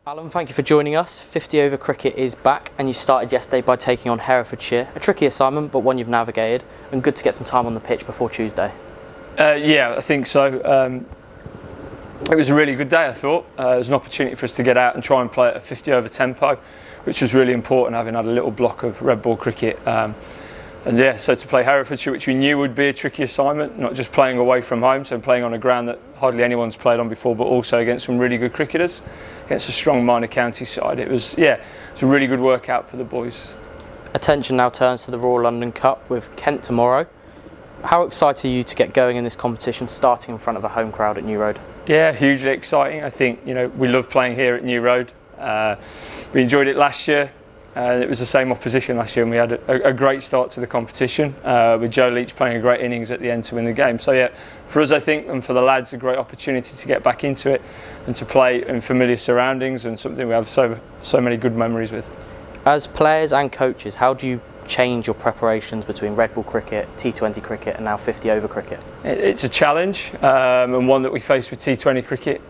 Alan, thank you for joining us. 50 over cricket is back and you started yesterday by taking on Herefordshire. A tricky assignment, but one you've navigated, and good to get some time on the pitch before Tuesday. Yeah, I think so. It was a really good day, I thought. It was an opportunity for us to get out and try and play at a 50 over tempo, which was really important, having had a little block of red ball cricket. And yeah, so to play Herefordshire, which we knew would be a tricky assignment, not just playing away from home, so playing on a ground that hardly anyone's played on before, but also against some really good cricketers, against a strong minor county side. It was a really good workout for the boys. Attention now turns to the Royal London Cup with Kent tomorrow. How excited are you to get going in this competition, starting in front of a home crowd at New Road? Yeah, hugely exciting. I think we love playing here at New Road. We enjoyed it last year. It was the same opposition last year, and we had a great start to the competition with Joe Leach playing a great innings at the end to win the game. So yeah, for us I think, and for the lads, a great opportunity to get back into it and to play in familiar surroundings, and something we have so many good memories with. As players and coaches, how do you change your preparations between red ball cricket, T20 cricket and now 50 over cricket? It's a challenge, and one that we face with T20 cricket.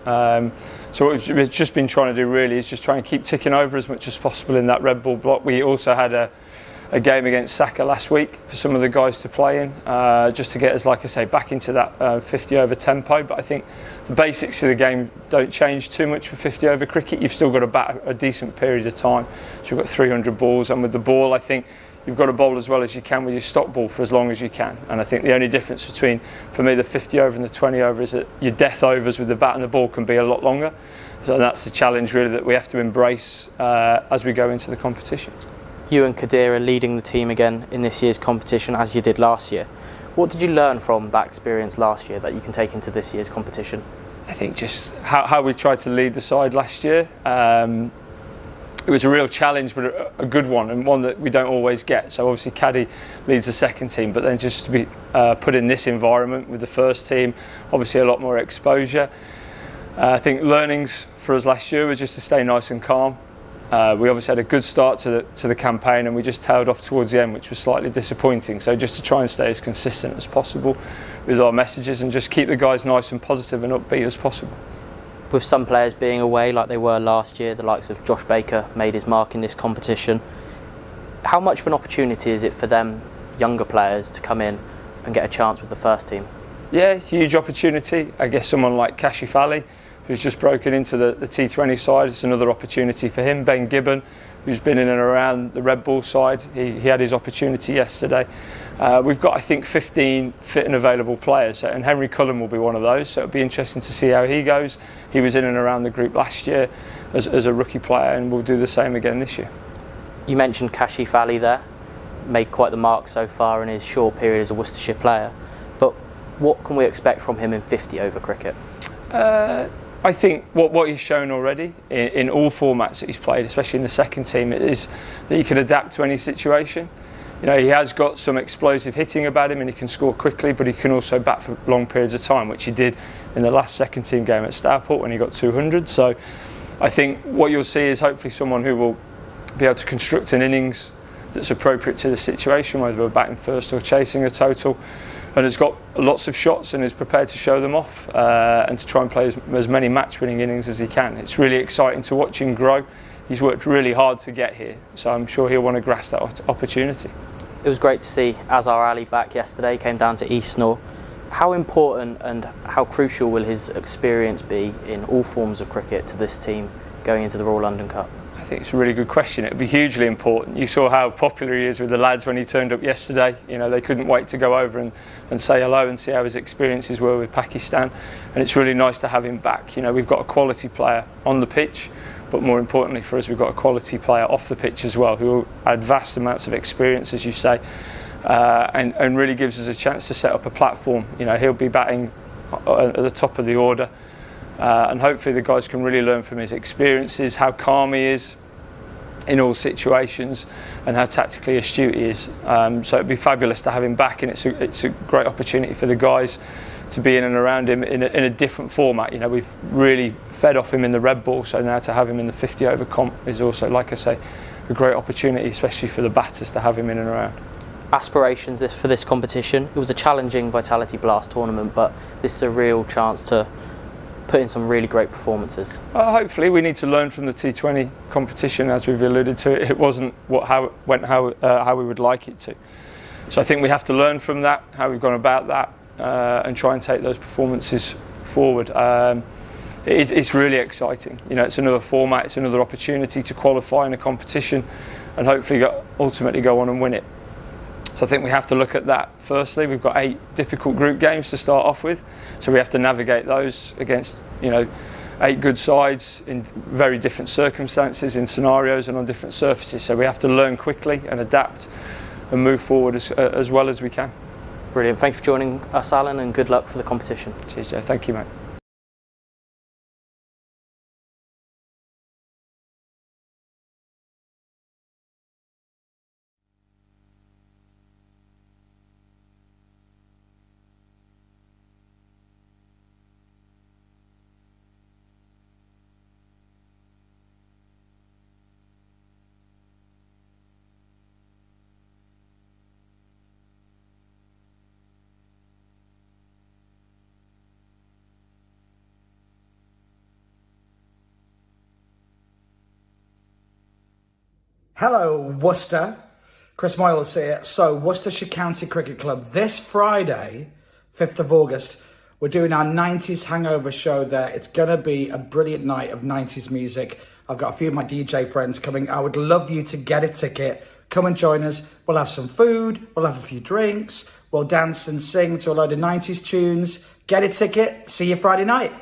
So what we've just been trying to do really is just try and keep ticking over as much as possible in that red ball block. We also had a game against Saka last week for some of the guys to play in, just to get us, like I say, back into that 50 over tempo. But I think the basics of the game don't change too much for 50 over cricket. You've still got to bat a decent period of time. So we've got 300 balls, and with the ball I think you've got to bowl as well as you can with your stop ball for as long as you can. And I think the only difference between, for me, the 50 over and the 20 over is that your death overs with the bat and the ball can be a lot longer. So that's the challenge really that we have to embrace as we go into the competition. You and Kadir are leading the team again in this year's competition as you did last year. What did you learn from that experience last year that you can take into this year's competition? I think just how we tried to lead the side last year. It was a real challenge, but a good one, and one that we don't always get. So obviously Caddy leads the second team, but then just to be put in this environment with the first team, obviously a lot more exposure. I think learnings for us last year was just to stay nice and calm. We obviously had a good start to the campaign, and we just tailed off towards the end, which was slightly disappointing. So just to try and stay as consistent as possible with our messages and just keep the guys nice and positive and upbeat as possible. With some players being away like they were last year, the likes of Josh Baker made his mark in this competition. How much of an opportunity is it for them younger players to come in and get a chance with the first team? Yeah, huge opportunity. I guess someone like Kashi Fali, who's just broken into the T20 side, it's another opportunity for him. Ben Gibbon, who's been in and around the red ball side, he had his opportunity yesterday. We've got, I think, 15 fit and available players, and Henry Cullen will be one of those, so it'll be interesting to see how he goes. He was in and around the group last year as a rookie player, and we'll do the same again this year. You mentioned Kashi Fali there, made quite the mark so far in his short period as a Worcestershire player, but what can we expect from him in 50 over cricket? I think what he's shown already in all formats that he's played, especially in the second team, is that he can adapt to any situation. He has got some explosive hitting about him, and he can score quickly, but he can also bat for long periods of time, which he did in the last second team game at Stourport when he got 200. So I think what you'll see is hopefully someone who will be able to construct an innings that's appropriate to the situation, whether we're batting first or chasing a total, and has got lots of shots and is prepared to show them off and to try and play as many match-winning innings as he can. It's really exciting to watch him grow. He's worked really hard to get here, so I'm sure he'll want to grasp that opportunity. It was great to see Azhar Ali back yesterday, came down to East Snore. How important and how crucial will his experience be in all forms of cricket to this team going into the Royal London Cup? I think it's a really good question. It would be hugely important. You saw how popular he is with the lads when he turned up yesterday. They couldn't wait to go over and say hello and see how his experiences were with Pakistan. And it's really nice to have him back. We've got a quality player on the pitch, but more importantly for us, we've got a quality player off the pitch as well, who had vast amounts of experience, as you say, and really gives us a chance to set up a platform. He'll be batting at the top of the order. And hopefully the guys can really learn from his experiences, how calm he is in all situations, and how tactically astute he is. So it'd be fabulous to have him back, and it's a great opportunity for the guys to be in and around him in a different format. We've really fed off him in the red ball, so now to have him in the 50 over comp is also, like I say, a great opportunity, especially for the batters, to have him in and around. Aspirations for this competition. It was a challenging Vitality Blast tournament, but this is a real chance to put in some really great performances? Hopefully, we need to learn from the T20 competition, as we've alluded to. It wasn't how we would like it to. So I think we have to learn from that, how we've gone about that, and try and take those performances forward. It's really exciting. You know, it's another format, it's another opportunity to qualify in a competition, and hopefully ultimately go on and win it. So I think we have to look at that firstly. We've got 8 difficult group games to start off with, so we have to navigate those against, you know, 8 good sides in very different circumstances, in scenarios and on different surfaces. So we have to learn quickly and adapt and move forward as well as we can. Brilliant. Thank you for joining us, Alan, and good luck for the competition. Cheers, Joe. Thank you, mate. Hello, Worcester. Chris Moyles here. So, Worcestershire County Cricket Club, this Friday, 5th of August, we're doing our 90s hangover show there. It's going to be a brilliant night of 90s music. I've got a few of my DJ friends coming. I would love you to get a ticket. Come and join us. We'll have some food. We'll have a few drinks. We'll dance and sing to a load of 90s tunes. Get a ticket. See you Friday night.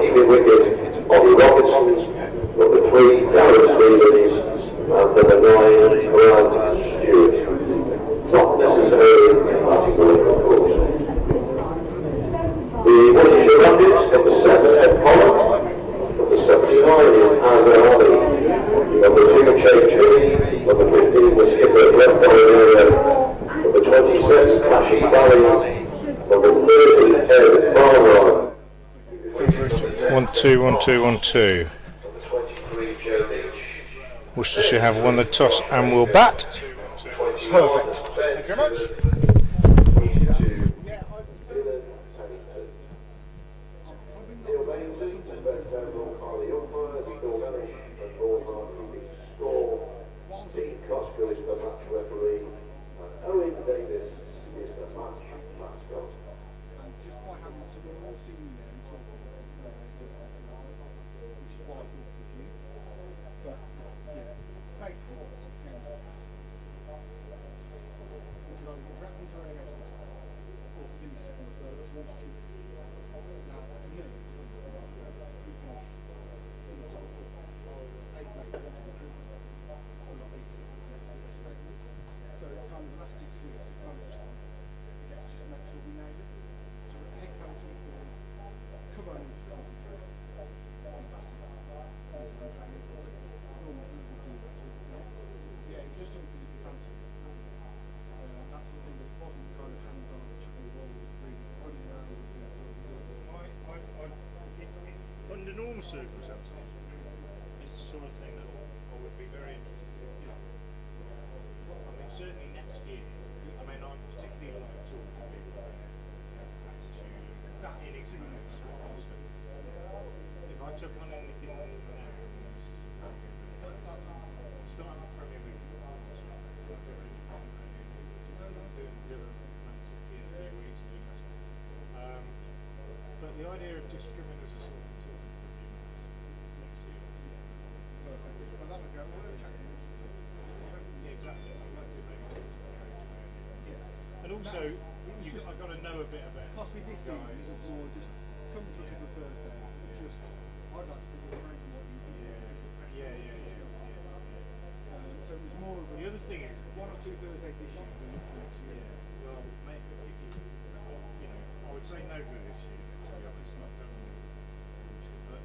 Keeping wicket, Bobby Robertson, number 3, Darren Stevens, and number 9, Grant Stewart. Not necessarily particularly, of course. The Worcestershire Rockets, number 7, Ed Pollock, number 79 is Azhar Ali, number 1-2, 1-2, 1-2. Worcestershire have won the toss and will bat. Perfect. Thank you very much. Under normal circumstances, it's the sort of thing that I would be very interested in. I mean, certainly next year, I mean, I particularly like talking to people about attitude and inexperience. If I took on anything now, starting the Premier League, doing Man City in a few weeks, doing that. But the idea of just coming as a sort of and also, I've got to know a bit about. Possibly this season is more just come to a couple of Thursdays. Just I'd like to think of what you think. So it was more of the other thing is 1 or 2 Thursdays this year than next year. Well, maybe if you know, I would say no go this year. But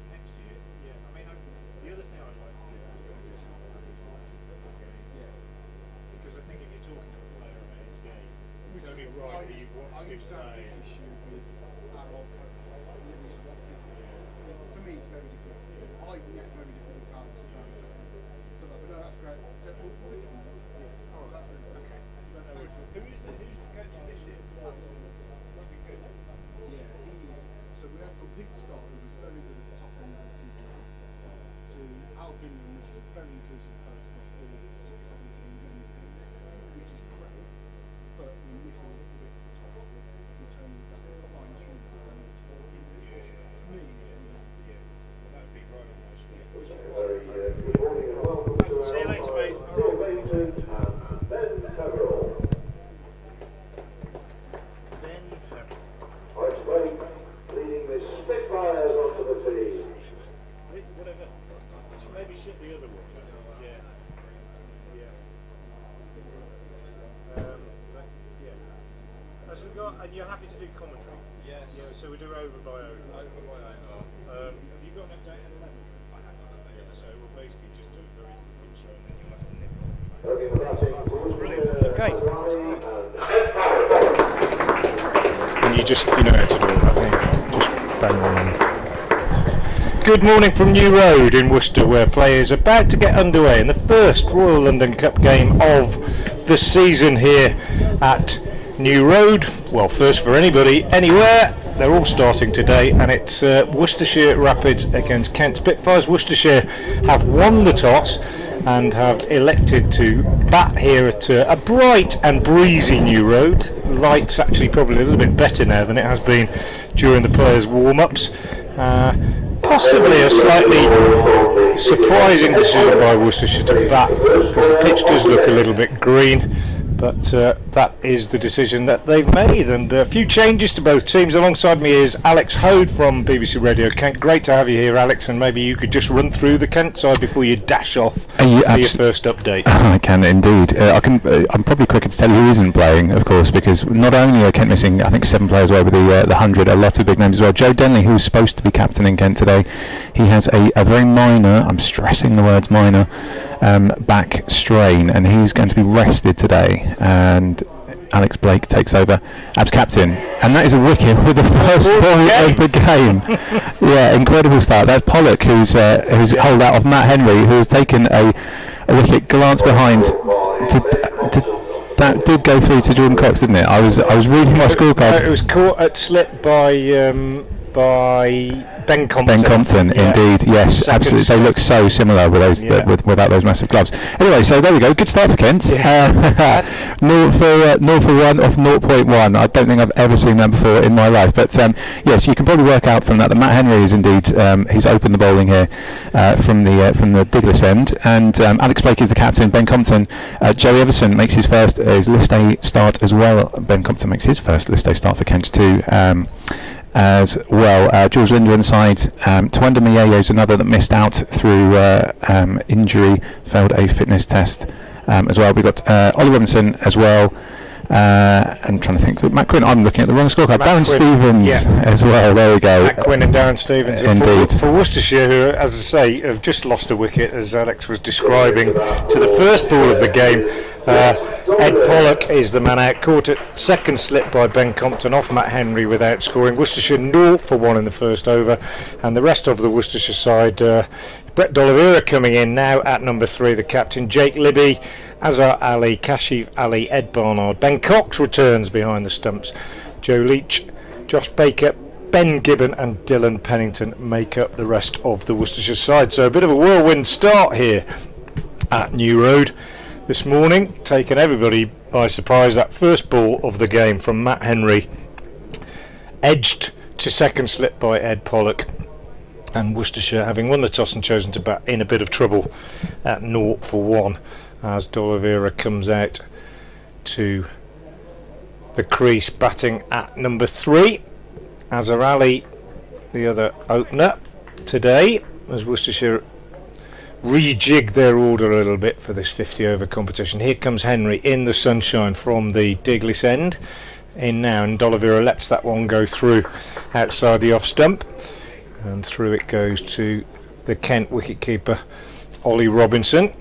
next year, yeah. I mean, the other thing I'd like to do is go to some because I think if you're talking to a player about his game, it's only right that you've watched him play. This issue with our old coach. For me, it's very different. I get very different times. But no, that's great. Oh, that's really okay. Who's the coach this year? That'd be good. Yeah, he is. So we have from Pete Scott, who was very good at the top end of the people, to Al Bingham, which is a very inclusive coach across all 6-17 games, which is great. But we miss a little bit at the top in terms of that fine tuning and the talking. For me, That would be right on my street. Good morning and welcome to our See you later, mate. Neil Bainton and Ben Peverell. Ben Peverell. Alex Blake leading the Spitfires onto the tee. Whatever. Maybe shit the other one. Yeah. As we got, and you're happy to do commentary? Yes. Yeah, so we do over by over. Over by over. Have you got an update at 11? I have an update. Yeah, so we'll basically just do a very quick intro and then you'll have to nip on. Brilliant. Okay. And you know how to do all that, don't you? Just bang on. Good morning from New Road in Worcester, where play is about to get underway in the first Royal London Cup game of the season here at New Road. Well, first for anybody, anywhere. They're all starting today, and it's Worcestershire Rapids against Kent Spitfires. Worcestershire have won the toss and have elected to bat here at a bright and breezy New Road. The light's actually probably a little bit better now than it has been during the players' warm-ups. Possibly a slightly surprising decision by Worcestershire to bat, because the pitch does look a little bit green. But that is the decision that they've made, and a few changes to both teams. Alongside me is Alex Hode from BBC Radio Kent. Great to have you here, Alex, and maybe you could just run through the Kent side before you dash off for your first update. I can indeed. I'm probably quicker to tell you who isn't playing, of course, because not only are Kent missing, I think 7 players over the 100, a lot of big names as well. Joe Denley, who's supposed to be captaining Kent today, he has a very minor, I'm stressing the words minor, back strain, and he's going to be rested today. And Alex Blake takes over as captain, and that is a wicket with the first ball of the game. Yeah, incredible start. That's Pollock, who's holed out of Matt Henry, who has taken a wicket, glance behind. That did go through to Jordan Cox, didn't it? I was reading my scorecard. It was caught at slip by Ben Compton. Ben Compton, indeed, yes, absolutely. They look so similar with those without those massive gloves. Anyway, so there we go. Good start for Kent. 0 for 1 off 0.1. I don't think I've ever seen that before in my life. But yes, you can probably work out from that Matt Henry is indeed he's opened the bowling here from the Douglas end, and Alex Blake is the captain. Ben Compton, Joey Everson makes his list A start as well. Ben Compton makes his first list A start for Kent too. As well, George Linder inside. Twanda Miyeyo is another that missed out through injury, failed a fitness test as well. We've got Ollie Robinson as well. I'm trying to think. Matt Quinn. I'm looking at the wrong scorecard. Darren Stevens as well. There we go. Matt Quinn and Darren Stevens. Indeed. For Worcestershire, who, as I say, have just lost a wicket, as Alex was describing, to the first ball of the game. Ed Pollock is the man out, caught at second slip by Ben Compton off Matt Henry without scoring. Worcestershire 0 for 1 in the first over, and the rest of the Worcestershire side, Brett D'Oliveira coming in now at number 3, the captain, Jake Libby, Azhar Ali, Kashif Ali, Ed Barnard. Ben Cox returns behind the stumps. Joe Leach, Josh Baker, Ben Gibbon and Dylan Pennington make up the rest of the Worcestershire side. So a bit of a whirlwind start here at New Road this morning, taking everybody by surprise. That first ball of the game from Matt Henry, edged to second slip by Ed Pollock, and Worcestershire, having won the toss and chosen to bat, in a bit of trouble at 0 for 1 as D'Oliveira comes out to the crease batting at number 3. Azhar Ali, the other opener today, as Worcestershire rejig their order a little bit for this 50 over competition. Here comes Henry in the sunshine from the Diglis end in now, and D'Oliveira lets that one go through outside the off stump, and through it goes to the Kent wicketkeeper Ollie Robinson.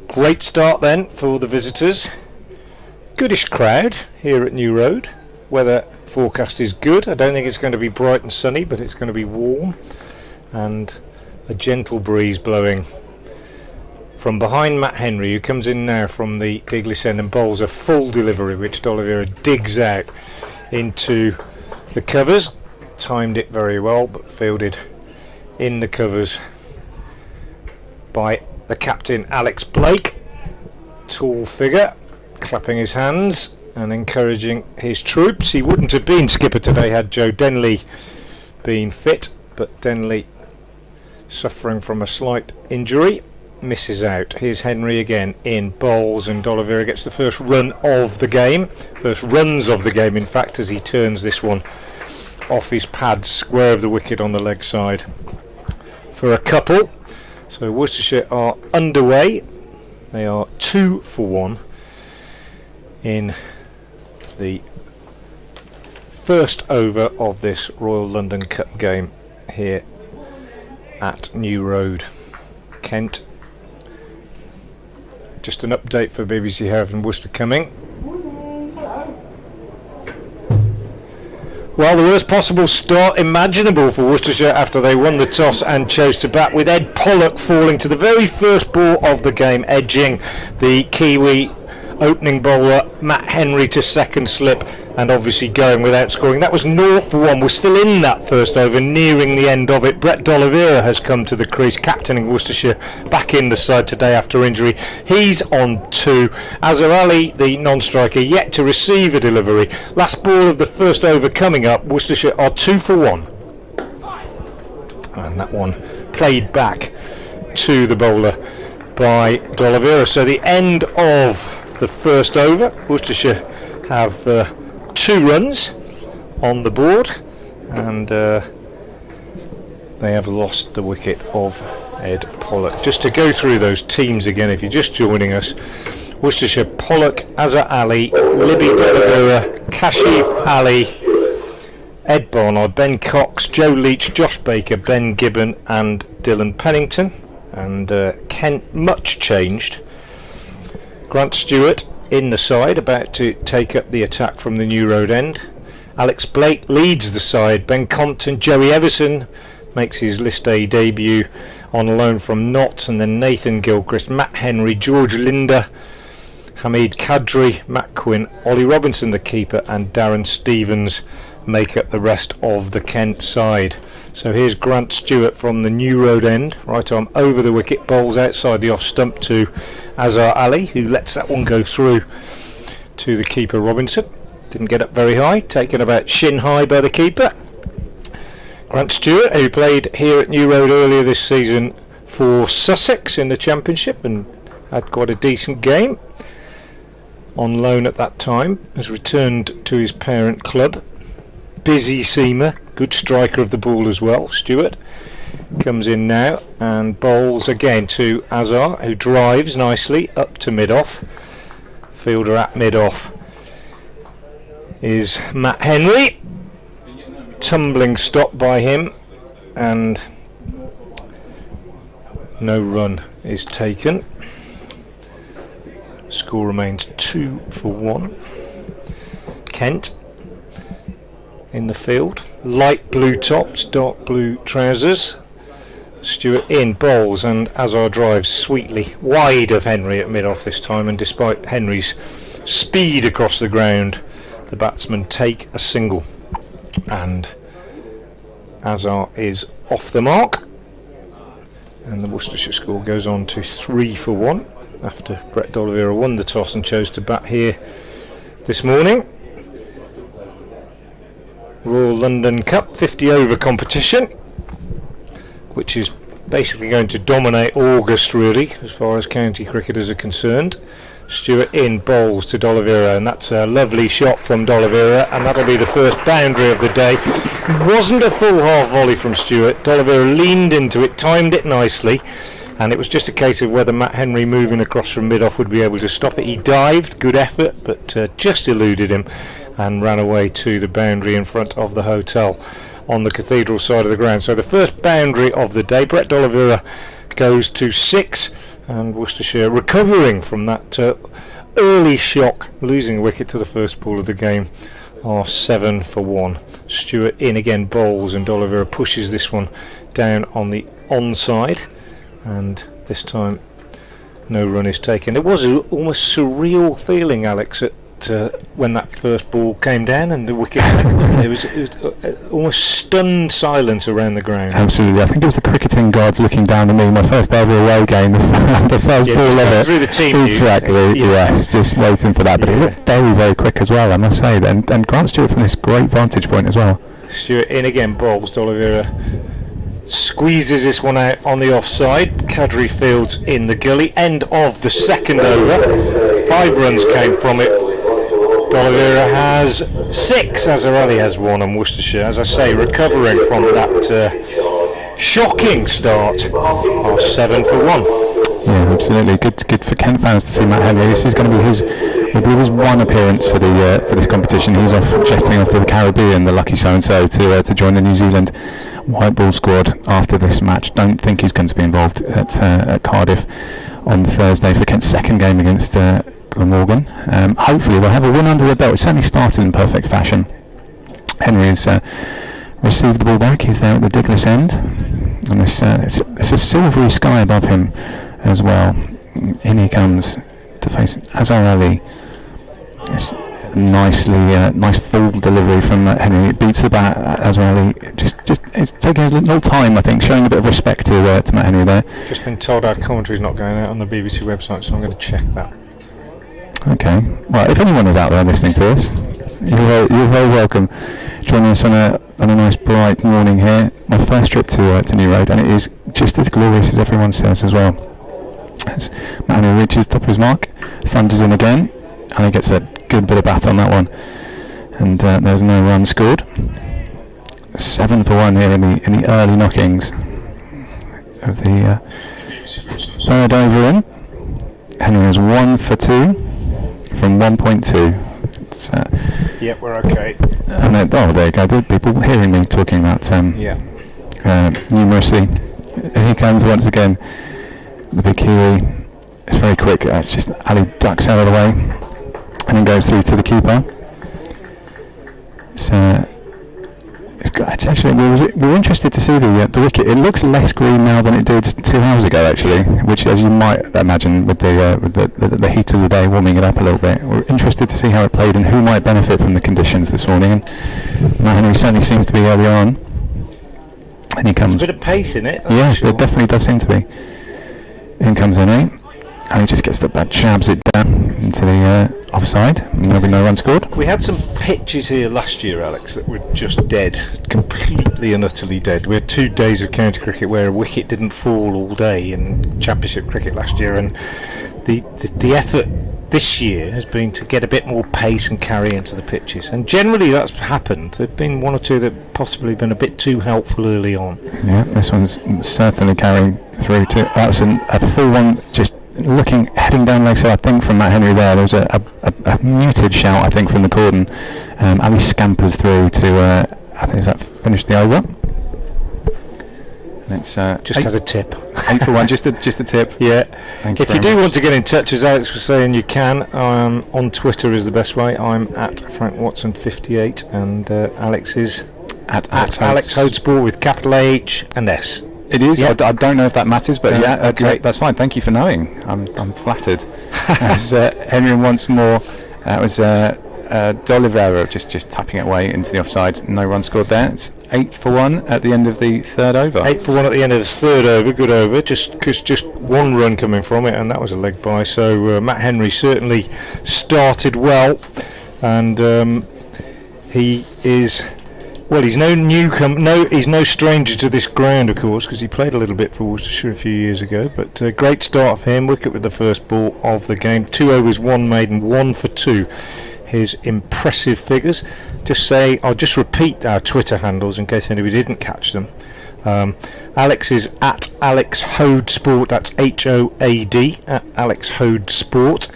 Great start then for the visitors. Goodish crowd here at New Road. Weather forecast is good. I don't think it's going to be bright and sunny, but it's going to be warm, and a gentle breeze blowing from behind Matt Henry, who comes in now from the Diglis end and bowls a full delivery, which D'Oliveira digs out into the covers. Timed it very well, but fielded in the covers by the captain Alex Blake. Tall figure, clapping his hands and encouraging his troops. He wouldn't have been skipper today had Joe Denley been fit, but Denley, suffering from a slight injury, misses out. Here's Henry again in bowls, and D'Oliveira gets the first run of the game, first runs of the game in fact, as he turns this one off his pads square of the wicket on the leg side for a couple. So Worcestershire are underway. They are 2 for 1 in the first over of this Royal London Cup game here at New Road, Kent. Just an update for BBC Hereford Worcester coming. Well, the worst possible start imaginable for Worcestershire after they won the toss and chose to bat, with Ed Pollock falling to the very first ball of the game, edging the Kiwi opening bowler Matt Henry to second slip, and obviously going without scoring. That was 0 for 1. We're still in that first over, nearing the end of it. Brett D'Oliveira has come to the crease, captaining Worcestershire, back in the side today after injury. He's on 2. Azhar Ali, the non-striker, yet to receive a delivery. Last ball of the first over coming up. Worcestershire are 2 for 1. And that one played back to the bowler by D'Oliveira. So the end of the first over. Worcestershire have 2 runs on the board, and they have lost the wicket of Ed Pollock. Just to go through those teams again, if you're just joining us: Worcestershire, Pollock, Azhar Ali, Libby D'Oliveira, Kashif Ali, Ed Barnard, Ben Cox, Joe Leach, Josh Baker, Ben Gibbon and Dylan Pennington. And Kent much changed. Grant Stewart in the side, about to take up the attack from the New Road end. Alex Blake leads the side. Ben Compton, Joey Everson makes his List A debut on loan from Notts, and then Nathan Gilchrist, Matt Henry, George Linder, Hamid Kadri, Matt Quinn, Ollie Robinson the keeper, and Darren Stevens make up the rest of the Kent side. So here's Grant Stewart from the New Road end, right arm over the wicket, bowls outside the off stump to Azhar Ali, who lets that one go through to the keeper Robinson. Didn't get up very high, taken about shin high by the keeper. Grant Stewart, who played here at New Road earlier this season for Sussex in the Championship and had quite a decent game, on loan at that time, has returned to his parent club. Busy seamer, good striker of the ball as well. Stewart comes in now and bowls again to Azhar, who drives nicely up to mid-off. Fielder at mid-off is Matt Henry. Tumbling stop by him, and no run is taken. Score remains 2-1. Kent in the field. Light blue tops, dark blue trousers. Stewart in, bowls, and Azhar drives sweetly wide of Henry at mid-off this time, and despite Henry's speed across the ground, the batsmen take a single, and Azhar is off the mark, and the Worcestershire score goes on to 3-1 after Brett D'Oliveira won the toss and chose to bat here this morning. Royal London Cup 50 over competition, which is basically going to dominate August really as far as county cricketers are concerned. Stewart in, bowls to D'Oliveira, and that's a lovely shot from D'Oliveira, and that'll be the first boundary of the day. It wasn't a full half volley from Stewart. D'Oliveira leaned into it, timed it nicely, and it was just a case of whether Matt Henry moving across from mid-off would be able to stop it. He dived, good effort, but just eluded him and ran away to the boundary in front of the hotel on the Cathedral side of the ground. So the first boundary of the day. Brett D'Oliveira goes to 6, and Worcestershire recovering from that early shock, losing a wicket to the first ball of the game, are 7-1. Stewart in again, bowls, and D'Oliveira pushes this one down on the onside, and this time no run is taken. It was an almost surreal feeling, Alex, at when that first ball came down and the wicket it was almost stunned silence around the ground. Absolutely, I think it was the cricketing gods looking down at me. My first ever away game, the first ball of it. Through the team, exactly. Yes, just waiting for that. But it looked very, very quick as well, I must say. And Grant Stewart from this great vantage point as well. Stewart in again, bowls. D'Oliveira squeezes this one out on the offside. Kadri fields in the gully. End of the second over. 5 runs came from it. D'Oliveira has 6, Azhar Ali has 1, and Worcestershire, as I say, recovering from that shocking start, are 7-1. Yeah, absolutely. Good for Kent fans to see Matt Henry. This is going to be his one appearance for this competition. He's off jetting off to the Caribbean, the lucky so-and-so, to join the New Zealand white ball squad after this match. Don't think he's going to be involved at Cardiff on Thursday for Kent's second game against Glamorgan. Hopefully they'll have a win under the belt. It certainly started in perfect fashion. Henry has received the ball back. He's there at the Diglis end, and it's a silvery sky above him as well. In he comes to face Azhar Ali. It's nice full delivery from Henry. It beats the bat. Azhar Ali just it's taking his little time, I think, showing a bit of respect to Matt Henry there. Just been told our commentary's not going out on the BBC website, so I'm going to check that. Okay. Well, if anyone is out there listening to us, you're very welcome. Joining us on a nice bright morning here. My first trip to New Road, and it is just as glorious as everyone says as well. As Matt Henry reaches top of his mark, thunders in again, and he gets a good bit of bat on that one. And there's no run scored. 7-1 here in the early knockings of the third over in. Henry is 1 for 2 from 1.2. Yep, we're okay. And there you go. There are people hearing me talking about numeracy. And he comes once again. The big Kiwi. It's very quick. It's just Ali ducks out of the way. and then goes through to the keeper. It's actually, we were interested to see the wicket. It looks less green now than it did 2 hours ago, actually, which, as you might imagine, with the heat of the day warming it up a little bit. We're interested to see how it played and who might benefit from the conditions this morning. And Matt Henry certainly seems to be early on. And he comes. There's a bit of pace in it. Yeah, there definitely does seem to be. In comes Henry. And he just gets the bat, jabs it down into the offside, and there'll be no run scored. We had some pitches here last year, Alex, that were just dead, completely and utterly dead. We had 2 days of county cricket where a wicket didn't fall all day in Championship cricket last year, and the effort this year has been to get a bit more pace and carry into the pitches, and generally that's happened. There've been 1 or 2 that possibly been a bit too helpful early on. Yeah, this one's certainly carrying through to. That was a full one, just heading down leg side, I think, from Matt Henry there. There was a muted shout, I think, from the cordon. Ali scampers through to, I think, has that finished the over? And it's just had a tip. 8 for 1, just a tip. Yeah. Thank you. If you do want to get in touch, as Alex was saying, you can. On Twitter is the best way. I'm at Frank Watson 58, and Alex is at Alex Hodesport with capital H and S. It is. Yep. I don't know if that matters, but okay. That's fine. Thank you for knowing. I'm flattered. As Henry once more, it was D'Oliveira just tapping it away into the offside. No run scored there. It's 8 for 1 at the end of the 3rd over. 8 for 1 at the end of the 3rd over. Good over. Just 1 run coming from it, and that was a leg by. So Matt Henry certainly started well, and he is. Well, he's no newcomer. He's no stranger to this ground, of course, because he played a little bit for Worcestershire a few years ago. But great start for him. Wicket with the first ball of the game. 2 overs, 1 maiden, 1 for 2. His impressive figures. I'll just repeat our Twitter handles in case anybody didn't catch them. Alex is at Alex Hodesport. That's Hoad at Alex Hodesport.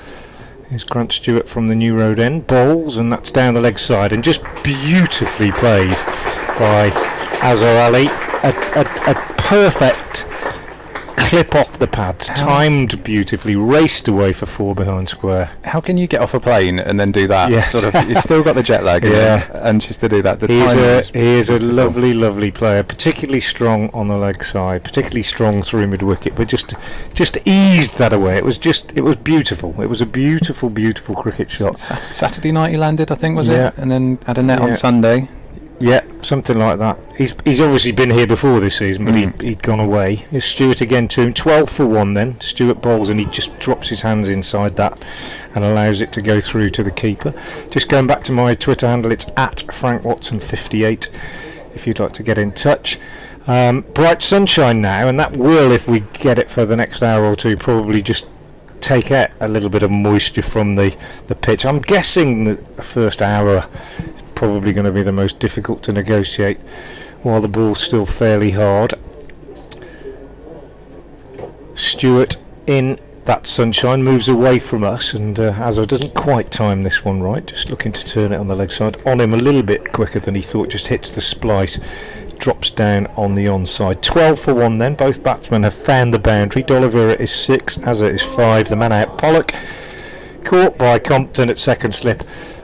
Here's Grant Stewart from the New Road End, bowls, and that's down the leg side, and just beautifully played by Azhar Ali. A perfect clip off the pads, timed beautifully, raced away for 4 behind square. How can you get off a plane and then do that? Yes. Sort of, you've still got the jet lag, and just to do that. He is a lovely player, particularly strong on the leg side, particularly strong through mid wicket, but just eased that away. It was beautiful. It was a beautiful cricket shot. Saturday night he landed, I think, was it? And then had a net on Sunday. Yeah, something like that. He's obviously been here before this season, but he'd gone away. Here's Stewart again to him. 12 for 1 then. Stewart bowls and he just drops his hands inside that and allows it to go through to the keeper. Just going back to my Twitter handle, it's at Frank Watson 58 if you'd like to get in touch. Bright sunshine now, and that will, if we get it for the next hour or two, probably just take out a little bit of moisture from the pitch. I'm guessing that the first hour probably going to be the most difficult to negotiate while the ball's still fairly hard. Stewart in that sunshine moves away from us, and Azhar doesn't quite time this one right, just looking to turn it on the leg side on him a little bit quicker than he thought, just hits the splice, drops down on the onside. 12 for 1 then. Both batsmen have found the boundary. D'Oliveira is 6, Azhar is 5, the man out Pollock caught by Compton at second slip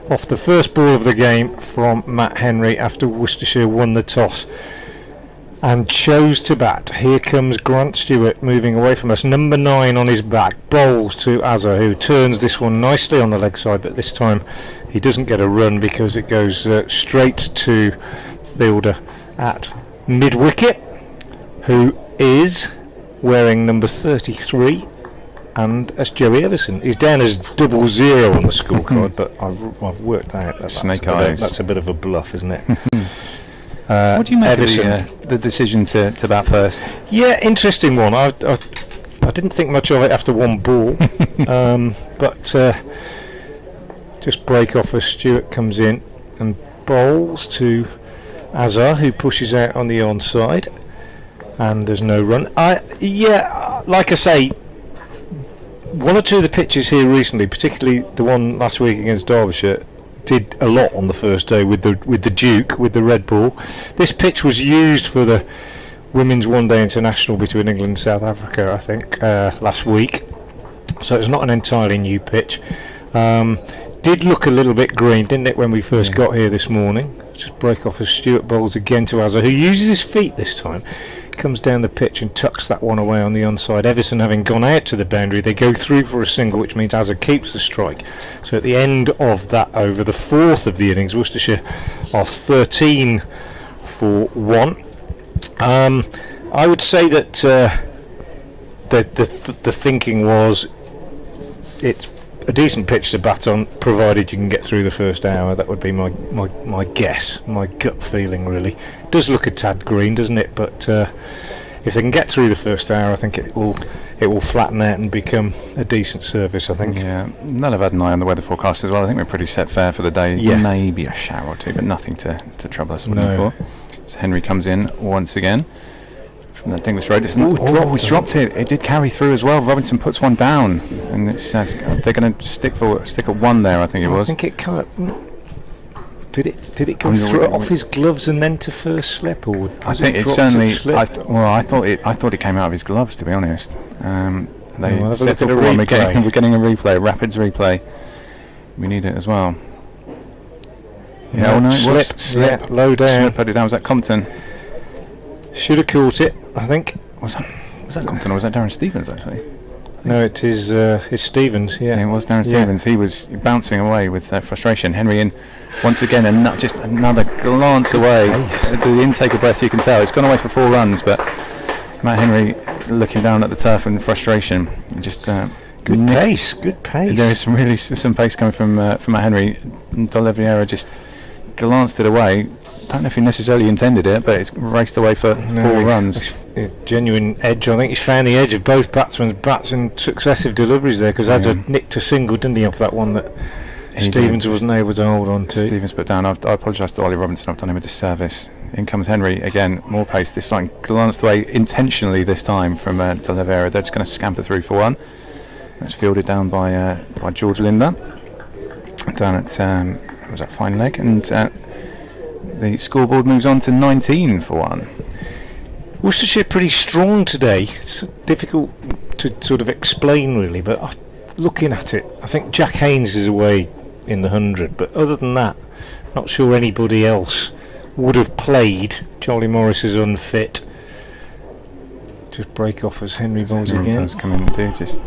off the first ball of the game from Matt Henry after Worcestershire won the toss and chose to bat. Here comes Grant Stewart moving away from us, number 9 on his back, bowls to Azhar, who turns this one nicely on the leg side, but this time he doesn't get a run because it goes straight to fielder at mid wicket, who is wearing number 33, and that's Joey Everson. He's down as 00 on the scorecard, but I've worked out that that's a bit of a bluff, isn't it? What do you make of the decision to bat first? Yeah, interesting one. I didn't think much of it after 1 ball, but just break off as Stewart comes in and bowls to Azhar, who pushes out on the onside, and there's no run. Like I say, 1 or 2 of the pitches here recently, particularly the one last week against Derbyshire, did a lot on the first day with the Duke, with the red ball. This pitch was used for the Women's One Day International between England and South Africa, I think, last week. So it's not an entirely new pitch. did look a little bit green, didn't it, when we first got here this morning? Just break off as Stewart bowls again to Azza, who uses his feet this time. Comes down the pitch and tucks that one away on the onside. Everson having gone out to the boundary, they go through for a single, which means Azza keeps the strike. So at the end of that over, the fourth of the innings, Worcestershire are 13 for 1. I would say that the thinking was it's a decent pitch to bat on, provided you can get through the first hour. That would be my guess, my gut feeling really. It does look a tad green, doesn't it? But if they can get through the first hour, I think it will flatten out and become a decent service, I think. Yeah, they'll have had an eye on the weather forecast as well. I think we're pretty set fair for the day. Yeah. Maybe a shower or two, but nothing to trouble us. No. So Henry comes in once again from that English road. He's dropped it. It did carry through as well. Robinson puts one down, and it's, they're going to stick at one there. I think it was. I think it kind of. Did it go through off his gloves and then to first slip, or I think it certainly. I thought it came out of his gloves, to be honest. They set up for one. We're getting a replay, a Rapids replay. We need it as well. Yeah, slip, low down. Put it down. Was that Compton? Should have caught it, I think. Was that Compton or was that Darren Stevens actually? No, it is Stevens. Yeah, it was Darren Stevens. He was bouncing away with frustration. Henry in once again, and just another glance away. The intake of breath, you can tell it's gone away for 4 runs, but Matt Henry looking down at the turf in frustration. Just good pace. There is really some pace coming from Matt Henry. D'Oliveira just glanced it away. Don't know if he necessarily intended it, but it's raced away for 4 runs. Genuine edge. I think he's found the edge of both batsmen's bats in successive deliveries there, because Azza nicked a single, didn't he, off that one that Stevens wasn't able to hold on to. Stevens put down. I apologise to Ollie Robinson. I've done him a disservice. In comes Henry again. More pace. This time glanced away intentionally. This time from D'Oliveira. They're just going to scamper through for 1. That's fielded down by George Linder. Down at was that fine leg, and the scoreboard moves on to 19 for 1. Worcestershire pretty strong today. It's difficult to sort of explain really, but looking at it, I think Jack Haynes is away in the 100, but other than that, not sure anybody else would have played. Charlie Morris is unfit. Just break off as Henry bowls again. Come in, do just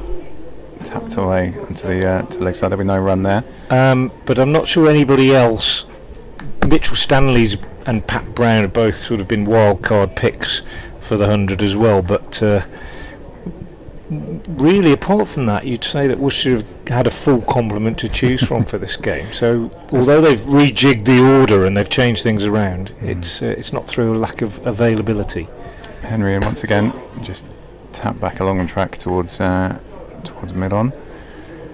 tapped away onto the leg side. There'll be no run there. But I'm not sure anybody else. Mitchell Stanley's and Pat Brown have both sort of been wild card picks for the 100 as well, but really apart from that, you'd say that Worcestershire have had a full complement to choose from for this game. So although they've rejigged the order and they've changed things around, it's not through a lack of availability. Henry, and once again just tap back along the track towards mid-on.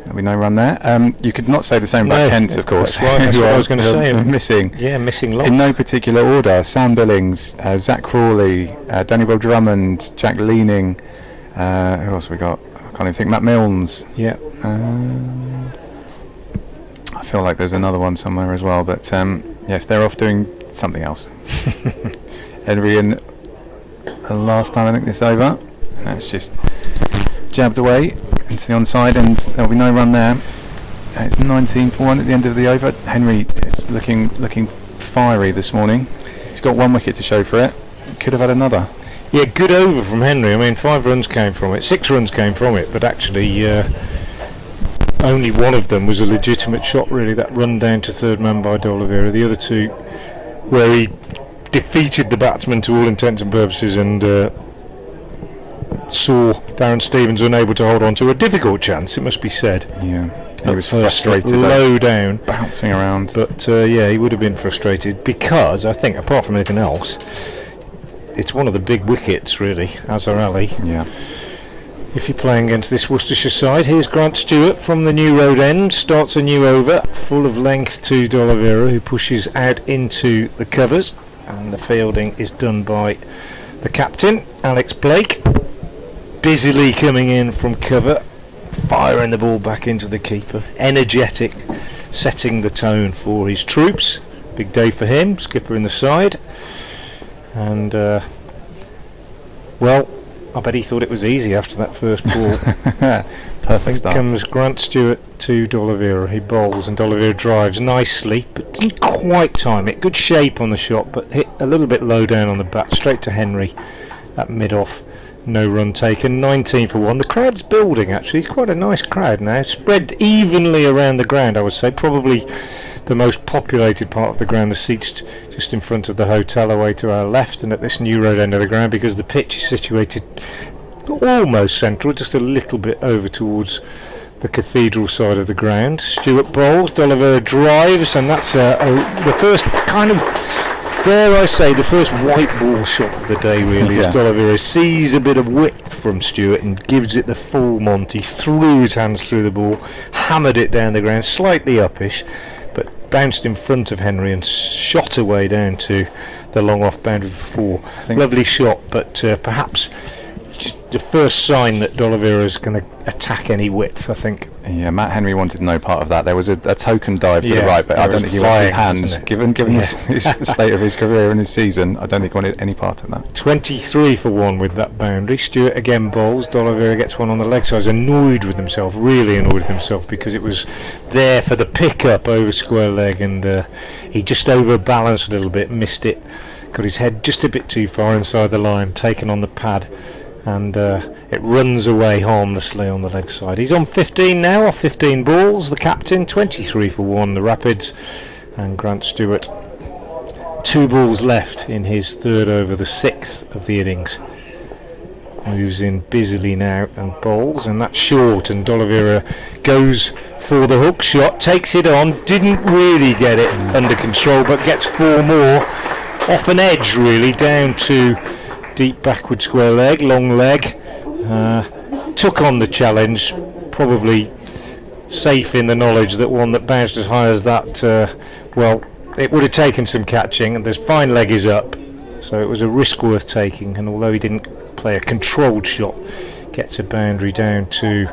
There'll be no run there. You could not say the same about Kent, of course. That's what I was going to say. Missing lots. In no particular order. Sam Billings, Zach Crawley, Danny Bob Drummond, Jack Leaning. Who else have we got? I can't even think. Matt Milnes. Yeah. I feel like there's another one somewhere as well. But yes, they're off doing something else. Henry in the last time I think this is over. That's just jabbed away into the onside, and there'll be no run there. It's 19 for 1 at the end of the over. Henry is looking fiery this morning. He's got 1 wicket to show for it. Could have had another. Yeah, good over from Henry. I mean, 5 runs came from it, 6 runs came from it, but actually only one of them was a legitimate shot really, that run down to third man by D'Oliveira. The other 2 where he defeated the batsman to all intents and purposes and saw Darren Stevens unable to hold on to a difficult chance, it must be said. Yeah, he was frustrated, low down, bouncing around. But he would have been frustrated because I think, apart from anything else, it's one of the big wickets really, Azhar Ali. Yeah. If you're playing against this Worcestershire side, here's Grant Stewart from the New Road end, starts a new over, full of length to D'Oliveira, who pushes out into the covers, and the fielding is done by the captain, Alex Blake. Busily coming in from cover, firing the ball back into the keeper, energetic, setting the tone for his troops. Big day for him, skipper in the side, and well, I bet he thought it was easy after that first ball. Perfect start. Comes Grant Stewart to D'Oliveira. He bowls and D'Oliveira drives nicely, but didn't quite time it. Good shape on the shot, but hit a little bit low down on the bat. Straight to Henry at mid-off. No run taken. 19 for 1. The crowd's building, actually. It's quite a nice crowd now. Spread evenly around the ground, I would say. Probably the most populated part of the ground. The seats just in front of the hotel away to our left, and at this New Road end of the ground, because the pitch is situated almost central, just a little bit over towards the cathedral side of the ground. Stewart bowls, D'Oliveira drives, and that's the first kind of, dare I say, the first white ball shot of the day, really. As D'Oliveira sees a bit of width from Stewart and gives it the full Monty, threw his hands through the ball, hammered it down the ground, slightly uppish, but bounced in front of Henry and shot away down to the long off boundary for 4. Lovely shot, but perhaps the first sign that D'Oliveira is going to attack any width, I think. Yeah, Matt Henry wanted no part of that. There was a token dive to the right, but I don't think he wanted his hands. Given the state of his career and his season, I don't think he wanted any part of that. 23 for 1 with that boundary. Stewart again bowls. D'Oliveira gets one on the leg side. He's annoyed with himself, really annoyed with himself, because it was there for the pick-up over square leg, and he just overbalanced a little bit, missed it, got his head just a bit too far inside the line, taken on the pad, and it runs away harmlessly on the leg side. He's on 15 now, off 15 balls, the captain. 23 for 1, the Rapids, and Grant Stewart 2 balls left in his third over, the 6th of the innings. Moves in busily now and bowls, and that's short, and D'Oliveira goes for the hook shot, takes it on, didn't really get it under control, but gets 4 more off an edge, really, down to deep backward square leg, long leg. Took on the challenge, probably safe in the knowledge that one that bounced as high as that, well, it would have taken some catching, and this fine leg is up, so it was a risk worth taking, and although he didn't play a controlled shot, gets a boundary down to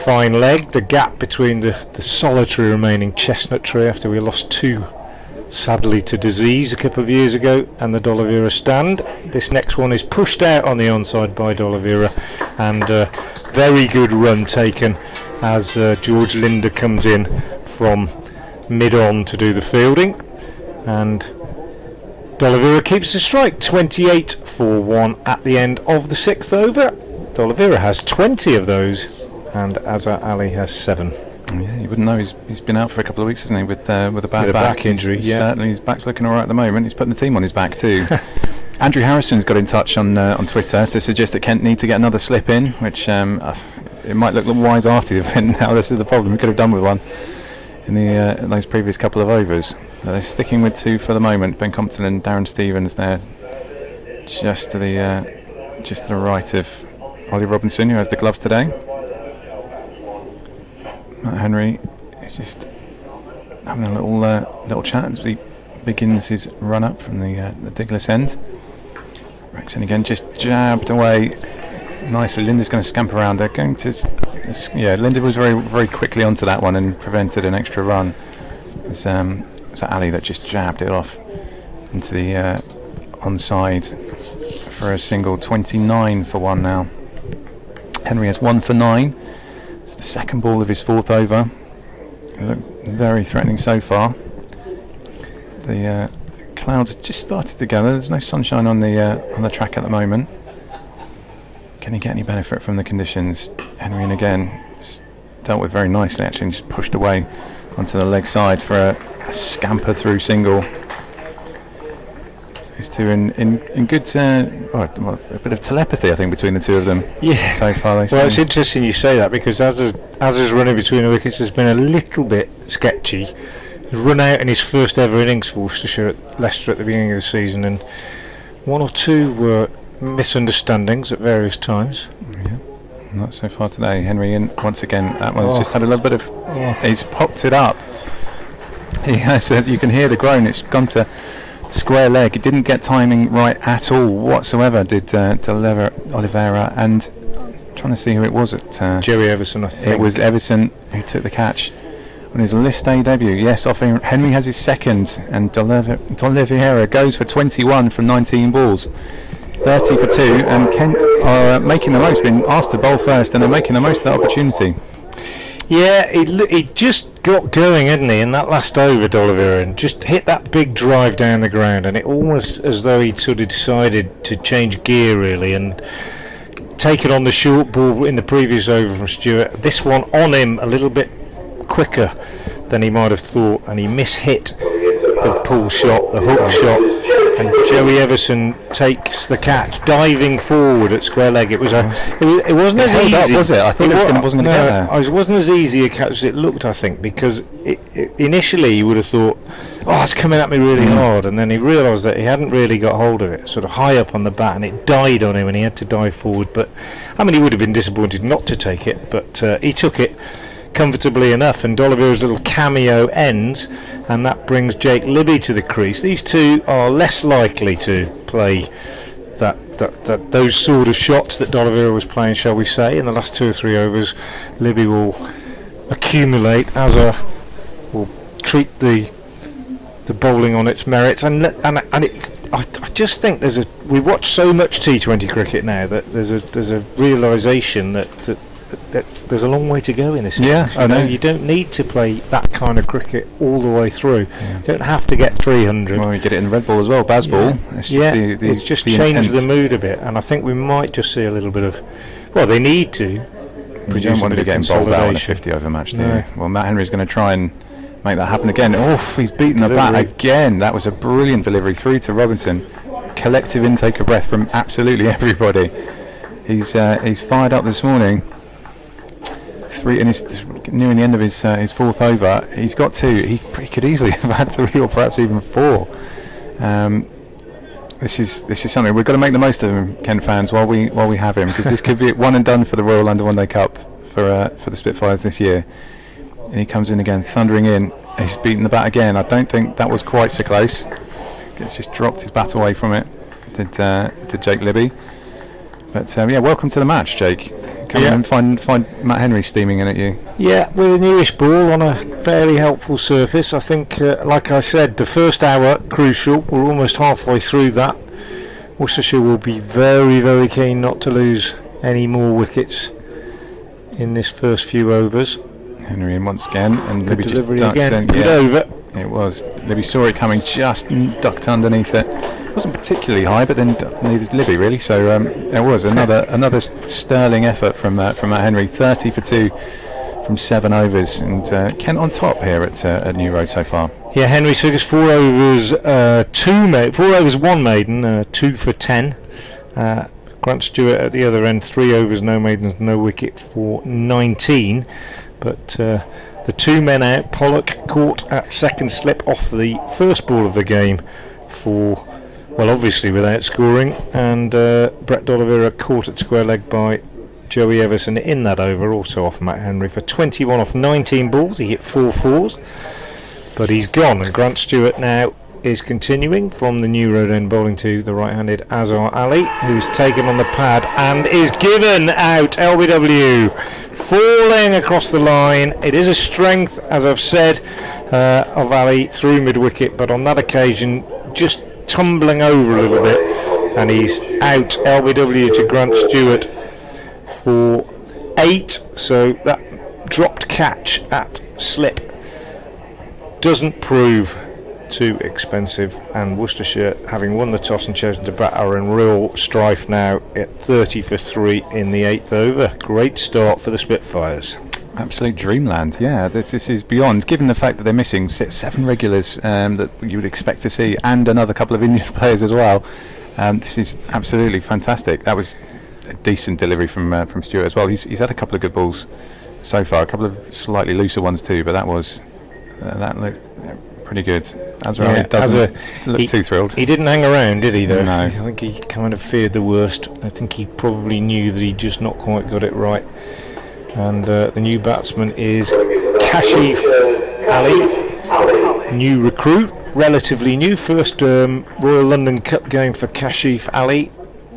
fine leg. The gap between the solitary remaining chestnut tree, after we lost 2 sadly to disease a couple of years ago, and the D'Oliveira stand. This next one is pushed out on the onside by D'Oliveira, and very good run taken as George Linder comes in from mid-on to do the fielding, and D'Oliveira keeps the strike. 28 for 1 at the end of the 6th over. D'Oliveira has 20 of those, and Azhar Ali has 7. Yeah, you wouldn't know he's been out for a couple of weeks, hasn't he, with a bad back injury. Certainly, his back's looking all right at the moment. He's putting the team on his back too. Andrew Harrison's got in touch on Twitter to suggest that Kent need to get another slip in, which it might look wise after the event. Now this is the problem. We could have done with one in those previous couple of overs. They're sticking with 2 for the moment. Ben Compton and Darren Stevens there, just to the right of Ollie Robinson, who has the gloves today. Matt Henry is just having a little chat as he begins his run up from the Diglis end. Rexon again just jabbed away nicely. Linda's going to scamper around. They're going to, Linda was very very quickly onto that one and prevented an extra run. It's Ali that just jabbed it off into the onside for a single. 29 for 1 now. Henry has 1 for 9. It's the second ball of his 4th over. They look very threatening so far. The clouds have just started to gather. There's no sunshine on the track at the moment. Can he get any benefit from the conditions? Henry, and again, dealt with very nicely actually, and just pushed away onto the leg side for a scamper through single. These two in good, a bit of telepathy, I think, between the two of them. Yeah. So far, well, it's interesting you say that, because as is running between the wickets has been a little bit sketchy. He's run out in his first ever innings for Worcestershire at Leicester at the beginning of the season, and 1 or 2 were misunderstandings at various times. Yeah. Not so far today. Henry in once again. That one's just had a little bit of. He's popped it up. He has. You can hear the groan. It's gone to square leg. It didn't get timing right at all whatsoever, did Oliveira, and I'm trying to see who it was at Jerry Everson, I think. It was Everson who took the catch on his list day debut. Yes, Henry has his second, and D'Oliveira goes for 21 from 19 balls. 30 for 2, and Kent are making the most, being asked to bowl first, and they're making the most of that opportunity. Yeah, he just got going, hadn't he, in that last over, D'Oliveira, and just hit that big drive down the ground, and it almost as though he'd sort of decided to change gear, really, and take it on the short ball in the previous over from Stewart. This one on him a little bit quicker than he might have thought, and he mishit the pull shot, the hook shot, and Joey Everson takes the catch, diving forward at square leg. It wasn't as easy, was it? I thought it wasn't going to get there. It wasn't as easy a catch as it looked, I think, because initially you would have thought, oh, it's coming at me really hard, and then he realised that he hadn't really got hold of it, sort of high up on the bat, and it died on him, and he had to dive forward. But I mean, he would have been disappointed not to take it, but he took it comfortably enough, and D'Oliveira's little cameo ends, and that brings Jake Libby to the crease. These two are less likely to play those sort of shots that D'Oliveira was playing, shall we say, in the last 2 or 3 overs. Libby will accumulate, will treat the bowling on its merits, and I just think we watch so much T20 cricket now that there's a realisation that there's a long way to go in this. Yeah, I know. You don't need to play that kind of cricket all the way through. Yeah. You don't have to get 300. Well, you get it in red ball as well, Bazball. It's just changed the mood a bit, and I think we might just see a little bit of. Well, they need to. You don't want to be getting bowled out in a 50 over match, do you? Well, Matt Henry's going to try and make that happen again. Oh, he's beaten the bat again. That was a brilliant delivery through to Robinson. Collective intake of breath from absolutely everybody. He's fired up this morning. And he's nearing the end of his 4th over. He's got 2. He could easily have had 3 or perhaps even 4. This is something we've got to make the most of him, Kent fans, while we have him, because this could be one and done for the Royal London One Day Cup for the Spitfires this year. And he comes in again, thundering in. He's beaten the bat again. I don't think that was quite so close. He's just dropped his bat away from it. Did Jake Libby. But welcome to the match, Jake. Come in and find Matt Henry steaming in at you. Yeah, with a newish ball on a fairly helpful surface. I think, like I said, the first hour crucial. We're almost halfway through that. Worcestershire will be very, very keen not to lose any more wickets in this first few overs. Henry in once again, and Libby just ducks in. Good over. It was. Libby saw it coming, just ducked underneath it. It wasn't particularly high, but then neither did Libby really. So it was another sterling effort from Matt Henry. 30 for 2 from 7 overs, and Kent on top here at New Road so far. Yeah, Henry's figures 4 overs, 4 overs 1 maiden, 2 for 10. Grant Stewart at the other end, 3 overs, no maidens, no wicket for 19. But the 2 men out, Pollock caught at second slip off the first ball of the game for. Well, obviously without scoring, and Brett D'Oliveira caught at square leg by Joey Everson in that over, also off Matt Henry for 21 off 19 balls. He hit 4 fours, but he's gone, and Grant Stewart now is continuing from the New Road end, bowling to the right-handed Azhar Ali, who's taken on the pad and is given out. LBW falling across the line. It is a strength, as I've said, of Ali through mid-wicket, but on that occasion just tumbling over a little bit, and he's out. LBW to Grant Stewart for 8, so that dropped catch at slip doesn't prove too expensive, and Worcestershire, having won the toss and chosen to bat, are in real strife now at 30 for 3 in the 8th over. Great start for the Spitfires. Absolute dreamland, yeah. This is beyond, given the fact that they're missing 7 regulars that you would expect to see, and another couple of Indian players as well. This is absolutely fantastic. That was a decent delivery from Stewart as well. He's had a couple of good balls so far, a couple of slightly looser ones too, but that looked pretty good. Azhar doesn't look too thrilled. He didn't hang around, did he, though? No. I think he kind of feared the worst. I think he probably knew that he'd just not quite got it right. And the new batsman is Kashif Ali, new recruit, relatively new, first Royal London Cup game for Kashif Ali,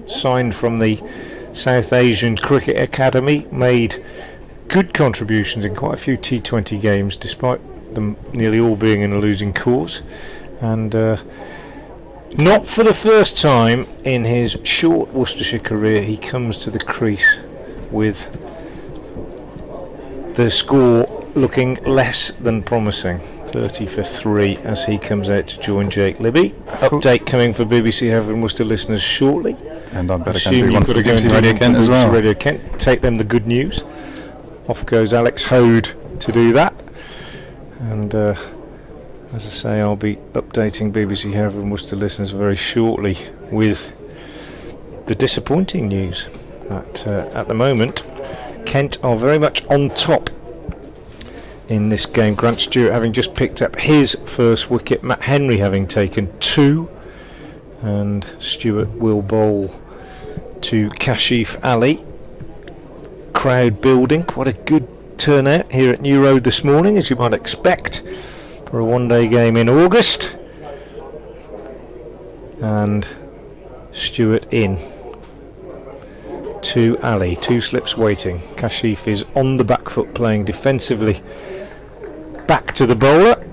signed from the South Asian Cricket Academy, made good contributions in quite a few T20 games, despite them nearly all being in a losing cause, and Not for the first time in his short Worcestershire career, he comes to the crease with the score looking less than promising. 30 for 3 as he comes out to join Jake Libby. Update coming for BBC Hereford and Worcester listeners shortly. And I better Assume go and do one for BBC Radio Kent as well. Radio Kent. Take them the good news. Off goes Alex Hode to do that. And as I say, I'll be updating BBC Hereford and Worcester listeners very shortly with the disappointing news that at the moment Kent are very much on top in this game. Grant Stewart having just picked up his first wicket, Matt Henry having taken 2, and Stewart will bowl to Kashif Ali. Crowd building, quite a good turnout here at New Road this morning, as you might expect for a one-day game in August. And Stewart in to Ali, 2 slips waiting. Kashif is on the back foot playing defensively back to the bowler,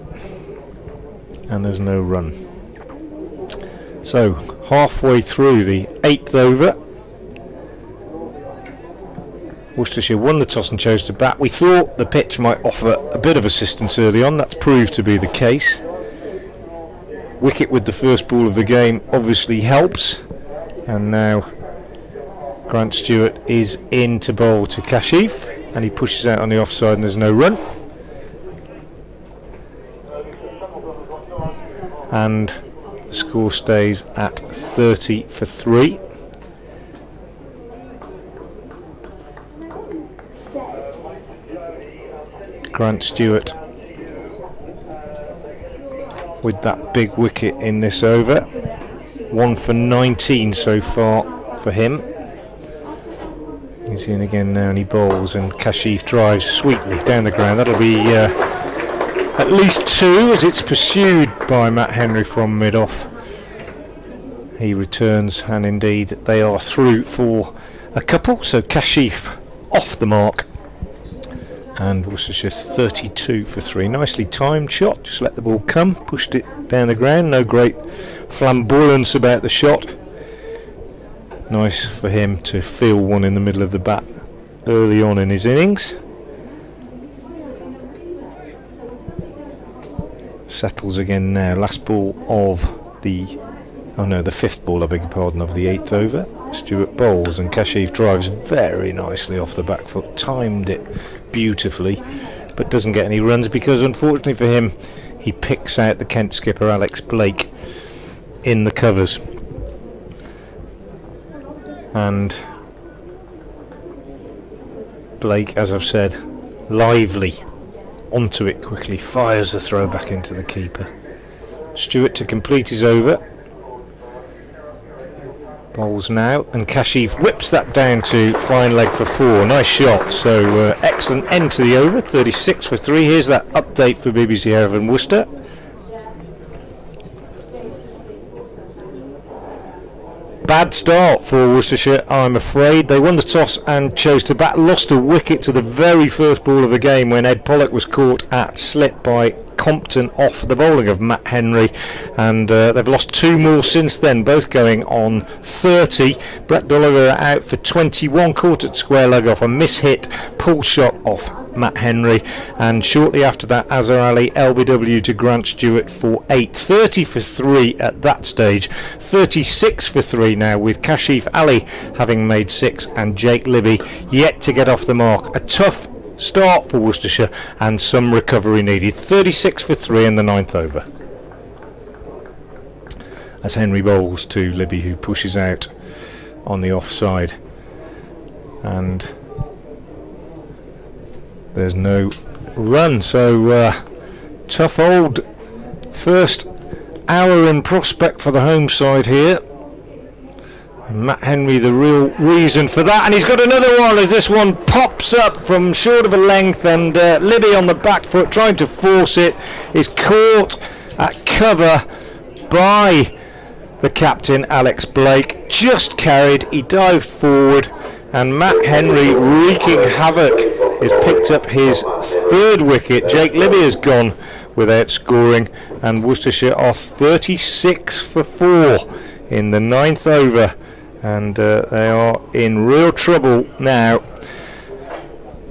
and there's no run. So halfway through the 8th over, Worcestershire won the toss and chose to bat. We thought the pitch might offer a bit of assistance early on. That's proved to be the case. Wicket with the first ball of the game obviously helps, and now Grant Stewart is in to bowl to Kashif, and he pushes out on the offside and there's no run. And the score stays at 30 for 3. Grant Stewart with that big wicket in this over. 1 for 19 so far for him. He's in again now and he bowls, and Kashif drives sweetly down the ground. That'll be at least 2 as it's pursued by Matt Henry from mid-off. He returns, and indeed they are through for a couple, so Kashif off the mark, and Worcestershire 32 for 3. Nicely timed shot, just let the ball come, pushed it down the ground, no great flamboyance about the shot. Nice for him to feel one in the middle of the bat early on in his innings. Settles again now. Last ball of the 5th ball, I beg your pardon, of the 8th over. Stewart bowls and Kashif drives very nicely off the back foot, timed it beautifully, but doesn't get any runs because unfortunately for him he picks out the Kent skipper Alex Blake in the covers. And Blake, as I've said, lively onto it quickly, fires the throw back into the keeper. Stewart to complete his over. Bowls now, and Kashif whips that down to fine leg for 4. Nice shot. So excellent end to the over. 36 for 3. Here's that update for BBC Hereford and Worcester. Bad start for Worcestershire, I'm afraid. They won the toss and chose to bat, lost a wicket to the very first ball of the game when Ed Pollock was caught at slip by Compton off the bowling of Matt Henry, and they've lost 2 more since then, both going on 30. Brett Dolliver out for 21, caught at square leg off a mishit pull shot off Matt Henry, and shortly after that Azhar Ali LBW to Grant Stewart for 8. 30 for 3 at that stage, 36 for 3 now with Kashif Ali having made 6 and Jake Libby yet to get off the mark. A tough start for Worcestershire and some recovery needed. 36 for 3 in the 9th over. As Henry bowls to Libby, who pushes out on the offside, and there's no run. So tough old first hour in prospect for the home side here. And Matt Henry the real reason for that, and he's got another one as this one pops up from short of a length, and Libby on the back foot trying to force it is caught at cover by the captain Alex Blake. Just carried, he dived forward, and Matt Henry, wreaking havoc, has picked up his 3rd wicket. Jake Libby has gone without scoring, and Worcestershire are 36 for 4 in the 9th over, and they are in real trouble now.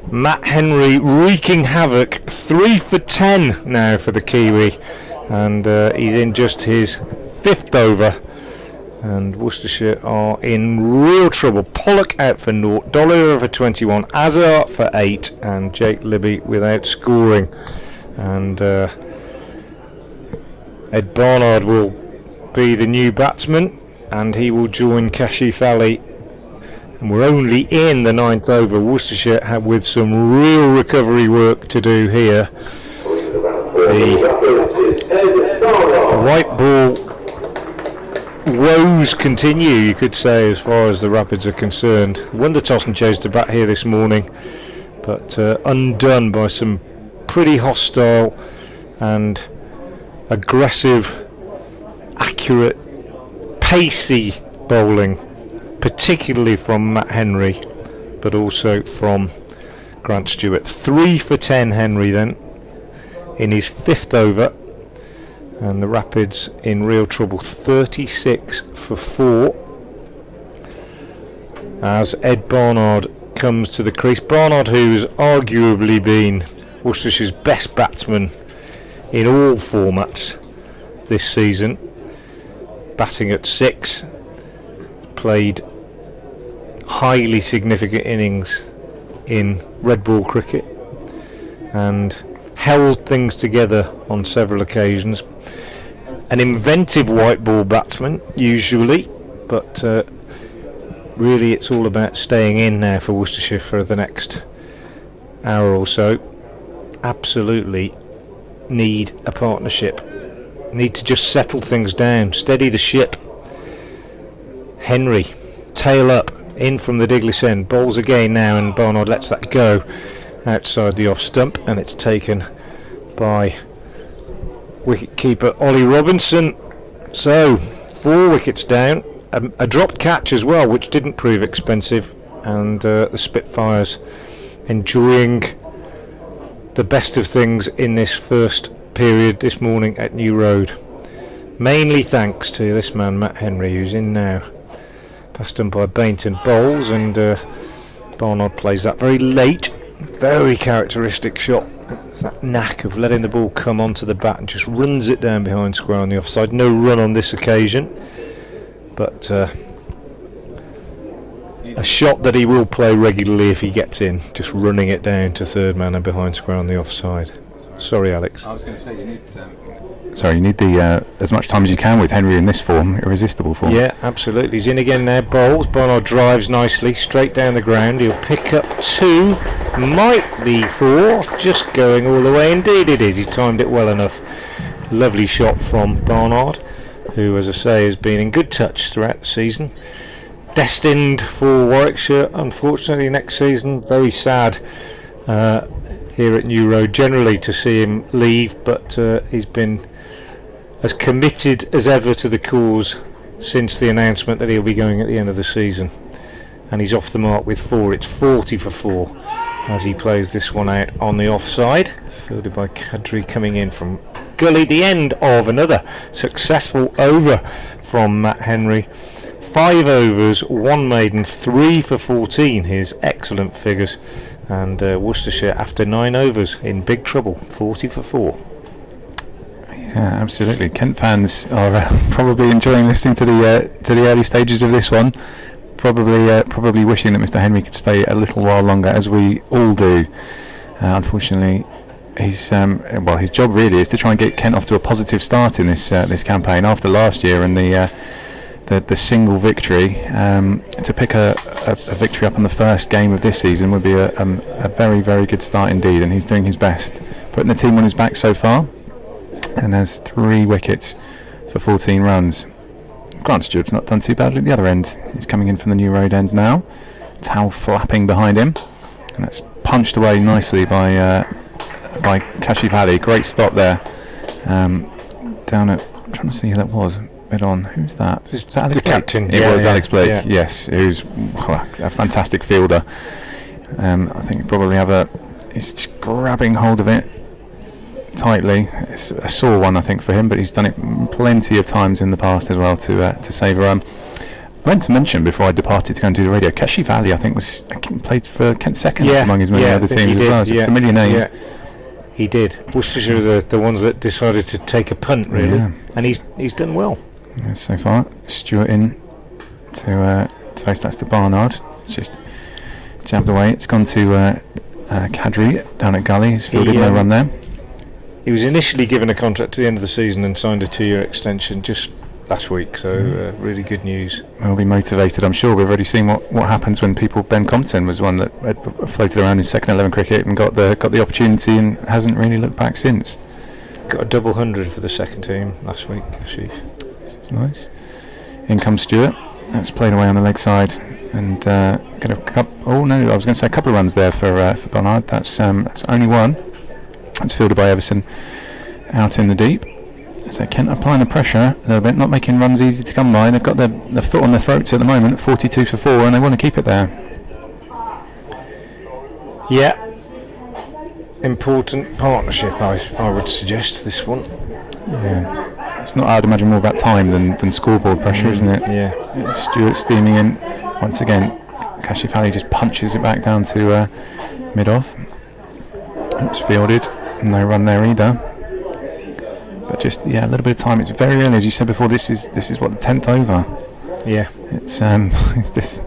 Matt Henry wreaking havoc, 3 for 10 now for the Kiwi, and he's in just his 5th over, and Worcestershire are in real trouble. Pollock out for 0, Dollar for 21, Azar for 8, and Jake Libby without scoring. And Ed Barnard will be the new batsman, and he will join Kashi Fally. And we're only in the 9th over. Worcestershire with some real recovery work to do here. The white ball woes continue, you could say, as far as the Rapids are concerned. Won the toss and chose to bat here this morning, but undone by some pretty hostile and aggressive, accurate, pacey bowling, particularly from Matt Henry, but also from Grant Stewart. 3 for 10 Henry then in his 5th over, and the Rapids in real trouble. 36 for 4 as Ed Barnard comes to the crease. Barnard, who's arguably been Worcestershire's best batsman in all formats this season, batting at 6, played highly significant innings in red ball cricket and held things together on several occasions. An inventive white ball batsman usually, but really it's all about staying in now for Worcestershire for the next hour or so. Absolutely need a partnership, need to just settle things down, steady the ship. Henry, tail up, in from the Diglis end, bowls again now, and Barnard lets that go outside the off stump, and it's taken by wicket-keeper Ollie Robinson. So 4 wickets down, a dropped catch as well, which didn't prove expensive, and the Spitfires enjoying the best of things in this first period this morning at New Road, mainly thanks to this man Matt Henry, who's in now. Passed on by Bainton bowls, and Barnard plays that very late, very characteristic shot. It's that knack of letting the ball come onto the bat and just runs it down behind square on the offside. No run on this occasion, but a shot that he will play regularly if he gets in, just running it down to third man and behind square on the offside. Sorry, Alex. I was going to say, you need the as much time as you can with Henry in this form, irresistible form. Yeah, absolutely. He's in again now. Bowls. Barnard drives nicely straight down the ground. He'll pick up 2, might be 4, just going all the way. Indeed it is. He timed it well enough. Lovely shot from Barnard, who, as I say, has been in good touch throughout the season. Destined for Warwickshire, unfortunately, next season. Very sad here at New Road generally to see him leave, but he's been as committed as ever to the cause since the announcement that he'll be going at the end of the season, and he's off the mark with 4. It's 40 for 4 as he plays this one out on the offside, fielded by Kadri coming in from gully. The end of another successful over from Matt Henry. 5 overs, 1 maiden, 3 for 14, his excellent figures, and Worcestershire after 9 overs in big trouble, 40 for 4. Yeah, absolutely. Kent fans are probably enjoying listening to the early stages of this one. Probably wishing that Mr. Henry could stay a little while longer, as we all do. Unfortunately, his job really is to try and get Kent off to a positive start in this campaign after last year and the single victory. To pick a victory up on the first game of this season would be a very, very good start indeed, and he's doing his best, putting the team on his back so far, and has 3 wickets for 14 runs. Grant Stewart's not done too badly at the other end. He's coming in from the New Road end now. Towel flapping behind him, and that's punched away nicely by Kashi Fally. Great stop there. Down at, I'm trying to see who that was. Mid on. Who's that? Is that Alex the Blake? captain. It was Alex Blake. Yeah. Yes, who's a fantastic fielder. I think he'll probably have he's just grabbing hold of it. tightly. It's a sore one, I think, for him, but he's done it plenty of times in the past as well to save a run. I meant to mention before I departed to go and do the radio, Keshi Valley, I think, played for Kent Second among his many other teams as well. It's a familiar name. Yeah, he did. Worcestershire are the ones that decided to take a punt, really, and he's done well. Yeah, so far, Stewart in to face, that's the Barnard. Just jabbed away. It's gone to Kadri down at Gully. He's fielded no run there. He was initially given a contract to the end of the season and signed a 2-year extension just last week, so really good news. We'll be motivated, I'm sure. We've already seen what happens when people. Ben Compton was one that had floated around in second 11 cricket and got the opportunity and hasn't really looked back since. Got a double 100 for the second team last week, Kashif. That's nice. In comes Stewart. That's played away on the leg side and get a couple. Oh no, I was going to say a couple of runs there for Barnard. That's only one. That's fielded by Everson out in the deep. So Kent applying the pressure a little bit, not making runs easy to come by. They've got their foot on their throats at the moment, 42 for 4, and they want to keep it there. Yeah. Important partnership, I would suggest, this one. Yeah. It's not, I'd imagine, more about time than scoreboard pressure, isn't it? Yeah. Stewart steaming in. Once again, Kashif Ali just punches it back down to mid-off. It's fielded. No run there either. But just a little bit of time. It's very early, as you said before. This is what, the 10th over. Yeah. It's this.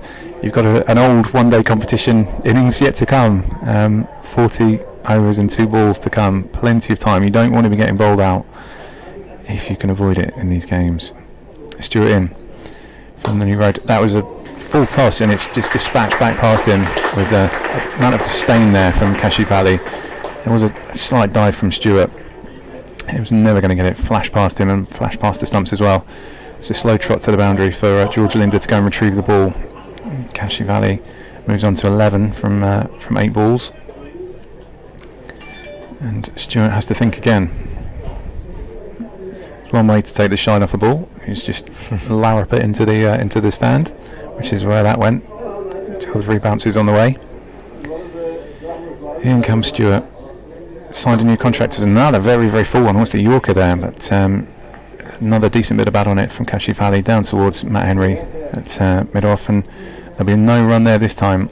You've got an old one-day competition innings yet to come. 40 overs and 2 balls to come. Plenty of time. You don't want to be getting bowled out if you can avoid it in these games. Stewart in from the new road. That was a full toss, and it's just dispatched back past him with the amount of disdain there from Kashif Ali. There was a slight dive from Stewart. He was never going to get it. Flash past him and flash past the stumps as well. It's a slow trot to the boundary for George Linder to go and retrieve the ball. Kashif Ali moves on to 11 from 8 balls. And Stewart has to think again. There's one way to take the shine off a ball. He's just larrup it into the stand, which is where that went. 2 or 3 bounces on the way. In comes Stewart. Signed a new contract with another very, very full one. What's the Yorker there? But another decent bit of bat on it from Kashif Ali down towards Matt Henry at mid-off, and there'll be no run there this time.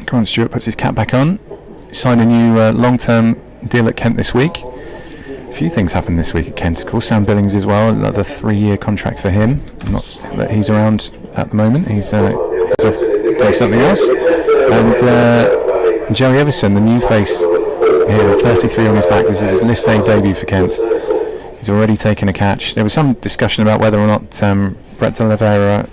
Grant Stewart puts his cap back on. He signed a new long-term deal at Kent this week. A few things happened this week at Kent, of course. Sam Billings as well, another 3-year contract for him. Not that he's around at the moment. He's off doing something else. And Joey Everson, the new face here, 33 on his back. This is his list day debut for Kent. He's already taken a catch. There was some discussion about whether or not Brett de Oliveira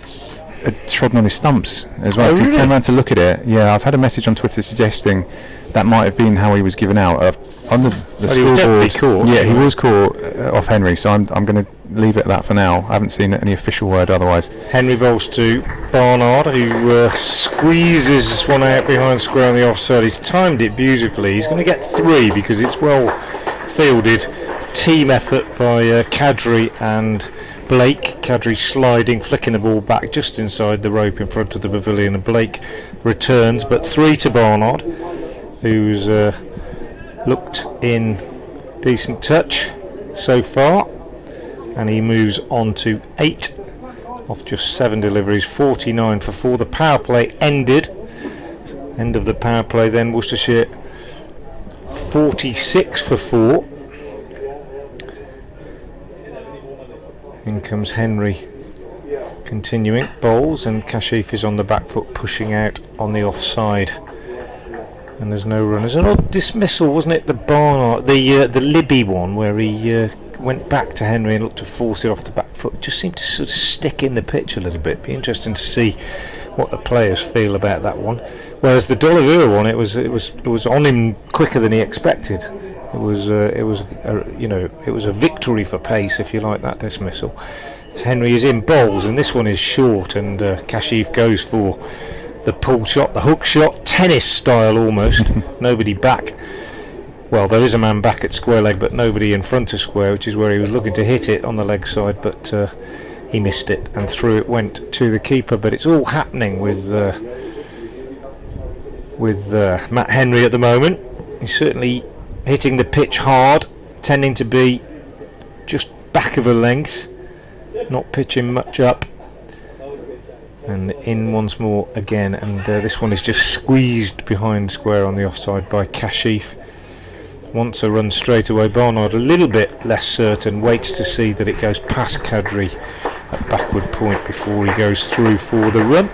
had trodden on his stumps as well. Did he turn around to look at it? Yeah, I've had a message on Twitter suggesting that might have been how he was given out. On the scoreboard, caught. Yeah, he was caught off Henry, so I'm going to leave it at that for now. I haven't seen any official word otherwise. Henry bowls to Barnard, who squeezes this one out behind square on the offside. He's timed it beautifully. He's going to get 3 because it's well fielded. Team effort by Kadri and Blake. Kadri sliding, flicking the ball back just inside the rope in front of the pavilion, and Blake returns, but 3 to Barnard, who's looked in decent touch so far, and he moves on to 8 off just 7 deliveries, 49 for 4. The power play ended. End of the power play then. Worcestershire 46 for 4. In comes Henry continuing bowls, and Kashif is on the back foot pushing out on the offside, and there's no run. There's an odd dismissal, wasn't it, the Barnard, the Libby one, where he went back to Henry and looked to force it off the back foot. It just seemed to sort of stick in the pitch a little bit. Be interesting to see what the players feel about that one. Whereas the D'Oliveira one, it was on him quicker than he expected. It was a victory for pace, if you like, that dismissal. Henry is in bowls, and this one is short, and Kashif goes for the pull shot, the hook shot, tennis style almost. Nobody back. Well, there is a man back at square leg, but nobody in front of square, which is where he was looking to hit it on the leg side, but he missed it, and through it went to the keeper. But it's all happening with Matt Henry at the moment. He's certainly hitting the pitch hard, tending to be just back of a length, not pitching much up. And in once more again, and this one is just squeezed behind square on the offside by Kashif. Wants a run straight away. Barnard a little bit less certain, waits to see that it goes past Kadri at backward point before he goes through for the run.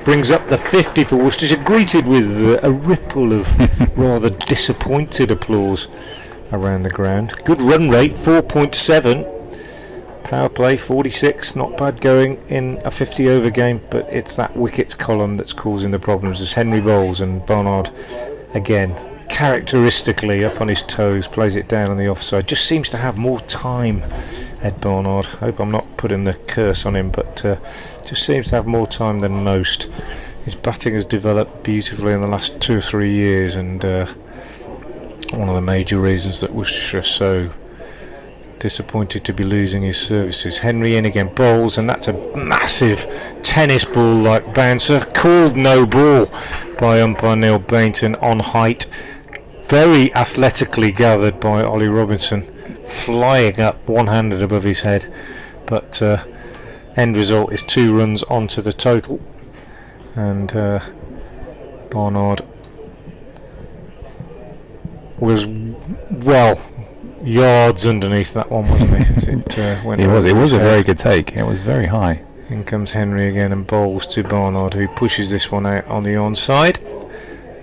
Brings up the 50 for Worcestershire, greeted with a ripple of rather disappointed applause around the ground. Good run rate, 4.7. Power play 46, not bad going in a 50 over game, but it's that wickets column that's causing the problems as Henry bowls, and Barnard again characteristically up on his toes, plays it down on the offside. Just seems to have more time, Ed Barnard. Hope I'm not putting the curse on him, but just seems to have more time than most. His batting has developed beautifully in the last 2 or 3 years, and one of the major reasons that Worcestershire are so disappointed to be losing his services. Henry in again, bowls, and that's a massive tennis ball like bouncer, called no ball by umpire Neil Bainton on height. Very athletically gathered by Ollie Robinson, flying up one-handed above his head, but end result is 2 runs onto the total, and Barnard was well yards underneath that one, wasn't it? It was a very good take. It was very high. In comes Henry again and bowls to Barnard, who pushes this one out on the onside,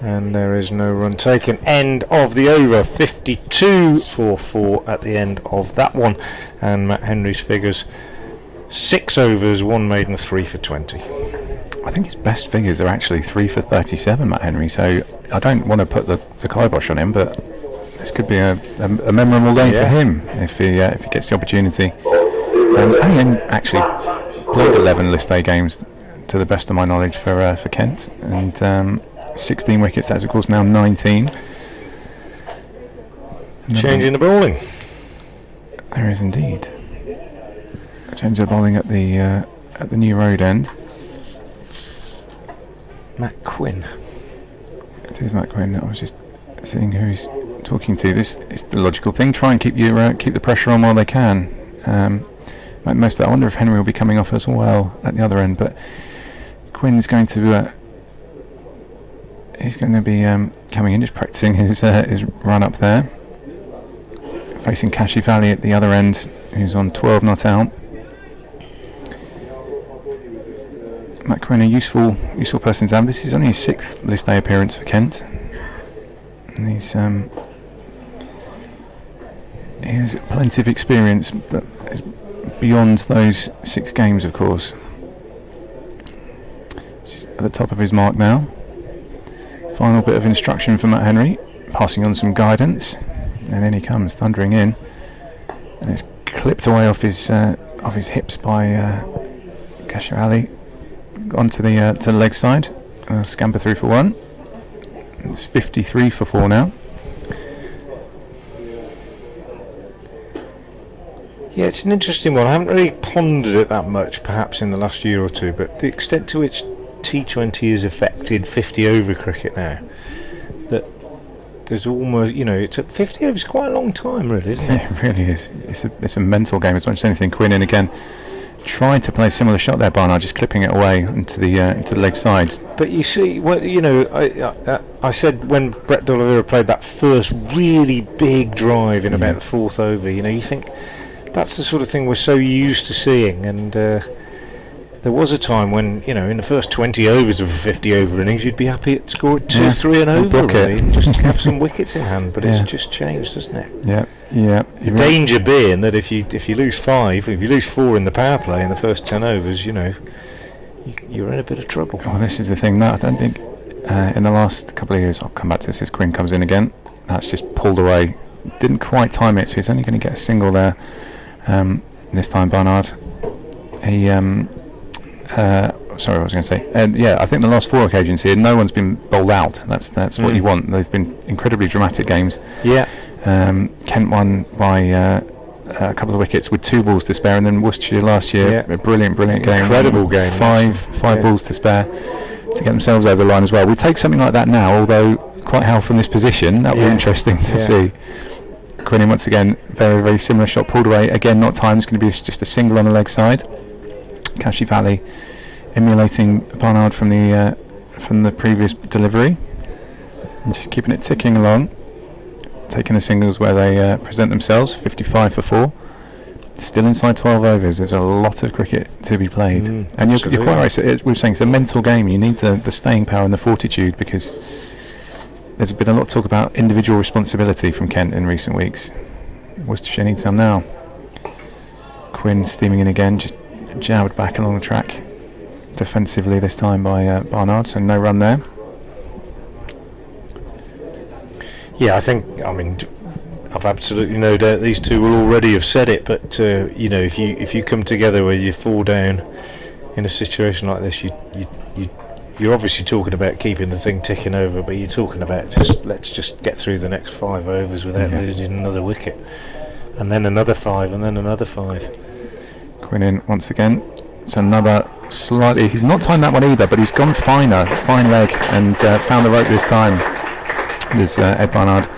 and there is no run taken. End of the over, 52 for 4 at the end of that one, and Matt Henry's figures 6 overs, 1 maiden, 3 for 20. I think his best figures are actually 3 for 37, Matt Henry, so I don't want to put the kibosh on him, but this could be a memorable day for him if he gets the opportunity. He's only actually played 11 List A games, to the best of my knowledge, for Kent, and 16 wickets. That's of course now 19. Changing the bowling. There is indeed a change of bowling at the New Road end. Matt Quinn. It is Matt Quinn. I was just seeing who he's talking to. This is the logical thing. Try and keep the pressure on while they can. Most of that, I wonder if Henry will be coming off as well at the other end, but Quinn's going to he's going to be coming in, just practicing his run up there, facing Kashif Ali at the other end, who's on 12 not out. Matt Quinn, a useful person to have. This is only his 6th List A appearance for Kent, and he has plenty of experience, but beyond those 6 games, of course. Just at the top of his mark now. Final bit of instruction for Matt Henry, passing on some guidance, and in he comes, thundering in, and it's clipped away off his hips by Kashif Ali, onto the to the leg side. Scamper through for 1. It's 53 for 4 now. Yeah, it's an interesting one. I haven't really pondered it that much, perhaps in the last year or two, but the extent to which T20 has affected 50 over cricket now, that there's almost, it's 50 overs, quite a long time, really, isn't it? It really is. It's a mental game as much as anything. Quinn in again, tried to play a similar shot there, Barnard, just clipping it away into the leg sides. But you see, I said when Brett D'Oliveira played that first really big drive in about the 4th over, you think that's the sort of thing we're so used to seeing, and there was a time when, in the first 20 overs of a 50 over innings, you'd be happy to score 2, 3 and over, really, just have some wickets in hand, but it's just changed, doesn't it? Yeah. The danger being that if you lose 5, if you lose 4 in the power play in the first 10 overs, you're in a bit of trouble. Well, this is the thing. No, I don't think in the last couple of years, I'll come back to this as Quinn comes in again, that's just pulled away. Didn't quite time it, so he's only going to get a single there. This time Barnard, he sorry, what was I going to say? I think the last 4 occasions here, no one's been bowled out. That's what you want. They've been incredibly dramatic games. Yeah. Kent won by a couple of wickets with 2 balls to spare, and then Worcestershire last year, a brilliant game. Incredible game. Five balls to spare to get themselves over the line as well. We take something like that now, although quite how from this position, that would be interesting to see. Quinn in once again, very, very similar shot, pulled away, again not timed, it's going to be just a single on the leg side. Kashi Valley emulating Barnard from the previous delivery, and just keeping it ticking along, taking the singles where they present themselves. 55 for 4, still inside 12 overs. There's a lot of cricket to be played, and you're quite right. We're saying it's a mental game. You need the staying power and the fortitude, because there's been a lot of talk about individual responsibility from Kent in recent weeks. Worcestershire needs some now. Quinn steaming in again, just jabbed back along the track defensively this time by Barnard, so no run there. Yeah, I mean, I've absolutely no doubt these two will already have said it, but if you come together where you fall down in a situation like this, you're obviously talking about keeping the thing ticking over, but you're talking about let's just get through the next 5 overs without losing another wicket, and then another 5, and then another 5. Quinn in once again. It's another slightly. He's not timed that one either, but he's gone fine leg, and found the rope this time. There's Ed Barnard.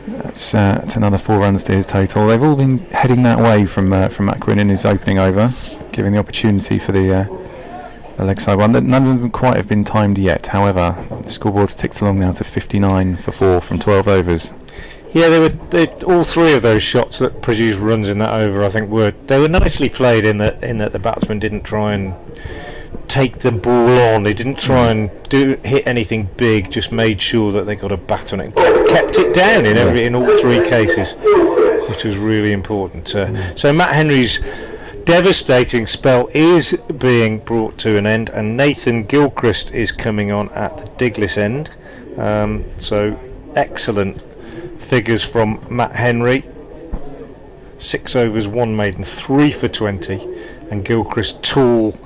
That's another 4 runs to his total. They've all been heading that way from Matt Quinn in his opening over, giving the opportunity for the leg side one. None of them quite have been timed yet. However, the scoreboard's ticked along now to 59 for 4 from 12 overs. Yeah, they all 3 of those shots that produced runs in that over, I think, were nicely played in that the batsman didn't try and take the ball on. He didn't try and hit anything big. Just made sure that they got a bat on it, kept it down in all 3 cases, which was really important. So Matt Henry's devastating spell is being brought to an end, and Nathan Gilchrist is coming on at the Diglis end. So excellent figures from Matt Henry. 6 overs, 1 maiden, 3 for 20, and Gilchrist, tall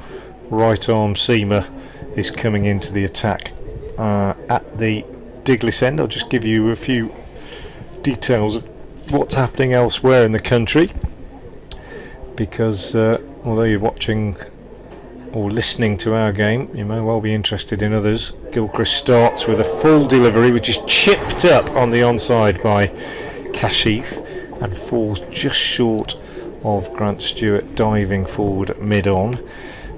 right arm seamer, is coming into the attack at the Diglis end. I'll just give you a few details of what's happening elsewhere in the country, because although you're watching or listening to our game, you may well be interested in others. Gilchrist starts with a full delivery, which is chipped up on the onside by Kashif and falls just short of Grant Stewart diving forward mid-on.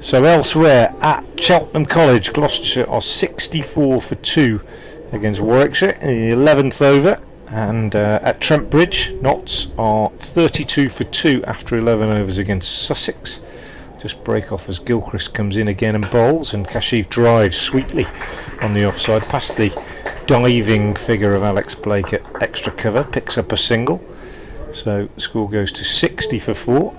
So elsewhere at Cheltenham College, Gloucestershire are 64 for 2 against Warwickshire in the 11th over, and at Trent Bridge, Notts are 32 for 2 after 11 overs against Sussex. Just break off as Gilchrist comes in again and bowls, and Kashif drives sweetly on the offside past the diving figure of Alex Blake at extra cover, picks up a single. So the score goes to 60 for 4.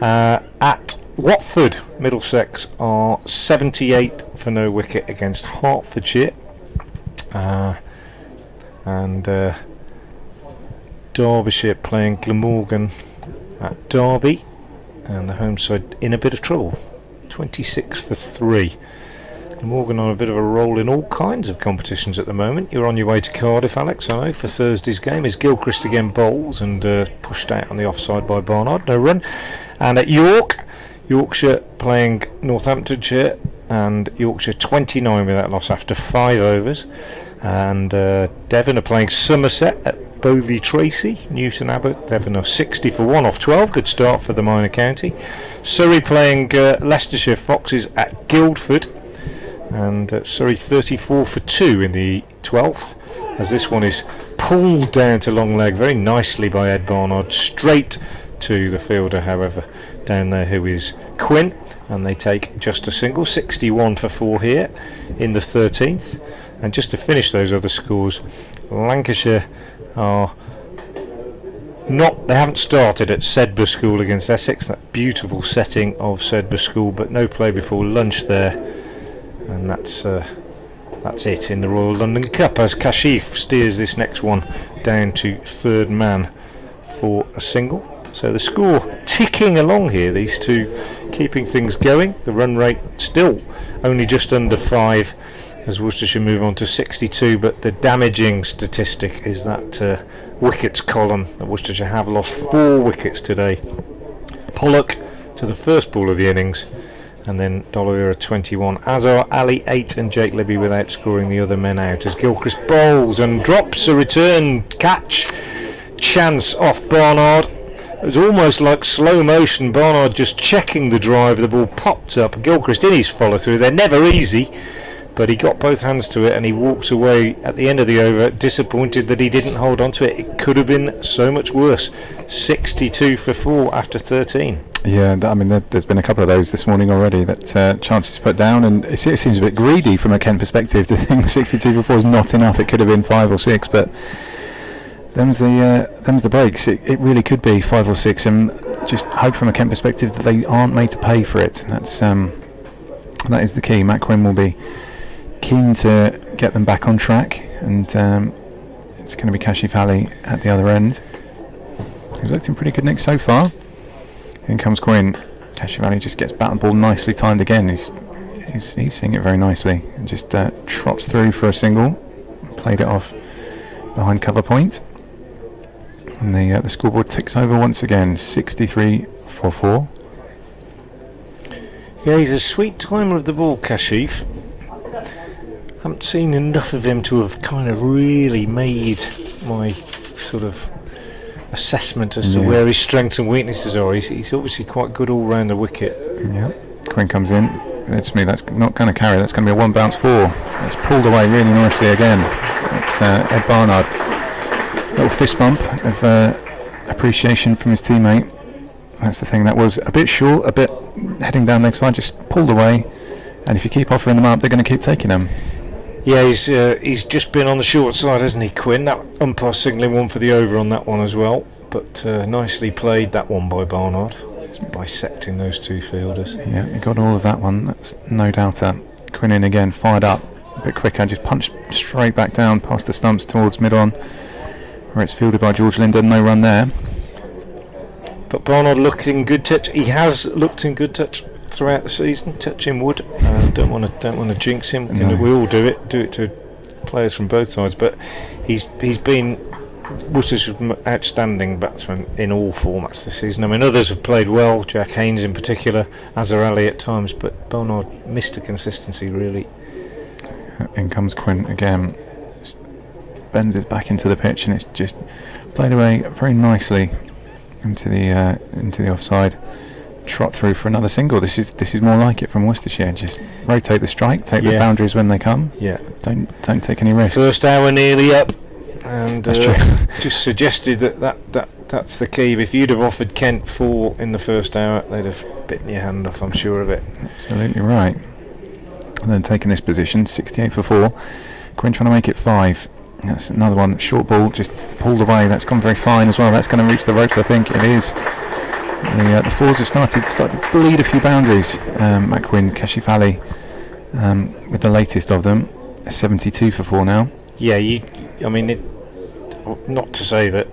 At Watford, Middlesex are 78 for no wicket against Hertfordshire, and Derbyshire playing Glamorgan at Derby, and the home side in a bit of trouble, 26 for 3. Glamorgan on a bit of a roll in all kinds of competitions at the moment. You're on your way to Cardiff, Alex, I know, for Thursday's game. Is Gilchrist again bowls and pushed out on the offside by Barnard, no run. And at Yorkshire playing Northamptonshire, and Yorkshire 29 with that loss after 5 overs. And Devon are playing Somerset at Bovey Tracy, Newton Abbott. Devon are 60 for 1 off 12, good start for the minor county. Surrey playing Leicestershire Foxes at Guildford, and Surrey 34 for 2 in the 12th, as this one is pulled down to long leg very nicely by Ed Barnard, straight to the fielder, however, down there, who is Quinn, and they take just a single. 61 for 4 here in the 13th. And just to finish those other scores, Lancashire are they haven't started at Sedbergh School against Essex, that beautiful setting of Sedbergh School, but no play before lunch there, and that's it in the Royal London Cup, as Kashif steers this next one down to 3rd man for a single. So the score ticking along here, these two keeping things going. The run rate still only just under 5 as Worcestershire move on to 62, but the damaging statistic is that wickets column that Worcestershire have lost 4 wickets today. Pollock to the first ball of the innings, and then Dolivera 21, Azhar Ali 8, and Jake Libby without scoring the other men out, as Gilchrist bowls and drops a return catch chance off Barnard. It was almost like slow motion. Barnard just checking the drive. The ball popped up. Gilchrist in his follow through. They're never easy, but he got both hands to it and he walks away at the end of the over disappointed that he didn't hold on to it. It could have been so much worse. 62 for 4 after 13. Yeah, I mean, there's been a couple of those this morning already that chances put down, and it seems a bit greedy from a Kent perspective to think 62 for 4 is not enough. It could have been 5 or 6, but them's the breaks. It really could be 5 or 6, and just hope from a Kent perspective that they aren't made to pay for it. That is the key. Matt Quinn will be keen to get them back on track, and it's going to be Kashi Fally at the other end. He's looked in pretty good nick so far. In comes Quinn. Kashi Fally just gets bat and ball nicely timed again. He's seeing it very nicely and just trots through for a single. Played it off behind cover point. And the scoreboard ticks over once again. 63 for 4. Yeah, he's a sweet timer of the ball, Kashif. Haven't seen enough of him to have kind of really made my sort of assessment as to where his strengths and weaknesses are. He's obviously quite good all round the wicket. Yeah, Quinn comes in. It's me. That's not going to carry. That's going to be a 1 bounce 4. It's pulled away really nicely again. It's Ed Barnard. Little fist bump of appreciation from his teammate. That's the thing. That was a bit short, a bit heading down leg side. Just pulled away. And if you keep offering them up, they're going to keep taking them. Yeah, he's just been on the short side, hasn't he, Quinn? That umpire signalling one for the over on that one as well. But nicely played, that one by Barnard, bisecting those two fielders. Yeah, he got all of that one. That's no doubt. Quinn in again, fired up a bit quicker, just punched straight back down past the stumps towards mid-on, where it's fielded by George Linden. No run there. But Barnard looking good touch. He has looked in good touch throughout the season. Touching wood. Don't want to jinx him. No. We all do it to players from both sides. But he's been Worcester's outstanding batsman in all formats this season. I mean, others have played well. Jack Haynes in particular, Azhar Ali at times. But Barnard missed the consistency really. In comes Quinn again. Bends it back into the pitch, and it's just played away very nicely into the offside. Trot through for another single. This is more like it from Worcestershire. Just rotate the strike, take the boundaries when they come. Yeah. Don't take any risks. First hour nearly up, and That's true. just suggested that's the key. If you'd have offered Kent 4 in the first hour, they'd have bitten your hand off. I'm sure of it. Absolutely right. And then taking this position, 68 for 4. Quinn trying to make it 5. That's another one. Short ball, just pulled away. That's gone very fine as well. That's going to reach the ropes, I think. It is. The fours have started to bleed a few boundaries. Matt Quinn, Kashi Fally with the latest of them. 72 for 4 now. Yeah, I mean, not to say that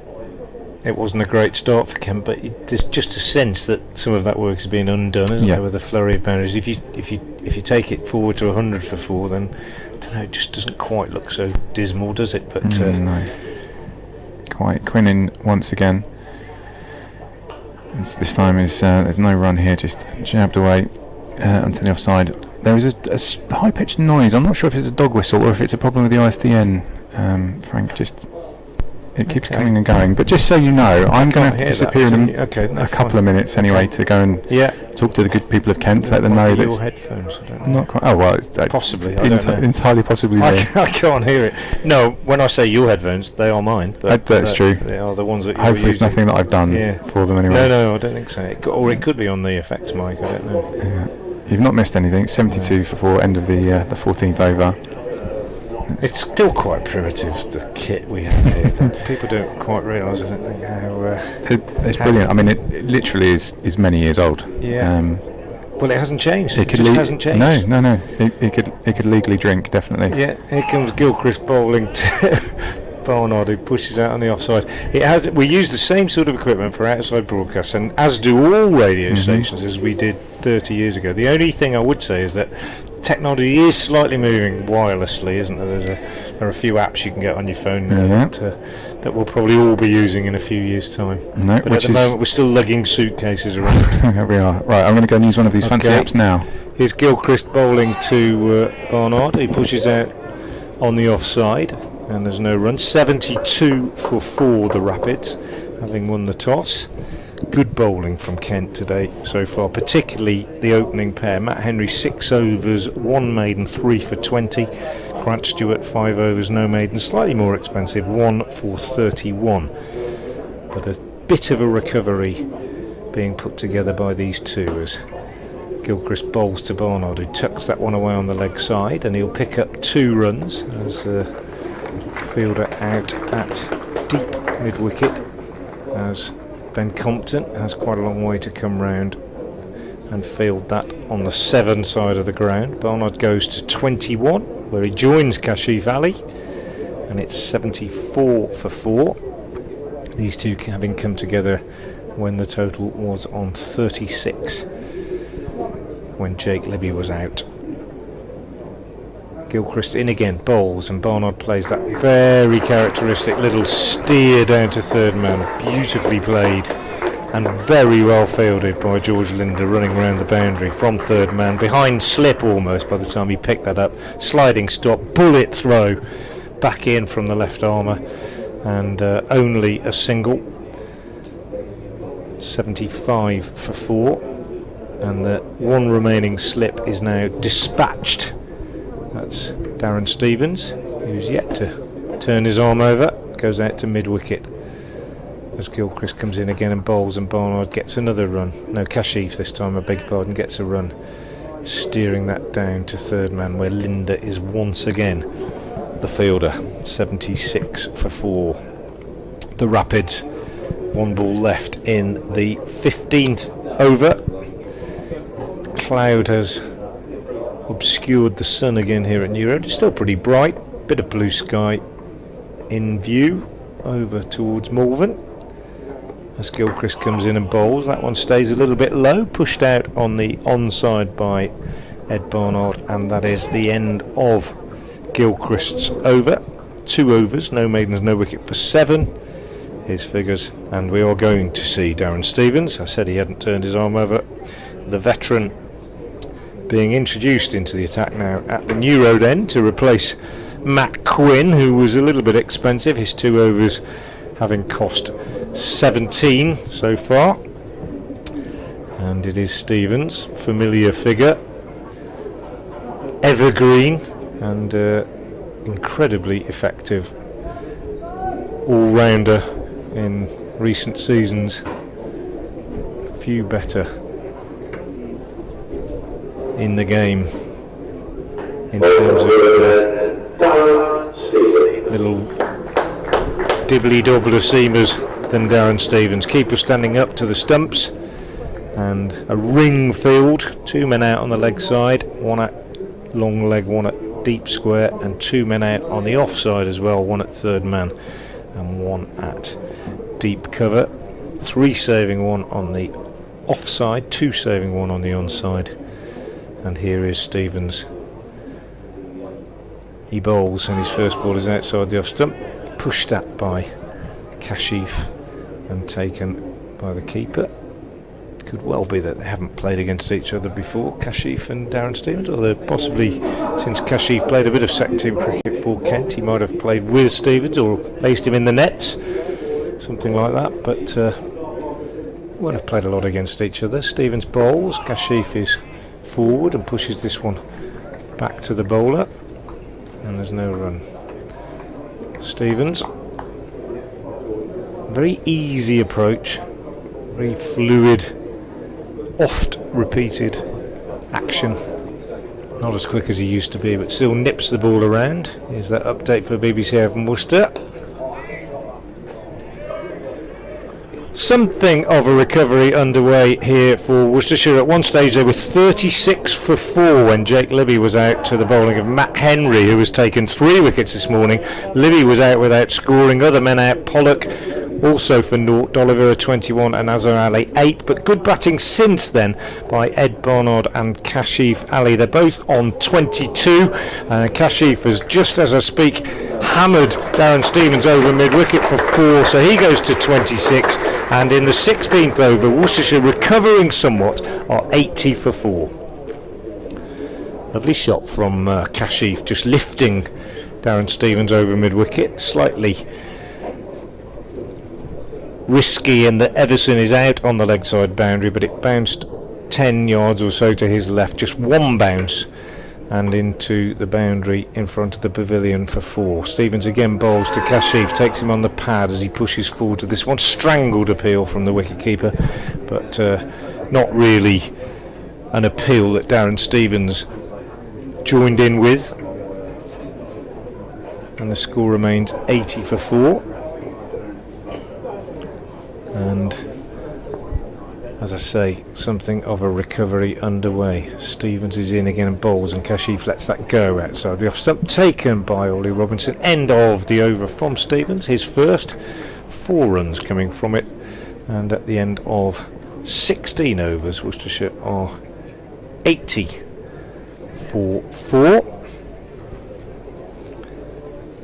it wasn't a great start for Kent, but there's just a sense that some of that work is being undone, isn't there, with a flurry of boundaries. If you take it forward to 100 for 4, then I don't know, it just doesn't quite look so dismal, does it? But no. Quite. Quinn in once again. This time there's no run here, just jabbed away onto the offside. There is a high-pitched noise. I'm not sure if it's a dog whistle or if it's a problem with the ISDN. Frank, it keeps coming and going. But just so you know, I'm going to have to disappear in a couple of minutes anyway to go and talk to the good people of Kent, let them know that your headphones. I don't know. Not quite. Oh well, possibly. I don't know. Entirely possibly. I can't hear it. No, when I say your headphones, they are mine. But that's true. They are the ones that you're hopefully using. It's nothing that I've done for them anyway. No, I don't think so. Or it could be on the effects mic. I don't know. Yeah. You've not missed anything. 72 for 4. End of the 14th over. It's still quite primitive, the kit we have here. People don't quite realise, I don't think, how... it's brilliant. I mean, it literally is many years old. Yeah. Well, it hasn't changed. It hasn't changed. No. It could legally drink, definitely. Yeah, here comes Gilchrist bowling to Barnard, who pushes out on the offside. We use the same sort of equipment for outside broadcasts, and as do all radio stations, as we did 30 years ago. The only thing I would say is that technology is slightly moving wirelessly, isn't there? There are a few apps you can get on your phone that we'll probably all be using in a few years' time. No, but at the moment we're still lugging suitcases around. Here we are. Right, I'm going to go and use one of these fancy apps now. Here's Gilchrist bowling to Barnard. He pushes out on the offside. and there's no run. 72 for 4 the Rapids, having won the toss. Good bowling from Kent today so far, particularly the opening pair. Matt Henry 6 overs, 1 maiden, 3 for 20. Grant Stewart 5 overs, no maiden, slightly more expensive, 1 for 31. But a bit of a recovery being put together by these two as Gilchrist bowls to Barnard, who tucks that one away on the leg side, and he'll pick up 2 runs as fielder out at deep mid wicket, as Ben Compton has quite a long way to come round and field that on the 7 side of the ground. Barnard goes to 21 where he joins Kashif Ali, and it's 74 for 4. These two having come together when the total was on 36 when Jake Libby was out. Gilchrist in again, bowls, and Barnard plays that very characteristic little steer down to third man. Beautifully played and very well fielded by George Linder, running around the boundary from third man, behind slip almost by the time he picked that up. Sliding stop, bullet throw back in from the left armour, and only a single. 75 for 4, and the one remaining slip is now dispatched. That's Darren Stevens, who's yet to turn his arm over, goes out to mid-wicket as Gilchrist comes in again and bowls, and Barnard gets another run. No, Kashif this time, I beg your pardon, gets a run, steering that down to third man where Linder is once again the fielder. 76 for 4. The Rapids, 1 ball left in the 15th over. Cloud has obscured the sun again here at New Road. It's still pretty bright, bit of blue sky in view over towards Malvern as Gilchrist comes in and bowls. That one stays a little bit low, pushed out on the onside by Ed Barnard, and that is the end of Gilchrist's over. 2 overs, no maidens, no wicket for 7, his figures, and we are going to see Darren Stevens. I said he hadn't turned his arm over. The veteran being introduced into the attack now at the New Road end to replace Matt Quinn, who was a little bit expensive, his 2 overs having cost 17 so far. And it is Stevens, familiar figure, evergreen and incredibly effective all-rounder in recent seasons. Few better in the game in terms of little dibbly-dobbler seamers than Darren Stevens. Keeper standing up to the stumps, and a ring field, 2 men out on the leg side, 1 at long leg, 1 at deep square, and 2 men out on the offside as well, 1 at third man and 1 at deep cover. 3 saving 1 on the offside, 2 saving 1 on the onside. And here is Stevens. He bowls, and his first ball is outside the off stump, pushed at by Kashif and taken by the keeper. Could well be that they haven't played against each other before, Kashif and Darren Stevens, although possibly since Kashif played a bit of second team cricket for Kent, he might have played with Stevens or faced him in the nets, something like that, but won't have played a lot against each other. Stevens bowls, Kashif is forward and pushes this one back to the bowler, and there's no run. Stevens, very easy approach, very fluid, oft repeated action, not as quick as he used to be, but still nips the ball around. Here's that update for BBC from Worcester. Something of a recovery underway here for Worcestershire. At one stage they were 36 for 4 when Jake Libby was out to the bowling of Matt Henry, who has taken 3 wickets this morning. Libby was out without scoring, other men out, Pollock also for naught, D'Oliveira 21 and Azhar Ali 8, but good batting since then by Ed Barnard and Kashif Ali. They're both on 22, and Kashif has, just as I speak, hammered Darren Stevens over mid-wicket for 4, so he goes to 26, and in the 16th over, Worcestershire, recovering somewhat, are 80 for 4. Lovely shot from Kashif, just lifting Darren Stevens over mid-wicket. Slightly risky in that Everson is out on the leg side boundary, but it bounced 10 yards or so to his left, just one bounce, and into the boundary in front of the pavilion for 4. Stevens again bowls to Kashif, takes him on the pad as he pushes forward to this one. Strangled appeal from the wicketkeeper, but not really an appeal that Darren Stevens joined in with. And the score remains 80 for 4. And as I say, something of a recovery underway. Stevens is in again and bowls, and Kashif lets that go outside the off stump, taken by Ollie Robinson. End of the over from Stevens, his first, 4 runs coming from it, and at the end of 16 overs, Worcestershire are 80 for 4.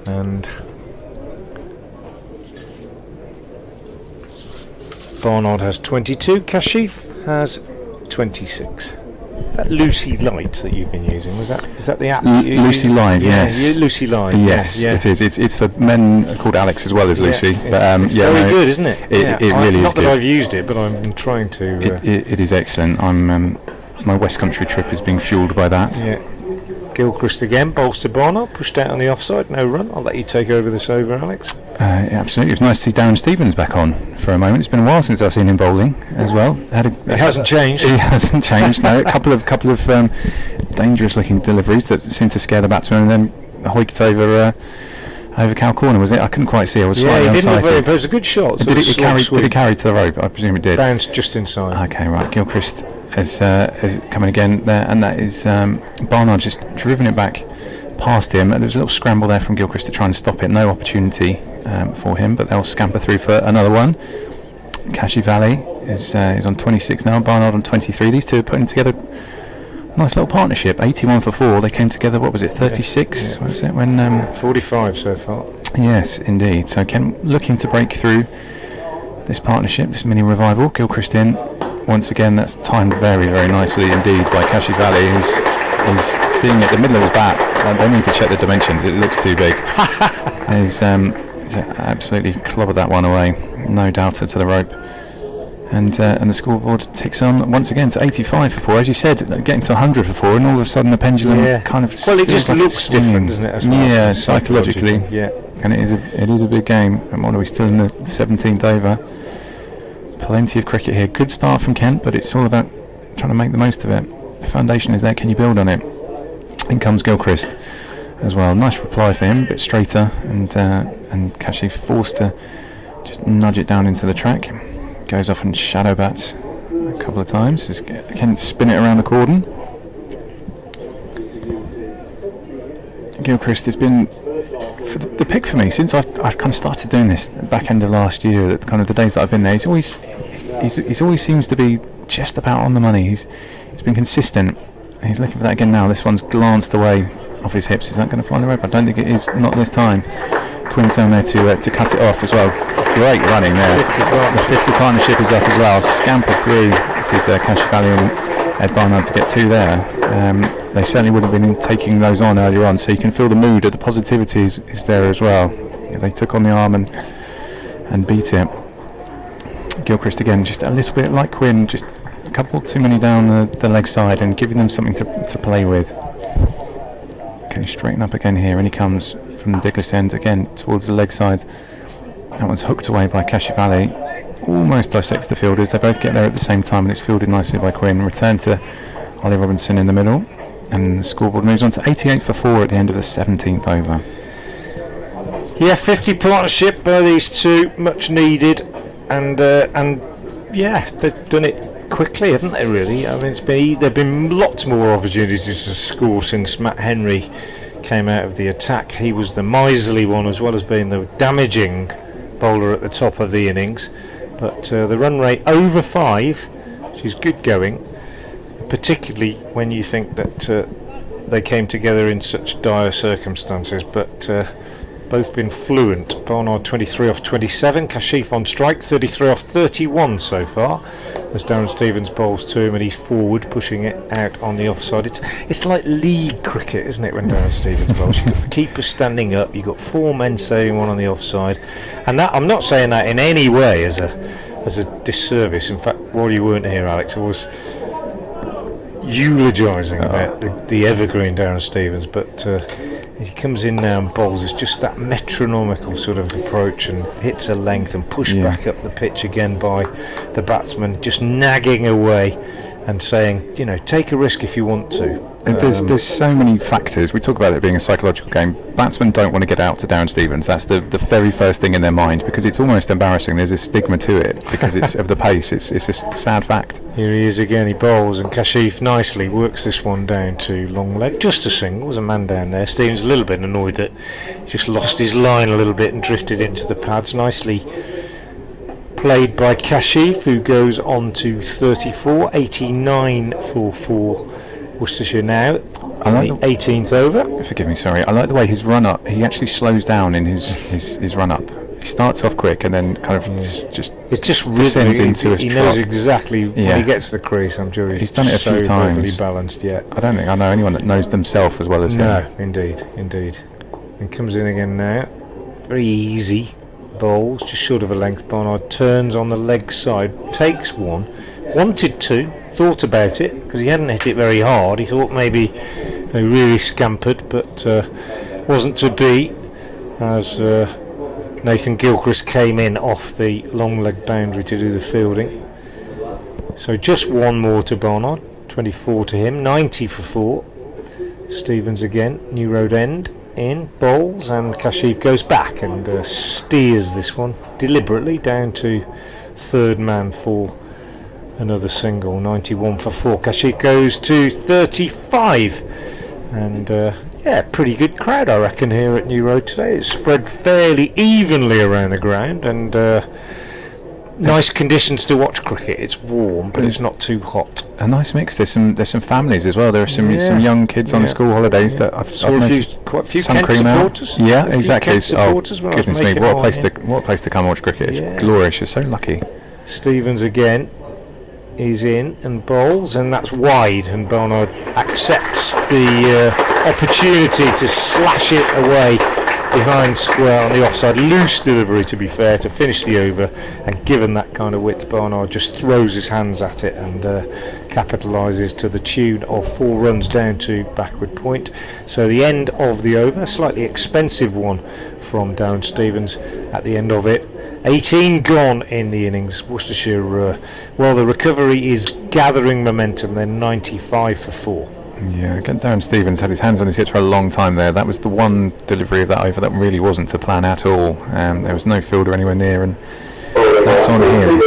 And Barnard has 22, Kashif has 26. Is that Lucy Light that you've been using? Is that the app? Lucy Light, yes. Lucy Light. Yes, yeah. it is. It's for men called Alex as well as Lucy. But, it's very good, isn't it? It really is not good. That I've used it, but I'm trying to. It is excellent. My West Country trip is being fuelled by that. Yeah. Gilchrist again, bowls to Barnard, pushed out on the offside, no run. I'll let you take over this over, Alex. Absolutely. It was nice to see Darren Stevens back on for a moment. It's been a while since I've seen him bowling as well. He hasn't changed. He hasn't changed. No, a couple of dangerous-looking deliveries that seemed to scare the batsman, and then hoiked over cow corner. Was it? I couldn't quite see. I was slightly he didn't look unsighted. very. It was a good shot. Did it carry to the rope? I presume it did. Bounced just inside. Okay, right. Gilchrist is coming again there, and that is Barnard just driven it back past him. And there's a little scramble there from Gilchrist to try and stop it. No opportunity for him, but they'll scamper through for another one. Kashi Valley is on 26 now, Barnard on 23. These two are putting together a nice little partnership. 81 for 4. They came together, what was it, 36? Yeah. Was it when 45 so far. Yes, indeed. So Ken looking to break through this partnership, this mini revival. Gilchrist in once again. That's timed very, very nicely indeed by Kashi Valley, who's seeing it the middle of his bat. They need to check the dimensions. It looks too big. He's absolutely clobbered that one away. No doubter to the rope. And the scoreboard ticks on once again to 85 for 4. As you said, getting to 100 for 4, and all of a sudden the pendulum kind of. Well, it just looks different, doesn't it? As well? Yeah, psychologically. Yeah. And it is a big game. And what are we still in the 17th over? Plenty of cricket here. Good start from Kent, but it's all about trying to make the most of it. The foundation is there. Can you build on it? In comes Gilchrist as well. Nice reply for him, a bit straighter, and Kashi forced to just nudge it down into the track. Goes off and shadow bats a couple of times. Just Kent spin it around the cordon. Gilchrist has been the pick for me since I've kind of started doing this back end of last year. That kind of the days that I've been there, he's always seems to be just about on the money. He's been consistent. He's looking for that again now. This one's glanced away off his hips. Is that going to fly on the rope? I don't think it is. Not this time. Quinn's down there to cut it off as well. Great running there. The 50 partnership is up as well. Scampered through did Kashi Valley and Ed Barnard to get 2 there. They certainly wouldn't have been taking those on earlier on, so you can feel the mood. The positivity is there as well. They took on the arm and beat it. Gilchrist again, just a little bit like Quinn, just a couple too many down the leg side and giving them something to play with. Can he straighten up again here? And he comes from the Diglis end again towards the leg side. That one's hooked away by Kashi Valley. Almost dissects the fielders. They both get there at the same time, and it's fielded nicely by Quinn. Return to Ollie Robinson in the middle, and the scoreboard moves on to 88 for 4 at the end of the 17th over. Yeah, 50 partnership by these two, much needed, and yeah, they've done it quickly, haven't they? Really, I mean, there've been lots more opportunities to score since Matt Henry came out of the attack. He was the miserly one as well as being the damaging bowler at the top of the innings, but the run rate over 5, which is good going, particularly when you think that they came together in such dire circumstances. But both been fluent. Barnard 23 off 27, Kashif on strike 33 off 31 so far, as Darren Stevens bowls to him and he's forward, pushing it out on the offside. It's like league cricket, isn't it, when Darren Stevens bowls? You've got the keeper standing up, you've got 4 men saving one on the offside, and that, I'm not saying that in any way as a disservice. In fact, while you weren't here, Alex, I was eulogising about the evergreen Darren Stevens, but he comes in now and bowls. It's just that metronomical sort of approach and hits a length and pushed back up the pitch again by the batsman, just nagging away and saying, you know, take a risk if you want to. There's so many factors. We talk about it being a psychological game. Batsmen don't want to get out to Darren Stevens. That's the very first thing in their mind, because it's almost embarrassing. There's a stigma to it because it's of the pace. It's a sad fact. Here he is again. He bowls, and Kashif nicely works this one down to long leg. Just a single. There's a man down there. Stevens a little bit annoyed that he just lost his line a little bit and drifted into the pads. Nicely played by Kashif, who goes on to 34, 89 for Worcestershire now. I like the 18th over. Forgive me, sorry. I like the way his run up. He actually slows down in his run up. He starts off quick and then kind of it's just rhythmic. He knows exactly when he gets the crease. I'm sure he's done it a few times. Overly balanced yet. I don't think I know anyone that knows themselves as well as him. No, indeed. And comes in again now. Very easy bowls, just short of a length. Barnard turns on the leg side, takes one, wanted to, thought about it because he hadn't hit it very hard. He thought maybe they really scampered, but wasn't to be, as Nathan Gilchrist came in off the long leg boundary to do the fielding. So just one more to Barnard, 24 to him, 90 for 4. Stevens again, New Road End in, bowls, and Kashif goes back and steers this one deliberately down to third man for another single. 91 for 4. Kashif goes to 35, and pretty good crowd I reckon here at New Road today. It's spread fairly evenly around the ground, and nice conditions to watch cricket. It's warm, but it's not too hot. A nice mix. There's some families as well. There are some young kids on the school holidays that I've noticed. Quite a few Kent supporters. Yeah, exactly. Goodness me, what a place to come watch cricket. It's glorious. You're so lucky. Stevens again. He's in and bowls, and that's wide, and Barnard accepts the opportunity to slash it away behind square on the offside. Loose delivery, to be fair, to finish the over, and given that kind of width, Barnard just throws his hands at it and capitalises to the tune of 4 runs down to backward point. So the end of the over, slightly expensive one from Darren Stevens at the end of it. 18 gone in the innings. Worcestershire, the recovery is gathering momentum. They're 95 for 4. Yeah, again, Darren Stevens had his hands on his hips for a long time there. That was the one delivery of that over that really wasn't the plan at all. There was no fielder anywhere near, and that's on him.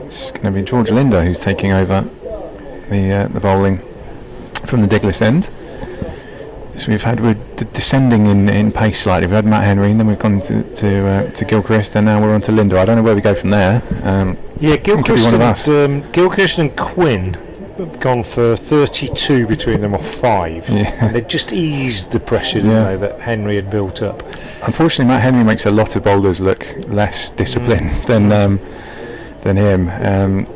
It's going to be George Linder who's taking over the bowling from the Diglis end. So we're descending in pace slightly. We've had Matt Henry, and then we've gone to Gilchrist, and now we're on to Linder. I don't know where we go from there. Gilchrist and Quinn have gone for 32 between them off 5. And they just eased the pressure, didn't they, that Henry had built up. Unfortunately, Matt Henry makes a lot of bowlers look less disciplined than him.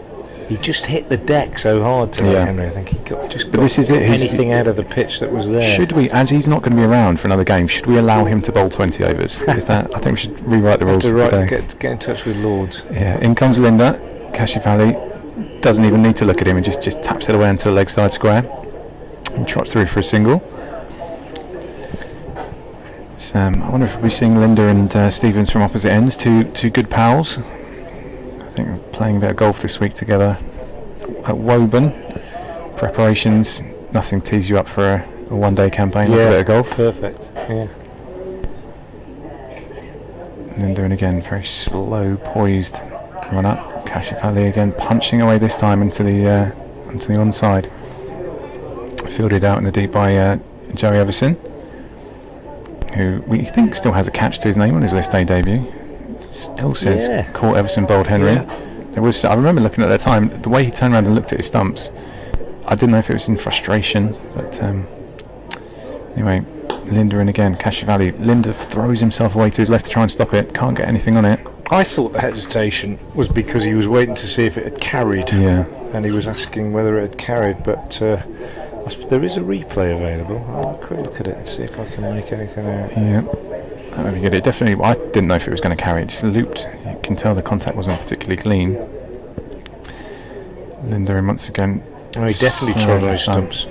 He just hit the deck so hard today, Henry. I think he got anything out of the pitch that was there. Should we, as he's not going to be around for another game, should we allow him to bowl 20 overs? I think we should rewrite the rules today. Get in touch with Lords. Yeah, in comes Linder. Kashif Ali doesn't even need to look at him and just taps it away into the leg side square and trots through for a single. I wonder if we'll be seeing Linder and Stevens from opposite ends, two good pals. I think we're playing a bit of golf this week together at Woburn. Preparations, nothing tees you up for a one-day campaign, like a bit of golf. Perfect. Yeah. And then doing again, very slow, poised run up. Kashif Ali again punching away this time into the onside. Fielded out in the deep by Joey Everson, who we think still has a catch to his name on his List A debut. Still says caught Everson bowled Henry. There was, I remember looking at that time, the way he turned around and looked at his stumps, I didn't know if it was in frustration, but anyway, Linda in again, Cashivali. Linda throws himself away to his left to try and stop it. Can't get anything on it. I thought the hesitation was because he was waiting to see if it had carried. Yeah. And he was asking whether it had carried, but there is a replay available. I'll have a quick look at it and see if I can make anything out. Yeah. That would be good. It definitely. I didn't know if it was going to carry. It just looped. You can tell the contact wasn't particularly clean. Linda in once again. Oh, he definitely trod on his stumps.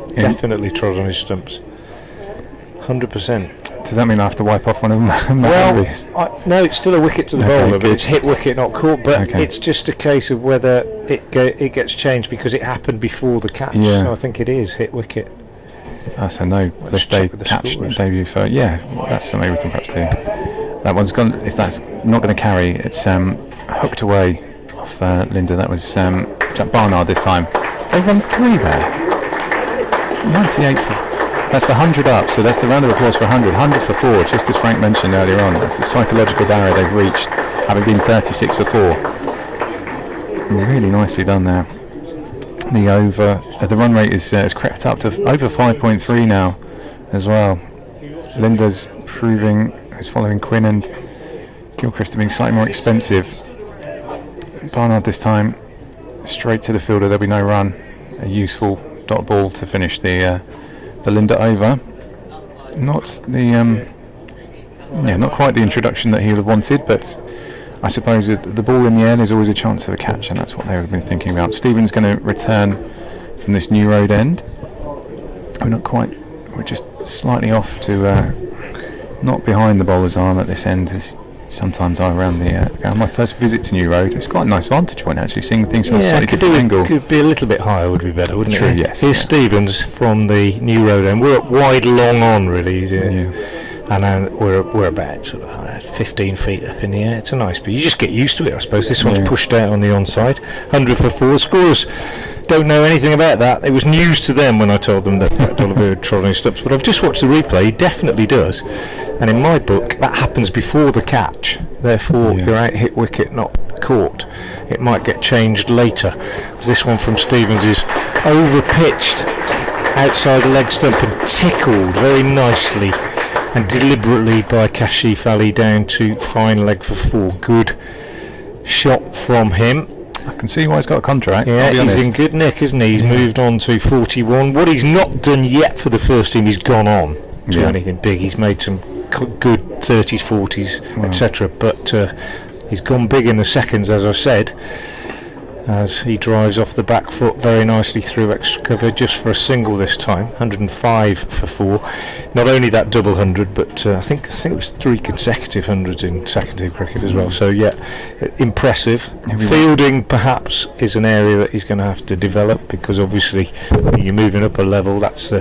Yeah. Definitely trod on his stumps. 100%. Does that mean I have to wipe off one of them? Well, no, it's still a wicket to the Okay, bowler, but good. it's hit wicket, not caught. But Okay. it's just a case of whether it gets changed because it happened before the catch. Yeah. So I think it is hit wicket. So no, let's check with the catch scores. debut for. Yeah, that's something we can perhaps do. That one's gone. If that's not going to carry, it's hooked away off Linda. That was Jack Barnard this time. They've run 3 there. 98 for. That's the 100 up, so that's the round of applause for 100. 100 for 4, just as Frank mentioned earlier on. That's the psychological barrier they've reached, having been 36 for 4. Really nicely done there. The run rate is crept up to over 5.3 now as well. Linda's proving, is following Quinn and Gilchrist being slightly more expensive. Barnard this time, straight to the fielder, there'll be no run. A useful dot ball to finish the Linda over. Not the not quite the introduction that he would have wanted, but I suppose the ball in the air, there's always a chance of a catch, and that's what they would have been thinking about. Stephen's going to return from this new road end. We're just slightly off to not behind the bowler's arm at this end, as sometimes I around the my first visit to New Road. It's quite a nice vantage point actually, seeing things from a slightly different angle. Could be a little bit higher, would be better, wouldn't True, it? yes. Here's Stevens from the New Road end. We're at wide long on really, and we're about sort of 15 feet up in the air. It's a nice, but you just get used to it, I suppose. This one's pushed out on the onside. 100 for 4. Scorers don't know anything about that. It was news to them when I told them that Dolliver had trod on his stumps. But I've just watched the replay. He definitely does. And in my book, that happens before the catch. Therefore, you're out hit wicket, not caught. It might get changed later. This one from Stevens is over-pitched outside the leg stump and tickled very nicely and deliberately by Kashif Ali down to fine leg for 4. Good shot from him. I can see why he's got a contract. Yeah, I'll be he's honest. in good nick, isn't he? He's moved on to 41. What he's not done yet for the first team, he's gone on to anything big. He's made some good 30s, 40s, etc. But he's gone big in the seconds, as I said, as he drives off the back foot very nicely through extra cover just for a single this time. 105 for 4. Not only that double 100, but I think it was 3 consecutive hundreds in second team cricket as well. So impressive. Fielding perhaps is an area that he's going to have to develop, because obviously when you're moving up a level, that's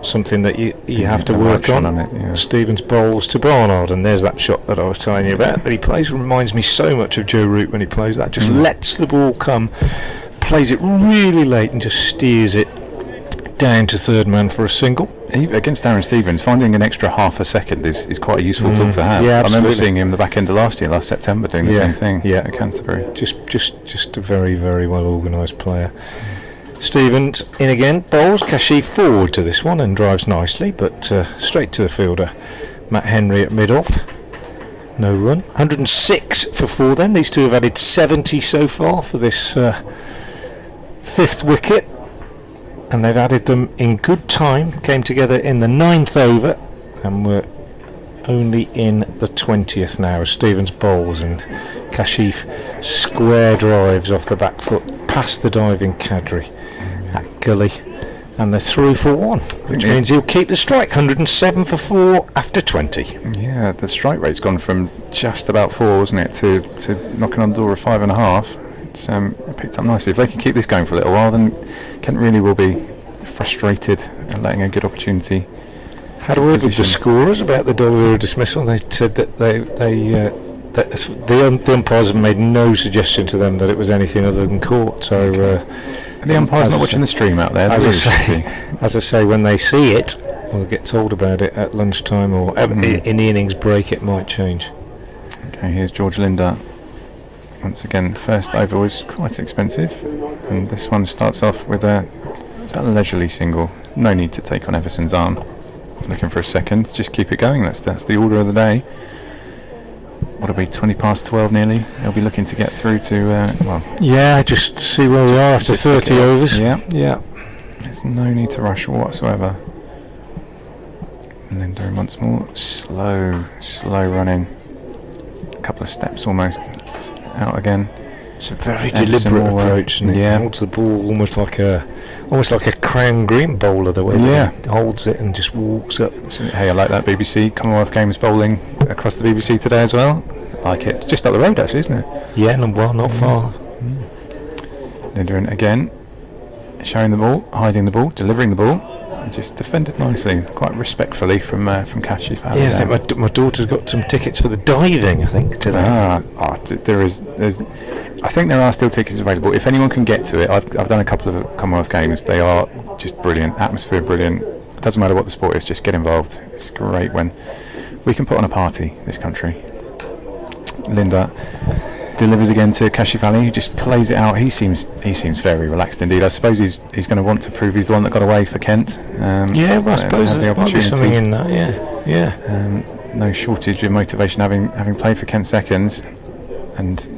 something that you have to work on. Stevens bowls to Barnard, and there's that shot that I was telling you about that he plays. Reminds me so much of Joe Root when he plays that. Just lets the ball come, plays it really late and just steers it down to third man for a single. Against Darren Stevens, finding an extra half a second is quite a useful tool to have. Yeah, I remember absolutely. seeing him the back end of last September, doing the same thing at Canterbury. Just a very, very well organised player. Stevens in again, bowls Kashif forward to this one and drives nicely, but straight to the fielder. Matt Henry at mid-off. No run. 106 for 4 then. These two have added 70 so far for this 5th wicket. And they've added them in good time. Came together in the 9th over, and we're only in the 20th now as Stevens bowls and Kashif square drives off the back foot past the diving Kadri at gully, and they're through for 1, which means he'll keep the strike. 107 for 4 after 20. Yeah, the strike rate's gone from just about 4, wasn't it, to knocking on the door of 5.5. It's picked up nicely. If they can keep this going for a little while, then Kent really will be frustrated at letting a good opportunity. Had a word with the scorers about the Dolliver dismissal. They said that the umpires have made no suggestion to them that it was anything other than caught. So the umpires not watching the stream out there. As I say, when they see it, we'll get told about it at lunchtime or in the innings break. It might change. Okay, here's George Linder. Once again, first over was quite expensive, and this one starts off with a leisurely single. no need to take on Everson's arm. Looking for a second, just keep it going. That's the order of the day. What'll be 20 past 12 nearly? He'll be looking to get through to Yeah, just see where we are after 30 overs. Yeah. There's no need to rush whatsoever. Linda once more, slow running. A couple of steps almost out again. It's a very deliberate approach, and he holds the ball almost like a crown green bowler, the way that he holds it and just walks up. Hey, I like that. BBC Commonwealth Games bowling across the BBC today as well. I like it. Just up the road actually, isn't it? Yeah, not far. Linda again, showing the ball, hiding the ball, delivering the ball. Just defended nicely, quite respectfully from Kashi. Yeah, I think my daughter's got some tickets for the diving, I think, today. I think there are still tickets available. If anyone can get to it, I've done a couple of Commonwealth Games. They are just brilliant, atmosphere brilliant. It doesn't matter what the sport is, just get involved. It's great when we can put on a party, this country. Linda delivers again to Kashifali, who just plays it out. He seems very relaxed indeed. I suppose he's going to want to prove he's the one that got away for Kent. I suppose there might be something in that. Yeah. No shortage of motivation having played for Kent seconds, and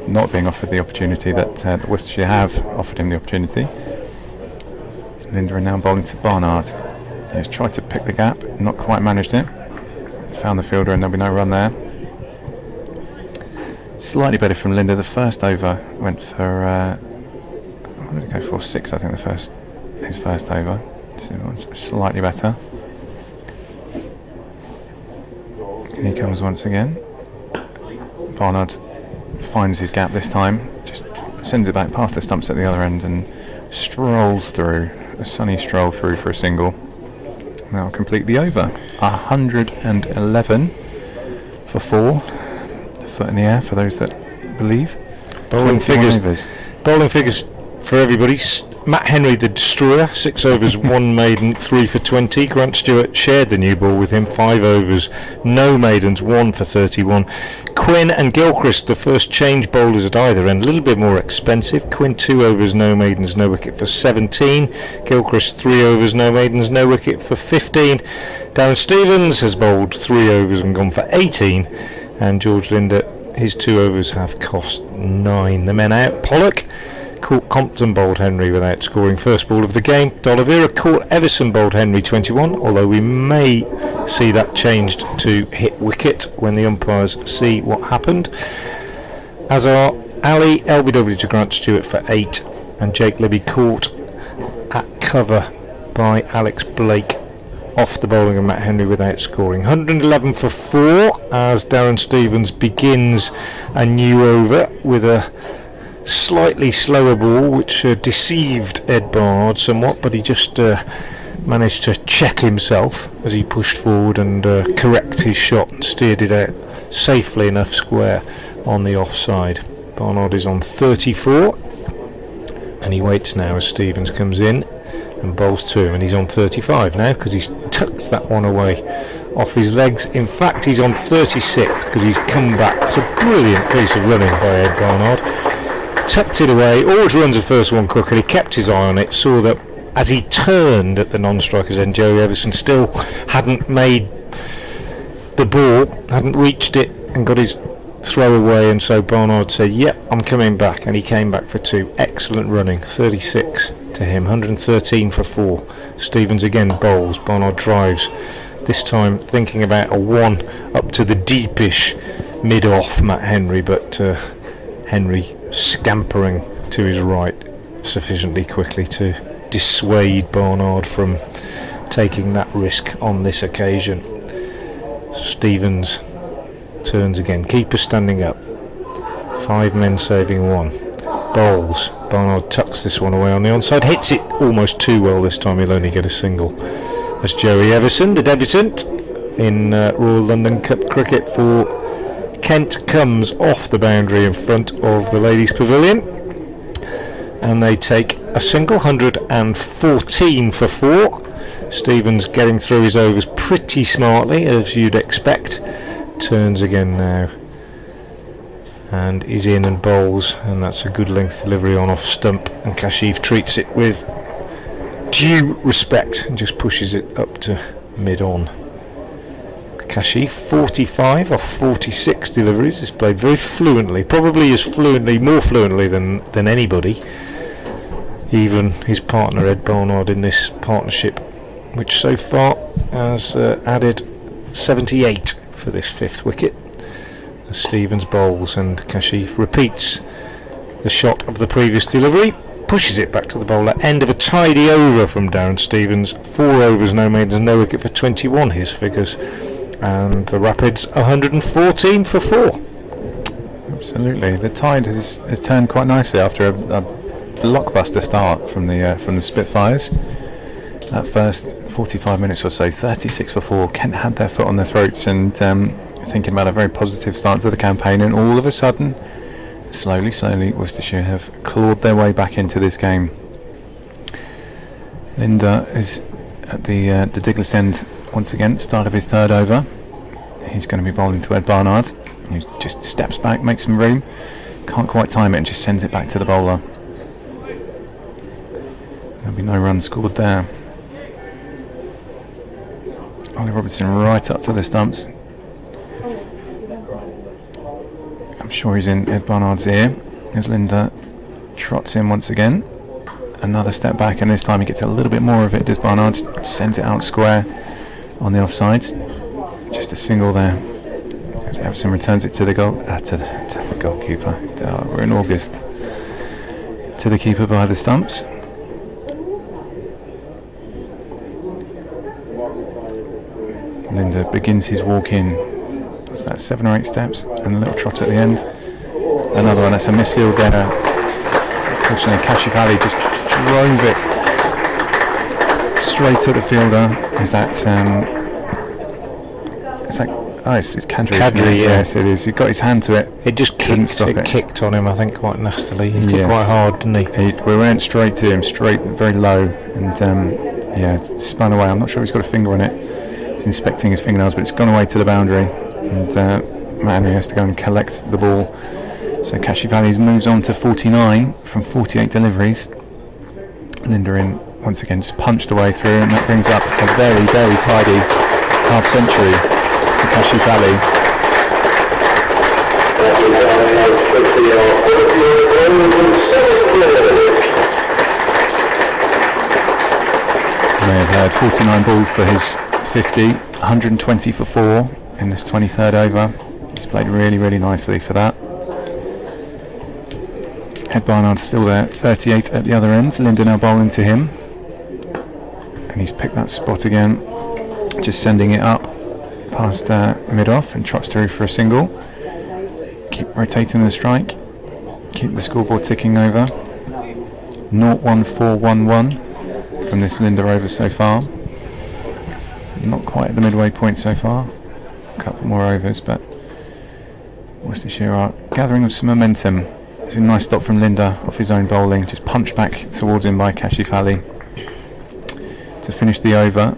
not being offered the opportunity that Worcestershire have offered him the opportunity. Linda are now bowling to Barnard. He's tried to pick the gap, not quite managed it. Found the fielder, and there'll be no run there. Slightly better from Linda. The first over went for what did it go for? 6, I think. His first over. This one's slightly better. And he comes once again. Barnard finds his gap this time. Just sends it back past the stumps at the other end and strolls through. A sunny stroll through for a single. Now completely over. 111 for 4. Foot in the air for those that believe. Bowling figures for everybody. Matt Henry, the destroyer, 6 overs, 1 maiden, 3 for 20. Grant Stewart shared the new ball with him, 5 overs, no maidens, 1 for 31. Quinn and Gilchrist, the first change bowlers at either end, a little bit more expensive. Quinn 2 overs, no maidens, no wicket for 17. Gilchrist 3 overs, no maidens, no wicket for 15. Darren Stevens has bowled 3 overs and gone for 18. And George Linder, his 2 overs have cost 9. The men out. Pollock caught Compton, bowled Henry without scoring first ball of the game. D'Oliveira caught Everson, bowled Henry 21, although we may see that changed to hit wicket when the umpires see what happened. As are Ali, LBW to Grant Stewart for 8, and Jake Libby caught at cover by Alex Blake off the bowling of Matt Henry without scoring. 111 for 4 as Darren Stevens begins a new over with a slightly slower ball which deceived Ed Barnard somewhat, but he just managed to check himself as he pushed forward and correct his shot and steered it out safely enough square on the offside. Barnard is on 34 and he waits now as Stevens comes in and bowls to him, and he's on 35 now because he's tucked that one away off his legs. In fact, he's on 36 because he's come back. It's a brilliant piece of running by Ed Barnard. Tucked it away, always runs the first one quick, and he kept his eye on it, saw that as he turned at the non-strikers end, Joey Everson still hadn't made the ball, hadn't reached it and got his throw away, and so Barnard said, yep, I'm coming back, and he came back for 2. Excellent running, 36 to him, 113 for 4. Stevens again bowls, Barnard drives, this time thinking about a 1 up to the deepish mid-off Matt Henry, but Henry scampering to his right sufficiently quickly to dissuade Barnard from taking that risk on this occasion. Stevens turns again, keeper standing up, 5 men saving 1. Bowls, Barnard tucks this one away on the onside, hits it almost too well this time, he'll only get a single. As Joey Everson, the debutant in Royal London Cup cricket for Kent, comes off the boundary in front of the ladies' pavilion, and they take a single, 114 for 4. Stevens getting through his overs pretty smartly, as you'd expect. Turns again now and is in and bowls, and that's a good length delivery on off stump, and Kashif treats it with due respect and just pushes it up to mid-on. Kashif, 45 off 46 deliveries, has played very fluently, probably more fluently than anybody, even his partner Ed Barnard in this partnership, which so far has added 78 for this 5th wicket as Stevens bowls, and Kashif repeats the shot of the previous delivery, pushes it back to the bowler. End of a tidy over from Darren Stevens. 4 overs, no maidens, no wicket for 21, his figures. And the Rapids 114 for 4. Absolutely. The tide has turned quite nicely after a blockbuster start from the Spitfires. That first 45 minutes or so, 36 for 4. Kent had their foot on their throats and thinking about a very positive start to the campaign, and all of a sudden, slowly, Worcestershire have clawed their way back into this game. Linda is at the Diglis end once again, start of his 3rd over. He's going to be bowling to Ed Barnard. He just steps back, makes some room, can't quite time it and just sends it back to the bowler. There'll be no run scored there. Ollie Robertson right up to the stumps. I'm sure he's in Ed Barnard's ear as Linda trots in once again. Another step back, and this time he gets a little bit more of it, does Barnard. Sends it out square on the offsides. Just a single there as Everson returns it to the goalkeeper. We're in August. To the keeper by the stumps. Linda begins his walk in. What's that, 7 or 8 steps and a little trot at the end. Another one, that's a misfield there. Unfortunately, Kashif Ali just drove it straight to the fielder. Is that it's Kadri. Kadri, yeah. Yes, it is. He got his hand to it. It just kicked on him, I think, quite nastily. He hit it Yes. quite hard, didn't he? We went straight to him, very low, and spun away. I'm not sure if he's got a finger on it. He's inspecting his fingernails, but it's gone away to the boundary, and Matt Henry has to go and collect the ball. So Kashif Ali moves on to 49 from 48 deliveries. Linda in once again, just punched away through, and that brings up a very, very tidy half century for Kashif Ali. May have had 49 balls for his 50, 120 for 4 in this 23rd over. He's played really, really nicely for that. Ed Barnard still there, 38 at the other end. Linda now bowling to him, and he's picked that spot again, just sending it up past mid-off and trots through for a single. Keep rotating the strike, keep the scoreboard ticking over. 0-1-4-1-1 from this Linda over so far. Not quite at the midway point so far. A couple more overs, but Worcestershire are gathering some momentum. It's a nice stop from Linda off his own bowling, just punched back towards him by Kashif Ali to finish the over.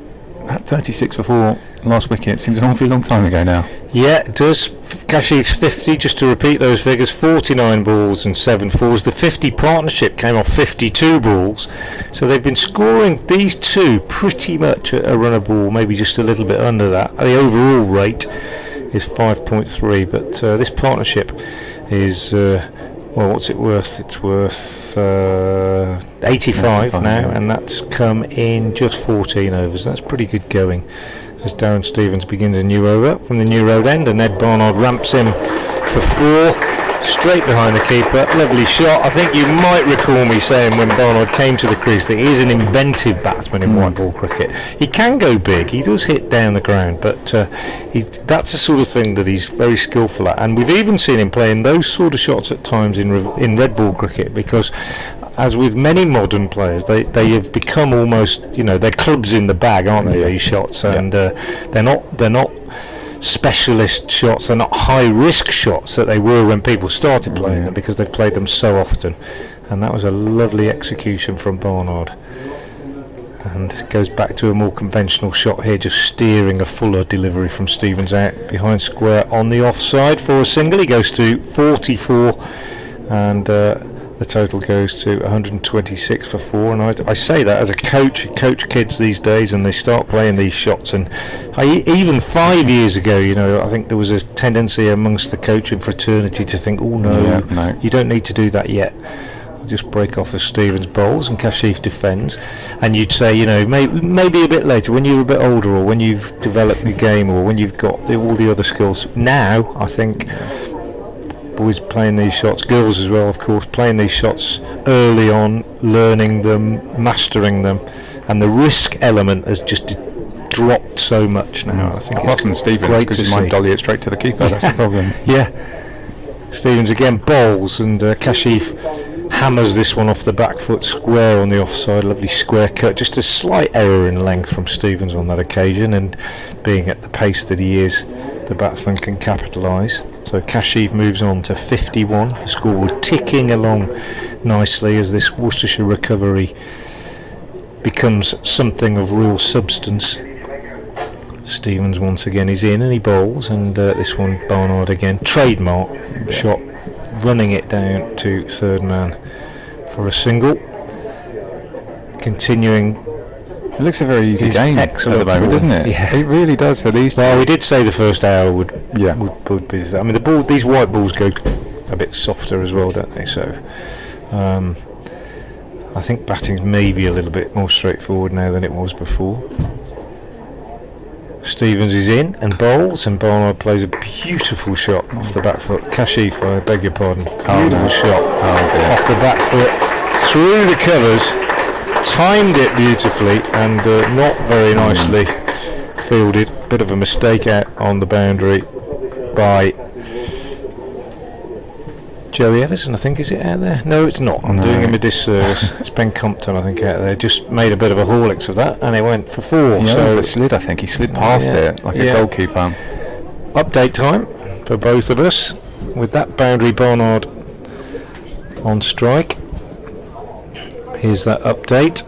At 36 for 4 last wicket seems an awfully long time ago now. Yeah, it does. Kashif's 50, just to repeat those figures, 49 balls and 7 fours. The 50 partnership came off 52 balls, so they've been scoring these two pretty much at a run a ball, maybe just a little bit under that. The overall rate is 5.3, but this partnership is well, what's it worth? It's worth 85 now, yeah. And that's come in just 14 overs. That's pretty good going as Darren Stevens begins a new over from the New Road end, and Ed Barnard ramps him for 4 straight behind the keeper. Lovely shot. I think you might recall me saying when Barnard came to the crease that he is an inventive batsman in white ball cricket. He can go big, he does hit down the ground, but that's the sort of thing that he's very skillful at, and we've even seen him playing those sort of shots at times in red ball cricket, because as with many modern players, they have become almost, they're clubs in the bag, aren't they, these shots, and they're not specialist shots, they're not high risk shots that they were when people started playing them, because they've played them so often. And that was a lovely execution from Barnard, and goes back to a more conventional shot here, just steering a fuller delivery from Stevens out behind square on the offside for a single. He goes to 44, and The total goes to 126 for 4, and I say that as a coach kids these days, and they start playing these shots. And even 5 years ago, I think there was a tendency amongst the coaching fraternity to think, oh no, you don't need to do that yet. I'll just break off as Stevens bowls and Kashif defends, and you'd say, maybe a bit later, when you're a bit older, or when you've developed your game, or when you've got all the other skills. Now, I think boys playing these shots, girls as well, of course, playing these shots early on, learning them, mastering them, and the risk element has just dropped so much now. I think apart from Stevens, because you might dolly it straight to the keeper. That's the problem. Yeah. Stevens again bowls, and Kashif hammers this one off the back foot square on the offside. Lovely square cut. Just a slight error in length from Stevens on that occasion, and being at the pace that he is, the batsman can capitalise. So Kashif moves on to 51. The scoreboard ticking along nicely as this Worcestershire recovery becomes something of real substance. Stevens once again is in, and he bowls, and this one Barnard again, trademark shot, running it down to third man for a single. Continuing. It looks a very easy game at the moment, doesn't it? Yeah. It really does for these. Well, we did say the first hour would be. I mean, these white balls go a bit softer as well, don't they? So, I think batting's maybe a little bit more straightforward now than it was before. Stevens is in and bowls, and Barnard plays a beautiful shot off the back foot. Kashif, I beg your pardon. Beautiful shot off the back foot through the covers. Timed it beautifully, and not very nicely fielded. Bit of a mistake out on the boundary by Joey Everson, I think. Is it out there? No, it's not. I'm doing him a disservice. It's Ben Compton, I think, out there. Just made a bit of a Horlicks of that, and it went for 4. Yeah, so it slid. I think he slid past it like a goalkeeper. Update time for both of us with that boundary. Barnard on strike. Here's that update.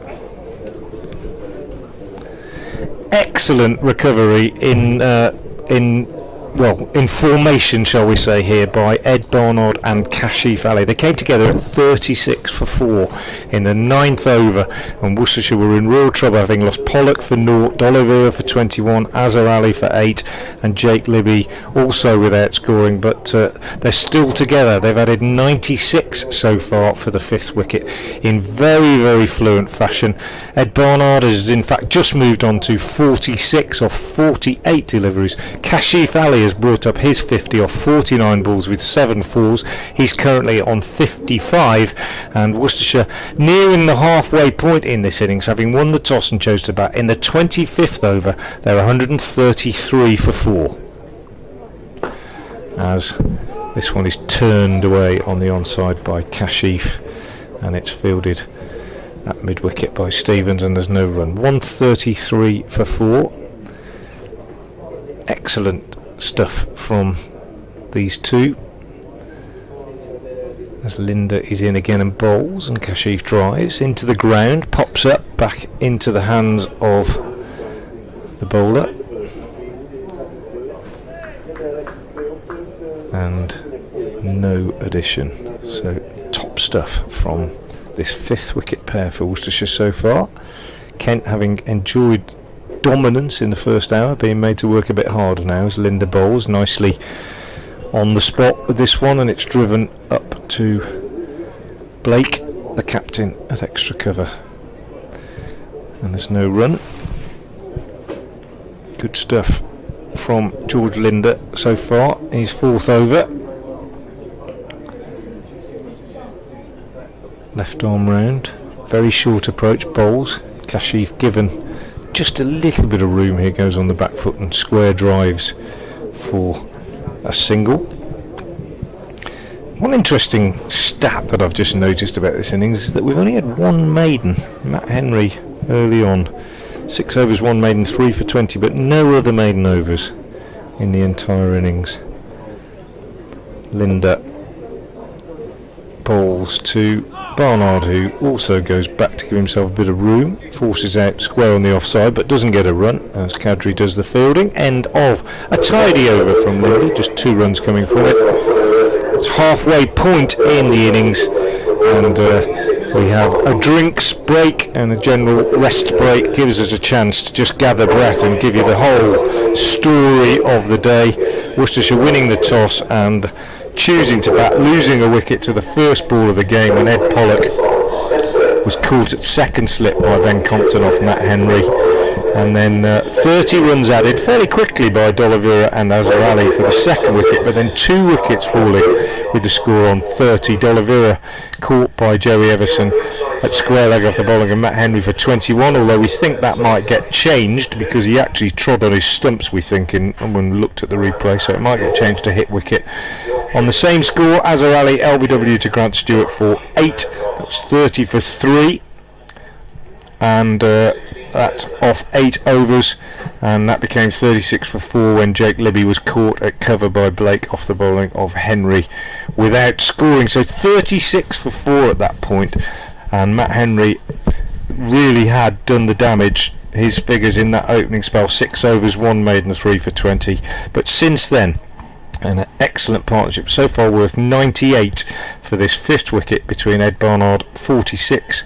Excellent recovery in formation, shall we say, here by Ed Barnard and Kashif Ali. They came together at 36 for 4 in the 9th over, and Worcestershire were in real trouble, having lost Pollock for 0, D'Oliveira for 21, Azhar Ali for 8, and Jake Libby also without scoring, but they're still together. They've added 96 so far for the 5th wicket in very, very fluent fashion. Ed Barnard has in fact just moved on to 46 off 48 deliveries. Kashif Ali has brought up his 50 off 49 balls with 7 fours. He's currently on 55, and Worcestershire nearing the halfway point in this innings, having won the toss and chose to bat. In the 25th over, they're 133 for 4. As this one is turned away on the onside by Kashif, and it's fielded at mid-wicket by Stevens, and there's no run. 133 for 4. Excellent stuff from these two. As Linda is in again and bowls, and Kashif drives into the ground, pops up back into the hands of the bowler, and no addition. So top stuff from this 5th wicket pair for Worcestershire so far. Kent, having enjoyed dominance in the first hour, being made to work a bit harder now as Linda bowls nicely on the spot with this one, and it's driven up to Blake, the captain, at extra cover, and there's no run. Good stuff from George Linda so far. He's 4th over. Left arm round, very short approach, bowls. Kashif given just a little bit of room here, goes on the back foot and square drives for a single. One interesting stat that I've just noticed about this innings is that we've only had one maiden, Matt Henry, early on. 6 overs, 1 maiden, 3 for 20, but no other maiden overs in the entire innings. Linda bowls to Barnard, who also goes back to give himself a bit of room, forces out square on the offside but doesn't get a run as Kadri does the fielding. End of a tidy over from Linda, just 2 runs coming from it. It's halfway point in the innings, and we have a drinks break and a general rest break. Gives us a chance to just gather breath and give you the whole story of the day. Worcestershire winning the toss and choosing to bat, losing a wicket to the first ball of the game when Ed Pollock was caught at second slip by Ben Compton off Matt Henry, and then 30 runs added fairly quickly by D'Oliveira and Azhar Ali for the second wicket, but then 2 wickets falling with the score on 30. D'Oliveira caught by Joey Everson at square leg off the bowling and Matt Henry for 21, although we think that might get changed because he actually trod on his stumps, we think, when we looked at the replay, so it might get changed to hit wicket. On the same score, Azhar Ali LBW to Grant Stewart for 8. That's 30 for 3, and that's off 8 overs, and that became 36 for 4 when Jake Libby was caught at cover by Blake off the bowling of Henry without scoring. So 36 for 4 at that point, and Matt Henry really had done the damage. His figures in that opening spell: 6 overs, 1 maiden, 3 for 20. But since then, an excellent partnership so far, worth 98 for this 5th wicket between Ed Barnard, 46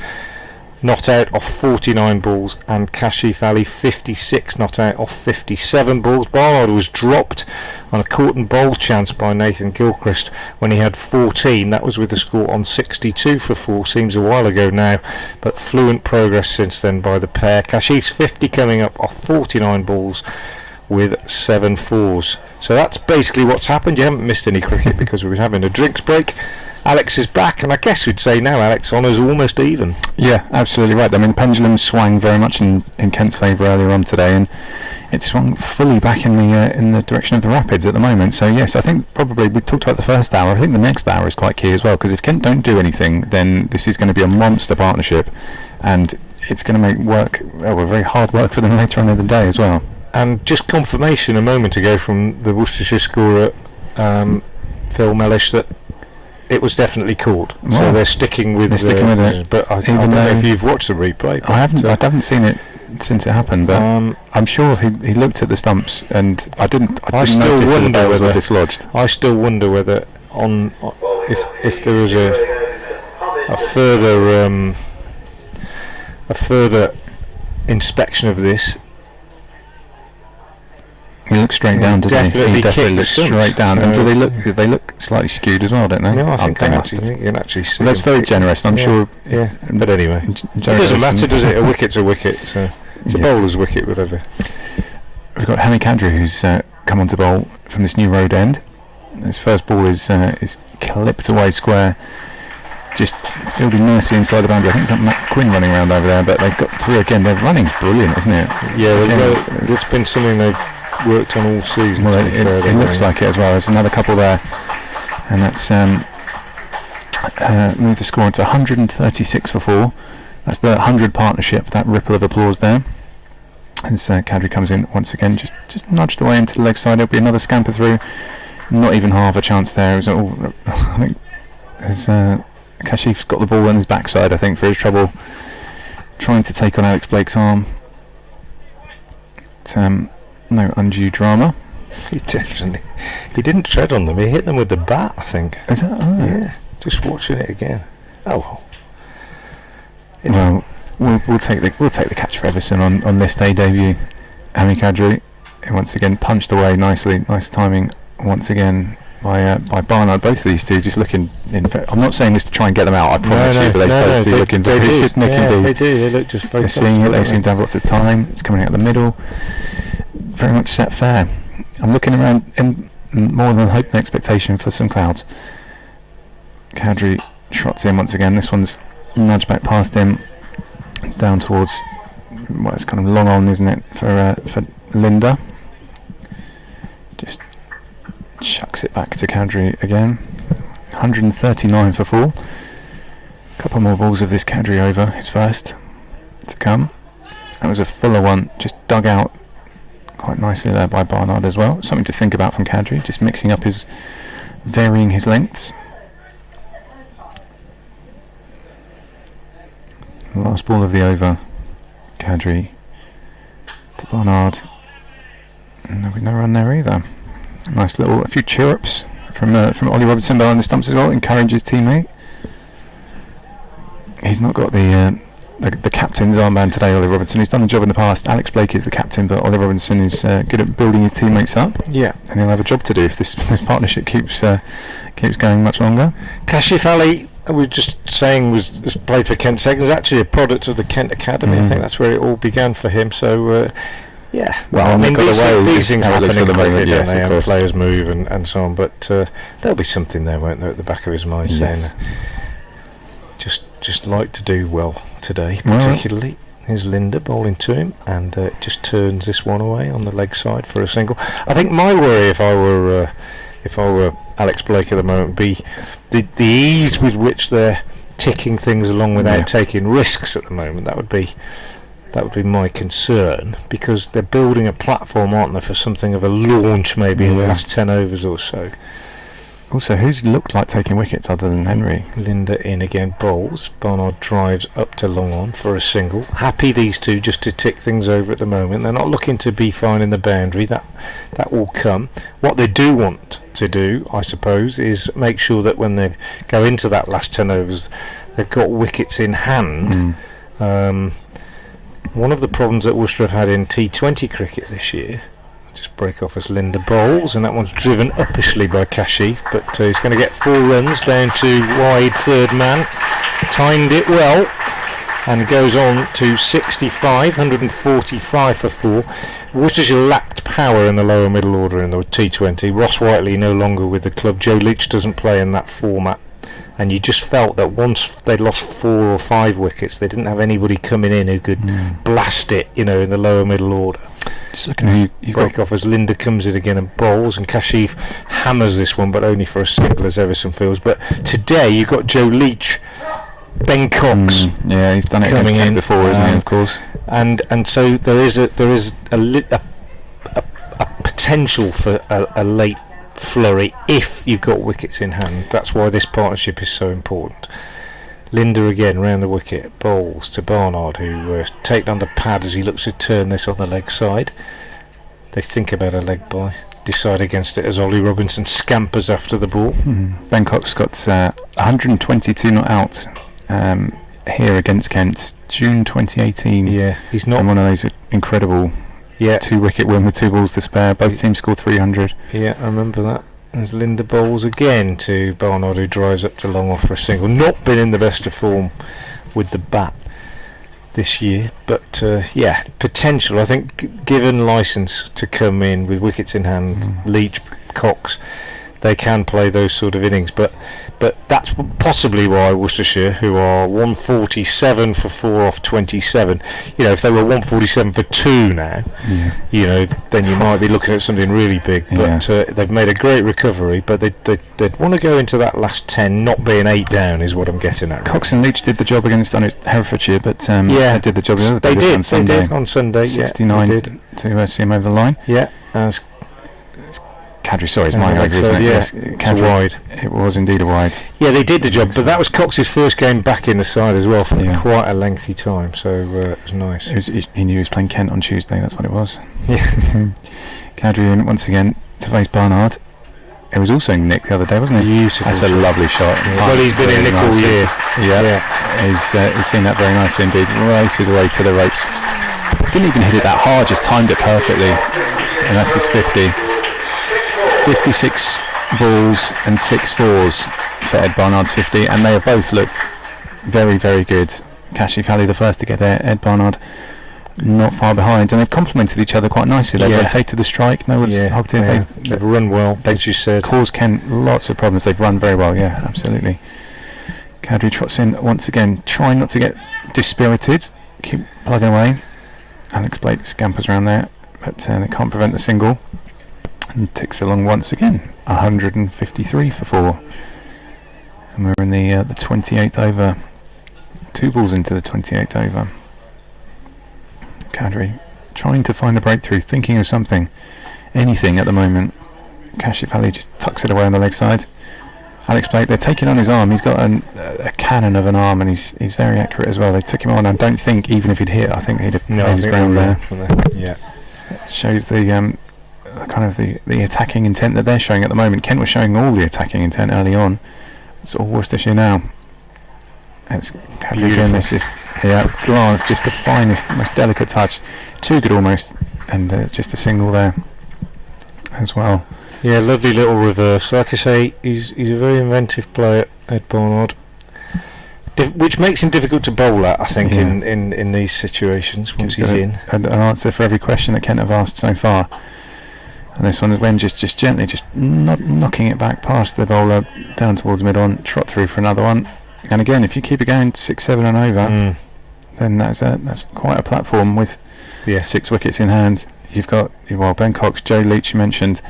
not out off 49 balls, and Kashif Ali, 56 not out off 57 balls. Barnard was dropped on a caught and bowl chance by Nathan Gilchrist when he had 14. That was with the score on 62 for 4. Seems a while ago now, but fluent progress since then by the pair. Kashif's 50 coming up off 49 balls with 7 fours. So that's basically what's happened. You haven't missed any cricket because we were having a drinks break. Alex is back, and I guess we'd say now, Alex, honours almost even. Yeah, absolutely right. I mean, pendulum swung very much in Kent's favour earlier on today, and it swung fully back in the direction of the Rapids at the moment. So yes, I think probably we talked about the first hour. I think the next hour is quite key as well, because if Kent don't do anything, then this is going to be a monster partnership, and it's going to make very hard work for them later on in the day as well. And just confirmation a moment ago from the Worcestershire scorer, Phil Mellish, that it was definitely caught. Wow. So they're sticking with it. But I don't know if you've watched the replay. I haven't seen it since it happened, but I'm sure he looked at the stumps, and I didn't still wonder whether dislodged. I still wonder whether if there was a further inspection of this. He looks straight down, doesn't he? He definitely looks straight down. And do they look slightly skewed as well, don't they? No, I think you can actually see. That's very generous, I'm sure. Yeah, but anyway, it doesn't matter, does it? A wicket's a wicket, so it's a bowler's wicket, whatever. We've got Hammy Kadri, who's come on to bowl from this new road end. His first ball is clipped away square, just fielded nicely inside the boundary. I think it's Matt Quinn running around over there, but they've got through again. Their running's brilliant, isn't it? Yeah, it's been something they've worked on all season. Well, it looks like it as well. There's another couple there, and that's moved the score into 136 for 4. That's the 100 partnership. That ripple of applause there as Kadri comes in once again, just nudged away into the leg side. It'll be another scamper through. Not even half a chance there. I think as Kashif's got the ball on his backside, I think, for his trouble trying to take on Alex Blake's arm. No undue drama. He didn't tread on them. He hit them with the bat, I think. Is that? Oh. Yeah. Just watching it again. Oh. Well, we'll take the catch for Everson on this day debut. Hammy Kadri once again punched away nicely. Nice timing once again by Barnard. Both of these two just looking. I'm not saying this to try and get them out. I promise you, but they do look very good. They do. They look just very. They're seeing it. They seem to have lots of time. It's coming out the middle. Very much set fair. I'm looking around in more than hope and expectation for some clouds. Kadri trots in once again. This one's nudged back past him, down towards. Well, it's kind of long on, isn't it, for Linda? Just chucks it back to Kadri again. 139 for 4. A couple more balls of this Kadri over. His first to come. That was a fuller one, just dug out quite nicely there by Barnard as well. Something to think about from Kadri, just mixing up varying his lengths. Last ball of the over, Kadri to Barnard. No run there either. Nice a few chirrups from Ollie Robertson behind the stumps as well, encourages teammate. he's not got the captain's armband today, Ollie Robinson. He's done the job in the past. Alex Blake is the captain, but Ollie Robinson is good at building his teammates up. Yeah, and he'll have a job to do if this partnership keeps going much longer. Kashif Ali, we were just saying, was played for Kent Seconds, actually a product of the Kent Academy. I think that's where it all began for him. So yeah, well, I mean, these things happen in cricket, don't they? And players move and so on. But there'll be something there, won't there, at the back of his mind, saying just like to do well today, particularly. Here's Linda bowling to him, and just turns this one away on the leg side for a single. I think my worry, if I were Alex Blake at the moment, would be the ease with which they're ticking things along without taking risks at the moment. That would be my concern, because they're building a platform, aren't they, for something of a launch maybe in the last 10 overs or so. Also, who's looked like taking wickets other than Henry? Linda in again, bowls. Barnard drives up to long on for a single. Happy these two just to tick things over at the moment. They're not looking to be finding the boundary. That will come. What they do want to do, I suppose, is make sure that when they go into that last 10 overs, they've got wickets in hand. One of the problems that Worcester have had in T20 cricket this year, just break off as Linda bowls, and that one's driven uppishly by Kashif, but he's going to get 4 runs down to wide third man. Timed it well and goes on to 65, 145 for 4. Worcestershire lacked power in the lower middle order in the T20. Ross Whiteley no longer with the club. Joe Leach doesn't play in that format, and you just felt that once they'd lost 4 or 5 wickets, they didn't have anybody coming in who could blast it, in the lower middle order. Just looking at you break off as Linda comes in again and bowls, and Kashif hammers this one, but only for a single, as Everson feels. But today you've got Joe Leach, Ben Cox. Yeah, he's done it coming in before, isn't he? Of course. And so there is a potential for a late flurry if you've got wickets in hand. That's why this partnership is so important. Linda again round the wicket, bowls to Barnard, who taken on the pad as he looks to turn this on the leg side. They think about a leg by, decide against it as Ollie Robinson scampers after the ball. Ben Cox got 122 not out here against Kent, June 2018. Yeah, he's not one of those incredible 2-wicket win with 2 balls to spare. Both teams scored 300. Yeah, I remember that. As Linda bowls again to Barnard, who drives up to long off for a single. Not been in the best of form with the bat this year, but potential. I think given licence to come in with wickets in hand, Leach, Cox, they can play those sort of innings. But that's possibly why Worcestershire, who are 147 for 4 off 27, if they were 147 for 2 now, then you might be looking at something really big. But they've made a great recovery, but they'd want to go into that last 10 not being 8 down, is what I'm getting at. Cox and Leach did the job against Herefordshire, but they did the job the other day. They did on Sunday. 69 to see him over the line. Yeah, as Kadri, sorry, it's my over, isn't it? Yes, Kadri, wide. It was indeed a wide. Yeah, they did the job, but that was Cox's first game back in the side as well for quite a lengthy time, so it was nice. He knew he was playing Kent on Tuesday, that's what it was. Yeah. Kadri in once again to face Barnard. It was also Nick the other day, wasn't it? Beautiful. That's a lovely shot. Yeah. Well, he's been in Nick all year. He's seen that very nicely indeed. Races away to the ropes. Didn't even hit it that hard, just timed it perfectly. And that's his 50. 56 balls and 6 fours for Ed Barnard's 50, and they have both looked very, very good. Kashif Ali the first to get there, Ed Barnard not far behind, and they've complemented each other quite nicely. They've rotated the strike, no one's hogged in. They've run well, as you said. Caused Kent lots of problems. They've run very well, yeah, absolutely. Kadri trots in once again, trying not to get dispirited, keep plugging away. Alex Blake scampers around there, but they can't prevent the single. And ticks along once again, 153 for 4, and we're in the 28th over, 2 balls into the 28th over. Kadri trying to find a breakthrough, thinking of something, anything at the moment. Kashif Ali just tucks it away on the leg side. Alex Blake, they're taking on his arm. He's got a cannon of an arm, and he's very accurate as well. They took him on. I don't think even if he'd hit, I think he'd have his ground there. Yeah, it shows the kind of the attacking intent that they're showing at the moment. Kent was showing all the attacking intent early on. It's all Worcestershire now. It's again, this is glance, just the finest, most delicate touch, too good almost, and just a single there as well. Yeah, lovely little reverse. Like I say, he's a very inventive player, Ed Barnard, which makes him difficult to bowl at, I think, in these situations once he's in. An answer for every question that Kent have asked so far. And this one is when just gently, knocking it back past the bowler down towards mid-on, trot through for another one. And again, if you keep it going 6-7 and over, then that's quite a platform with 6 wickets in hand. You've got Ben Cox, Joe Leach you mentioned,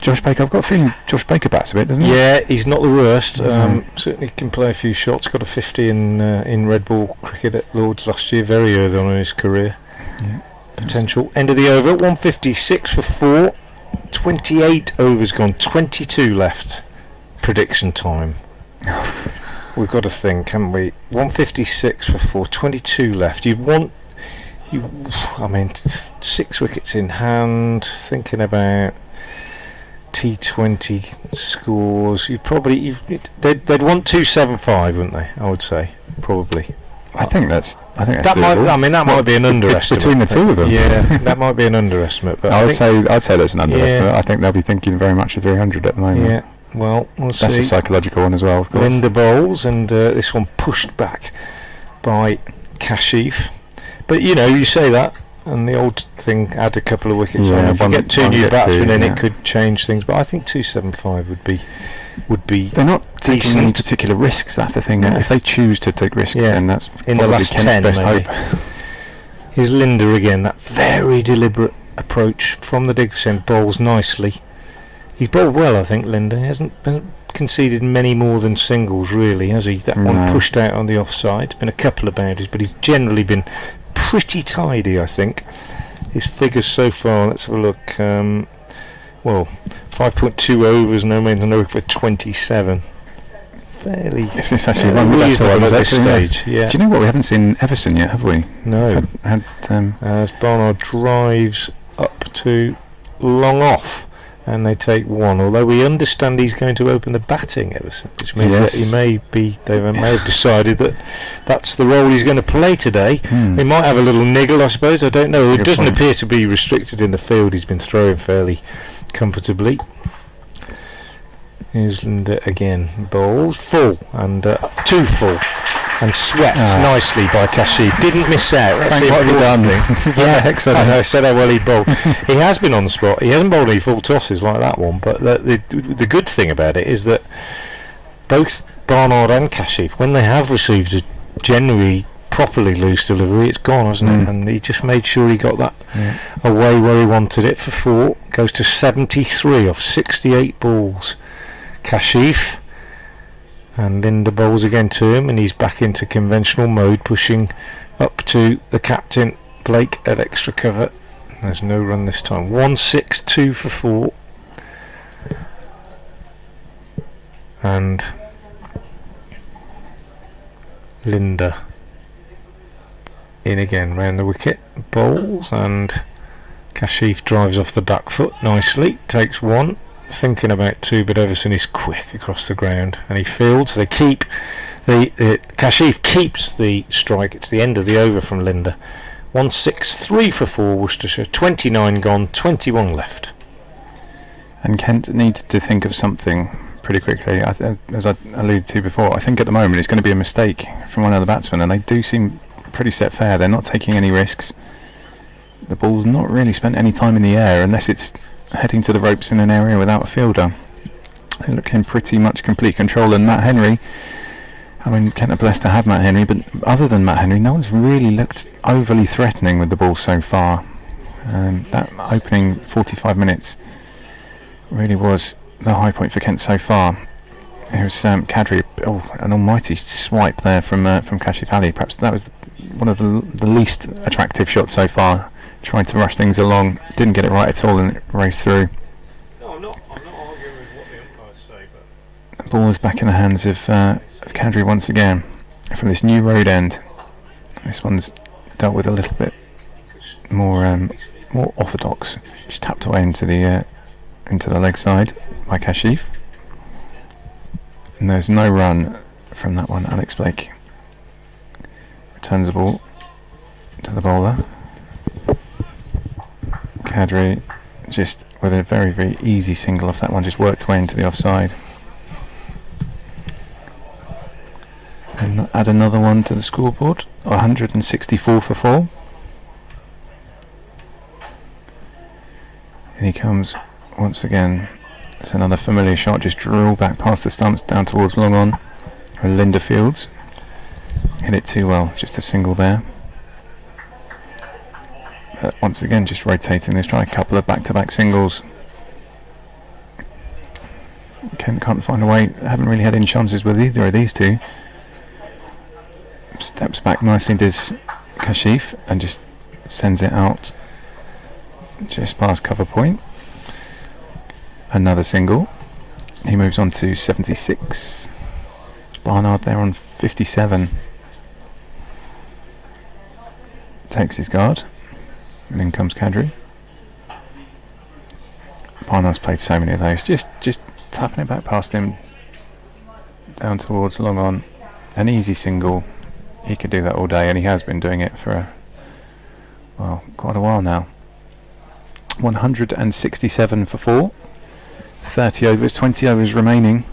Josh Baker. I've got a feeling Josh Baker bats a bit, doesn't he? Yeah, he's not the worst. Certainly can play a few shots. Got a 50 in red ball cricket at Lords last year, very early on in his career. Yeah. Potential. End of the over, 156 for 4. 28 overs gone, 22 left. Prediction time. We've got to think, haven't we? 156 for 4, 22 left. I mean, 6 wickets in hand. Thinking about T20 scores, they'd want 275, wouldn't they? I would say probably. I think that's that might. I mean, that might be an underestimate between the two of them. Yeah, that might be an underestimate. But I'd say that's an underestimate. I think they'll be thinking very much of 300 at the moment. Yeah. Well, we'll see. That's a psychological one as well, of course. Linda bowls, and this one pushed back by Kashif. But you say that, and the old thing, add a couple of wickets on. If you get 2 new batsmen in, it could change things. But I think 275 would be. They're not taking any particular risks. That's the thing. If they choose to take risks, then that's in the last Kent's 10. best Maybe. hope. Here's Linda again. That very deliberate approach from the digger end, bowls nicely. He's bowled well, I think. Linda he hasn't conceded many more than singles, really, has he? That one pushed out on the offside. Been a couple of boundaries, but he's generally been pretty tidy, I think. His figures so far. Let's have a look. 5.2 overs, no maintenance for 27. Fairly. It's actually one reasonable at this stage. Yeah. Do you know what? We haven't seen Everson yet, have we? No. As Barnard drives up to long off, and they take 1. Although we understand he's going to open the batting, Everson, which means that they may have decided that that's the role he's going to play today. He might have a little niggle, I suppose. I don't know. It doesn't appear to be restricted in the field. He's been throwing fairly comfortably. Here's Linda again, bowls full and 2 full, and swept nicely by Kashif. Didn't miss out. That's the important thing. Yeah, excellent. I said how well he bowled. He has been on the spot. He hasn't bowled any full tosses like that one. But the good thing about it is that both Barnard and Kashif, when they have received a generally properly loose delivery, it's gone, hasn't it? And he just made sure he got that away where he wanted it for 4. Goes to 73 off 68 balls. Kashif, and Linda bowls again to him, and he's back into conventional mode, pushing up to the captain Blake at extra cover. There's no run this time. 162 for 4, and Linda in again round the wicket, bowls, and Kashif drives off the back foot nicely, takes 1. Thinking about 2, but Everson is quick across the ground, and he fields. They keep Kashif keeps the strike. It's the end of the over from Linda. 163 for 4 Worcestershire. 29 gone, 21 left. And Kent needs to think of something pretty quickly. As I alluded to before, I think at the moment it's going to be a mistake from one of the batsmen, and they do seem pretty set fair. They're not taking any risks. The ball's not really spent any time in the air unless it's heading to the ropes in an area without a fielder. They look in pretty much complete control, and Matt Henry, I mean, Kent are blessed to have Matt Henry, but other than Matt Henry, no one's really looked overly threatening with the ball so far. That opening 45 minutes really was the high point for Kent so far. It was Kadri, an almighty swipe there from Kashif Ali. Perhaps that was one of the least attractive shots so far. Tried to rush things along, didn't get it right at all, and it raced through. No, I'm not arguing with what the umpires say, but The ball is back in the hands of Kadri once again from this new road end. This one's dealt with a little bit more orthodox. Just tapped away into the leg side by Kashif. And there's no run from that one. Alex Blake returns the ball to the bowler. Kadri just with a very, very easy single off that one, just worked way into the offside. And add another one to the scoreboard. 164 for 4. And he comes once again. It's another familiar shot, just drill back past the stumps down towards long on. Linda Fields hit it too well, just a single there. But once again, just rotating this, trying a couple of back-to-back singles. Kent can't find a way, haven't really had any chances with either of these two. Steps back nicely, does Kashif, and just sends it out just past cover point. Another single. He moves on to 76. Barnard there on 57. Takes his guard. And in comes Kadri. Barnard's played so many of those. Just tapping it back past him. Down towards long on. An easy single. He could do that all day, and he has been doing it for quite a while now. 167 for 4. 30 overs, 20 overs remaining.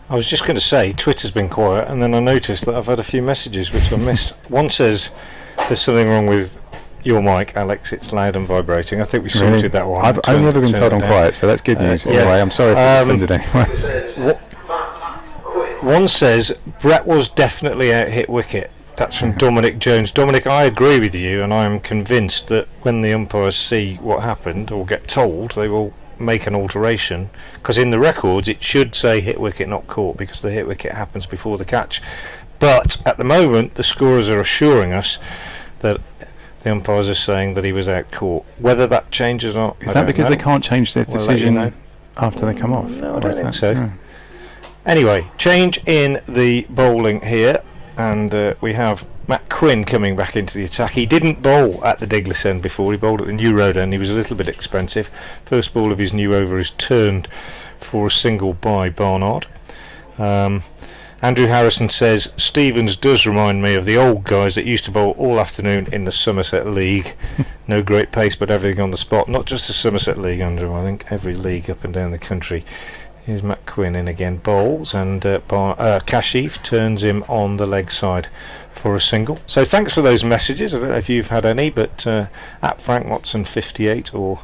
I was just going to say, Twitter's been quiet, and then I noticed that I've had a few messages which I missed. One says there's something wrong with your mic, Alex. It's loud and vibrating. I think we sorted that one. I've only ever been told I'm quiet, so that's good news. Anyway, I'm sorry if I offended anyone. One says Brett was definitely out hit wicket. That's from Dominic Jones. Dominic, I agree with you, and I am convinced that when the umpires see what happened or get told, they will make an alteration, because in the records it should say hit wicket not caught, because the hit wicket happens before the catch. But at the moment the scorers are assuring us that the umpires are saying that he was out caught. Whether that changes or not, is that because they can't change their decision after they come off? No, I don't think so. Anyway, change in the bowling here, and we have Matt Quinn coming back into the attack. He didn't bowl at the Diglis end before, he bowled at the New Road end. He was a little bit expensive. First ball of his new over is turned for a single by Barnard. Andrew Harrison says Stevens does remind me of the old guys that used to bowl all afternoon in the Somerset League. No great pace, but everything on the spot. Not just the Somerset League, Andrew, I think every league up and down the country. Here's Matt Quinn in again, bowls, and Kashif turns him on the leg side for a single. So thanks for those messages. I don't know if you've had any, but at Frank Watson 58 or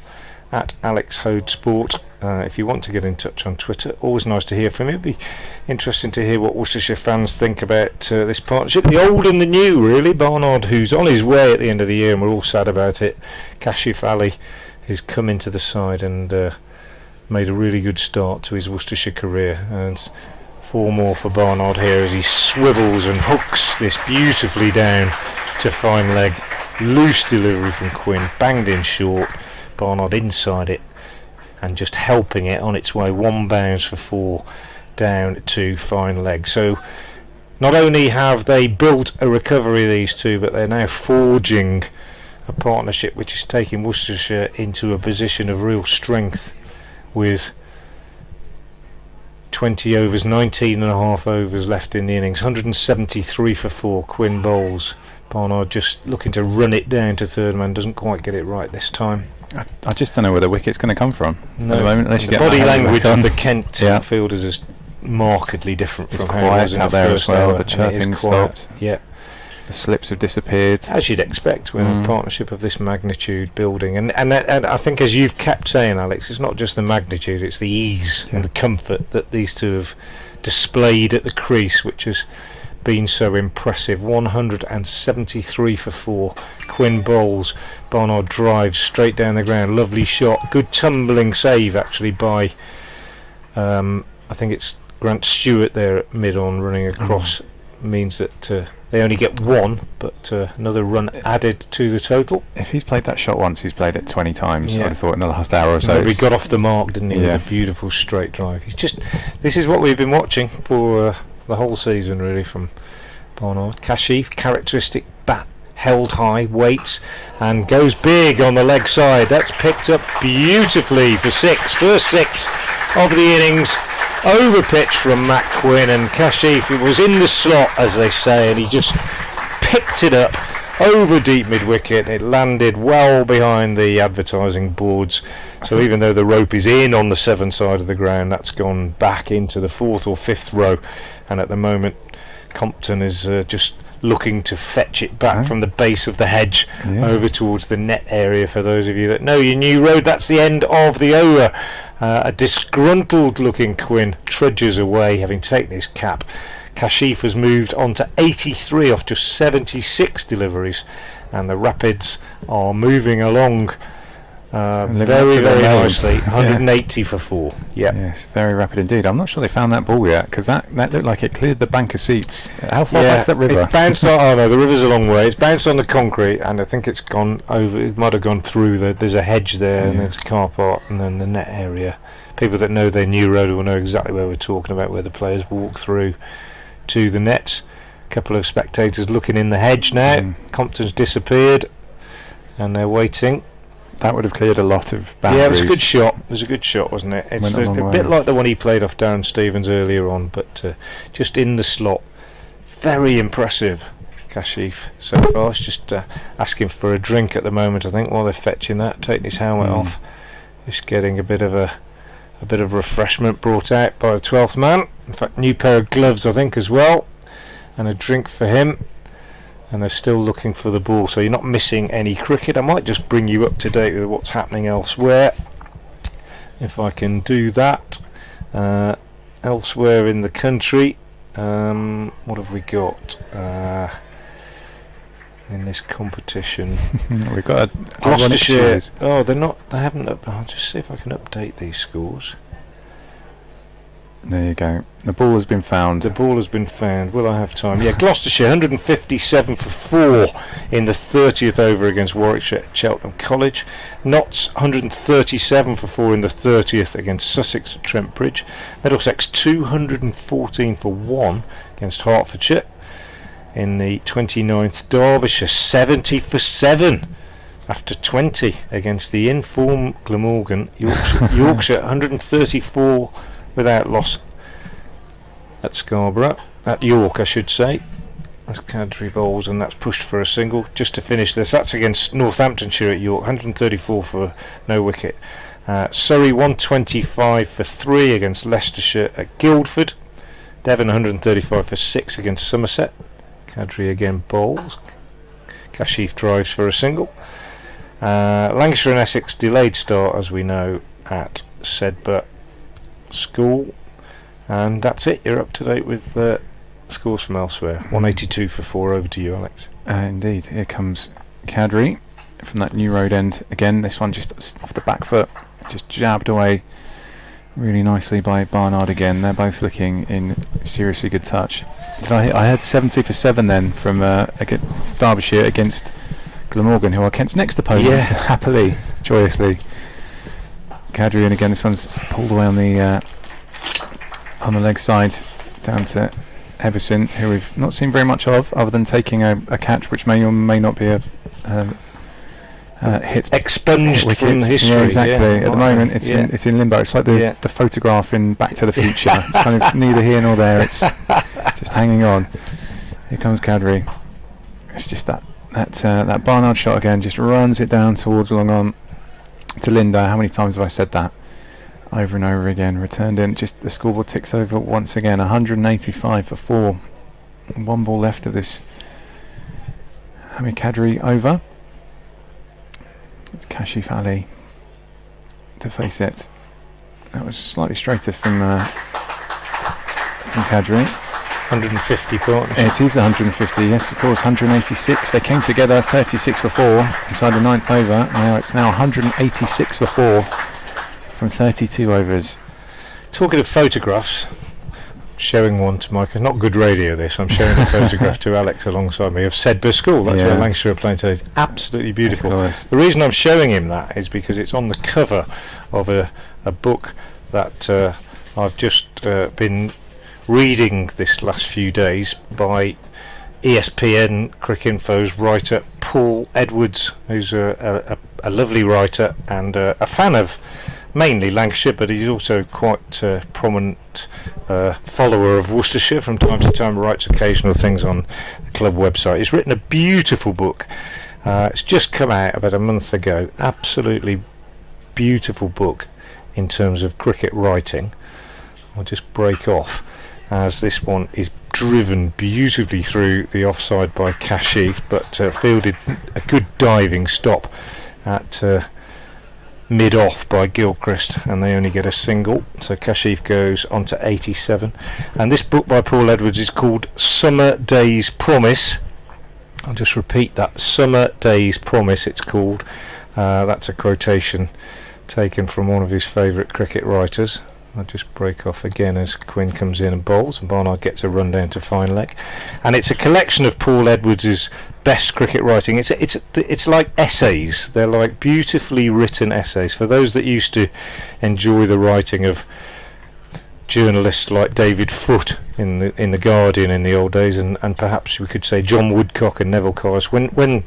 at Alex Hode Sport, if you want to get in touch on Twitter. Always nice to hear from you. It'd be interesting to hear what Worcestershire fans think about this partnership, the old and the new, really. Barnard, who's on his way at the end of the year, and we're all sad about it. Kashif Ali, who's come into the side and made a really good start to his Worcestershire career, and 4 more for Barnard here as he swivels and hooks this beautifully down to fine leg. Loose delivery from Quinn, banged in short. Barnard inside it and just helping it on its way. 1 bounce for 4 down to fine leg. So not only have they built a recovery, these two, but they're now forging a partnership which is taking Worcestershire into a position of real strength, with 20 overs, 19 and a half overs left in the innings. 173 for 4. Quinn bowls. Barnard just looking to run it down to third man, doesn't quite get it right this time. I just don't know where the wicket's going to come from at the moment. Unless you The get body language of the the Kent fielders is markedly different It's from how it quiet was in out the there first as well. hour, The and it is chirping quiet. stops. Yeah. The slips have disappeared. As you'd expect with a partnership of this magnitude building, and I think, as you've kept saying, Alex, it's not just the magnitude, it's the ease and the comfort that these two have displayed at the crease, which has been so impressive. 173 for 4. Quinn bowls. Barnard drives straight down the ground. Lovely shot. Good tumbling save actually by I think it's Grant Stewart there at mid-on running across. Means that they only get 1, but another run added to the total. If he's played that shot once, he's played it 20 times. I'd have thought in the last hour or so. He got off the mark, didn't he, with a beautiful straight drive. This is what we've been watching for the whole season, really, from Barnard. Kashif, characteristic bat held high, waits and goes big on the leg side. That's picked up beautifully for 6. First 6 of the innings over pitch from Matt Quinn, and Kashif was in the slot, as they say, and he just picked it up over deep mid-wicket. It landed well behind the advertising boards, so even though the rope is in on the 7 side of the ground, that's gone back into the 4th or 5th row, and at the moment Compton is just looking to fetch it back from the base of the hedge over towards the net area. For those of you that know your New Road, that's the end of the over. A disgruntled looking Quinn trudges away, having taken his cap. Kashif has moved on to 83 off just 76 deliveries, and the Rapids are moving along very nicely. 180 for 4. Yes, very rapid indeed. I'm not sure they found that ball yet, because that looked like it cleared the bank of seats. How far back's that river? It bounced on, oh no, the river's a long way. It's bounced on the concrete, and I think it's gone over. It might have gone through. There's a hedge there, and there's a car park, and then the net area. People that know their New Road will know exactly where we're talking about, where the players walk through to the net. A couple of spectators looking in the hedge now. Compton's disappeared, and they're waiting. That would have cleared a lot of boundaries. Yeah, it was a good shot. It was a good shot, wasn't it? It's a bit like the one he played off Darren Stevens earlier on, but just in the slot. Very impressive, Kashif, so far. He's just asking for a drink at the moment, I think, while they're fetching that, taking his helmet off. Just getting a bit of refreshment brought out by the 12th man. In fact, new pair of gloves, I think, as well, and a drink for him. And they're still looking for the ball, so you're not missing any cricket. I might just bring you up to date with what's happening elsewhere, if I can do that. Elsewhere in the country, what have we got in this competition? We've got Gloucestershire. Oh, they're not. They haven't. I'll just see if I can update these scores. There you go. The ball has been found. The ball has been found. Will I have time? Yeah, Gloucestershire 157 for 4 in the 30th over against Warwickshire at Cheltenham College. Notts 137 for 4 in the 30th against Sussex at Trent Bridge. Middlesex 214 for 1 against Hertfordshire. In the 29th, Derbyshire 70 for 7 after 20 against the in-form Glamorgan. Yorkshire 134 without loss at Scarborough, at York I should say. That's Cadbury bowls, and that's pushed for a single. Just to finish this, that's against Northamptonshire at York, 134 for no wicket. Surrey 125 for 3 against Leicestershire at Guildford. Devon 135 for 6 against Somerset. Cadbury again bowls. Kashif drives for a single. Lancashire and Essex delayed start, as we know, at Sedbergh School, and that's it. You're up to date with scores from elsewhere. 182 for 4. Over to you, Alex. Indeed, here comes Cadbury from that New Road end again. This one just off the back foot, just jabbed away really nicely by Barnard again. They're both looking in seriously good touch. I had 70 for 7 then from Derbyshire against Glamorgan, who are Kent's next opponents, happily, joyously. Cadbury, and again this one's pulled away on the leg side down to Everson, who we've not seen very much of, other than taking a catch which may or may not be a hit, expunged from history. Yeah, exactly. At the moment it's in limbo. It's like the photograph in Back to the Future. It's kind of neither here nor there. It's just hanging on. Here comes Cadbury. It's just that Barnard shot again, just runs it down towards long on to Linda. How many times have I said that? Over and over again. Returned in. Just the scoreboard ticks over once again. 185 for 4. 1 ball left of this Hamid Kadri over. It's Kashif Ali to face it. That was slightly straighter from Kadri. 150 partnership. It is the 150, yes, of course. 186. They came together 36 for 4 inside the 9th over. Now it's 186 for 4 from 32 overs. Talking of photographs, showing one to Micah. Not good radio this. I'm showing a photograph to Alex alongside me of Sedbergh School. That's where Lancashire are playing today. It's absolutely beautiful. The reason I'm showing him that is because it's on the cover of a book that I've just been reading this last few days by ESPN Cricinfo's writer Paul Edwards, who's a lovely writer and a fan of mainly Lancashire, but he's also quite a prominent follower of Worcestershire. From time to time writes occasional things on the club website. He's written a beautiful book. It's just come out about a month ago. Absolutely beautiful book in terms of cricket writing. I'll just break off as this one is driven beautifully through the offside by Kashif, but fielded a good diving stop at mid-off by Gilchrist, and they only get a single, so Kashif goes on to 87. And this book by Paul Edwards is called Summer Days Promise. I'll just repeat that, Summer Days Promise it's called. That's a quotation taken from one of his favourite cricket writers. I'll just break off again as Quinn comes in and bowls, and Barnard gets a run down to fine leg. And it's a collection of Paul Edwards' best cricket writing. It's like essays. They're like beautifully written essays. For those that used to enjoy the writing of journalists like David Foote in the Guardian in the old days, and perhaps we could say John Woodcock and Neville Cars, when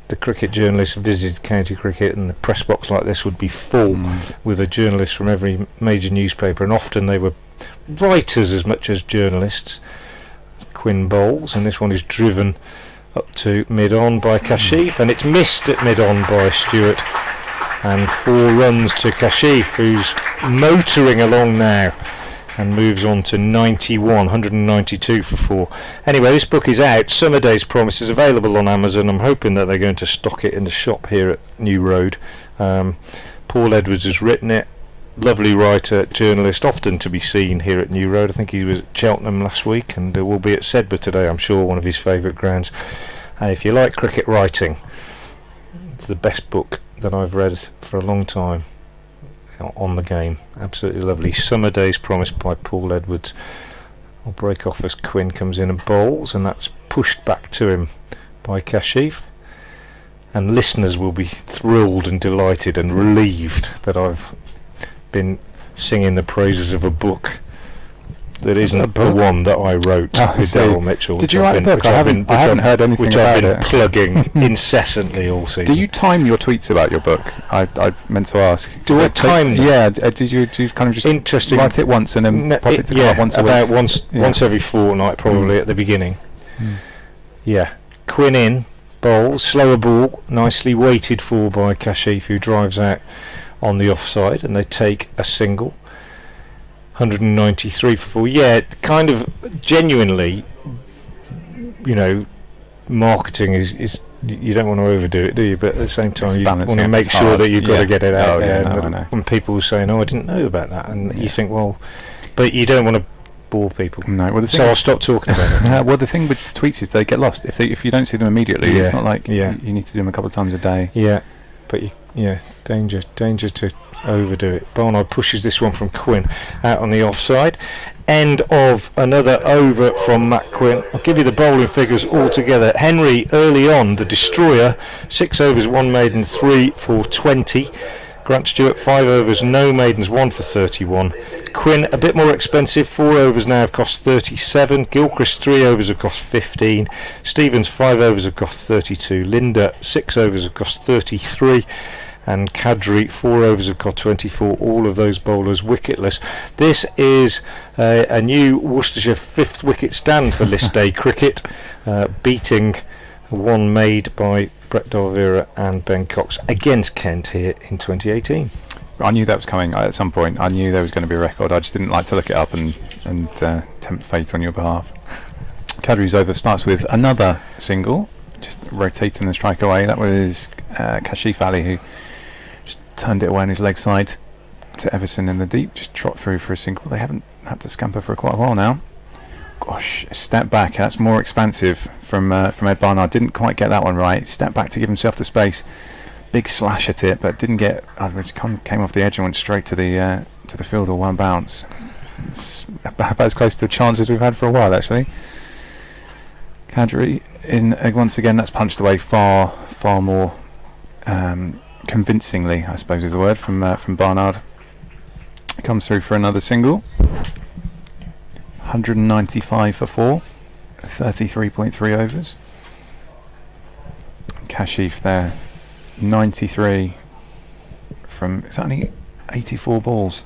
the cricket journalists visited county cricket, and the press box like this would be full with a journalist from every major newspaper, and often they were writers as much as journalists. Quinn bowls, and this one is driven up to mid-on by Kashif, and it's missed at mid-on by Stewart, and 4 runs to Kashif, who's motoring along now and moves on to 91, 192 for 4. Anyway, this book is out. Summer Days Promise is available on Amazon. I'm hoping that they're going to stock it in the shop here at New Road. Paul Edwards has written it. Lovely writer, journalist, often to be seen here at New Road. I think he was at Cheltenham last week, and will be at Sedbergh today, I'm sure, one of his favourite grounds. If you like cricket writing, it's the best book that I've read for a long time on the game. Absolutely lovely. Summer Days Promise by Paul Edwards. I'll break off as Quinn comes in and bowls, and that's pushed back to him by Kashif. And listeners will be thrilled and delighted and relieved that I've been singing the praises of a book that isn't the one that I wrote with Daryl Mitchell. Did you write a book? I haven't heard anything about it. Which I've been plugging incessantly all season. Do you time your tweets about your book? I meant to ask. Do I time them? Yeah. Did you kind of just write it once and then pop it to come up once a week? About once every fortnight probably at the beginning. Yeah. Quinn in, bowls, slower ball, nicely waited for by Kashif, who drives out on the offside, and they take a single. 193 for 4. Yeah, kind of genuinely, marketing is you don't want to overdo it, do you? But at the same time, you want to make sure that you've got to get it out there. I know. When people are saying, "Oh, I didn't know about that," and you think, well, but you don't want to bore people. No, well, so I'll stop talking about it. Well, the thing with tweets is they get lost if you don't see them immediately. It's not like you need to do them a couple of times a day. Yeah, but danger to overdo it. Barnard pushes this one from Quinn out on the offside. End of another over from Matt Quinn. I'll give you the bowling figures all together. Henry early on, the destroyer, 6 overs, 1 maiden, 3 for 20. Grant Stewart, 5 overs, no maidens, 1 for 31. Quinn a bit more expensive, 4 overs now have cost 37. Gilchrist 3 overs have cost 15. Stevens 5 overs have cost 32. Linda 6 overs have cost 33. And Kadri 4 overs have got 24. All of those bowlers wicketless. This is a new Worcestershire 5th wicket stand for list day cricket, beating one made by Brett D'Oliveira and Ben Cox against Kent here in 2018. I knew that was coming at some point. I knew there was going to be a record. I just didn't like to look it up and tempt fate on your behalf. Kadri's over starts with another single, just rotating the strike away. That was Kashif Ali, who just turned it away on his leg side to Everson in the deep, just trot through for a single. They haven't had to scamper for quite a while now. Gosh, step back, that's more expansive from Ed Barnard. Didn't quite get that one right. Step back to give himself the space. Big slash at it, but didn't get. Came off the edge and went straight to the field or one bounce. It's about as close to a chance as we've had for a while, actually. Kadri in once again. That's punched away far more convincingly, I suppose is the word, from Barnard. Comes through for another single. 195 for 4. 33.3 overs. Kashif there. 93 from, is that only 84 balls.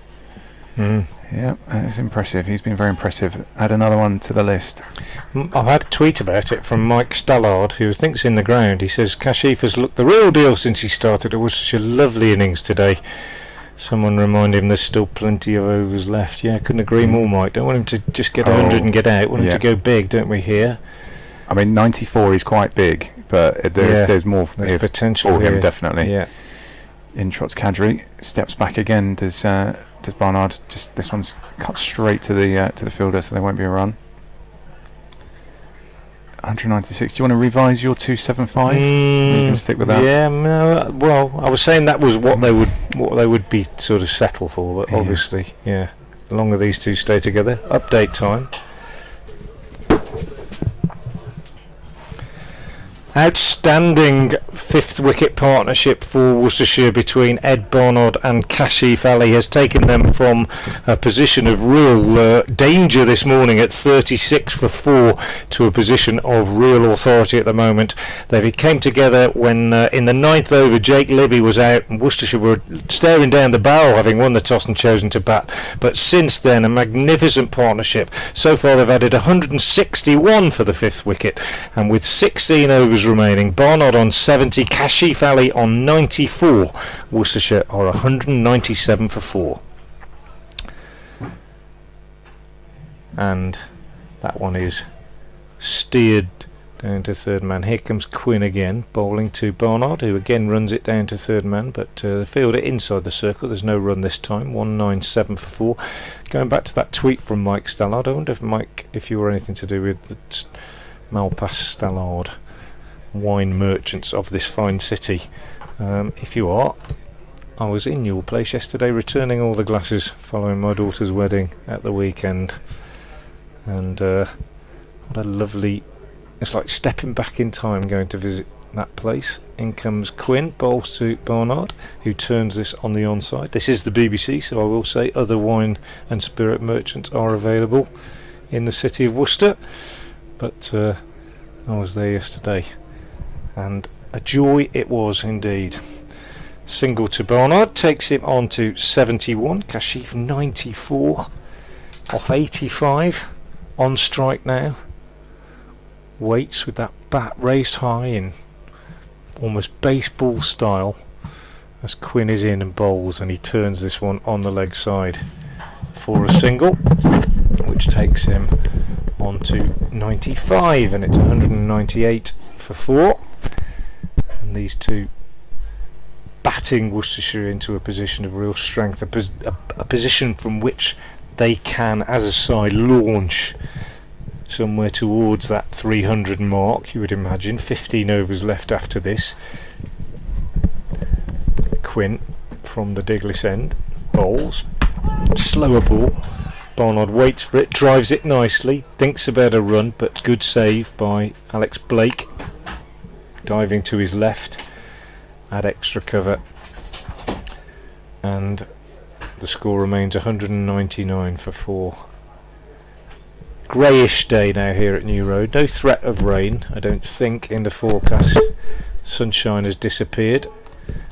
Mm. Yeah, that's impressive. He's been very impressive. Add another one to the list. I've had a tweet about it from Mike Stallard, who thinks in the ground. He says Kashif has looked the real deal since he started. It was such a lovely innings today. Someone remind him there's still plenty of overs left. Yeah, I couldn't agree more, Mike. Don't want him to just get 100 and get out. Want him to go big, don't we, here? I mean, 94 is quite big, but there's more potential for him, here. definitely. Yeah. In trots Kadri, steps back again. Does Barnard? Just this one's cut straight to the fielder, so there won't be a run. 196. Do you want to revise your 275? You can stick with that. Yeah. No, well, I was saying that was what they would be sort of settle for, but obviously, yeah. The longer these two stay together. Update time. Outstanding fifth wicket partnership for Worcestershire between Ed Barnard and Kashif Ali has taken them from a position of real danger this morning at 36 for 4 to a position of real authority at the moment. They came together when in the 9th over Jake Libby was out and Worcestershire were staring down the barrel, having won the toss and chosen to bat. But since then, a magnificent partnership. So far they've added 161 for the fifth wicket, and with 16 overs remaining, Barnard on 70, Kashif Ali on 94. Worcestershire are 197 for 4. And that one is steered down to third man. Here comes Quinn again, bowling to Barnard, who again runs it down to third man, but the fielder inside the circle. There's no run this time. 197 for 4. Going back to that tweet from Mike Stallard, I wonder if Mike, if you were anything to do with the Malpass Stallard wine merchants of this fine city. If you are, I was in your place yesterday returning all the glasses following my daughter's wedding at the weekend, and what a lovely, it's like stepping back in time going to visit that place. In comes Quinn, bowls to Barnard, who turns this on the onside. This is the BBC, so I will say other wine and spirit merchants are available in the city of Worcester, but I was there yesterday and a joy it was indeed. Single to Barnard takes him on to 71. Kashif 94 off 85. On strike now. Waits with that bat raised high in almost baseball style as Quinn is in and bowls, and he turns this one on the leg side for a single, which takes him on to 95, and it's 198 for 4. And these two batting Worcestershire into a position of real strength, a position from which they can, as a side, launch somewhere towards that 300 mark, you would imagine. 15 overs left after this. Quinn from the Diglis end bowls, slower ball. Barnard waits for it, drives it nicely, thinks about a run, but good save by Alex Blake, diving to his left, add extra cover, and the score remains 199 for 4. Greyish day now here at New Road. No threat of rain, I don't think, in the forecast. Sunshine has disappeared,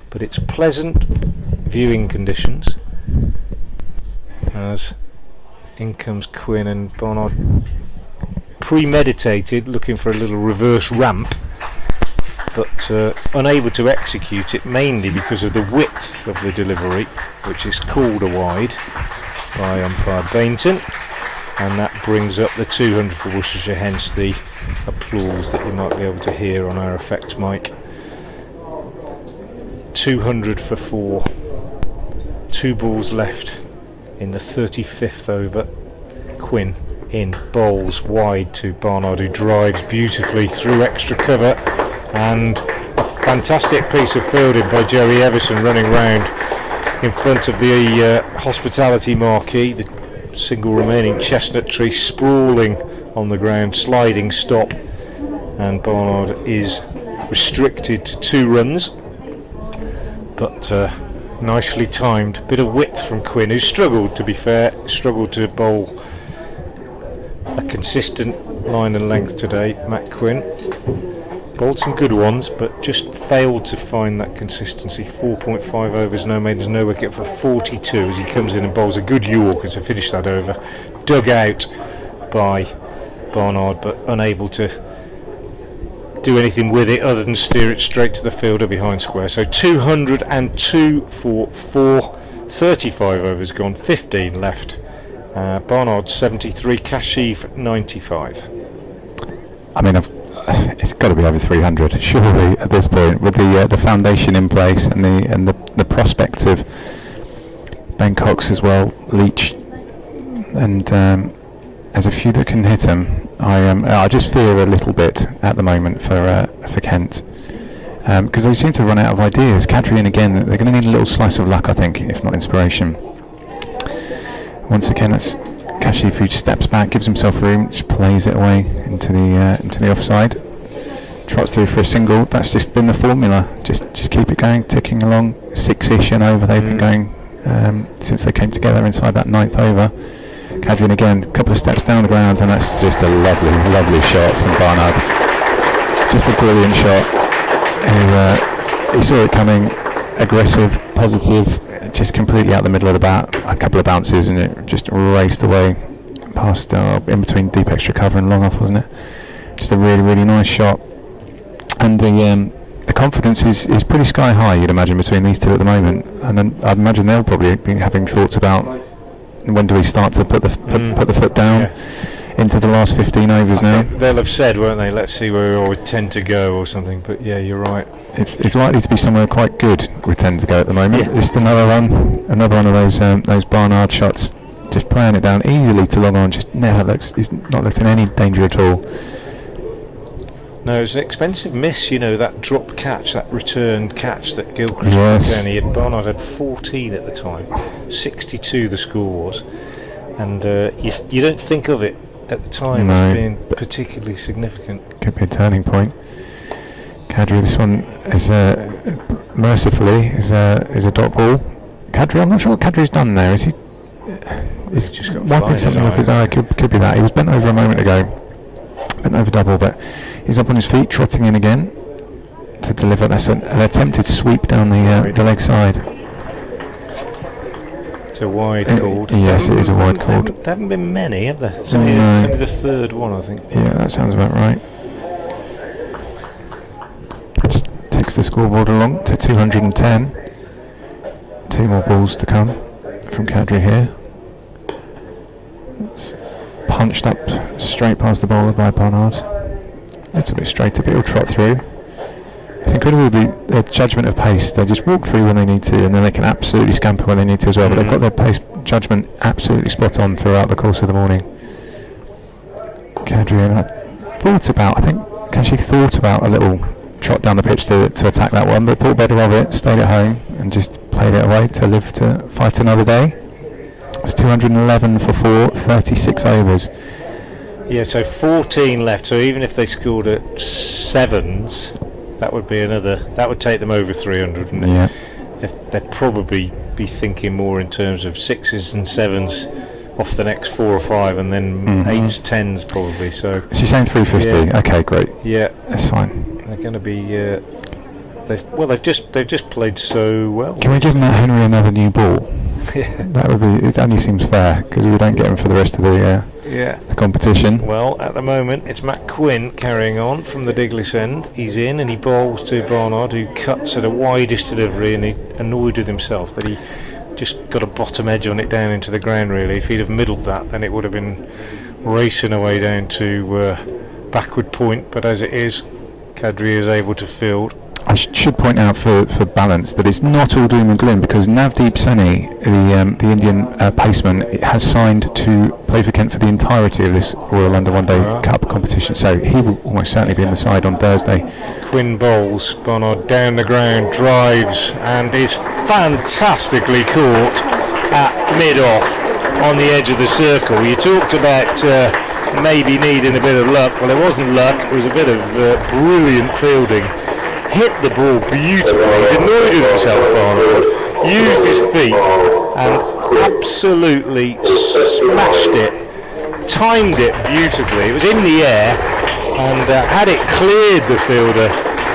but it's pleasant viewing conditions as in comes Quinn, and Barnard premeditated, looking for a little reverse ramp, but unable to execute it, mainly because of the width of the delivery, which is called a wide by umpire Bainton, and that brings up the 200 for Worcestershire, hence the applause that you might be able to hear on our effects mic. 200 for 4. 2 balls left in the 35th over. Quinn in, bowls wide to Barnard, who drives beautifully through extra cover, and a fantastic piece of fielding by Jerry Everson, running round in front of the hospitality marquee, the single remaining chestnut tree sprawling on the ground, sliding stop, and Barnard is restricted to 2 runs, but nicely timed. Bit of width from Quinn, who struggled, to be fair, struggled to bowl a consistent line and length today. Matt Quinn bowled some good ones, but just failed to find that consistency. 4.5 overs, no maidens, no wicket for 42 as he comes in and bowls a good Yorker to finish that over. Dug out by Barnard, but unable to do anything with it other than steer it straight to the fielder behind square. So 202 for 4, 35 overs gone, 15 left. Barnard 73, Kashif 95. I mean, it's got to be over 300 surely at this point, with the foundation in place and the prospects of Ben Cox as well, Leach, and there's a few that can hit him. I just fear a little bit at the moment for Kent, because they seem to run out of ideas. Kadri in again, they're going to need a little slice of luck, I think, if not inspiration. Once again, that's Kashif who steps back, gives himself room, just plays it away into the offside. Trots through for a single. That's just been the formula. Just keep it going, ticking along. 6-ish and over they've been going since they came together inside that 9th over. Kadri again, a couple of steps down the ground, and that's just a lovely, lovely shot from Barnard. Just a brilliant shot. He saw it coming, aggressive, positive, just completely out the middle of the bat. A couple of bounces and it just raced away past in between deep extra cover and long off, wasn't it? Just a really, really nice shot. And the confidence is pretty sky high, you'd imagine, between these two at the moment. And then I'd imagine they'll probably be having thoughts about when do we start to put the foot down into the last 15 overs now. They'll have said, won't they, let's see where we tend to go or something. But yeah, you're right. It's likely to be somewhere quite good with 10 to go at the moment. Yeah. Just another one of those Barnard shots, just playing it down easily to long on. Just never looks. He's not looked in any danger at all. No, it's an expensive miss, that drop catch, that return catch that Gilchrist he had. Barnard had 14 at the time, 62 the score was, and you don't think of it at the time as being particularly significant. Could be a turning point. Kadri, this one is mercifully is a dot ball. Kadri, I'm not sure what Kadri's done there. Is he? He's just got wiping something off his eye. Could be that. He was bent over a moment ago. Bent over double, but he's up on his feet, trotting in again to deliver. That's an attempted sweep down the leg side. It's a wide called. Yes, it is a wide called. There haven't been many, have there? It's only the third one, I think. Yeah, that sounds about right. Just takes the scoreboard along to 210. 2 more balls to come from Kadri here. It's punched up straight past the bowler by Barnard. A little bit straighter, but he'll trot through. It's incredible their judgment of pace. They just walk through when they need to, and then they can absolutely scamper when they need to as well. But they've got their pace judgment absolutely spot on throughout the course of the morning. Kadri, I think Kashif thought about a little trot down the pitch to attack that one, but thought better of it, stayed at home and just played it away to live to fight another day. It's 211 for 4, 36 overs. Yeah, so 14 left, so even if they scored at 7s, that would be that would take them over 300, and they'd probably be thinking more in terms of 6s and 7s off the next 4 or 5, and then 8s, 10s probably. So you're saying 350? Yeah. Okay, great. Yeah, that's fine. They're going to be. They've just played so well. Can we give Matt Henry another new ball? Yeah, that would be. It only seems fair because we don't get him for the rest of the competition. Well, at the moment it's Matt Quinn carrying on from the Diglis end. He's in and he bowls to Barnard, who cuts at a widest delivery, and he's annoyed with himself that he just got a bottom edge on it down into the ground. Really, if he'd have middled that, then it would have been racing away down to backward point. But as it is, Kadri is able to field. I should point out for balance that it's not all doom and gloom, because Navdeep Saini, the Indian paceman, has signed to play for Kent for the entirety of this Royal London One Day Cup competition, so he will almost certainly be in the side on Thursday. Quinn bowls, Barnard down the ground, drives, and is fantastically caught at mid-off on the edge of the circle. You talked about maybe needing a bit of luck. Well, it wasn't luck, it was a bit of brilliant fielding. Hit the ball beautifully, he's annoyed with himself, Barnard, used his feet and absolutely smashed it, timed it beautifully. It was in the air, and had it cleared the fielder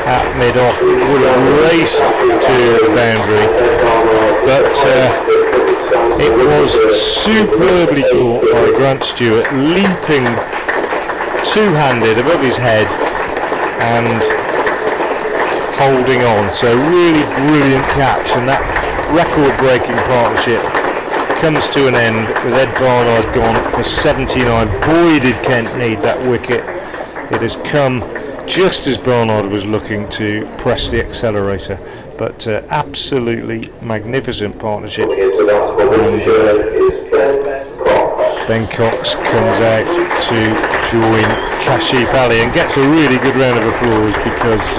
at mid-off, it would have raced to the boundary, but it was superbly caught by Grant Stewart, leaping two-handed above his head and holding on. So really brilliant catch, and that record-breaking partnership comes to an end with Ed Barnard gone for 79. Boy, did Kent need that wicket. It has come just as Barnard was looking to press the accelerator, but absolutely magnificent partnership. And Ben Cox comes out to join Kashif Ali and gets a really good round of applause, because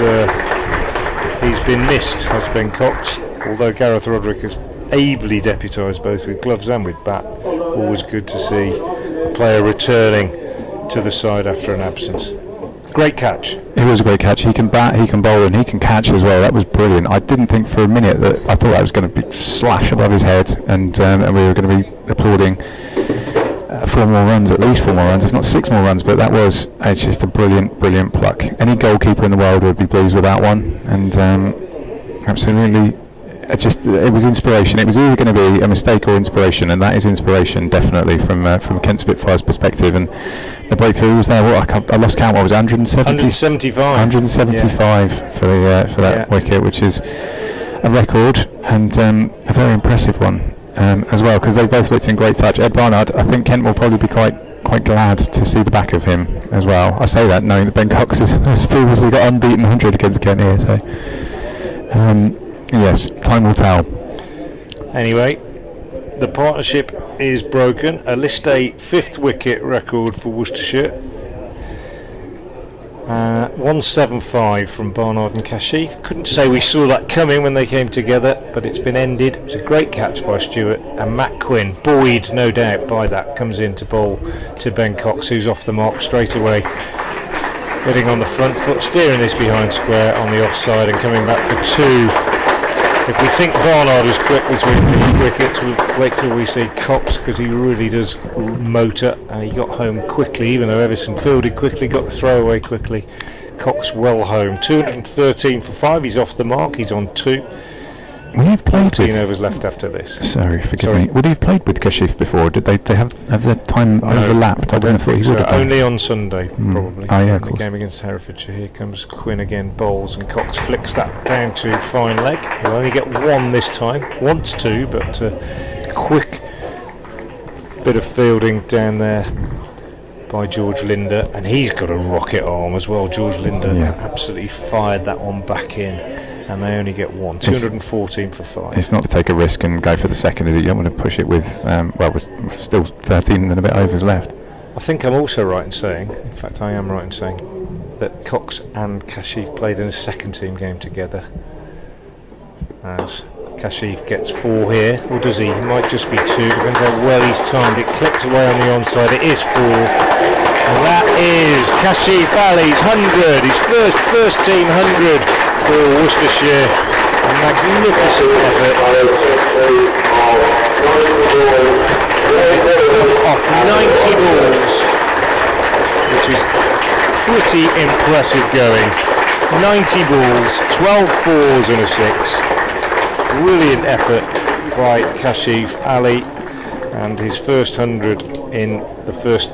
he's been missed, has Ben Cox, although Gareth Roderick has ably deputised both with gloves and with bat. Always good to see a player returning to the side after an absence. Great catch. It was a great catch. He can bat, he can bowl, and he can catch as well. That was brilliant. I didn't think for a minute that I thought that was going to be slash above his head, and we were going to be applauding 4 more runs, at least 4 more runs, if not 6 more runs. But that was just a brilliant pluck. Any goalkeeper in the world would be pleased with that one, and absolutely. It was inspiration. It was either going to be a mistake or inspiration, and that is inspiration definitely from Kent Spitfire's perspective. And the breakthrough was there. I lost count. What was it, 175? 175 for that wicket, which is a record, and a very impressive one as well, because they both looked in great touch. Ed Barnard, I think Kent will probably be quite glad to see the back of him as well. I say that knowing that Ben Cox has previously got unbeaten 100 against Kent here, so. Yes, time will tell. Anyway, the partnership is broken. A List A 5th wicket record for Worcestershire. 175 from Barnard and Kashif. Couldn't say we saw that coming when they came together, but it's been ended. It was a great catch by Stewart, and Matt Quinn, buoyed no doubt by that, comes in to bowl to Ben Cox, who's off the mark straight away. Getting on the front foot, steering this behind square on the offside and coming back for 2. If we think Barnard was quick between the wickets, we'll wait till we see Cox, because he really does motor, and he got home quickly, even though Everson fielded quickly, got the throw away quickly. Cox well home. 213 for 5, he's off the mark, he's on 2. Would he have played 14 overs left after this. Sorry, forgive me. Would he have played with Kashif before? Did they have their time overlapped? I don't think he would have done. Only on Sunday, probably. Oh, yeah, in the game against Herefordshire. Here comes Quinn again, bowls, and Cox flicks that down to fine leg. He'll only get 1 this time. Wants 2, but quick bit of fielding down there by George Linder, and he's got a rocket arm as well. George Linder absolutely fired that one back in. And they only get 1. 214 for 5. It's not to take a risk and go for the second, is it? You don't want to push it with, with still 13 and a bit overs left. I think I'm also right in saying, in fact I am right in saying, that Cox and Kashif played in a second team game together. As Kashif gets 4 here, or does he? He might just be 2, depends how well he's timed. It clipped away on the onside, it is 4. And that is Kashif Ali's 100, his first team 100 for Worcestershire. A magnificent effort. Off 90 balls, which is pretty impressive going. 90 balls, 12 fours and a 6. Brilliant effort by Kashif Ali, and his first 100 in the first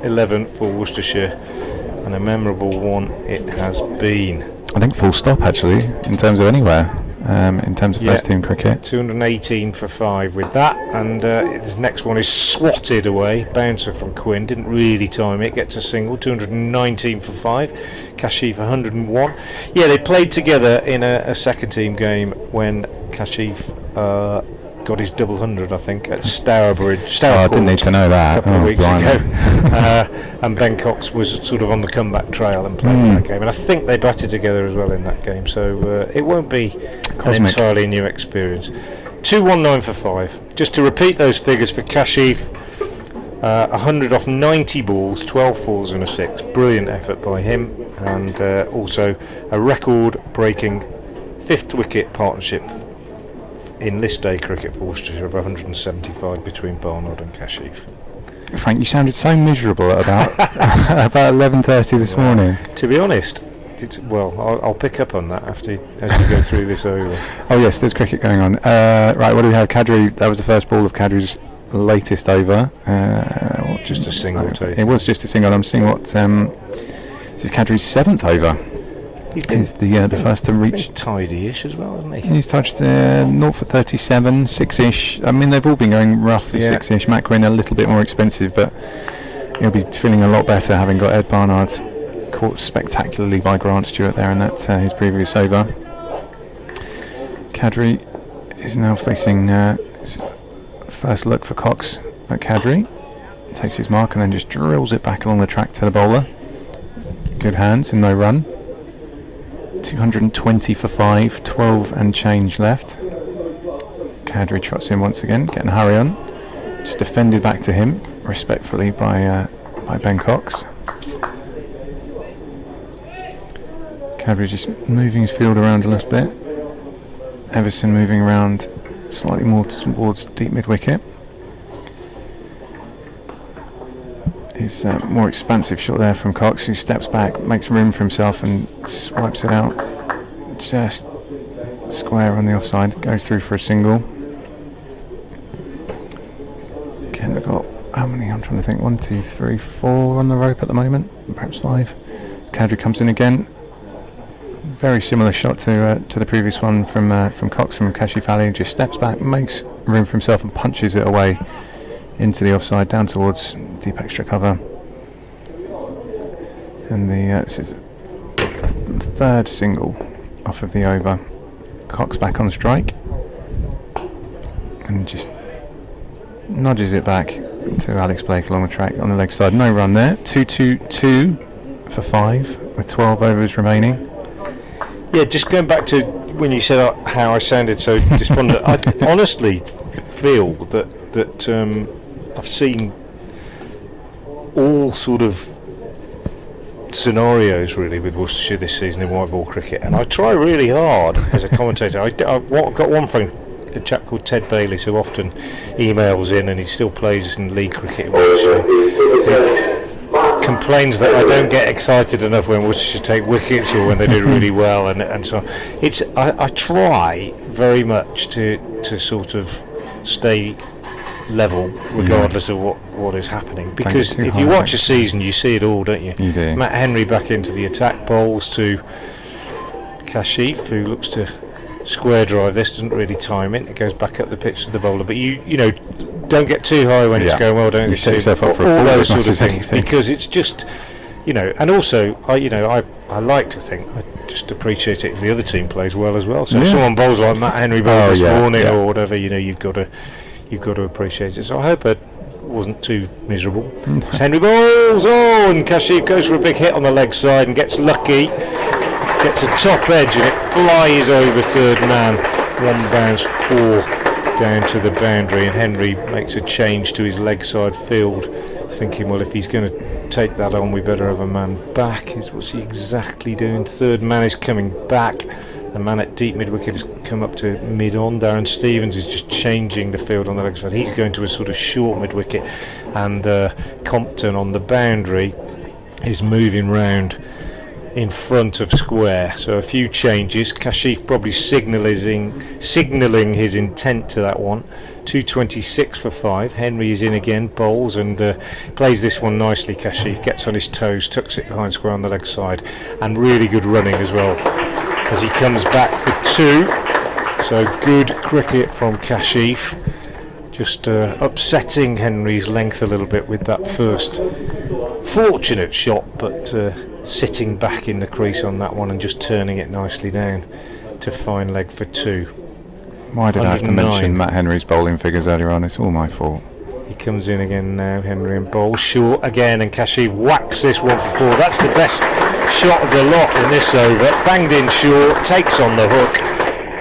11 for Worcestershire, and a memorable one it has been. I think full stop actually, in terms of anywhere, in terms of first team cricket. 218 for 5 with that, and his next one is swatted away, bouncer from Quinn, didn't really time it, gets a single. 219 for 5, Kashif 101. Yeah, they played together in a second team game when Kashif got his double 100, I think, at Stourbridge. I didn't need to know that. A couple of weeks ago. And Ben Cox was sort of on the comeback trail and played that game. And I think they batted together as well in that game. So it won't be an entirely new experience. 219 for 5. Just to repeat those figures for Kashif, 100 off 90 balls, 12 fours and a 6. Brilliant effort by him. And also a record-breaking 5th wicket partnership in List A cricket for Worcestershire of 175 between Barnard and Kashif. Frank, you sounded so miserable at about about 11:30 this morning. To be honest, I'll pick up on that as we go through this over. Oh yes, there's cricket going on. Right, what do we have? Kadri. That was the first ball of Kadri's latest over. Just a single too. It was just a single. I'm seeing what. This is Kadri's 7th over. He's the first to reach. Tidy-ish as well, isn't he? He's touched 0 for 37, 6-ish. I mean, they've all been going roughly 6-ish. Matt Quinn a little bit more expensive, but he'll be feeling a lot better having got Ed Barnard caught spectacularly by Grant Stewart there in that his previous over. Kadri is now facing first look for Cox at Kadri. Takes his mark and then just drills it back along the track to the bowler. Good hands and no run. 220 for 5, 12 and change left. Kadri trots in once again, getting a hurry on. Just defended back to him respectfully by Ben Cox. Kadri just moving his field around a little bit. Everson moving around slightly more towards deep mid wicket. His more expansive shot there from Cox, who steps back, makes room for himself and swipes it out just square on the offside, goes through for a single. Kent have got how many? I'm trying to think. 1, 2, 3, 4 on the rope at the moment, perhaps 5. Kadri comes in again. Very similar shot to the previous one from Cox from Kashif Ali. Just steps back, makes room for himself and punches it away into the offside, down towards deep extra cover. And this is the third single off of the over. Cox back on strike and just nudges it back to Alex Blake along the track on the leg side. No run there. 2-2-2 for 5 with 12 overs remaining. Yeah, just going back to when you said how I sounded so despondent, I honestly feel that I've seen all sort of scenarios really with Worcestershire this season in white ball cricket, and I try really hard as a commentator. I've got one friend, a chap called Ted Bayliss, who often emails in, and he still plays in league cricket in Worcestershire. He complains that I don't get excited enough when Worcestershire take wickets or when they do really well, and so on. I try very much to sort of stay level regardless of what is happening, because if you watch a season you see it all, don't you? You do. Matt Henry back into the attack, bowls to Kashif, who looks to square drive this, doesn't really time it goes back up the pitch to the bowler, but you know, don't get too high when it's going well, don't you set yourself up for all those sort of things, because it's just, you know, and also I like to think I just appreciate it if the other team plays well as well. So if someone bowls like Matt Henry bowled this morning or whatever, you know, you've got to appreciate it. So I hope it wasn't too miserable. As Henry bowls, and Kashif goes for a big hit on the leg side and gets lucky, gets a top edge and it flies over third man, 1 bounce 4 down to the boundary, and Henry makes a change to his leg side field, thinking, well, if he's going to take that on, we better have a man back. What's he exactly doing? Third man is coming back. The man at deep mid wicket has come up to mid on. Darren Stevens is just changing the field on the leg side. He's going to a sort of short mid wicket, and Compton on the boundary is moving round in front of square. So a few changes. Kashif probably signalling his intent to that one. 226 for 5. Henry is in again, bowls and plays this one nicely. Kashif gets on his toes, tucks it behind square on the leg side, and really good running as well as he comes back for 2. So good cricket from Kashif, just upsetting Henry's length a little bit with that first fortunate shot, but sitting back in the crease on that one and just turning it nicely down to fine leg for 2. Why did I have to mention Matt Henry's bowling figures earlier on? It's all my fault. He comes in again now, Henry, and bowls short again, and Kashif whacks this one for 4. That's the best shot of the lot in this over. Banged in short, takes on the hook,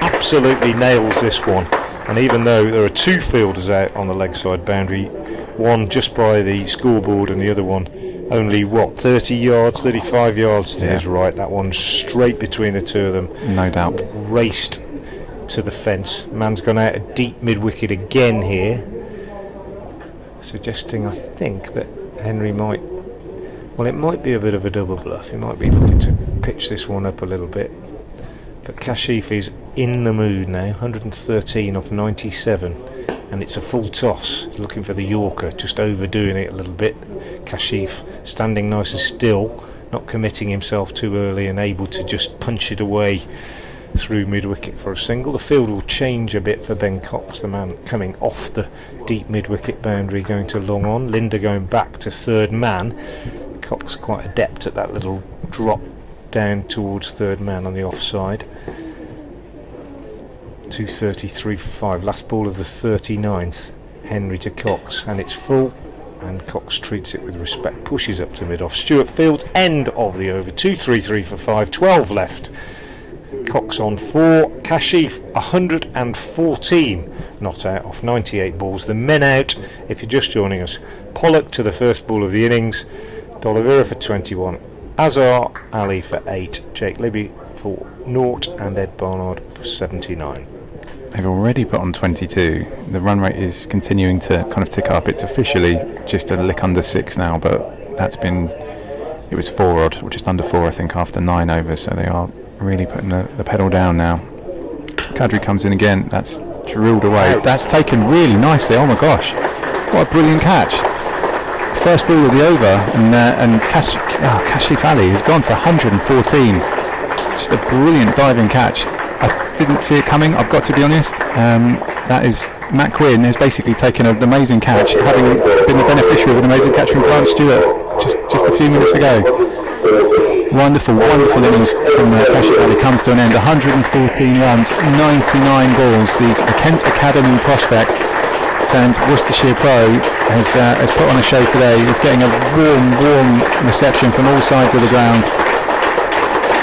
absolutely nails this one. And even though there are 2 fielders out on the leg side boundary, one just by the scoreboard and the other one only 30 yards, 35 yards to his right, that one straight between the 2 of them. No doubt. Raced to the fence. Man's gone out a deep mid wicket again here. suggesting, I think, that Henry might. Well, it might be a bit of a double bluff. He might be looking to pitch this one up a little bit. But Kashif is in the mood now. 113 off 97, and it's a full toss. Looking for the Yorker, just overdoing it a little bit. Kashif standing nice and still, not committing himself too early, and able to just punch it away through mid-wicket for a single. The field will change a bit for Ben Cox, the man coming off the deep mid-wicket boundary, going to long on. Linder going back to third man. Cox quite adept at that little drop down towards third man on the offside. 233 for 5. Last ball of the 39th. Henry to Cox, and it's full. And Cox treats it with respect, pushes up to mid-off. Stuart Fields, end of the over. 233 for 5, 12 left. Cox on 4, Kashif 114 not out off 98 balls. The men out, if you're just joining us, Pollock to the first ball of the innings, D'Oliveira for 21, Azhar Ali for 8, Jake Libby for 0, and Ed Barnard for 79. They've already put on 22. The run rate is continuing to kind of tick up. It's officially just a lick under 6 now, but that's been, it was 4 odd, or just under 4 I think, after 9 overs, so they are really putting the pedal down now. Kadri comes in again, that's drilled away. That's taken really nicely, oh my gosh, what a brilliant catch. First ball of the over, and Kashif Ali has gone for 114. Just a brilliant diving catch. I didn't see it coming, I've got to be honest. That is, Matt Quinn has basically taken an amazing catch, having been the beneficiary of an amazing catch from Grant Stewart just a few minutes ago. Wonderful innings from Kashif Ali. Comes to an end. 114 runs, 99 balls. The Kent Academy prospect turned Worcestershire pro has put on a show today. He's getting a warm reception from all sides of the ground.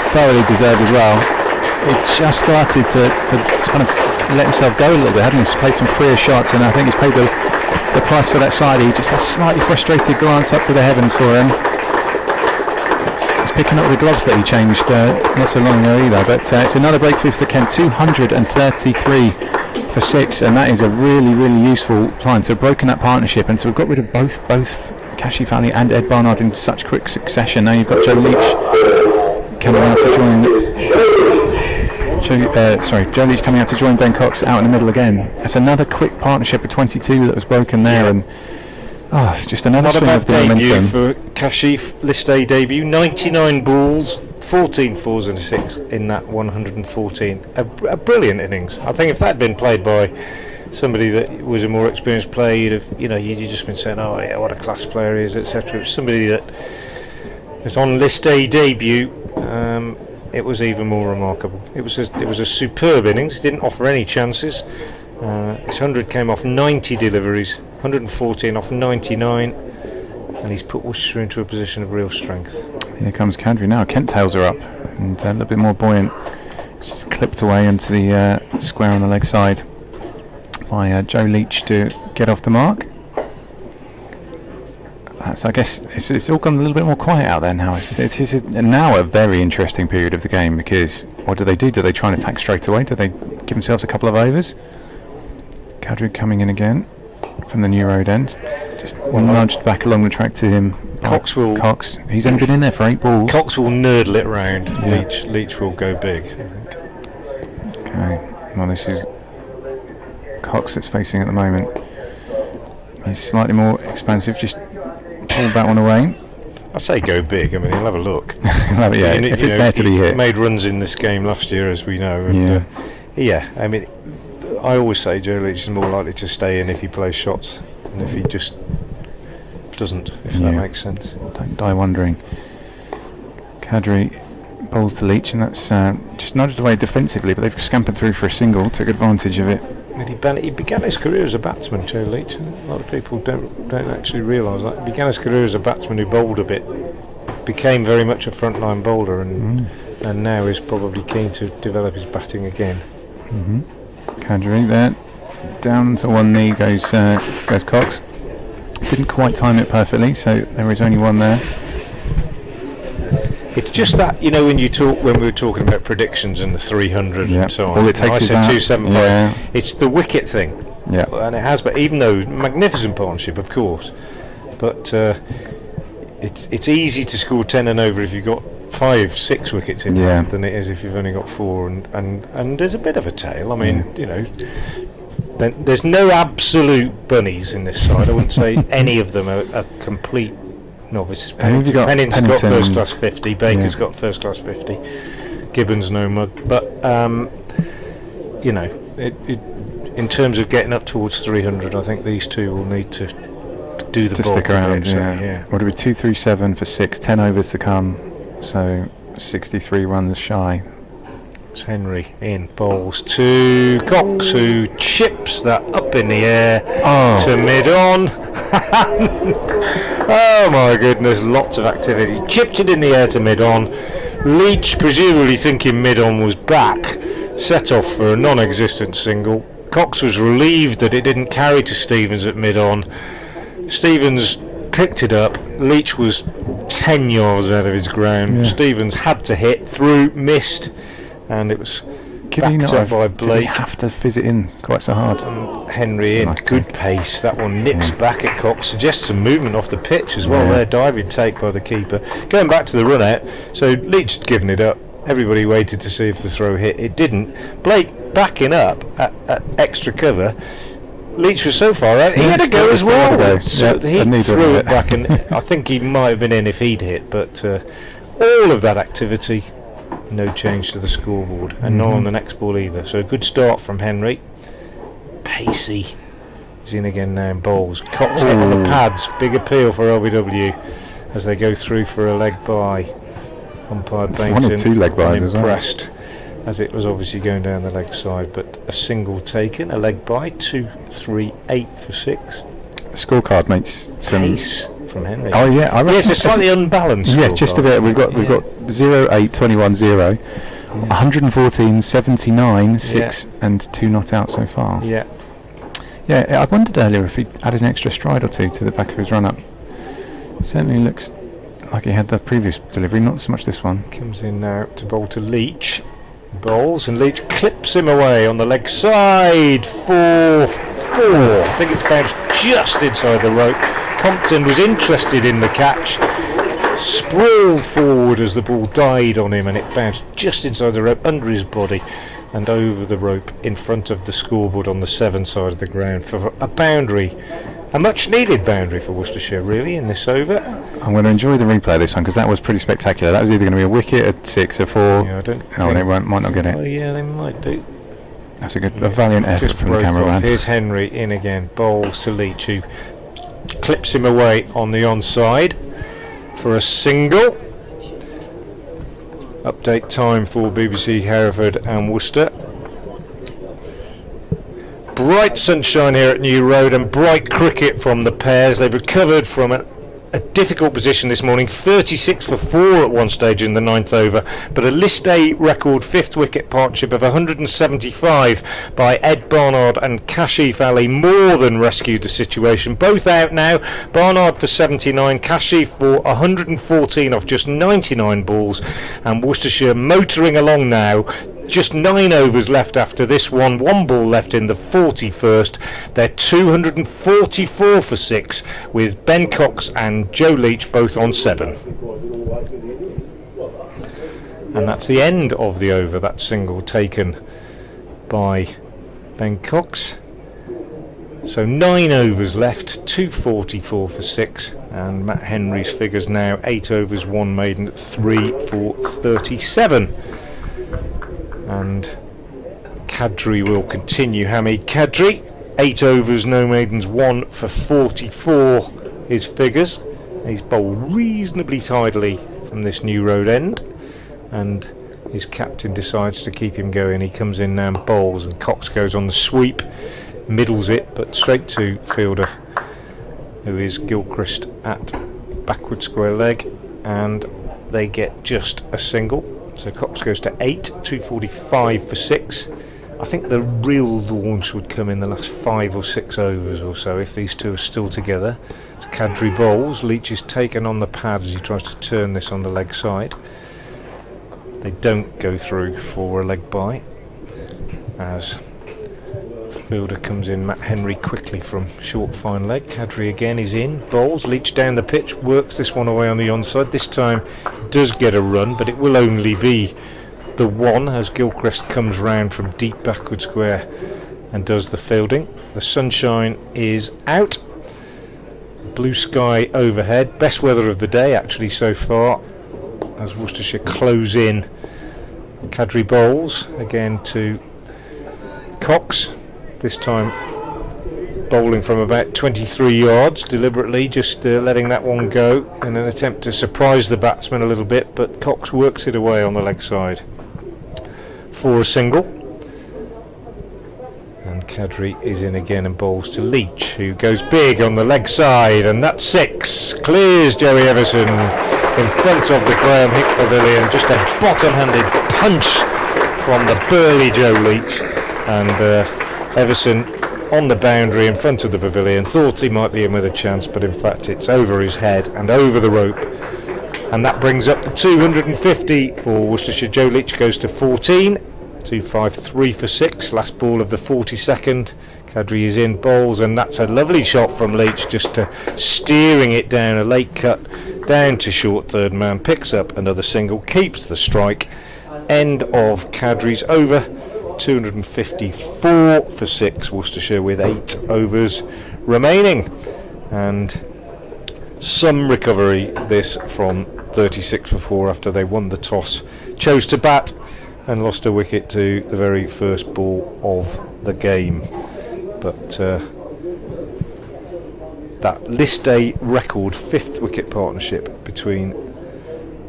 Thoroughly deserved as well. He just started to kind of let himself go a little bit, hadn't he? He's played some freer shots, and I think he's paid the price for that side. He just had a slightly frustrated glance up to the heavens for him. He's picking up the gloves that he changed not so long ago either, but it's another breakthrough for Kent. 233 for 6, and that is a really useful time to have broken that partnership and to have got rid of both Kashif Ali and Ed Barnard in such quick succession. Now you've got Joe Leach coming out to join Joe Leach coming out to join Ben Cox out in the middle again. That's another quick partnership of 22 that was broken there, and it's just another swing of the momentum. Not a bad debut for Kashif, list A debut, 99 balls, 14 fours and a 6 in that 114. A brilliant innings. I think if that had been played by somebody that was a more experienced player, you'd just been saying, oh yeah, what a class player he is, etc. It was somebody that was on list A debut. It was even more remarkable. It was a superb innings. Didn't offer any chances. His 100 came off 90 deliveries, 114 off 99, and he's put Worcestershire into a position of real strength. Here comes Kadri now. Kent tails are up and a little bit more buoyant. It's just clipped away into the square on the leg side by Joe Leach to get off the mark. So I guess it's all gone a little bit more quiet out there now. It is now a very interesting period of the game, because what do? Do they try and attack straight away? Do they give themselves a couple of overs? Kadri coming in again from the New Road end, just nudged back along the track to him. Cox, he's only been in there for 8 balls. Cox will nerdle it round. Yeah. Leach will go big, I think. Okay, well this is Cox that's facing at the moment. He's slightly more expansive, just pull that one away. I say go big, I mean he'll have a look. If it's there to be hit. He made runs in this game last year, as we know, and I mean, I always say Joe Leach is more likely to stay in if he plays shots than if he just doesn't, if that makes sense. Don't die wondering. Kadri bowls to Leach, and that's just nudged away defensively, but they've scampered through for a single, took advantage of it. He began his career as a batsman, Joe Leach. A lot of people don't actually realise that. He began his career as a batsman who bowled a bit, became very much a frontline bowler, and now is probably keen to develop his batting again. Kadri there, down to one knee goes Cox. Didn't quite time it perfectly, so there is only one there. It's just that, when we were talking about predictions and the 300 and so on, all it takes I is said 275. Yeah. It's the wicket thing. Yeah. And it has, but even though magnificent partnership, of course, but it's easy to score 10 and over if you've got 5-6 wickets in hand than it is if you've only got 4, and there's a bit of a tail. I mean, you know, there's no absolute bunnies in this side. I wouldn't say any of them are complete novices. Pennington's got first class 50, Baker's got first class 50, Gibbons no mug, but you know, in terms of getting up towards 300, I think these two will need to do the bulk stick around. yeah. Would it be 237 for 6, 10 overs to come, so 63 runs shy. It's Henry in, bowls to Cox, who chips that up in the air to mid-on. Oh my goodness, lots of activity. Chipped it in the air to mid-on. Leach, presumably thinking mid-on was back, set off for a non-existent single. Cox was relieved that it didn't carry to Stevens at mid-on. Stevens picked it up. Leach was 10 yards out of his ground. Stevens had to hit, through, missed, and it was backed up by Blake. Did he have to fizz it in quite so hard? Henry in, good pace. That one nips back at Cox, suggests some movement off the pitch as well. There, diving take by the keeper. Going back to the run out, so Leach had given it up. Everybody waited to see if the throw hit. It didn't. Blake backing up at extra cover. Leach was so far out, he had to go as well. So he threw it back, and I think he might have been in if he'd hit. But all of that activity, no change to the scoreboard, and none on the next ball either. So a good start from Henry. Pacey. He's in again now and bowls. Cox on the pads. Big appeal for LBW as they go through for a leg bye. Umpire Bainton, 1 or 2 leg byes as well. Impressed, as it was obviously going down the leg side, but a single taken, a leg bye, 2, 3, 8 for 6. The scorecard makes some pace from Henry. Oh yeah, I reckon it's a slightly unbalanced. Yeah, just a bit. We've got 0, 8, 21, 0, 114, 79, 6, and 2 not out so far. Yeah. Yeah, I wondered earlier if he added an extra stride or 2 to the back of his run-up. Certainly looks like he had the previous delivery, not so much this one. Comes in now to bowl to Leach. Bowls, and Leach clips him away on the leg side for 4. I think it's bounced just inside the rope. Compton was interested in the catch, sprawled forward as the ball died on him, and it bounced just inside the rope, under his body and over the rope in front of the scoreboard on the 7 side of the ground for a boundary, a much needed boundary for Worcestershire really in this over. I'm going to enjoy the replay of this one because that was pretty spectacular. That was either going to be a wicket, a 6, a 4. Yeah, they might not get it. Oh yeah, they might do. That's a valiant effort from the cameraman. Here's Henry in again, bowls to Leach, who clips him away on the onside for a single. Update time for BBC Hereford and Worcester. Bright sunshine here at New Road and bright cricket from the pairs. They've recovered from a difficult position this morning, 36 for 4 at one stage in the 9th over, but a List A record 5th wicket partnership of 175 by Ed Barnard and Kashif Ali more than rescued the situation. Both out now, Barnard for 79, Kashif for 114 off just 99 balls, and Worcestershire motoring along now. Just 9 overs left after this one ball left in the 41st. They're 244 for 6 with Ben Cox and Joe Leach both on 7. And that's the end of the over, that single taken by Ben Cox. So 9 overs left, 244 for 6, and Matt Henry's figures now 8 overs, 1 maiden, 3 for 37. And Kadri will continue. Hamid Kadri, 8 overs, no maidens, 1 for 44 his figures. He's bowled reasonably tidily from this New Road end, and his captain decides to keep him going. He comes in now and bowls, and Cox goes on the sweep, middles it, but straight to fielder, who is Gilchrist at backward square leg, and they get just a single. So Cox goes to 8, 245 for 6. I think the real launch would come in the last 5 or 6 overs or so if these two are still together. As Kadri bowls, Leach is taken on the pads as he tries to turn this on the leg side. They don't go through for a leg bye, as Fielder comes in, Matt Henry quickly from short fine leg. Kadri again is in, bowls, Leach down the pitch, works this one away on the onside. This time does get a run, but it will only be the one as Gilchrist comes round from deep backward square and does the fielding. The sunshine is out, blue sky overhead, best weather of the day actually so far as Worcestershire close in. Kadri bowls again to Cox, this time bowling from about 23 yards, deliberately just letting that one go in an attempt to surprise the batsman a little bit, but Cox works it away on the leg side for a single. And Kadri is in again and bowls to Leach, who goes big on the leg side, and that's 6. Clears Joey Everson in front of the Graham Hick Pavilion. Just a bottom-handed punch from the burly Joe Leach, and Everson on the boundary in front of the pavilion. Thought he might be in with a chance, but in fact it's over his head and over the rope, and that brings up the 250 for Worcestershire. Joe Leach goes to 14. 253 for 6, last ball of the 42nd. Kadri is in, bowls, and that's a lovely shot from Leach, just steering it down, a late cut down to short third man, picks up another single, keeps the strike. End of Kadri's over. 254 for 6, Worcestershire with 8 overs remaining, and some recovery this from 36 for 4 after they won the toss, chose to bat and lost a wicket to the very first ball of the game. But that list day record 5th wicket partnership between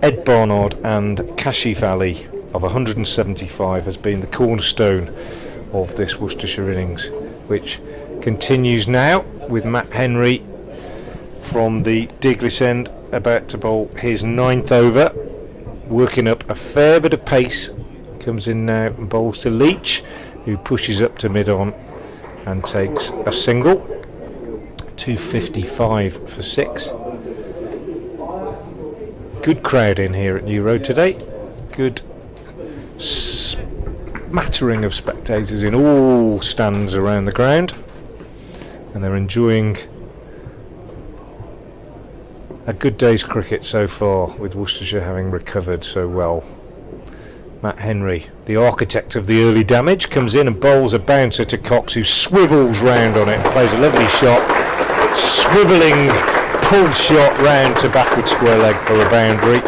Ed Barnard and Kashif Ali of 175 has been the cornerstone of this Worcestershire innings, which continues now with Matt Henry from the Diglis end about to bowl his 9th over, working up a fair bit of pace. Comes in now and bowls to Leach, who pushes up to mid-on and takes a single. 255 for 6. Good crowd in here at New Road today. Good smattering of spectators in all stands around the ground, and they're enjoying a good day's cricket so far, with Worcestershire having recovered so well. Matt Henry, the architect of the early damage, comes in and bowls a bouncer to Cox, who swivels round on it and plays a lovely shot, swivelling pulled shot round to backward square leg for a boundary.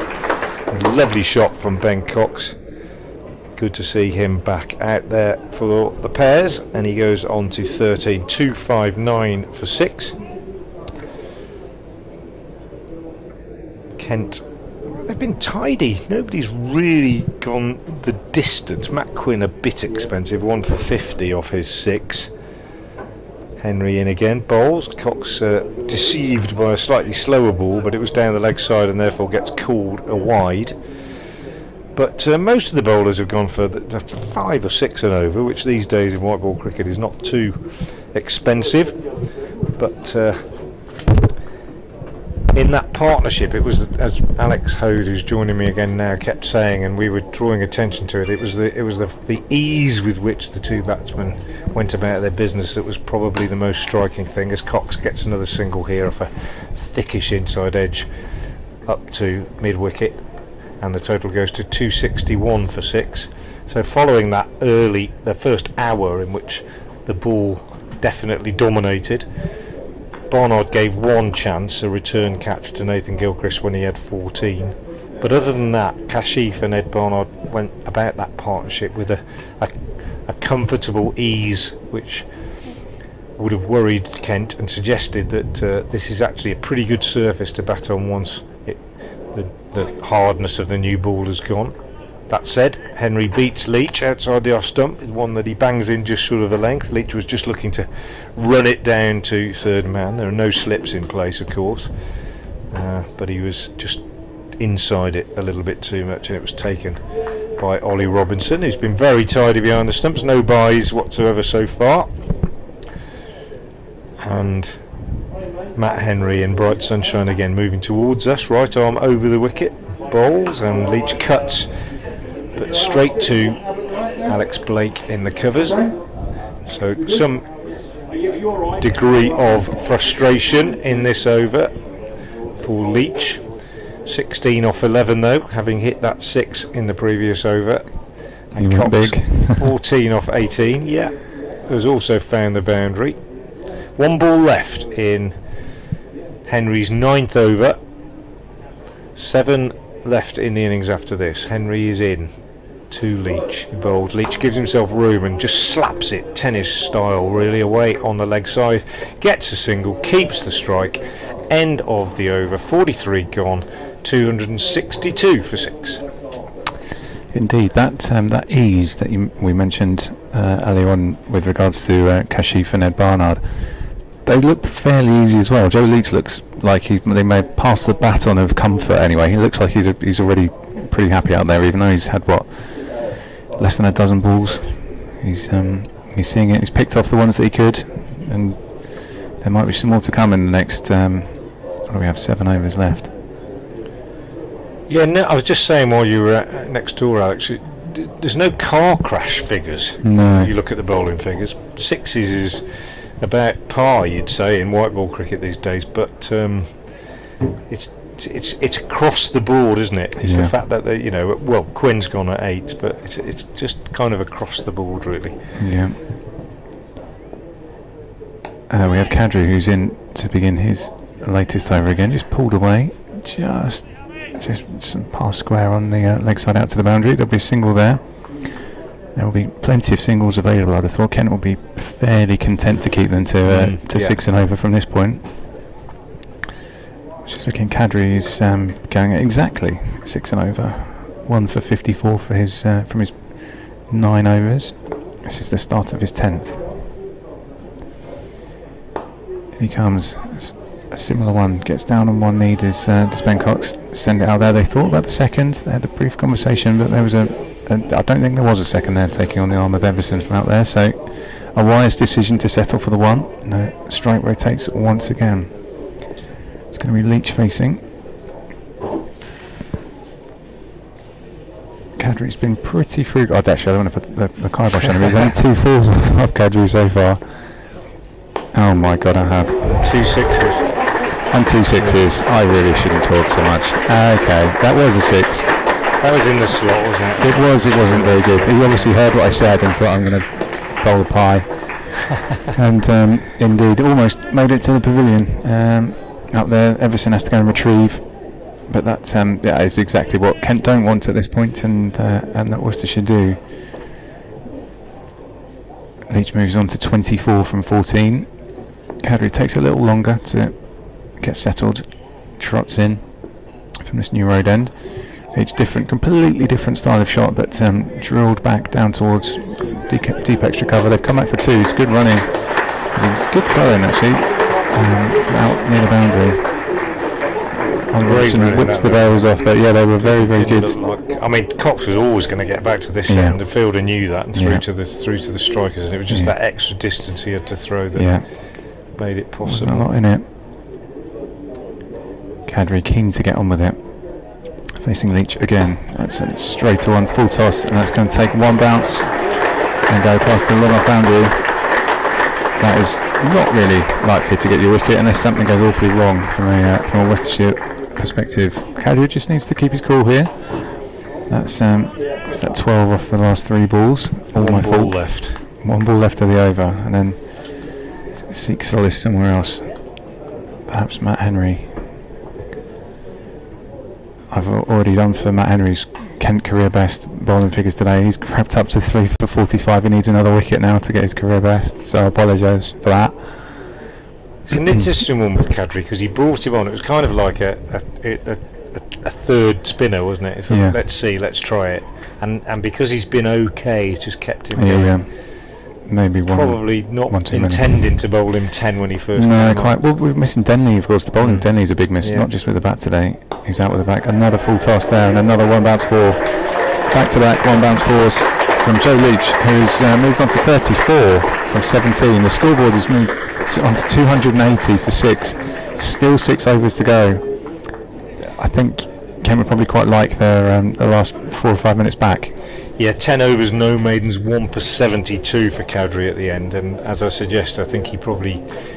Lovely shot from Ben Cox. Good to see him back out there for the pairs, and he goes on to 13. 259 for 6. Kent, they've been tidy. Nobody's really gone the distance. Matt Quinn a bit expensive, 1 for 50 off his 6. Henry in again, bowls. Cox deceived by a slightly slower ball, but it was down the leg side and therefore gets called a wide. But most of the bowlers have gone for 5 or 6 and over, which these days in white ball cricket is not too expensive. But in that partnership, it was, as Alex Hode, who's joining me again now, kept saying, and we were drawing attention to it, it was the ease with which the two batsmen went about their business that was probably the most striking thing, as Cox gets another single here off a thickish inside edge up to mid-wicket, and the total goes to 261 for 6. So following that the first hour in which the ball definitely dominated, Barnard gave one chance, a return catch to Nathan Gilchrist when he had 14. But other than that, Kashif and Ed Barnard went about that partnership with a comfortable ease, which would have worried Kent and suggested that this is actually a pretty good surface to bat on once the hardness of the new ball has gone. That said, Henry beats Leach outside the off stump with one that he bangs in just short of the length. Leach was just looking to run it down to third man. There are no slips in place, of course, but he was just inside it a little bit too much, and it was taken by Ollie Robinson, who's been very tidy behind the stumps. No byes whatsoever so far. And Matt Henry in bright sunshine again, moving towards us, right arm over the wicket, bowls, and Leach cuts, but straight to Alex Blake in the covers. So some degree of frustration in this over for Leach. 16 off 11 though, having hit that 6 in the previous over. And He went Cox big. 14 off 18, yeah, has also found the boundary. One ball left in Henry's 9th over. 7 left in the innings after this. Henry is in to Leach. Bowled. Leach gives himself room and just slaps it tennis style really away on the leg side. Gets a single, keeps the strike. End of the over. 43 gone. 262 for 6. Indeed, that ease that we mentioned earlier on with regards to Kashif and Ed Barnard, they look fairly easy as well. Joe Leach looks like they may have passed the baton of comfort anyway. He looks like he's already pretty happy out there, even though he's had less than a dozen balls. He's seeing it. He's picked off the ones that he could, and there might be some more to come in the next. What do we have? 7 overs left. Yeah, no, I was just saying while you were next door, Alex, there's no car crash figures. No. You look at the bowling figures. 6s is about par, you'd say, in white ball cricket these days, but it's across the board, isn't it? It's the fact that Quinn's gone at 8, but it's just kind of across the board, really. Yeah. We have Kadri, who's in to begin his latest over again. Just pulled away, just some pass square on the leg side out to the boundary. There'll be a single there. There will be plenty of singles available. I'd have thought Kent will be fairly content to keep them to 6 and over from this point. Just looking, Kadri is going at exactly 6 and over. 1 for 54 for his from his 9 overs. This is the start of his 10th. Here he comes. A similar one, gets down on one knee. Does Ben Cox send it out there? They thought about the second. They had a brief conversation, but there was I don't think there was a second there, taking on the arm of Everson from out there. So a wise decision to settle for the 1. No, strike rotates once again. It's going to be Leach facing. Kadri's been pretty frugal. Actually, I don't want to put the kibosh on him. He's only 2 4s off Kadri so far. Oh my god, I have 2 6s. And 2 6s. I really shouldn't talk so much. Okay, that was a 6. That was in the slot, wasn't it? It wasn't very good. He obviously heard what I said and thought, I'm going to bowl a pie. And indeed, almost made it to the pavilion. Up there, Everson has to go and retrieve. But that is exactly what Kent don't want at this point, and that Worcestershire do. Leach moves on to 24 from 14. Kadri takes a little longer to get settled. Trots in from this new road end. Each completely different style of shot, but drilled back down towards deep extra cover. They've come back for 2. It's good running. It's a good throw in actually, out near the boundary. Wilson whips the barrels off, but yeah, they were very, very good. Cox was always going to get back to this end. The fielder knew that, and through to the strikers, and it was just that extra distance he had to throw that made it possible. Wasn't a lot in it. Kadri keen to get on with it. Facing Leach again. That's a straight on full toss, and that's going to take 1 bounce and go past the long off boundary. That is not really likely to get your wicket unless something goes awfully wrong from a Worcestershire perspective. Kadri just needs to keep his cool here. That's that 12 off the last 3 balls. All my fault. 1 ball left. 1 ball left of the over, and then seek solace somewhere else. Perhaps Matt Henry. I've already done for Matt Henry's Kent career best bowling figures today. He's crept up to 3 for 45. He needs another wicket now to get his career best, so I apologise for that. It's an interesting one with Kadri because he brought him on. It was kind of like a third spinner, wasn't it? It's like, let's see, let's try it. And because he's been okay, he's just kept him going. Yeah. Maybe probably not intending to bowl him 10 when he first came quite. on. Well, we're missing Denley, of course. The bowling of Denley is a big miss, not just with the bat today. He's out with the back. Another full toss there, and another 1 bounce 4. Back to back 1 bounce 4s from Joe Leach, who's moved on to 34 from 17. The scoreboard has moved on to 280 for 6. Still 6 overs to go. I think Kent would probably quite like their the last 4 or 5 minutes back. Yeah, 10 overs, no maidens, 1 for 72 for Cowdrey at the end. And as I suggest, I think he probably,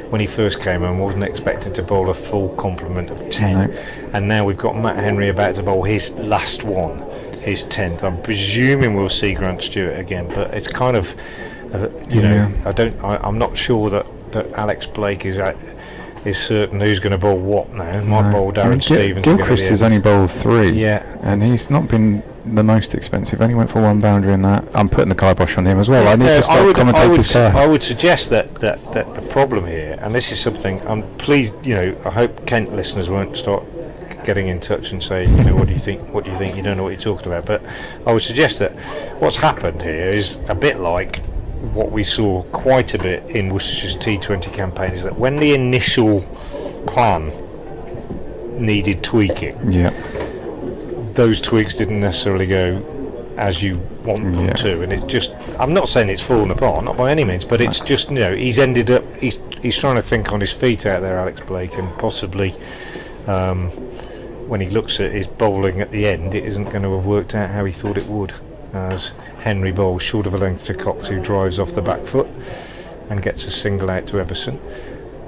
when he first came on, wasn't expected to bowl a full complement of 10. No. And now we've got Matt Henry about to bowl his last one, his 10th. I'm presuming we'll see Grant Stewart again, but it's kind of, I'm not sure that Alex Blake is certain who's going to bowl what now. Might bowl Darren Stevens. Gilchrist has only bowled 3. Yeah. And he's not been the most expensive. Only went for 1 boundary in that. I'm putting the kibosh on him as well. I need to stop commentator's care. I would suggest that the problem here, and this is something I'm pleased, I hope Kent listeners won't start getting in touch and say, what do you think, you don't know what you're talking about. But I would suggest that what's happened here is a bit like what we saw quite a bit in Worcestershire's T20 campaign, is that when the initial plan needed tweaking, those tweaks didn't necessarily go as you want them to, and it just, I'm not saying it's fallen apart, not by any means, but it's just, he's ended up, he's trying to think on his feet out there, Alex Blake, and possibly when he looks at his bowling at the end, it isn't going to have worked out how he thought it would, as Henry bowls short of a length to Cox, who drives off the back foot and gets a single out to Everson.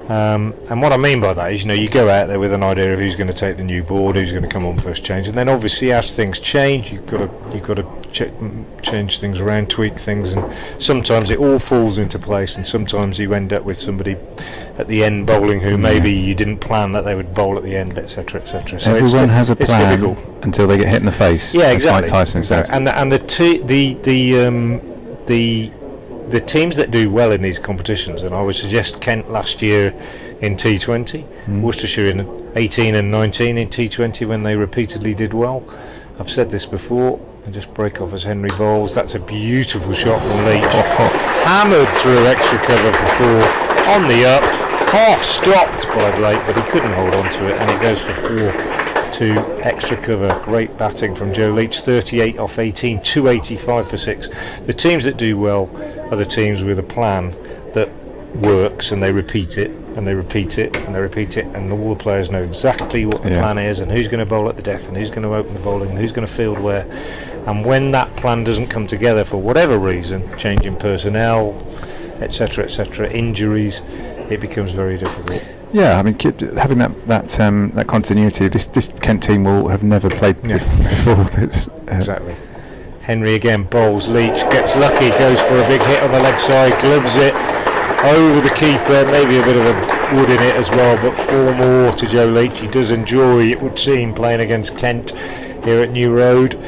And what I mean by that is, you go out there with an idea of who's going to take the new board, who's going to come on first change, and then obviously as things change, you've got to change things around, tweak things, and sometimes it all falls into place, and sometimes you end up with somebody at the end bowling who maybe you didn't plan that they would bowl at the end, etc., etc. So everyone has a plan until they get hit in the face. Yeah, exactly. Like Tyson said. And the teams that do well in these competitions, and I would suggest Kent last year in T20, Worcestershire in 18 and 19 in T20 when they repeatedly did well. I've said this before, and just break off as Henry bowls. That's a beautiful shot from Leach. Hammered through extra cover for 4, on the up, half stopped by Blake, but he couldn't hold on to it, and it goes for 4 to extra cover. Great batting from Joe Leach, 38 off 18, 285 for 6. The teams that do well are the teams with a plan that works, and they repeat it and they repeat it and they repeat it, and all the players know exactly what the plan is, and who's going to bowl at the death, and who's going to open the bowling, and who's going to field where. And when that plan doesn't come together for whatever reason, changing personnel, etc., injuries, it becomes very difficult. Yeah, I mean, having that continuity, this Kent team will have never played before. Exactly. Henry again bowls, Leach gets lucky, goes for a big hit on the leg side, gloves it over the keeper, maybe a bit of a wood in it as well, but 4 more to Joe Leach. He does enjoy, it would seem, playing against Kent here at New Road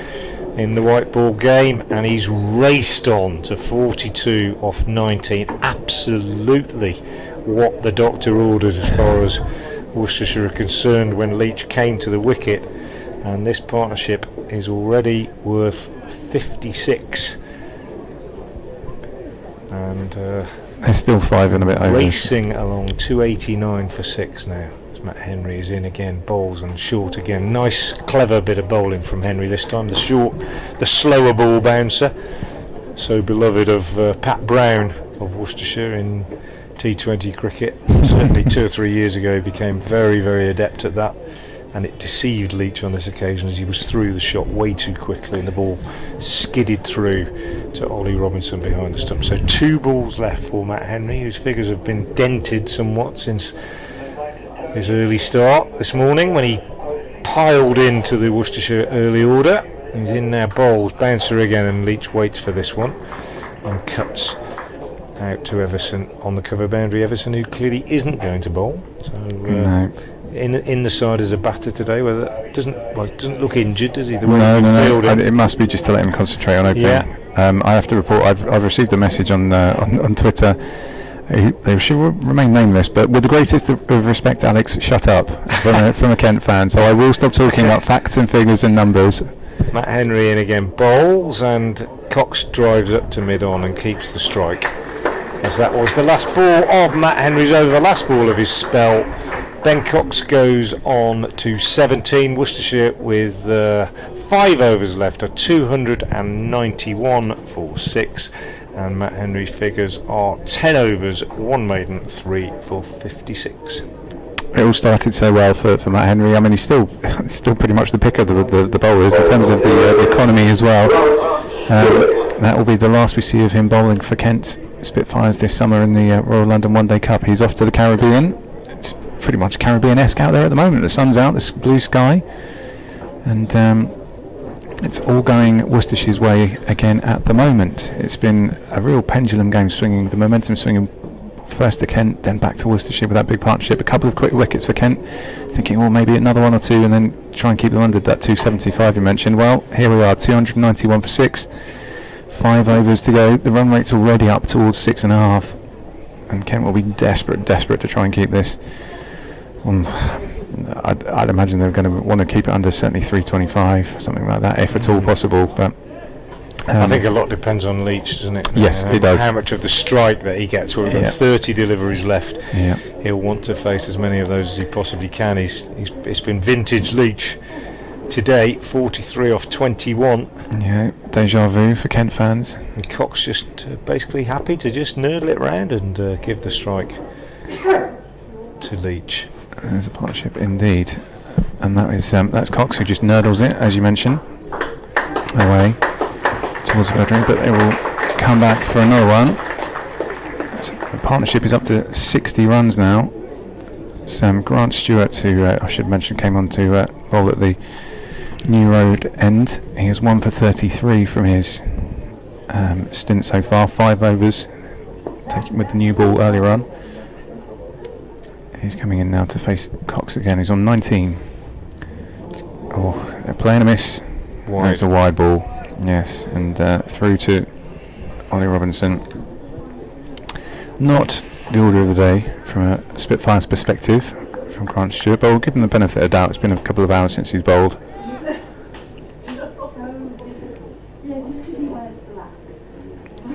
in the white ball game, and he's raced on to 42 off 19. Absolutely what the doctor ordered as far as Worcestershire are concerned when Leach came to the wicket, and this partnership is already worth 56, and there's still 5 and a bit over. Racing along 289 for 6 now. As Matt Henry is in again, bowls and short again. Nice clever bit of bowling from Henry this time. The slower ball bouncer, so beloved of Pat Brown of Worcestershire in T20 cricket. Certainly 2 or 3 years ago he became very, very adept at that, and it deceived Leach on this occasion as he was through the shot way too quickly and the ball skidded through to Ollie Robinson behind the stump. So 2 balls left for Matt Henry, whose figures have been dented somewhat since his early start this morning when he piled into the Worcestershire early order. He's in now, bowls, bouncer again, and Leach waits for this one and cuts out to Everson on the cover boundary. Everson, who clearly isn't going to bowl, so in the side as a batter today, whether doesn't look injured, does he? No. It must be just to let him concentrate on opening. I have to report. I've received a message on Twitter. They should remain nameless, but with the greatest of respect, Alex, shut up from a Kent fan. So I will stop talking about facts and figures and numbers. Matt Henry in again, bowls, and Cox drives up to mid-on and keeps the strike. As that was the last ball of Matt Henry's over, the last ball of his spell. Ben Cox goes on to 17. Worcestershire with 5 overs left are 291 for 6, and Matt Henry's figures are 10 overs, 1 maiden, 3 for 56. It all started so well for Matt Henry. I mean, he's still pretty much the pick of the bowlers in terms of the economy as well. That will be the last we see of him bowling for Kent Spitfires this summer in the Royal London One Day Cup. He's off to the Caribbean. It's pretty much Caribbean-esque out there at the moment. The sun's out, there's blue sky, and it's all going Worcestershire's way again at the moment. It's been a real pendulum game swinging, the momentum swinging first to Kent, then back to Worcestershire with that big partnership. A couple of quick wickets for Kent, thinking, well, maybe another one or two, and then try and keep them under that 275 you mentioned. Well, here we are, 291 for 6, 5 overs to go. The run rate's already up towards 6.5, and Kent will be desperate to try and keep this. I'd imagine they're going to want to keep it under certainly 325, something like that, if at all possible. But I think a lot depends on Leach, doesn't it? Yes, it does. How much of the strike that he gets. We've got 30 deliveries left. Yeah. He'll want to face as many of those as he possibly can. It's been vintage Leach today, 43 off 21. Yeah, deja vu for Kent fans. And Cox just basically happy to just nurdle it round and give the strike to Leach. There's a partnership indeed, and that's Cox who just nurdles it, as you mentioned, away towards the bedroom, but they will come back for another one. So the partnership is up to 60 runs now. Grant Stewart, who I should mention came on to bowl at the New Road end, he has 1 for 33 from his stint so far, 5 overs, taken with the new ball earlier on. He's coming in now to face Cox again. He's on 19. Oh, they're playing a miss. Wide. It's a wide ball. Yes, and through to Ollie Robinson. Not the order of the day from a Spitfires perspective from Grant Stewart, but we'll give him the benefit of doubt. It's been a couple of hours since he's bowled.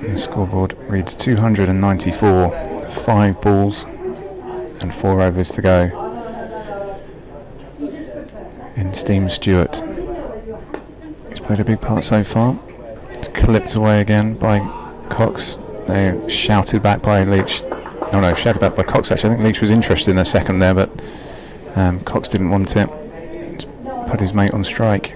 The scoreboard reads 294, 5 balls and 4 overs to go in Steam Stewart. He's played a big part so far. It's clipped away again by Cox. They shouted back by Leach. Oh no, shouted back by Cox actually. I think Leach was interested in a second there, but Cox didn't want it. He's put his mate on strike.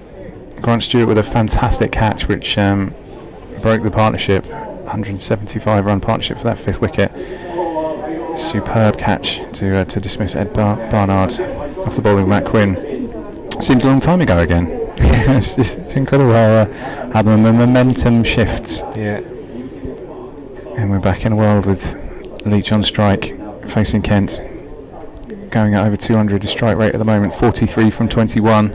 Grant Stewart with a fantastic catch which broke the partnership. 175 run partnership for that 5th wicket. Superb catch to dismiss Ed Barnard off the bowling Matt Quinn. Seems a long time ago again. it's incredible how the momentum shifts. Yeah. And we're back in a world with Leach on strike, facing Kent, going at over 200 his strike rate at the moment, 43 from 21.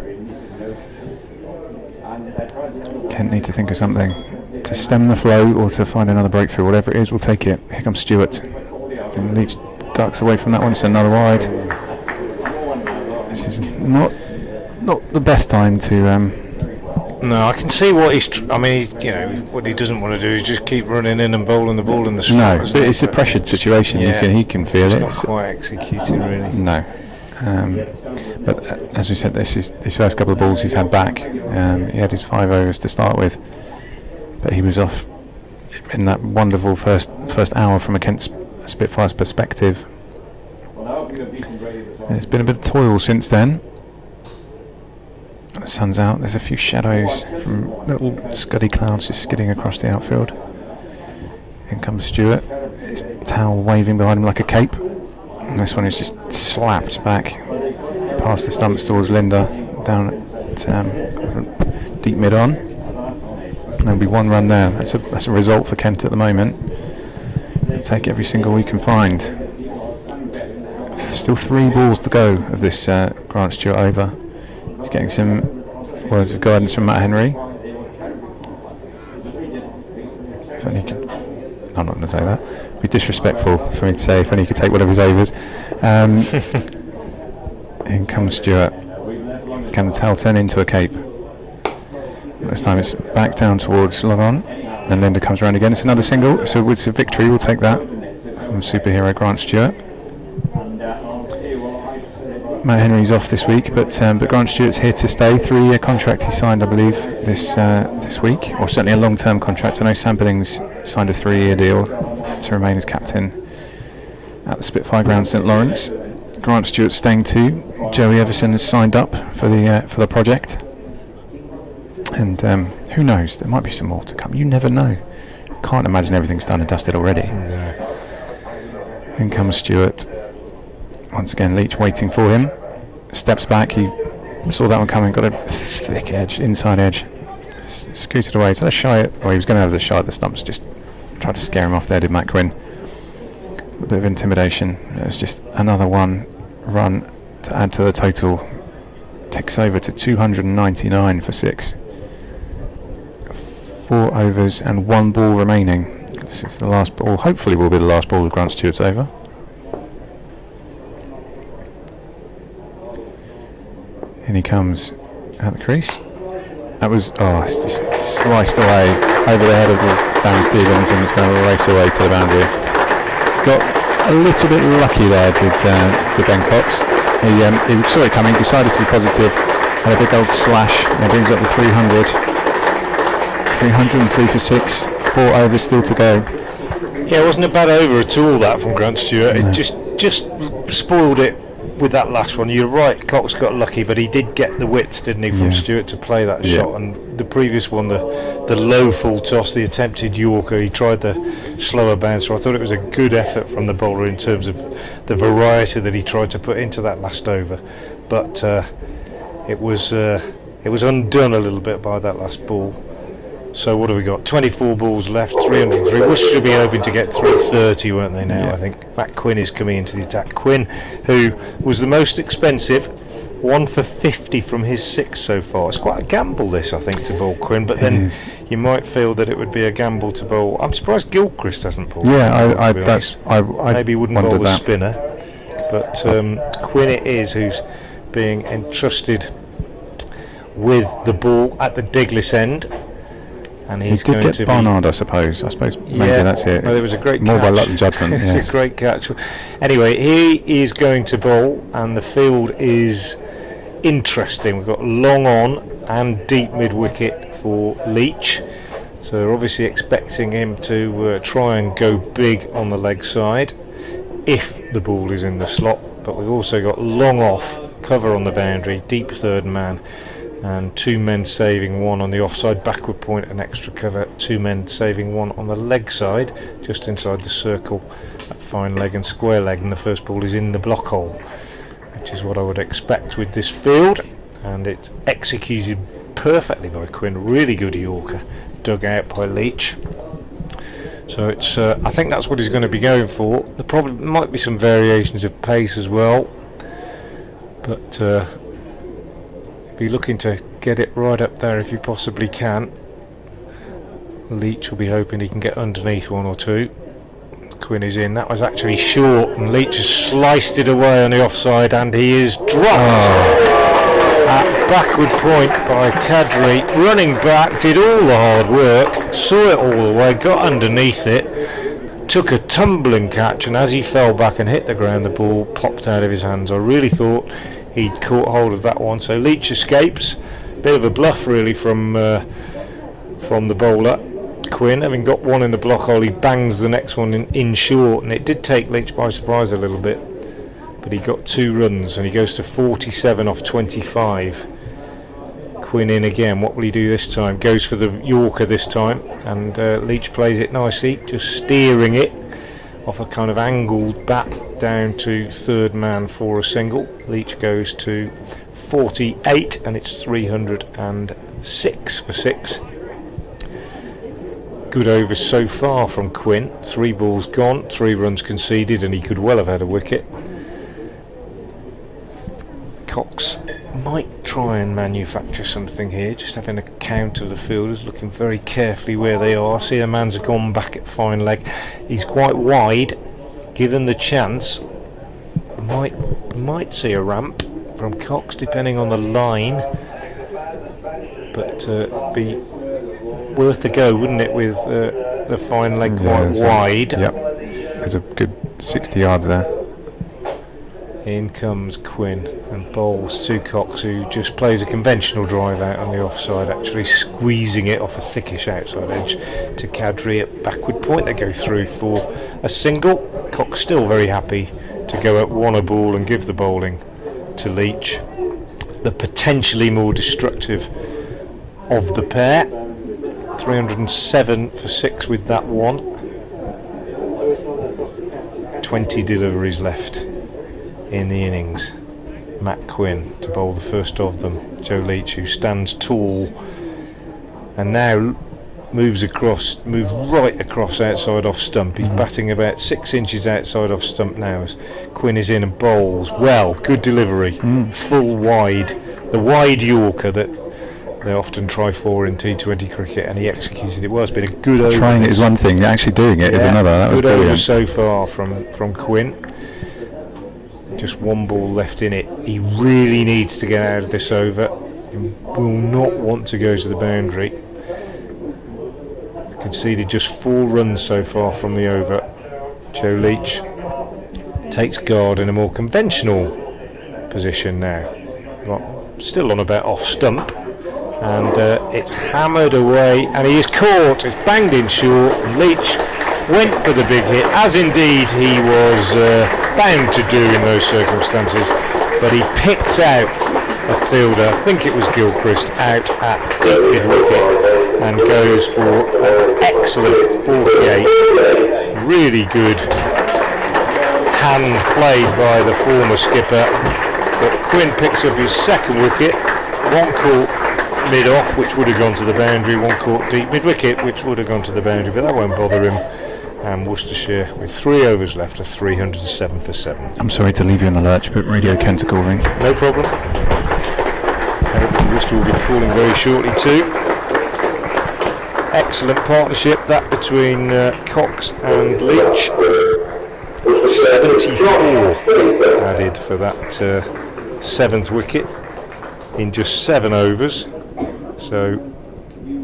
Kent need to think of something to stem the flow or to find another breakthrough. Whatever it is, we'll take it. Here comes Stewart. And Leach ducks away from that one, so another wide. This is not the best time to. No, I can see what what he doesn't want to do is just keep running in and bowling the ball in the strike. No, but it's a pressured situation. Yeah. He can feel it. Not quite executing really. No. But as we said, this is his first couple of balls he's had back. He had his 5 overs to start with, but he was off in that wonderful first hour from a Kent Spitfires perspective. There's been a bit of toil since then. The sun's out, there's a few shadows from little scuddy clouds just skidding across the outfield. In comes Stewart, his towel waving behind him like a cape. And this one is just slapped back past the stumps towards Linda, down at deep mid-on. There'll be 1 run there. That's a result for Kent at the moment. We'll take every single we can find. Still 3 balls to go of this Grant Stewart over. He's getting some words of guidance from Matt Henry. If only he could, I'm not going to say that. It'd be disrespectful for me to say if only he could take one of his overs. In comes Stewart. Can the towel turn into a cape? This time it's back down towards Laurent. Then Linda comes around again. It's another single, so it's a victory. We'll take that from superhero Grant Stewart. Matt Henry's off this week, but Grant Stewart's here to stay. 3-year contract he signed, I believe, this week, or certainly a long-term contract. I know Sam Billings signed a 3-year deal to remain as captain at the Spitfire Ground St Lawrence. Grant Stewart's staying too. Joey Everson has signed up for the project, and Who knows? There might be some more to come. You never know. Can't imagine everything's done and dusted already. No. In comes Stewart. Once again, Leach waiting for him. Steps back. He saw that one coming. Got a thick edge, inside edge. Scooted away. He's had a shy at, well, he was going to have the shot at the stumps. Just tried to scare him off there, did Matt Quinn. A bit of intimidation. It was just another one run to add to the total. Ticks over to 299 for 6. 4 overs and 1 ball remaining. This is the last ball. Hopefully will be the last ball of Grant Stewart's over. In he comes at the crease. That was, it's just sliced away over the head of Darren Stevens, and it's going to race away to the boundary. Got a little bit lucky there, did Ben Cox. He saw it coming, decided to be positive, had a big old slash, and brings up the 300. 303 for 6, 4 overs still to go. Yeah, it wasn't a bad over at all, that, from Grant Stewart. No. It just spoiled it with that last one. You're right, Cox got lucky, but he did get the width, didn't he, from Stewart to play that shot. And the previous one, the low full toss, the attempted Yorker, he tried the slower bouncer. I thought it was a good effort from the bowler in terms of the variety that he tried to put into that last over. But it was undone a little bit by that last ball. So what have we got? 24 balls left, 303. Worcester should be hoping to get 330, weren't they now, I think. Matt Quinn is coming into the attack. Quinn, who was the most expensive, 1 for 50 from his 6 so far. It's quite a gamble, this, I think, to bowl Quinn, but then you might feel that it would be a gamble to bowl. I'm surprised Gilchrist hasn't pulled. Yeah, I maybe he wouldn't bowl the that. spinner. But Quinn it is who's being entrusted with the ball at the Diglis end. And he's he did going get Barnard, I suppose maybe that's it. Well, it was a great more catch. by luck than judgment. It's a great catch. Anyway, he is going to bowl, and the field is interesting. We've got long on and deep mid wicket for Leach, so they're obviously expecting him to try and go big on the leg side if the ball is in the slot. But we've also got long off, cover on the boundary, deep third man, and 2 men saving 1 on the offside backward point and extra cover, 2 men saving 1 on the leg side just inside the circle at fine leg and square leg, and the first ball is in the block hole, which is what I would expect with this field. And it's executed perfectly by Quinn. Really good Yorker, dug out by Leach. So it's I think that's what he's going to be going for. There probably might be some variations of pace as well, but be looking to get it right up there if you possibly can. Leach will be hoping he can get underneath 1 or 2. Quinn is in. That was actually short, and Leach has sliced it away on the offside, and he is dropped at backward point by Kadri. Running back, did all the hard work, saw it all the way, got underneath it, took a tumbling catch, and as he fell back and hit the ground, the ball popped out of his hands. I really thought he'd caught hold of that one. So Leach escapes. Bit of a bluff really from the bowler. Quinn, having got 1 in the block hole, he bangs the next one in short, and it did take Leach by surprise a little bit, but he got 2 runs and he goes to 47 off 25. Quinn in again. What will he do this time? Goes for the Yorker this time, and Leach plays it nicely, just steering it off a kind of angled bat down to third man for a single. Leach goes to 48, and it's 306 for 6. Good overs so far from Quinn. 3 balls gone, 3 runs conceded, and he could well have had a wicket. Cox might try and manufacture something here, just having a count of the fielders, looking very carefully where they are. See, the man's gone back at fine leg. He's quite wide. Given the chance, might see a ramp from Cox, depending on the line. But be worth a go, wouldn't it, with the fine leg quite wide? Yep, there's a good 60 yards there. In comes Quinn and bowls to Cox, who just plays a conventional drive out on the offside, actually squeezing it off a thickish outside edge to Kadri at backward point. They go through for a single. Cox still very happy to go at 1 a ball and give the bowling to Leach, the potentially more destructive of the pair. 307 for 6 with that one. 20 deliveries left in the innings. Matt Quinn to bowl the first of them. Joe Leach, who stands tall and now moves right across outside off stump. He's batting about 6 inches outside off stump now as Quinn is in and bowls well. Good delivery, full wide, the wide Yorker that they often try for in T20 cricket, and he executed it well. It's been a good over. Trying it is one thing, actually doing it is another. That was good over brilliant. so far from Quinn. Just one ball left in it. He really needs to get out of this over. He will not want to go to the boundary. Conceded just 4 runs so far from the over. Joe Leach takes guard in a more conventional position now. Still on about off stump, and it's hammered away, and he is caught. It's banged in short. Leach went for the big hit, as indeed he was bound to do in those circumstances, but he picks out a fielder, I think it was Gilchrist, out at deep mid wicket and goes for an excellent 48. Really good hand played by the former skipper, but Quinn picks up his second wicket. One caught mid off, which would have gone to the boundary, one caught deep mid wicket, which would have gone to the boundary, but that won't bother him. And Worcestershire, with 3 overs left, are 307 for 7. I'm sorry to leave you in the lurch, but Radio Kent's calling. No problem. Hopefully Worcester will be calling very shortly too. Excellent partnership that between Cox and Leach. 74 added for that 7th wicket in just 7 overs. So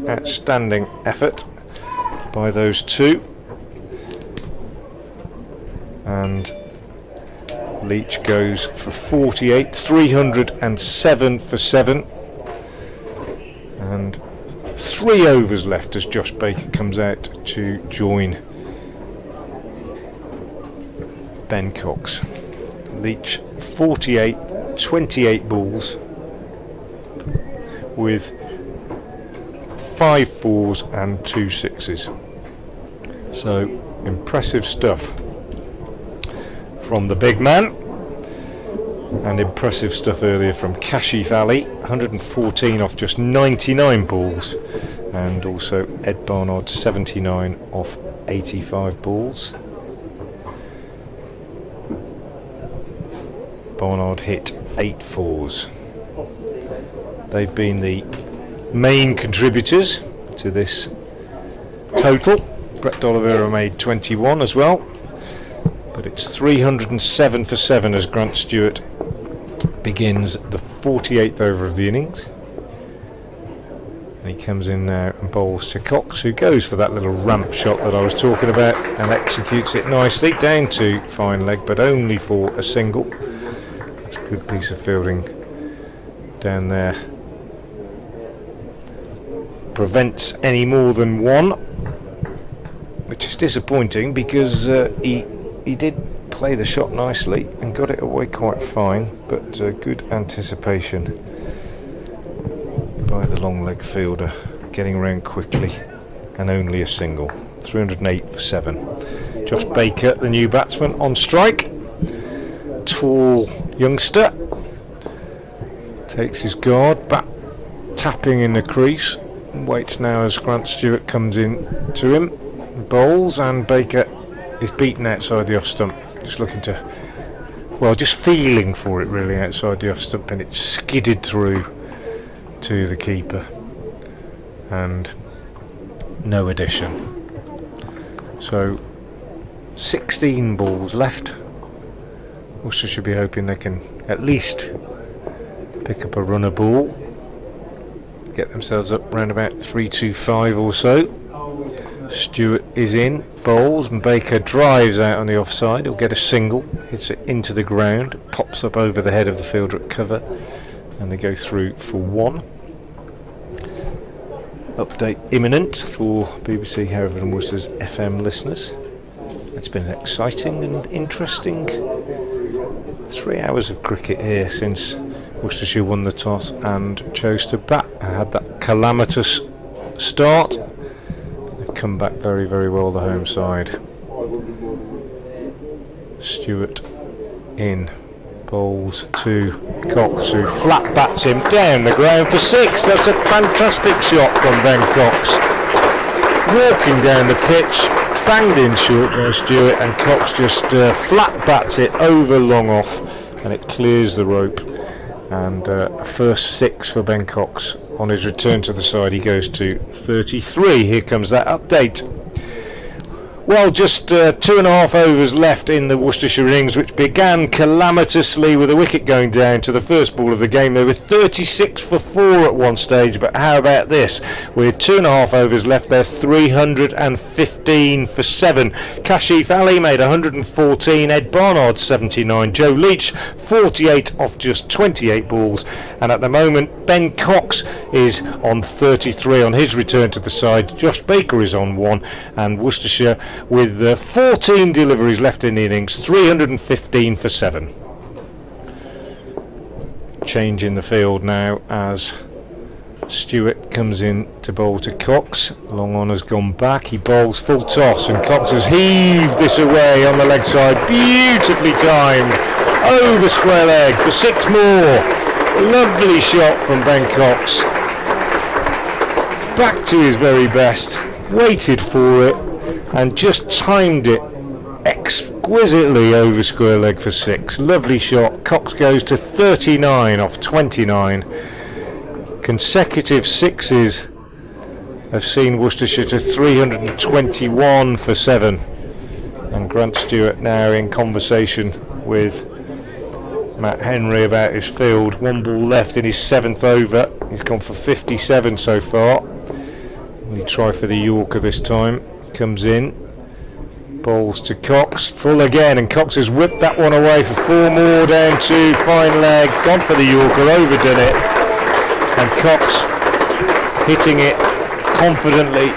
outstanding effort by those two. And Leach goes for 48, 307 for 7, and 3 overs left as Josh Baker comes out to join Ben Cox. Leach 48, 28 balls with 5 fours and 2 sixes. So impressive stuff from the big man, and impressive stuff earlier from Kashif Ali, 114 off just 99 balls, and also Ed Barnard 79 off 85 balls. Barnard hit 8 fours. They've been the main contributors to this total. Brett D'Oliveira made 21 as well. But it's 307 for 7 as Grant Stewart begins the 48th over of the innings. And he comes in now and bowls to Cox, who goes for that little ramp shot that I was talking about and executes it nicely down to fine leg, but only for a single. That's a good piece of fielding down there. Prevents any more than 1, which is disappointing because he did play the shot nicely and got it away quite fine, but good anticipation by the long leg fielder, getting around quickly, and only a single. 308 for 7. Josh Baker, the new batsman, on strike. Tall youngster, takes his guard, bat tapping in the crease, and waits now as Grant Stewart comes in to him, bowls, and Baker is beaten outside the off stump, just looking to, well, just feeling for it really outside the off stump, and it skidded through to the keeper, and no addition. So 16 balls left. Worcester should be hoping they can at least pick up a runner ball, get themselves up round about 325 or so. Stewart is in, bowls, and Baker drives out on the offside. He'll get a single, hits it into the ground, pops up over the head of the fielder at cover, and they go through for 1. Update imminent for BBC Hereford and Worcester's FM listeners. It's been an exciting and interesting 3 hours of cricket here since Worcestershire won the toss and chose to bat. I had that calamitous start come back very, very well, the home side. Stewart in, bowls to Cox, who flat bats him down the ground for 6. That's a fantastic shot from Ben Cox. Walking down the pitch, banged in short by Stewart, and Cox just flat bats it over long off, and it clears the rope. And a first 6 for Ben Cox. On his return to the side, he goes to 33. Here comes that update. Well, just 2.5 overs left in the Worcestershire innings, which began calamitously with a wicket going down to the first ball of the game. They were 36 for 4 at one stage, but how about this? With 2.5 overs left, they're 315 for 7. Kashif Ali made 114, Ed Barnard 79, Joe Leach 48 off just 28 balls, and at the moment Ben Cox is on 33 on his return to the side. Josh Baker is on 1, and Worcestershire with 14 deliveries left in the innings, 315 for 7. Change in the field now as Stewart comes in to bowl to Cox. Long on has gone back, he bowls full toss, and Cox has heaved this away on the leg side, beautifully timed, over square leg for 6 more. Lovely shot from Ben Cox, back to his very best, waited for it and just timed it exquisitely over square leg for 6. Lovely shot. Cox goes to 39 off 29. Consecutive 6s have seen Worcestershire to 321 for 7. And Grant Stewart now in conversation with Matt Henry about his field. 1 ball left in his 7th over. He's gone for 57 so far. We try for the Yorker this time. Comes in, bowls to Cox, full again, and Cox has whipped that one away for 4 more, down to fine leg, gone for the Yorker, overdone it, and Cox hitting it confidently,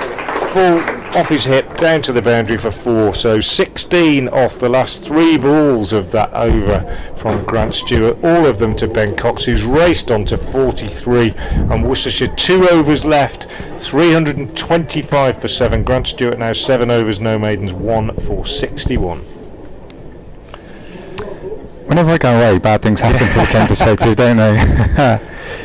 full off his hip, down to the boundary for 4. So 16 off the last 3 balls of that over from Grant Stewart, all of them to Ben Cox, who's raced on to 43, and Worcestershire 2 overs left, 325 for 7. Grant Stewart now 7 overs, no maidens, 1 for 61. Whenever I go away, bad things happen from the Kent perspective, don't they?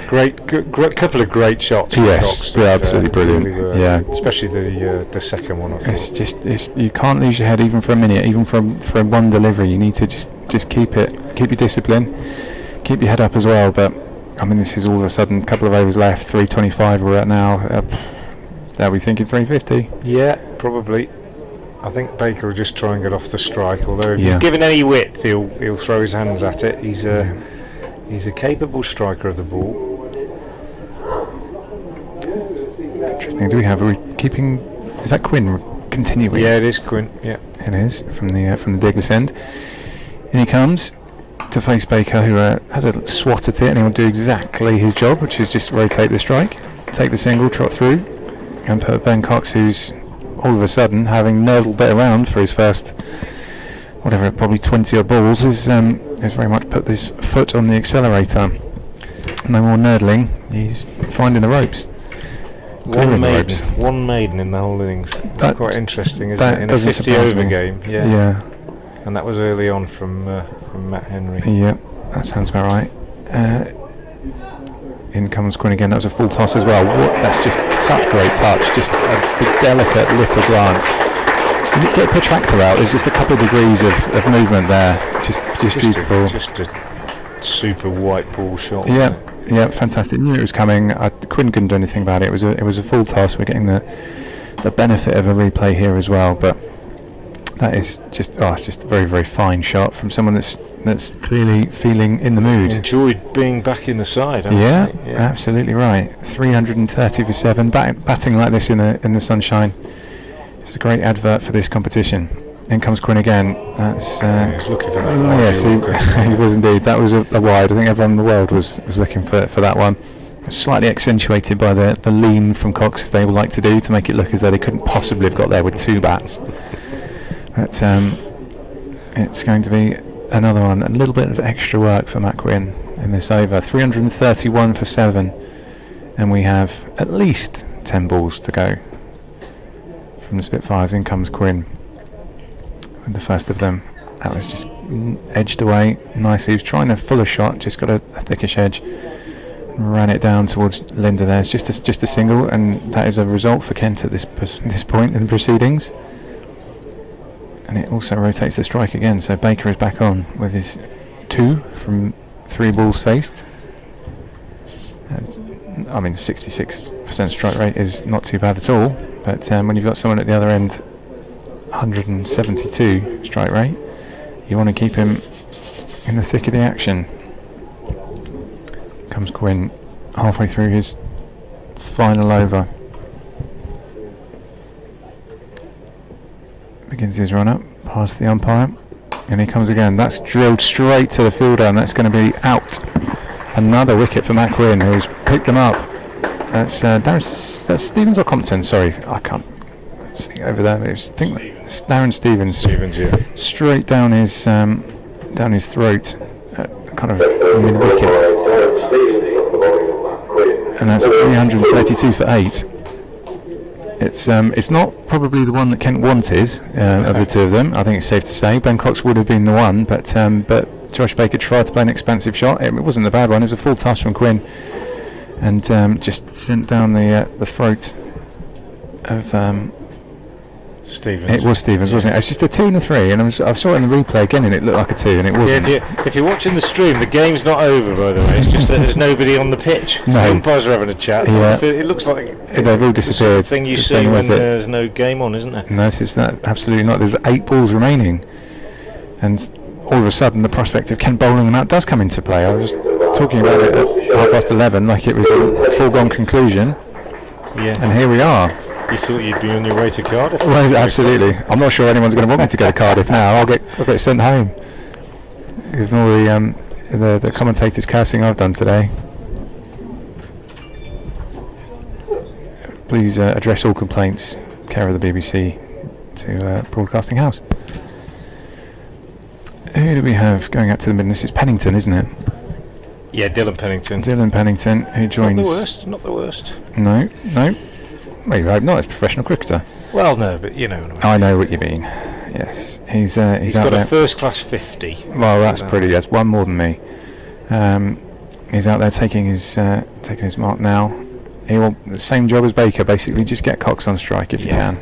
Great couple of great shots. Yes, Cox, they're absolutely brilliant. Really yeah, especially the second one. I thought. It's you can't lose your head even for a minute, even for one delivery. You need to just keep your discipline, keep your head up as well. But I mean, this is all of a sudden a couple of overs left, 325 we're at now. Are we thinking 350? Yeah, probably. I think Baker will just try and get off the strike. Although if he's given any width, he'll throw his hands at it. He's a capable striker of the ball. Interesting. Are we keeping? Is that Quinn continuing? Yeah, it is Quinn. Yeah, it is from the Douglas end. In he comes to face Baker, who has a swat at it, and he'll do exactly his job, which is just rotate the strike, take the single, trot through, and put Ben Cox, who's all of a sudden, having nurdled it around for his first, whatever, probably 20 odd balls, has very much put his foot on the accelerator. No more nurdling, he's finding the ropes. One maiden in the whole innings. That's quite interesting, isn't it? In a 50 over game. Yeah. And that was early on from Matt Henry. Yeah, that sounds about right. In comes Quinn again. That was a full toss as well. That's just such great touch. Just a delicate little glance. You get a protractor out. There's just a couple of degrees of movement there. Just beautiful. Just a super white ball shot. Yeah, yeah, fantastic. Knew it was coming. Quinn couldn't do anything about it. It was a full toss. We're getting the benefit of a replay here as well. But that is just it's just a very, very fine shot from someone that's clearly feeling in the mood. Enjoyed being back in the side. Yeah, absolutely right. 330 for 7. Batting like this in the sunshine. It's a great advert for this competition. In comes Quinn again. That's he's looking for that. Yes, he was indeed. That was a wide. I think everyone in the world was looking for that one. Slightly accentuated by the lean from Cox, as they would like to do, to make it look as though they couldn't possibly have got there with 2 bats. But it's going to be another one, a little bit of extra work for Matt Quinn in this over. 331 for 7, and we have at least 10 balls to go from the Spitfires. In comes Quinn with the first of them. That was just edged away nicely. He was trying a fuller shot, just got a thickish edge, and ran it down towards Linda there. It's just a single, and that is a result for Kent at this point in the proceedings. And it also rotates the strike again, so Baker is back on with his 2 from 3 balls faced. I mean, 66% strike rate is not too bad at all, but when you've got someone at the other end, 172 strike rate, you want to keep him in the thick of the action. Comes Quinn halfway through his final over. Begins his run up past the umpire, and he comes again. That's drilled straight to the fielder, and that's going to be out. Another wicket for Matt Quinn, who's picked them up. That's Stevens or Compton? Sorry, I can't see over there. I think it's Darren Stevens. Stevens, yeah. Straight down his throat, kind of mid wicket, and that's 332 for 8. It's not probably the one that Kent wanted of the two of them. I think it's safe to say Ben Cox would have been the one, but Josh Baker tried to play an expansive shot. It wasn't a bad one. It was a full toss from Quinn, and just sent down the throat of Stevens. It was Stevens, wasn't it? It's just a 2 and a 3, and I saw it in the replay again, and it looked like a 2, and it wasn't. Yeah, if you're watching the stream, the game's not over, by the way. It's just that there's nobody on the pitch. No. The umpires are having a chat. Yeah. It looks like They've all disappeared. the sort of thing you The see same when as it. there's no game on, isn't it? No, it's not, absolutely not. There's 8 balls remaining, and all of a sudden the prospect of Kent bowling them out does come into play. I was talking about it at 11:30 like it was a foregone conclusion, Yeah. and here we are. You thought you'd be on your way to Cardiff? Well, absolutely. I'm not sure anyone's going to want me to go to Cardiff now. I'll get sent home. Given all the commentators cursing I've done today. Please address all complaints, care of the BBC, to Broadcasting House. Who do we have going out to the mid? This is Pennington, isn't it? Yeah, Dylan Pennington. Dylan Pennington, who joins. Not the worst. No. Well, you hope not. He's a professional cricketer. Well, no, but you know what I mean. I know what you mean. Yes, he's out got there. a first-class 50. Well, that's pretty. That's one more than me. He's out there taking his mark now. He will the same job as Baker, basically. Just get Cox on strike if you can. Yeah.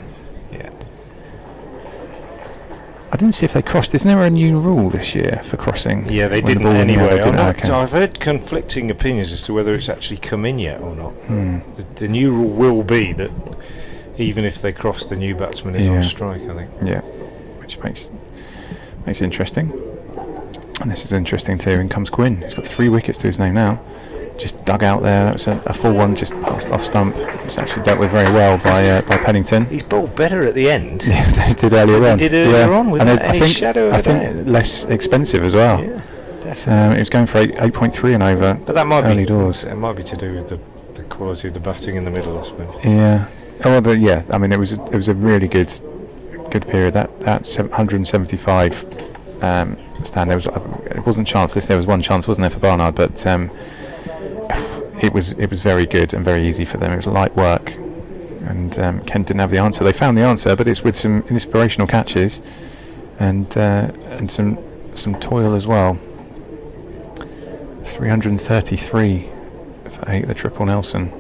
I didn't see if they crossed. Isn't there a new rule this year for crossing? Yeah, they when the didn't ball in the air? anyway. They didn't? Okay. I've heard conflicting opinions as to whether it's actually come in yet or not. The new rule will be that even if they cross, the new batsman is on strike, I think. Yeah, which makes it interesting. And this is interesting too. In comes Quinn. He's got 3 wickets to his name now. Just dug out there. That was a full one, just passed off stump. It's actually dealt with very well by Pennington. He's bowled better at the end. Yeah, they did earlier on. Without any shadow of a doubt. I think less expensive as well. Yeah, definitely. It was going for 8.3 and over. But that might early be doors. It might be to do with the quality of the batting in the middle, I suppose. Yeah. Oh, well, yeah. I mean, it was a really good period. That 175 stand. It wasn't chanceless. There was one chance, wasn't there, for Barnard? But it was very good and very easy for them. It was light work, and Kent didn't have the answer. They found the answer, but it's with some inspirational catches and some toil as well. 333 for 8, the triple Nelson.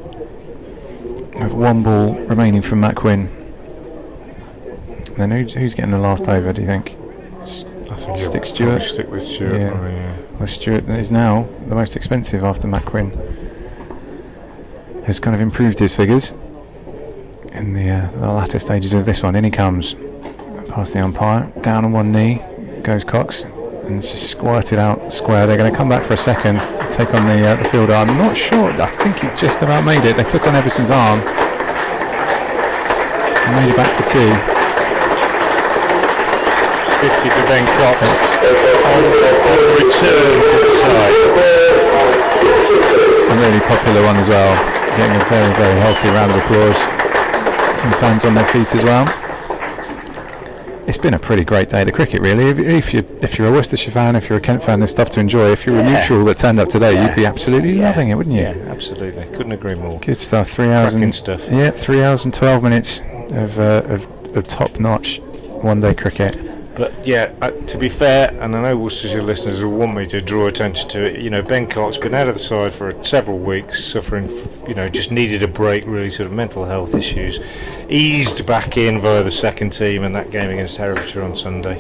With 1 ball remaining from Matt Quinn. Then who's getting the last over, do you think? I think Stick Stewart. Stick with Stewart. Yeah. Well, Stewart is now the most expensive after Matt Quinn has kind of improved his figures in the latter stages of this one. In he comes, past the umpire, down on one knee goes Cox, and it's just squirted out square. They're going to come back for a second, take on the fielder. I'm not sure. I think he just about made it. They took on Everson's arm and made it back for 2. 50 for Ben Cox on return to the side. A really popular one as well, getting a very, very healthy round of applause. Some fans on their feet as well. It's been a pretty great day of cricket, really. If you're a Worcestershire fan, if you're a Kent fan, there's stuff to enjoy. If you're a neutral that turned up today, you'd be absolutely loving it, wouldn't you? Yeah, absolutely. Couldn't agree more. Good stuff. 3 hours Cracking and stuff. Yeah, 3 hours and 12 minutes of of top-notch one-day cricket. But yeah, to be fair, and I know Worcestershire listeners will want me to draw attention to it, you know, Ben Cox been out of the side for several weeks, suffering, you know, just needed a break, really, sort of mental health issues. Eased back in via the second team in that game against Herefordshire on Sunday.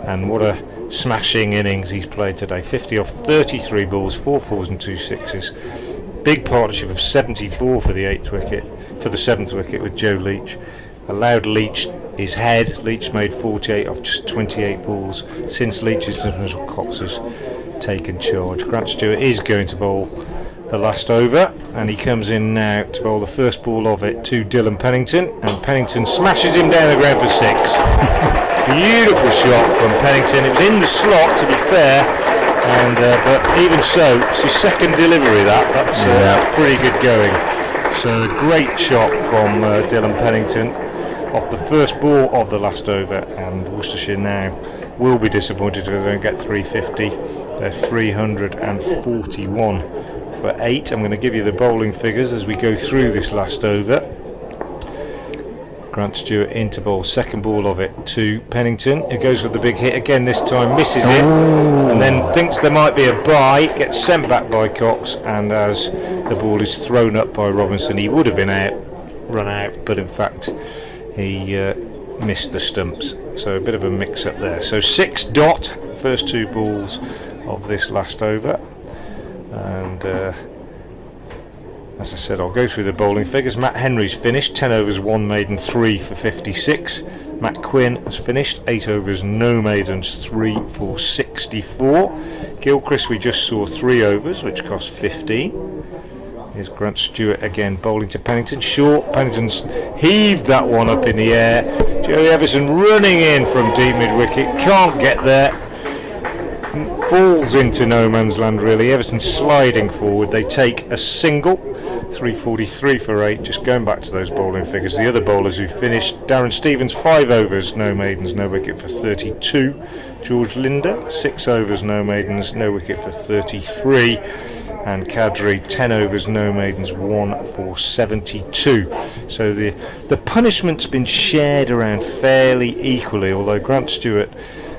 And what a smashing innings he's played today. 50 off 33 balls, 4 fours and 2 sixes. Big partnership of 74 for the 7th wicket with Joe Leach. Allowed Leach his head. Leach made 48 off just 28 balls since Leach's and Cox has taken charge. Grant Stewart is going to bowl the last over, and he comes in now to bowl the first ball of it to Dylan Pennington, and Pennington smashes him down the ground for 6. Beautiful shot from Pennington. It was in the slot, to be fair, and but even so, it's his second delivery. That's pretty good going. So a great shot from Dylan Pennington off the first ball of the last over, and Worcestershire now will be disappointed if they don't get 350. They're 341 for 8. I'm going to give you the bowling figures as we go through this last over. Grant Stewart into bowl, second ball of it to Pennington, who goes for the big hit again, this time misses it, and then thinks there might be a bye, gets sent back by Cox, and as the ball is thrown up by Robinson, he would have been run out, but in fact he missed the stumps, so a bit of a mix up there. So 6 dot, first 2 balls of this last over, and as I said, I'll go through the bowling figures. Matt Henry's finished, 10 overs, 1 maiden, 3 for 56. Matt Quinn has finished, 8 overs, no maidens, 3 for 64. Gilchrist, we just saw 3 overs, which cost 15. Here's Grant Stewart again, bowling to Pennington. Short, Pennington's heaved that one up in the air. Joey Everson running in from deep mid-wicket, can't get there. Falls into no man's land, really. Everton sliding forward. They take a single, 343 for 8. Just going back to those bowling figures, the other bowlers who finished: Darren Stevens, 5 overs, no maidens, no wicket for 32. George Linder, 6 overs, no maidens, no wicket for 33. And Kadri, 10 overs, no maidens, 1 for 72. So the punishment's been shared around fairly equally, although Grant Stewart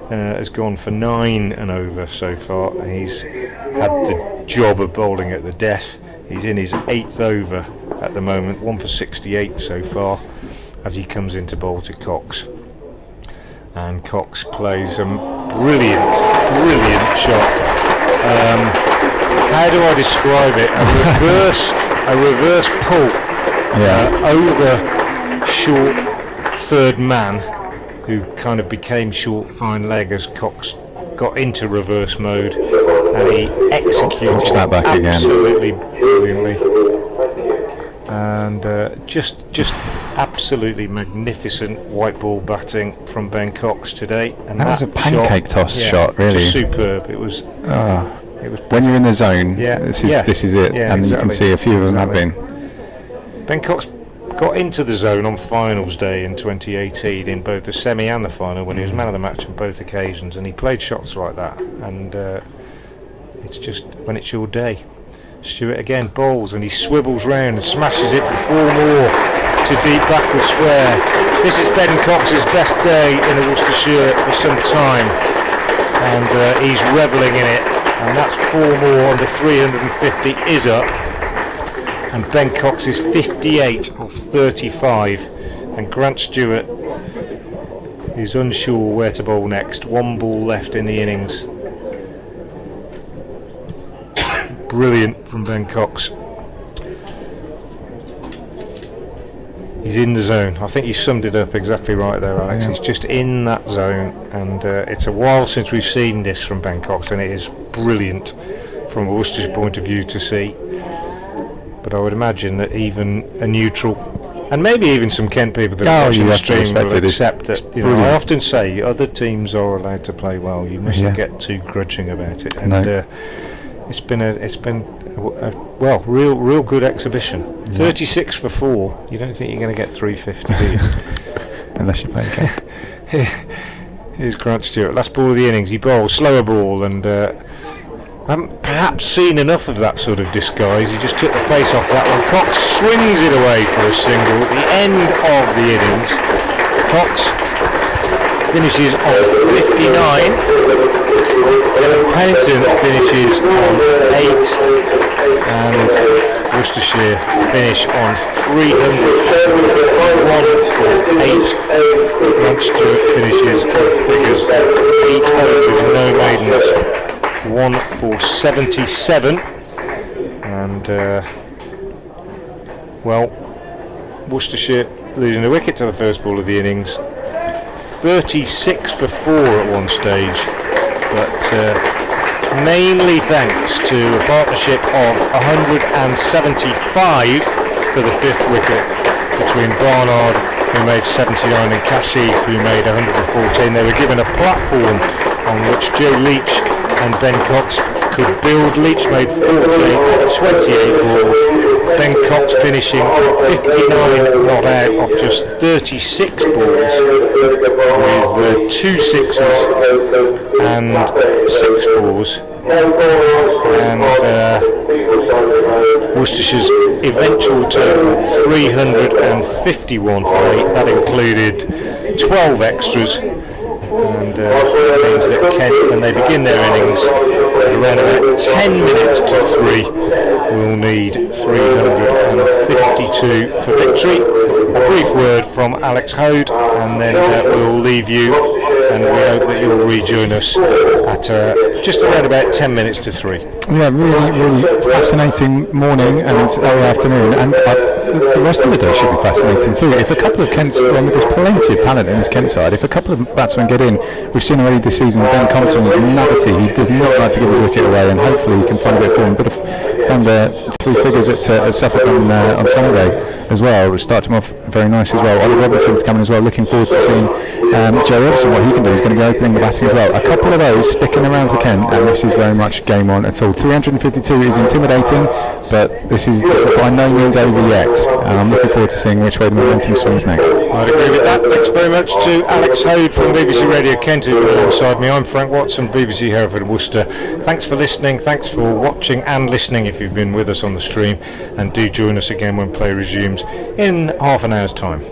has gone for 9 and over so far. He's had the job of bowling at the death. He's in his 8th over at the moment, 1 for 68 so far, as he comes into bowl to Cox. And Cox plays a brilliant shot. How do I describe it? A reverse pull over short third man, who kind of became short fine leg as Cox got into reverse mode, and he executed that back absolutely brilliantly, and just absolutely magnificent white ball batting from Ben Cox today. And that was a pancake toss shot, really. Just superb. It was when you're in the zone. This is it, and exactly. You can see a few of them have been. Ben Cox got into the zone on finals day in 2018 in both the semi and the final, when he was man of the match on both occasions, and he played shots like that, and it's just when it's your day. Stewart again bowls, and he swivels round and smashes it for 4 more to deep backward square. This is Ben Cox's best day in a Worcestershire for some time, and he's revelling in it, and that's 4 more, and the 350 is up. And Ben Cox is 58 off 35, and Grant Stewart is unsure where to bowl next. 1 ball left in the innings. Brilliant from Ben Cox. He's in the zone. I think you summed it up exactly right there, Alex. He's just in that zone, and it's a while since we've seen this from Ben Cox, and it is brilliant from a Worcestershire point of view to see. But I would imagine that even a neutral, and maybe even some Kent people that are watching the stream, will accept that. You know, I often say other teams are allowed to play well. You mustn't get too grudging about it. And it's been a real good exhibition. 36 for 4. You don't think you're going to get 350, do you? Unless you play Kent. Here's Grant Stewart, last ball of the innings. He bowls slower ball, and I haven't perhaps seen enough of that sort of disguise. He just took the pace off that one. Cox swings it away for a single at the end of the innings. Cox finishes on 59. Pennington finishes on 8, and Worcestershire finish on 300. 1 for 8. Grant Stewart finishes on figures 8 overs, no maidens. 1 for 77, and well, Worcestershire losing a wicket to the first ball of the innings. 36 for 4 at one stage, but mainly thanks to a partnership of 175 for the 5th wicket between Barnard, who made 79, and Kashif, who made 114. They were given a platform on which Joe Leach and Ben Cox could build. Leach made 28 balls. Ben Cox finishing 59 not out off just 36 balls, with 2 sixes and 6 fours. And Worcestershire's eventual total 351 for 8. That included 12 extras, and means that Kent, when they begin their innings at around about 10 minutes to 3, will need 352 for victory. A brief word from Alex Hode, and then we'll leave you, and we hope that you'll rejoin us at just around about 10 minutes to 3. Yeah, really fascinating morning and early afternoon, and the rest of the day should be fascinating too. If a couple of Kent's, there's plenty of talent in this Kent side, if a couple of batsmen get in, we've seen already this season Ben Compton is nuggety. He does not like to give his wicket away, and hopefully he can find a bit of form. But found 3 figures at Suffolk on Sunday as well, which started him off very nice as well. Ollie Robinson's coming as well. Looking forward to seeing Joe Wilson, what he can do. He's going to go opening the batting as well. A couple of those sticking around for Kent, and this is very much game on at all. 352 is intimidating, but this is by no means over yet. I'm looking forward to seeing which way the momentum swings next. I'd agree with that. Thanks very much to Alex Hode from BBC Radio Kent, who's alongside me. I'm Frank Watson, BBC Hereford Worcester. Thanks for listening, thanks for watching and listening if you've been with us on the stream, and do join us again when play resumes in half an hour's time.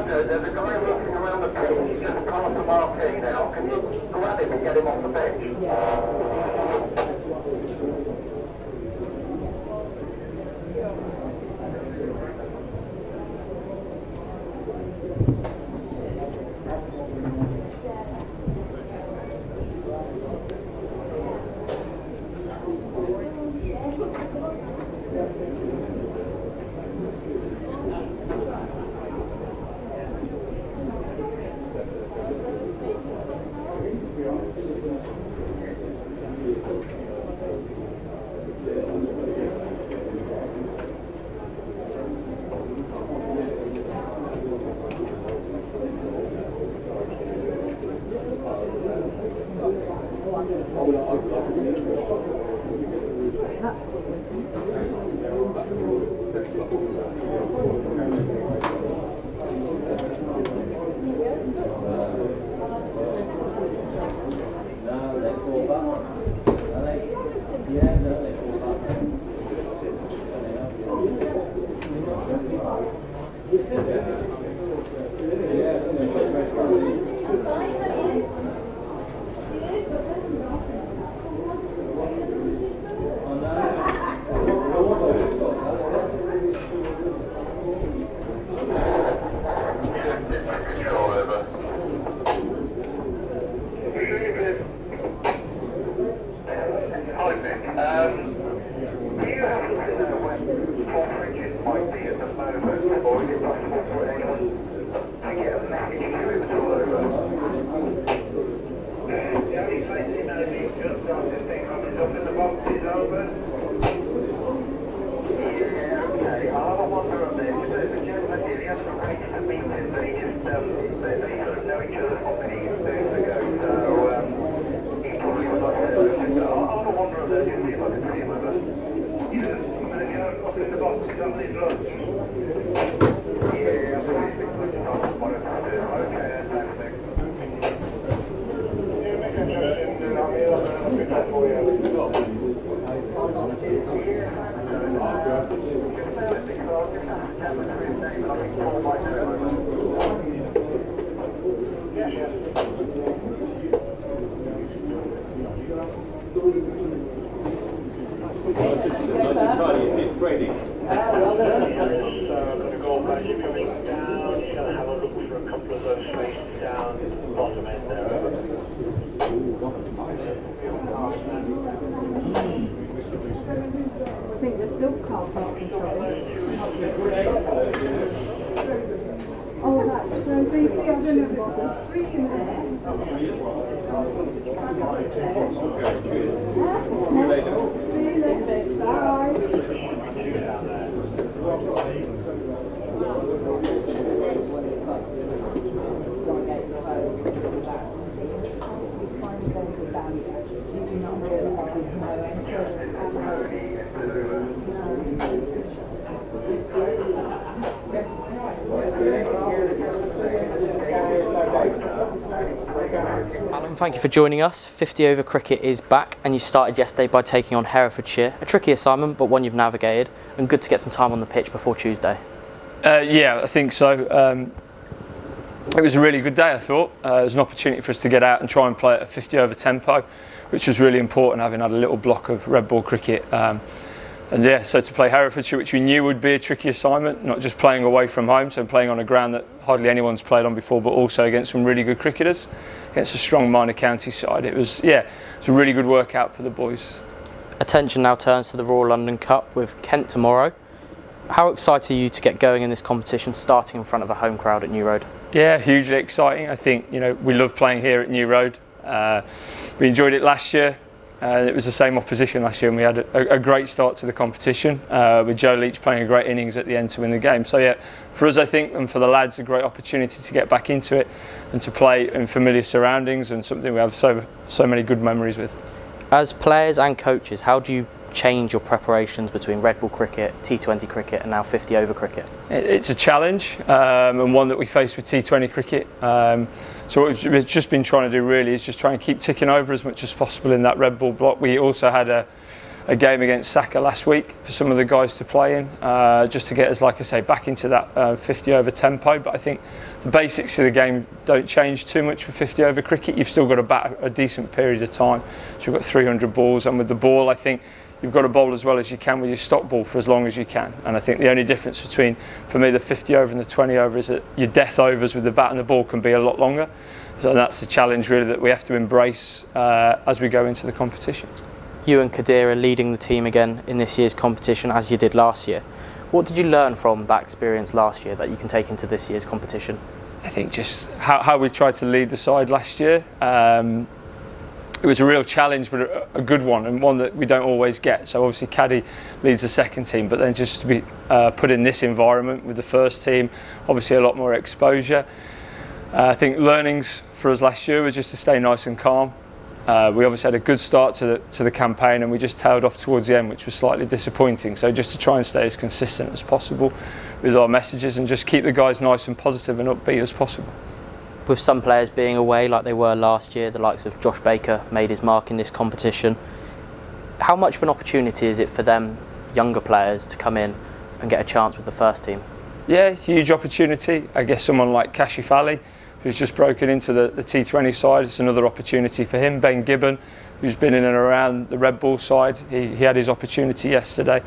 There's a guy walking around the pitch just past the marquee now. Can you grab him and get him off the bench? I think there's still car park control. Oh, that's so you see, I don't know, there's 3 in there. See you later. Bye. Alan, thank you for joining us. 50 over cricket is back, and you started yesterday by taking on Herefordshire. A tricky assignment, but one you've navigated, and good to get some time on the pitch before Tuesday. Yeah, I think so. It was a really good day, I thought. It was an opportunity for us to get out and try and play at a 50 over tempo, which was really important, having had a little block of red ball cricket. And yeah, so to play Herefordshire, which we knew would be a tricky assignment, not just playing away from home, so playing on a ground that hardly anyone's played on before, but also against some really good cricketers, against a strong minor county side. It was a really good workout for the boys. Attention now turns to the Royal London Cup with Kent tomorrow. How excited are you to get going in this competition, starting in front of a home crowd at New Road? Yeah, hugely exciting. I think we love playing here at New Road. We enjoyed it last year. It was the same opposition last year, and we had a great start to the competition with Joe Leach playing a great innings at the end to win the game. So yeah, for us I think, and for the lads, a great opportunity to get back into it and to play in familiar surroundings, and something we have so many good memories with. As players and coaches, how do you change your preparations between red ball cricket, T20 cricket and now 50 over cricket? It's a challenge, and one that we face with T20 cricket. So what we've just been trying to do really is just try and keep ticking over as much as possible in that red ball block. We also had a game against Saka last week for some of the guys to play in, just to get us, like I say, back into that 50 over tempo. But I think the basics of the game don't change too much for 50 over cricket. You've still got to bat a decent period of time. So we've got 300 balls, and with the ball I think you've got to bowl as well as you can with your stop ball for as long as you can. And I think the only difference between, for me, the 50 over and the 20 over is that your death overs with the bat and the ball can be a lot longer. So that's the challenge really that we have to embrace as we go into the competition. You and Kadir are leading the team again in this year's competition, as you did last year. What did you learn from that experience last year that you can take into this year's competition? I think just how we tried to lead the side last year. It was a real challenge, but a good one, and one that we don't always get. So obviously Caddy leads the second team, but then just to be put in this environment with the first team, obviously a lot more exposure. I think learnings for us last year was just to stay nice and calm. We obviously had a good start to the campaign, and we just tailed off towards the end, which was slightly disappointing. So just to try and stay as consistent as possible with our messages and just keep the guys nice and positive and upbeat as possible. With some players being away like they were last year, the likes of Josh Baker made his mark in this competition. How much of an opportunity is it for them younger players to come in and get a chance with the first team? Yeah, huge opportunity. I guess someone like Kashi Fali, who's just broken into the T20 side, it's another opportunity for him. Ben Gibbon, who's been in and around the red ball side, he had his opportunity yesterday.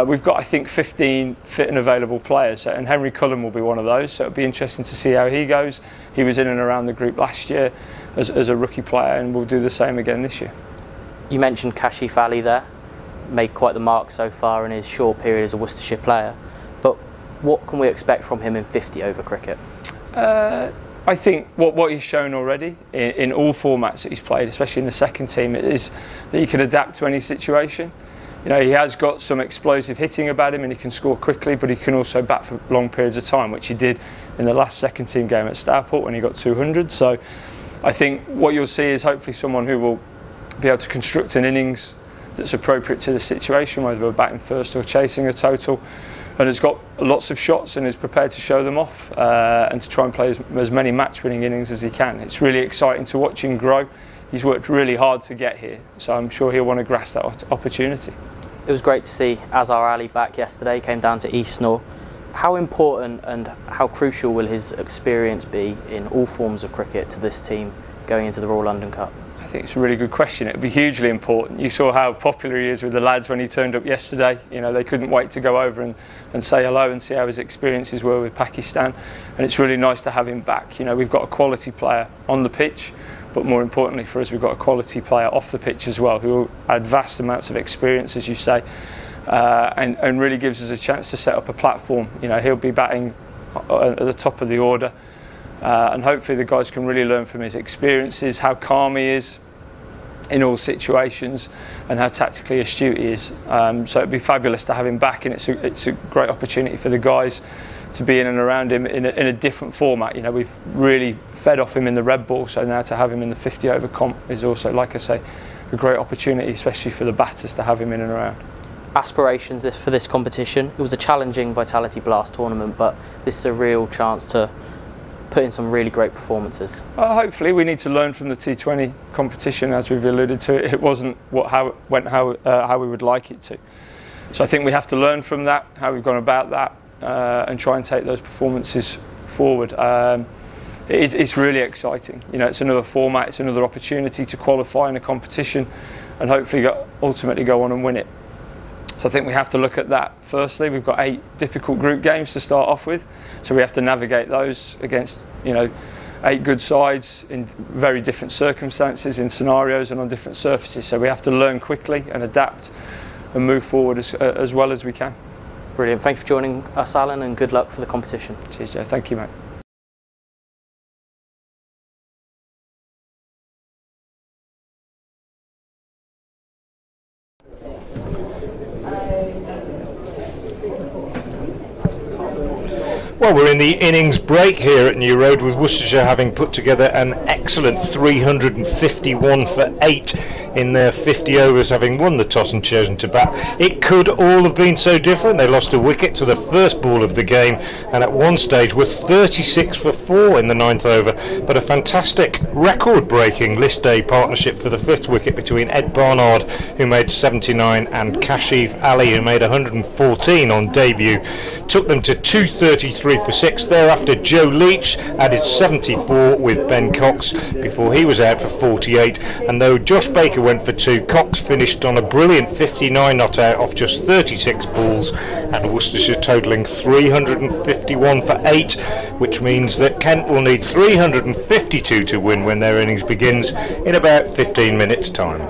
We've got, I think, 15 fit and available players, and Henry Cullen will be one of those, so it'll be interesting to see how he goes. He was in and around the group last year as a rookie player, and we'll do the same again this year. You mentioned Kashi Fali there, made quite the mark so far in his short period as a Worcestershire player, but what can we expect from him in 50 over cricket? I think what he's shown already in all formats that he's played, especially in the second team, is that he can adapt to any situation. He has got some explosive hitting about him, and he can score quickly, but he can also bat for long periods of time, which he did in the last second team game at Stourport when he got 200. So I think what you'll see is hopefully someone who will be able to construct an innings that's appropriate to the situation, whether we're batting first or chasing a total, and has got lots of shots and is prepared to show them off and to try and play as many match-winning innings as he can. It's really exciting to watch him grow. He's worked really hard to get here, so I'm sure he'll want to grasp that opportunity. It was great to see Azhar Ali back yesterday, came down to East Nor. How important and how crucial will his experience be in all forms of cricket to this team going into the Royal London Cup? I think it's a really good question. It would be hugely important. You saw how popular he is with the lads when he turned up yesterday. You know, they couldn't wait to go over and say hello and see how his experiences were with Pakistan. And it's really nice to have him back. You know, we've got a quality player on the pitch, but more importantly for us, we've got a quality player off the pitch as well, who had vast amounts of experience, as you say, and really gives us a chance to set up a platform. You know, he'll be batting at the top of the order. And hopefully the guys can really learn from his experiences, how calm he is in all situations and how tactically astute he is. So it'd be fabulous to have him back, and it's a great opportunity for the guys to be in and around him in a different format. You know, we've really fed off him in the red ball, so now to have him in the 50 over comp is also, like I say, a great opportunity, especially for the batters, to have him in and around. Aspirations for this competition. It was a challenging Vitality Blast tournament, but this is a real chance to put in some really great performances. Hopefully we need to learn from the T20 competition, as we've alluded to. It wasn't how we would like it to. So I think we have to learn from that, how we've gone about that, and try and take those performances forward. It's really exciting. You know, it's another format, it's another opportunity to qualify in a competition and hopefully ultimately go on and win it. So I think we have to look at that firstly. We've got 8 difficult group games to start off with, so we have to navigate those against, you know, 8 good sides in very different circumstances, in scenarios and on different surfaces. So we have to learn quickly and adapt and move forward as well as we can. Brilliant. Thank you for joining us, Alan, and good luck for the competition. Cheers, Joe. Thank you, mate. Well, we're in the innings break here at New Road, with Worcestershire having put together an excellent 351 for 8 in their 50 overs, having won the toss and chosen to bat. It could all have been so different. They lost a wicket to the first ball of the game, and at one stage were 36 for 4 in the 9th over. But a fantastic record-breaking list day partnership for the 5th wicket between Ed Barnard, who made 79, and Kashif Ali, who made 114 on debut, took them to 233 for 6. Thereafter, Joe Leach added 74 with Ben Cox before he was out for 48. And though Josh Baker went for 2, Cox finished on a brilliant 59 not out off just 36 balls, and Worcestershire totalling 351 for 8, which means that Kent will need 352 to win when their innings begins in about 15 minutes' time.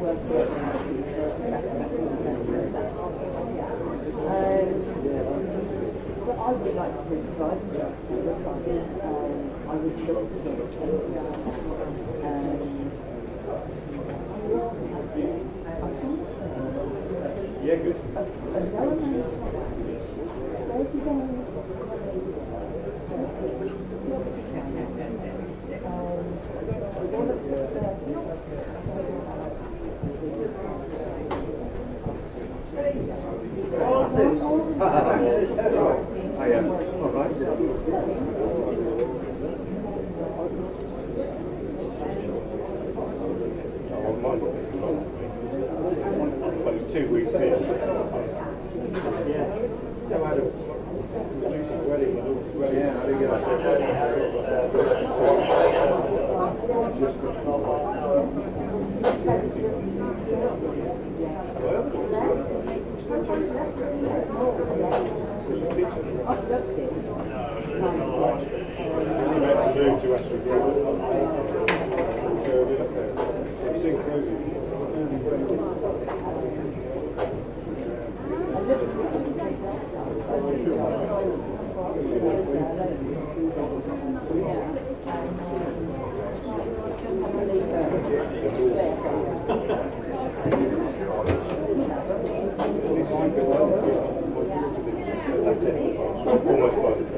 But I would like to prescribe I would look to get Yeah, good. But it's 2 weeks in. Yeah. Still had a Lucy's wedding and Lucy's wedding. Yeah, I didn't about to move to West I've seen cruises. That's it. Almost perfect.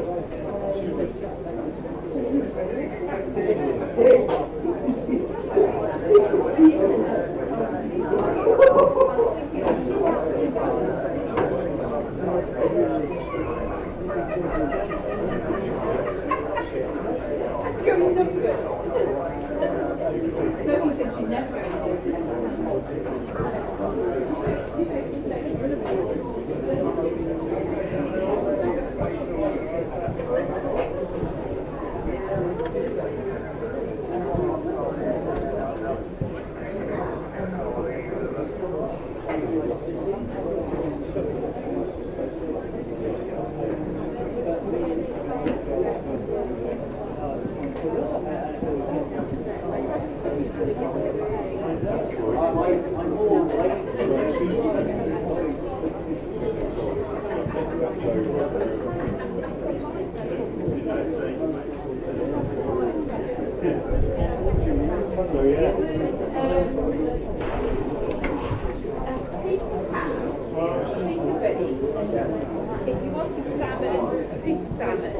If you wanted salmon, a piece of salmon,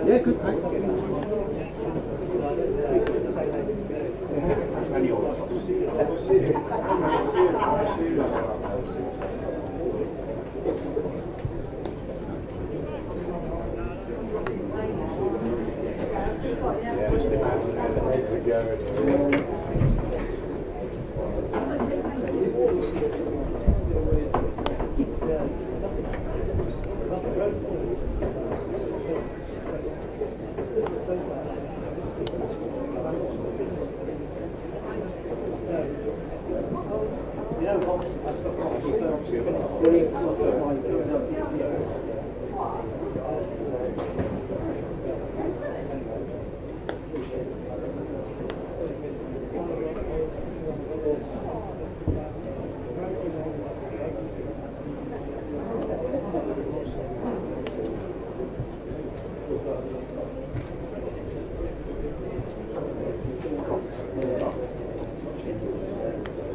Yeah, good. Thanks.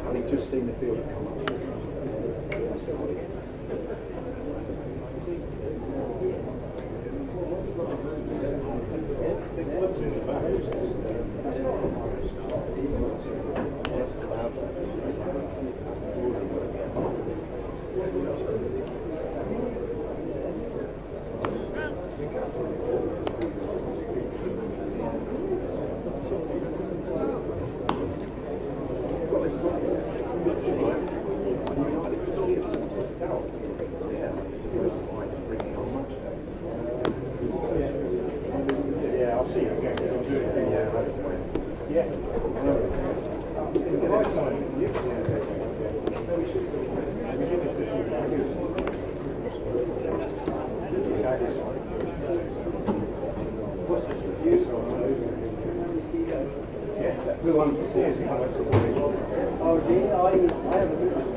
Having just seen the field come up. Blue ones for years. Oh, yeah, I have a blue one.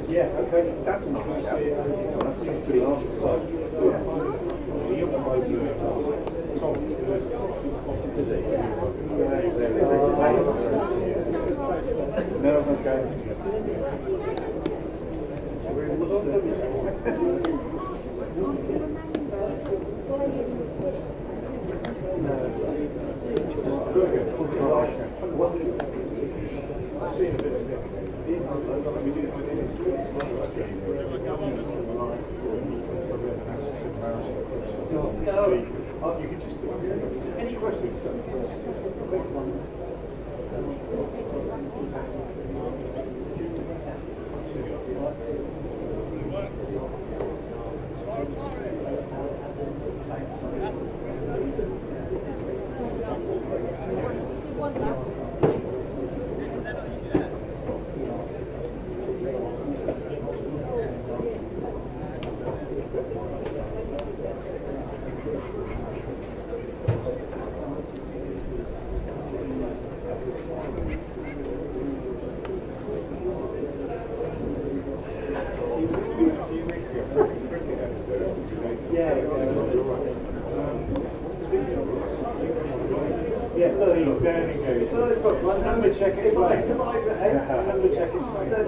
Yeah, okay, that's enough. That's to the last side. Does it? No, You can just any questions? Yeah, number check it. Number check it. 35.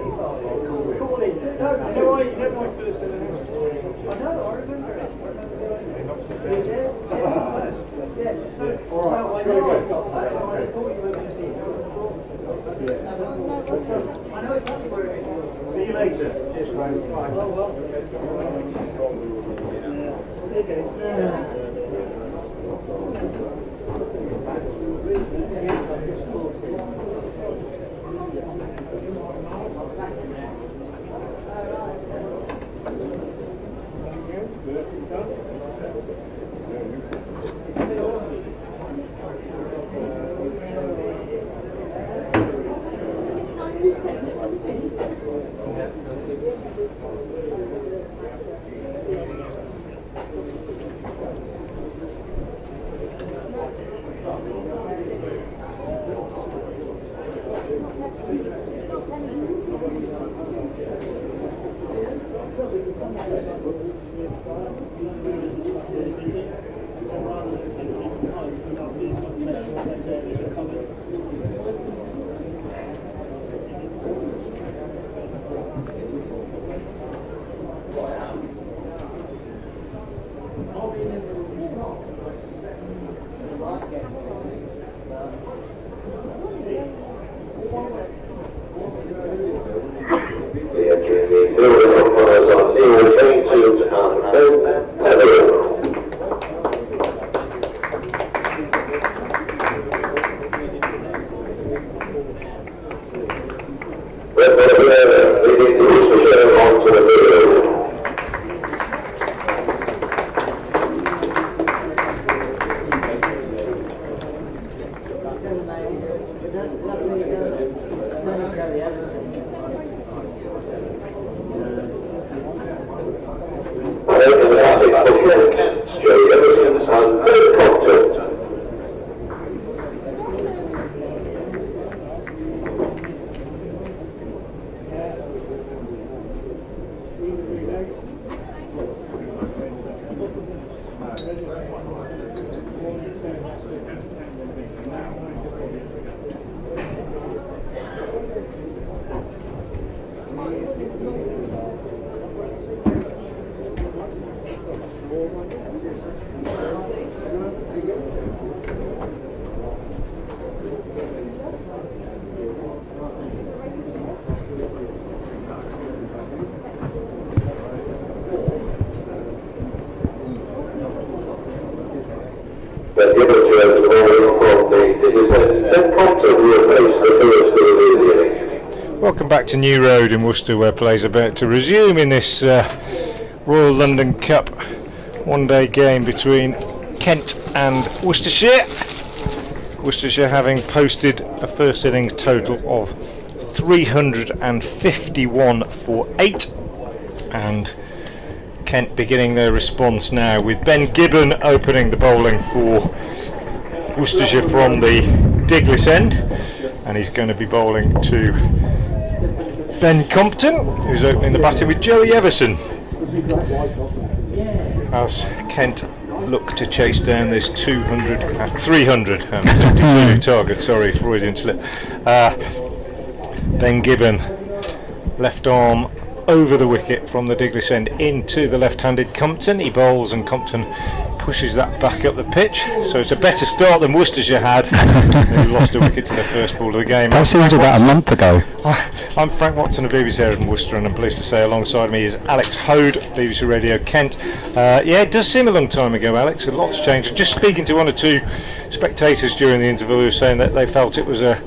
Call in. You don't mind Thursday the next one. I know, I remember it. Yeah. All right, gotta go. Welcome back to New Road in Worcester, where play's about to resume in this Royal London Cup one-day game between Kent and Worcestershire. Worcestershire having posted a first innings total of 351 for 8, and Kent beginning their response now with Ben Gibbon opening the bowling for Worcestershire from the Diglis end, and he's going to be bowling to Ben Compton, who's opening the batting with Joey Everson, as Kent look to chase down this 352 target. Sorry, Freudian slip. Ben Gibbon, left arm over the wicket from the Diglis end into the left-handed Compton. He bowls and Compton pushes that back up the pitch, so it's a better start than Worcestershire had, who lost a wicket to their first ball of the game. That seems about a month ago. I'm Frank Watson of BBC Herald in Worcester, and I'm pleased to say alongside me is Alex Hode, BBC Radio Kent. Yeah, it does seem a long time ago, Alex. A lot's changed. Just speaking to one or two spectators during the interval who were saying that they felt it was a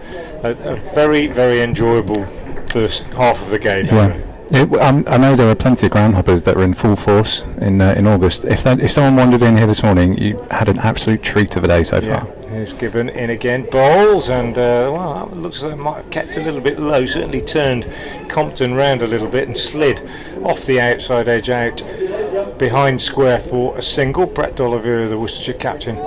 very, very enjoyable first half of the game. Yeah. I know there are plenty of groundhoppers that were in full force in August. If someone wandered in here this morning, you had an absolute treat of a day so far. Here's Gibbon in again, bowls, and well, it looks like it might have kept a little bit low. Certainly turned Compton round a little bit and slid off the outside edge out behind square for a single. Brett D'Oliveira, the Worcestershire captain,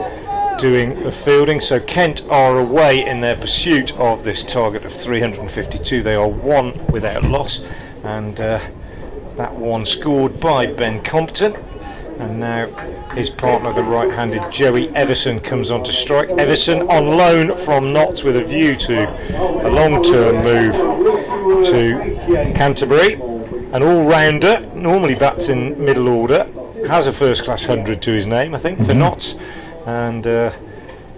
doing the fielding. So Kent are away in their pursuit of this target of 352. They are one without loss, and that one scored by Ben Compton, and now his partner, the right-handed Joey Everson, comes on to strike. Everson on loan from Notts with a view to a long-term move to Canterbury. An all-rounder, normally bats in middle order, has a first-class 100 to his name, I think, for Notts, and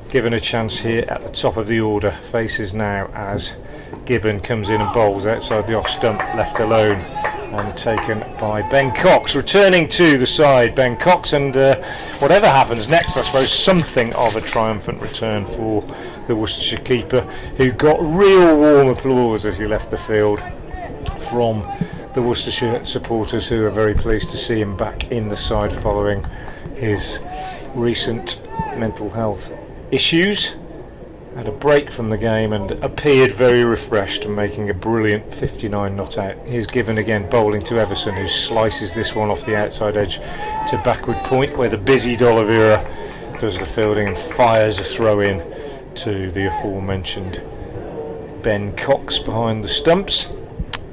given a chance here at the top of the order. Faces now as Gibbon comes in and bowls outside the off stump, left alone and taken by Ben Cox. Returning to the side, Ben Cox, and whatever happens next, I suppose something of a triumphant return for the Worcestershire keeper, who got real warm applause as he left the field from the Worcestershire supporters, who are very pleased to see him back in the side following his recent mental health issues. Had a break from the game and appeared very refreshed and making a brilliant 59 not out. Here's Gibbon again bowling to Everson, who slices this one off the outside edge to backward point, where the busy D'Oliveira does the fielding and fires a throw in to the aforementioned Ben Cox behind the stumps.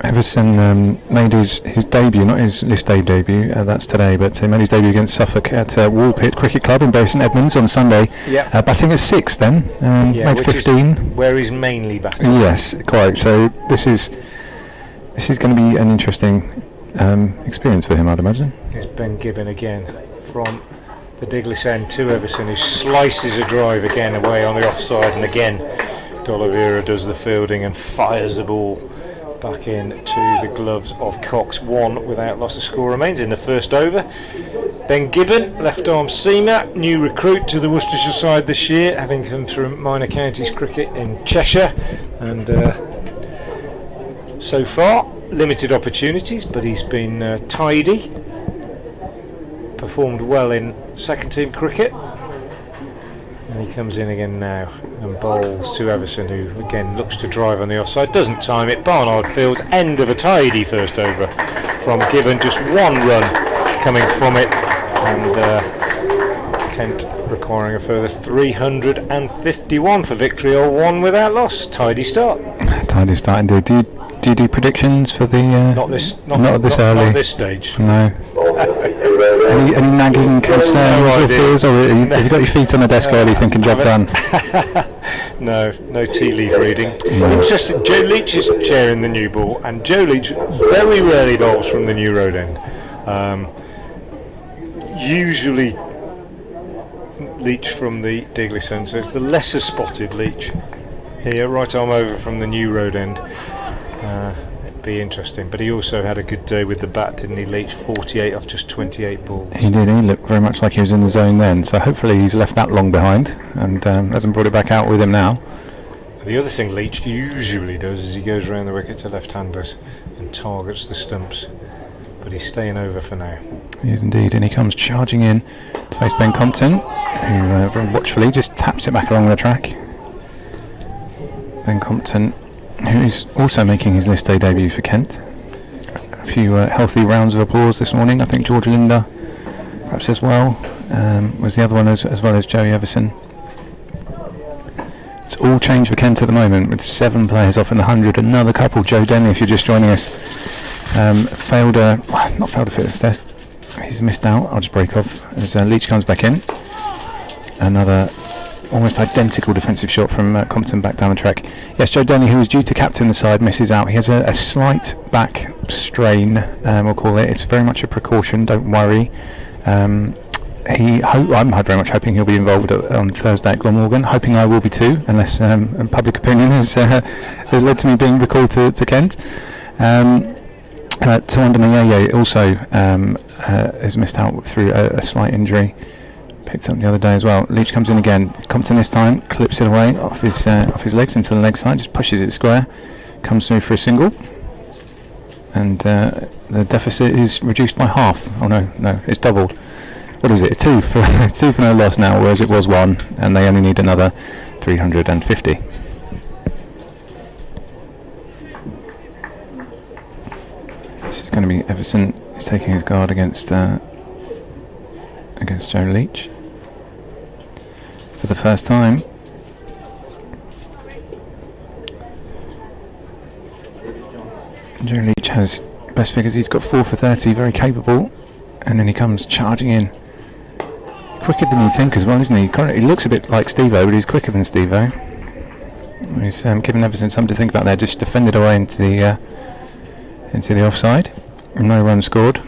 Everson made his debut, not his list day debut, that's today, but he made his debut against Suffolk at Woolpit Cricket Club in Bury St Edmunds on Sunday. Yep. Batting at 6 then, made 15. Where he's mainly batting. Yes, quite. So this is going to be an interesting experience for him, I'd imagine. Here's Ben Gibbon again from the Diglis end to Everson, who slices a drive again away on the offside, and again D'Oliveira does the fielding and fires the ball back in to the gloves of Cox. 1 without loss. The score remains in the first over. Ben Gibbon, left arm seamer, new recruit to the Worcestershire side this year, having come through minor counties cricket in Cheshire, and so far limited opportunities, but he's been tidy, performed well in second team cricket, and he comes in again now and bowls to Everson, who again looks to drive on the offside, doesn't time it. Barnard Fields, end of a tidy first over from Gibbon, just 1 run coming from it, and Kent requiring a further 351 for victory, or 1 without loss. Tidy start. Tidy start indeed. Do you do predictions for the? Not this early. Not at this stage. No. Any nagging concerns or fears, or have you got your feet on the desk early thinking job done? No tea leaf reading. Interesting, Joe Leach is chairing the new ball, and Joe Leach very rarely bowls from the new road end. Usually Leach from the Diglis end, so it's the lesser spotted Leach here, right arm over from the new road end. It'd be interesting, but he also had a good day with the bat, didn't he, Leach? 48 off just 28 balls. He did. He looked very much like he was in the zone then, so hopefully he's left that long behind and hasn't brought it back out with him now. The other thing Leach usually does is he goes around the wicket to left-handers and targets the stumps, but he's staying over for now. He is indeed, and he comes charging in to face Ben Compton, who very watchfully just taps it back along the track. Ben Compton, who is also making his list day debut for Kent. A few healthy rounds of applause this morning. I think George Linder perhaps as well was the other one, as well as Joey Everson. It's all changed for Kent at the moment, with 7 players off in the 100. Another couple. Joe Denley, if you're just joining us, not failed a fitness test. He's missed out. I'll just break off as Leach comes back in. Another almost identical defensive shot from Compton back down the track. Yes, Joe Denny, who was due to captain the side, misses out. He has a slight back strain, we'll call it. It's very much a precaution, don't worry. I'm very much hoping he'll be involved on Thursday at Glamorgan, hoping I will be too, unless public opinion has led to me being recalled to Kent. Tawanda Mayeye also has missed out through a slight injury. Picked up the other day as well. Leach comes in again. Compton this time clips it away off his legs into the leg side, just pushes it square, comes through for a single, and the deficit is reduced by half. Oh no, it's doubled. What is it? It's 2 for no loss now, whereas it was 1, and they only need another 350. This is going to be Everson. He's taking his guard against Joe Leach for the first time. Joe Leach has best figures. He's got 4 for 30, very capable, and then he comes charging in. Quicker than you think as well, isn't he? He looks a bit like Steve-O, but he's quicker than Steve-O. He's given Everson something to think about there. Just defended away into the offside. No run scored.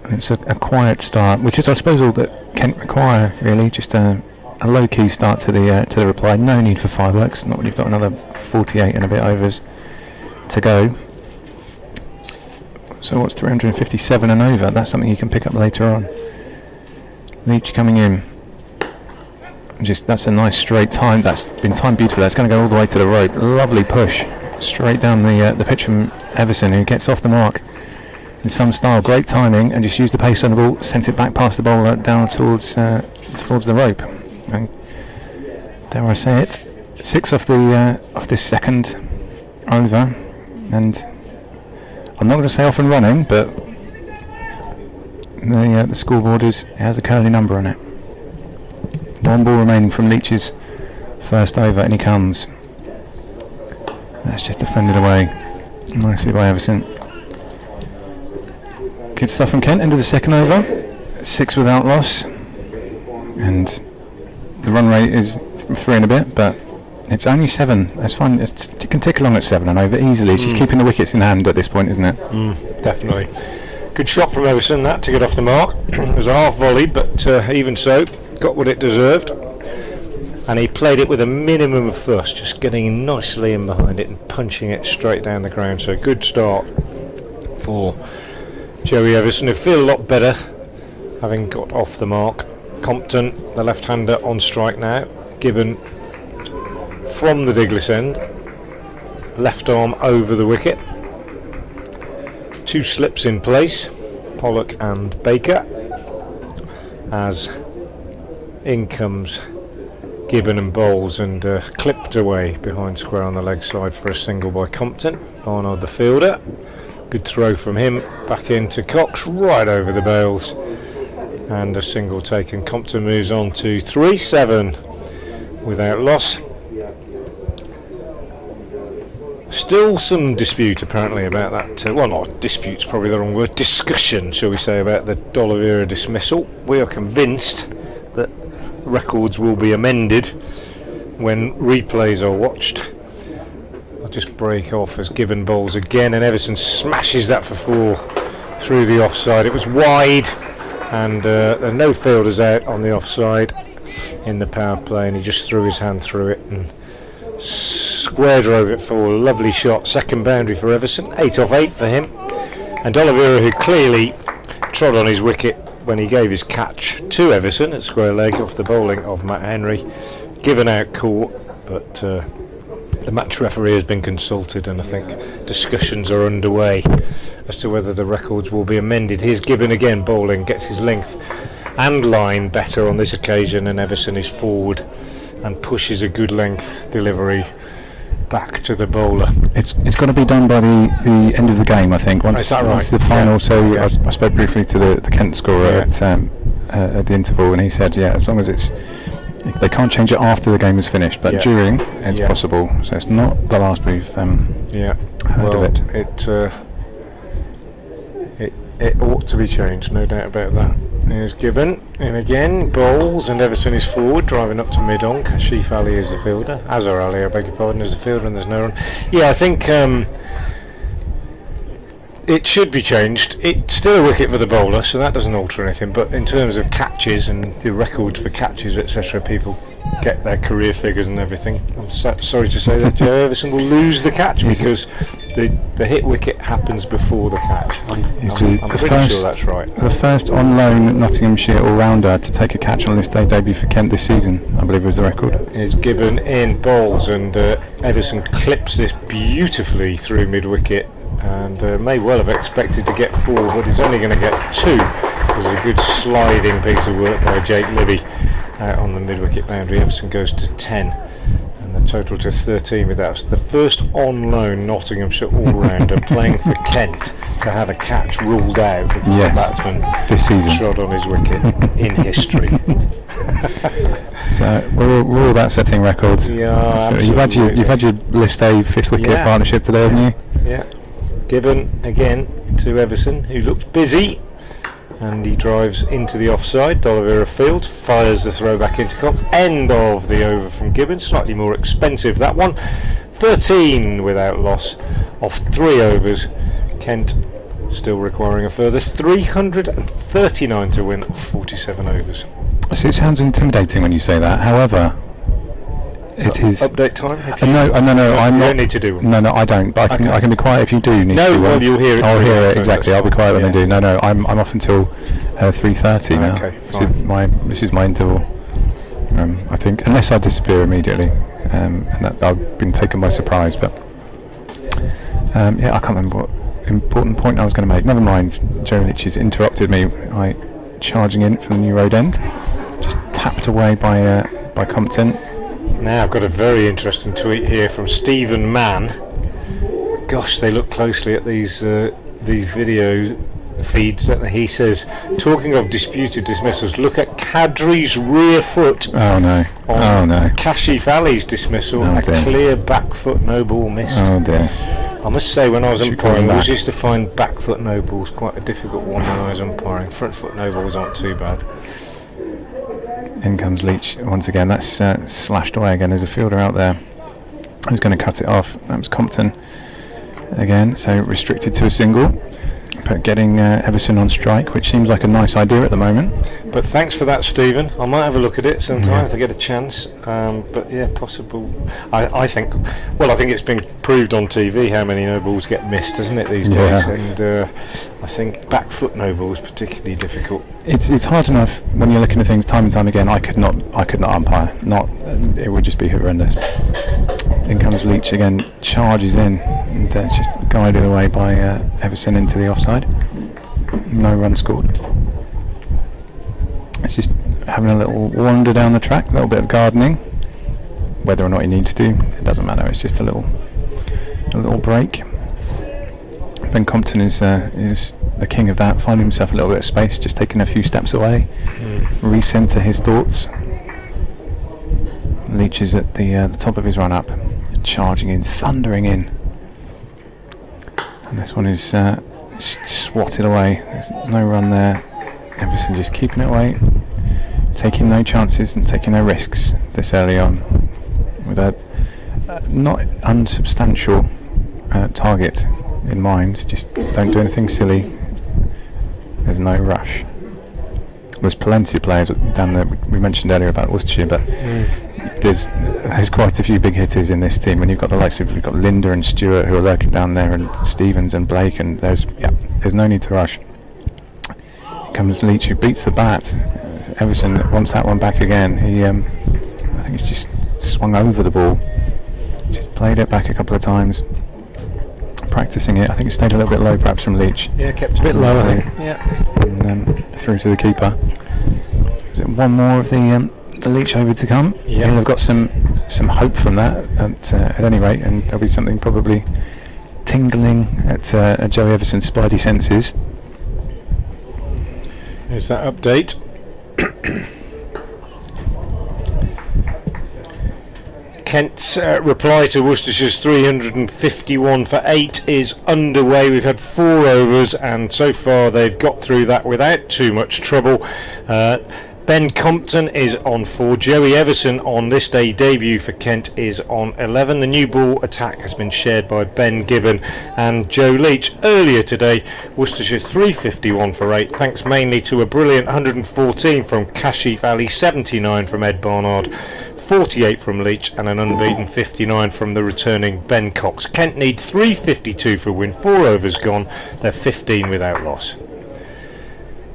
It's a quiet start, which is, I suppose, all that Kent require, really. Just a low-key start to the reply. No need for fireworks. Not when you've got another 48 and a bit overs to go. So what's 357 and over? That's something you can pick up later on. Leach coming in. That's a nice straight time. That's been timed beautifully. That's going to go all the way to the rope. Lovely push straight down the pitch from Everson, who gets off the mark in some style. Great timing, and just used the pace on the ball, sent it back past the bowler down towards the rope. And dare I say it, 6 off this second over, and I'm not going to say off and running, but the scoreboard has a curly number on it. 1 ball remaining from Leach's first over, and he comes. That's just defended away nicely by Everson. Good stuff from Kent. End of the second over, 6 without loss, and the run rate is 3 and a bit, but it's only 7. That's fine. You can tick along at 7 and over easily. It's just keeping the wickets in hand at this point, isn't it? Definitely. Good shot from Everson, that, to get off the mark. It was a half volley, but even so, got what it deserved. And he played it with a minimum of fuss, just getting nicely in behind it and punching it straight down the ground. So a good start for Joey Everson, who feel a lot better having got off the mark. Compton, the left-hander, on strike now. Gibbon from the Diglis end, left arm over the wicket. 2 slips in place, Pollock and Baker, as in comes Gibbon and Bowles, and clipped away behind square on the leg side for a single by Compton. Barnard the fielder, good throw from him, back into Cox, right over the bails, and a single taken. Compton moves on to 3-7 without loss. Still some dispute apparently about that, well, not dispute's probably the wrong word, discussion, shall we say, about the D'Oliveira dismissal. We are convinced that records will be amended when replays are watched. I'll just break off as Gibbon bowls again, and Everson smashes that for 4 through the offside. It was wide, and there are no fielders out on the offside in the power play, and he just threw his hand through it and square drove it forward. Lovely shot, second boundary for Everson, 8 off 8 for him. And D'Oliveira, who clearly trod on his wicket when he gave his catch to Everson at square leg off the bowling of Matt Henry, given out caught, but the match referee has been consulted, and I think discussions are underway as to whether the records will be amended. Here's Gibbon again bowling, gets his length and line better on this occasion, and Everson is forward and pushes a good length delivery back to the bowler. It's going to be done by the end of the game, I think. Once, is that right? Once the final. Yeah. So Yeah. I spoke briefly to the Kent scorer at the interval, and he said, as long as they can't change it after the game is finished, but during it's possible. So it's not the last we've heard of it. It ought to be changed, no doubt about that. Here's Gibbon in again, bowls, and Everson is forward, driving up to mid-on. Kashif Ali is the fielder. Azhar Ali, I beg your pardon, is the fielder, and there's no run. Yeah, I think it should be changed. It's still a wicket for the bowler, so that doesn't alter anything. But in terms of catches and the records for catches, etc., people get their career figures and everything. I'm sorry to say that Joe Everson will lose the catch because the hit wicket happens before the catch. I'm pretty sure that's right. The first on loan Nottinghamshire all-rounder to take a catch on this day debut for Kent this season, I believe was the record. Is Gibbon in bowls, and Everson clips this beautifully through mid-wicket, and may well have expected to get 4, but he's only going to get 2. There's a good sliding piece of work by Jake Libby out on the mid-wicket boundary. Everson goes to 10, and the total to 13 with that. The first on loan Nottinghamshire all-rounder playing for Kent to have a catch ruled out because the batsman this season trod on his wicket in history. So we're all about setting records. Yeah, so you've had your List A 5th wicket partnership today, haven't you? Yeah. Gibbon again to Everson, who looks busy, and he drives into the offside. D'Oliveira fields, fires the throw back into Cox. End of the over from Gibbon, slightly more expensive that one. 13 without loss off 3 overs. Kent still requiring a further 339 to win off 47 overs. So it sounds intimidating when you say that. However, It is update time. If you, no, I'm you not. don't need to do one. No, I don't. But I can be quiet if you do need to. No, do well, one. you'll hear it. I'll hear it No, exactly. that's I'll be quiet when fine. they do. No, I'm off until 3:30 now. Okay, This is my interval. I think, unless I disappear immediately, and that I've been taken by surprise. But yeah, I can't remember what important point I was going to make. Never mind. Joe Litch has interrupted me by charging in from the New Road end, just tapped away by Compton. Now I've got a very interesting tweet here from Stephen Mann. Gosh, they look closely at these video feeds, don't they? He says, talking of disputed dismissals, look at Kadri's rear foot. Oh no! Oh no! Kashif Ali's dismissal, Oh, a dear. clear back foot, no ball missed. Oh dear! I must say, when I was Should call umpiring, him I always back. used to find back foot no balls quite a difficult one when I was umpiring. Front foot no balls aren't too bad. In comes Leach once again. That's slashed away again. There's a fielder out there who's going to cut it off. That was Compton again. So restricted to a single, but getting Everson on strike, which seems like a nice idea at the moment. But thanks for that, Stephen. I might have a look at it sometime if I get a chance. But yeah, possible. I think it's been proved on TV how many no balls get missed, doesn't it, these days? And I think back foot no ball is particularly difficult. It's hard enough when you're looking at things time and time again. I could not umpire. It would just be horrendous. In comes Leach again, charges in, and it's just guided away by Everson into the offside. No run scored. It's just having a little wander down the track, a little bit of gardening. Whether or not he needs to, it doesn't matter. It's just a little break. Ben Compton is the king of that. Finding himself a little bit of space, just taking a few steps away, recenter his thoughts. Leach is at the top of his run up, charging in, thundering in, and this one is swatted away. There's no run there. Everson just keeping it away, taking no chances and taking no risks this early on, with a not unsubstantial target in mind. Just don't do anything silly. There's no rush. There's plenty of players down there. We mentioned earlier about Worcestershire, but there's quite a few big hitters in this team. When you've got the likes of, you've got Linda and Stewart who are lurking down there, and Stevens and Blake, and there's no need to rush. Here comes Leach, who beats the bat. Everson wants that one back again. He I think he's just swung over the ball, just played it back a couple of times, practicing it. I think it stayed a little bit low perhaps from Leach. Yeah, kept a bit low, I think. Yeah. And then through to the keeper. Is it one more of the Leach over to come? Yeah. They've got some hope from that at any rate, and there'll be something probably tingling at Joey Everson's spidey senses. Here's that update. Kent's reply to Worcestershire's 351 for 8 is underway. We've had 4 overs, and so far they've got through that without too much trouble. Ben Compton is on 4. Joey Everson on this day debut for Kent is on 11. The new ball attack has been shared by Ben Gibbon and Joe Leach. Earlier today, Worcestershire 351 for 8, thanks mainly to a brilliant 114 from Kashif Ali, 79 from Ed Barnard, 48 from Leach, and an unbeaten 59 from the returning Ben Cox. Kent need 352 for a win. 4 overs gone. They're 15 without loss.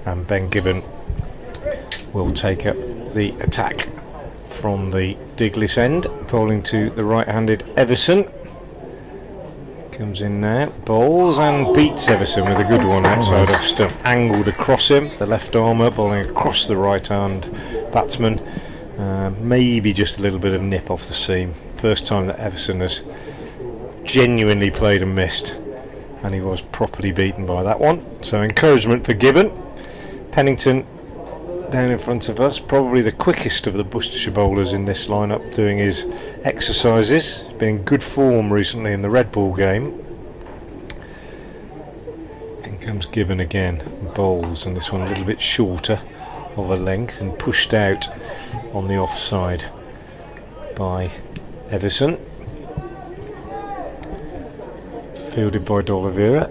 And Ben Gibbon will take up the attack from the Diglis end, bowling to the right-handed Everson. Comes in now, bowls and beats Everson with a good one outside of stump, angled across him. The left armour bowling across the right-hand batsman. Maybe just a little bit of nip off the seam. First time that Everson has genuinely played and missed, and he was properly beaten by that one. So encouragement for Gibbon. Pennington down in front of us, probably the quickest of the Worcestershire bowlers in this lineup, doing his exercises. He's been in good form recently in the red ball game. In comes Gibbon again, bowls, and this one a little bit shorter of a length and pushed out on the offside by Everson. Fielded by D'Oliveira,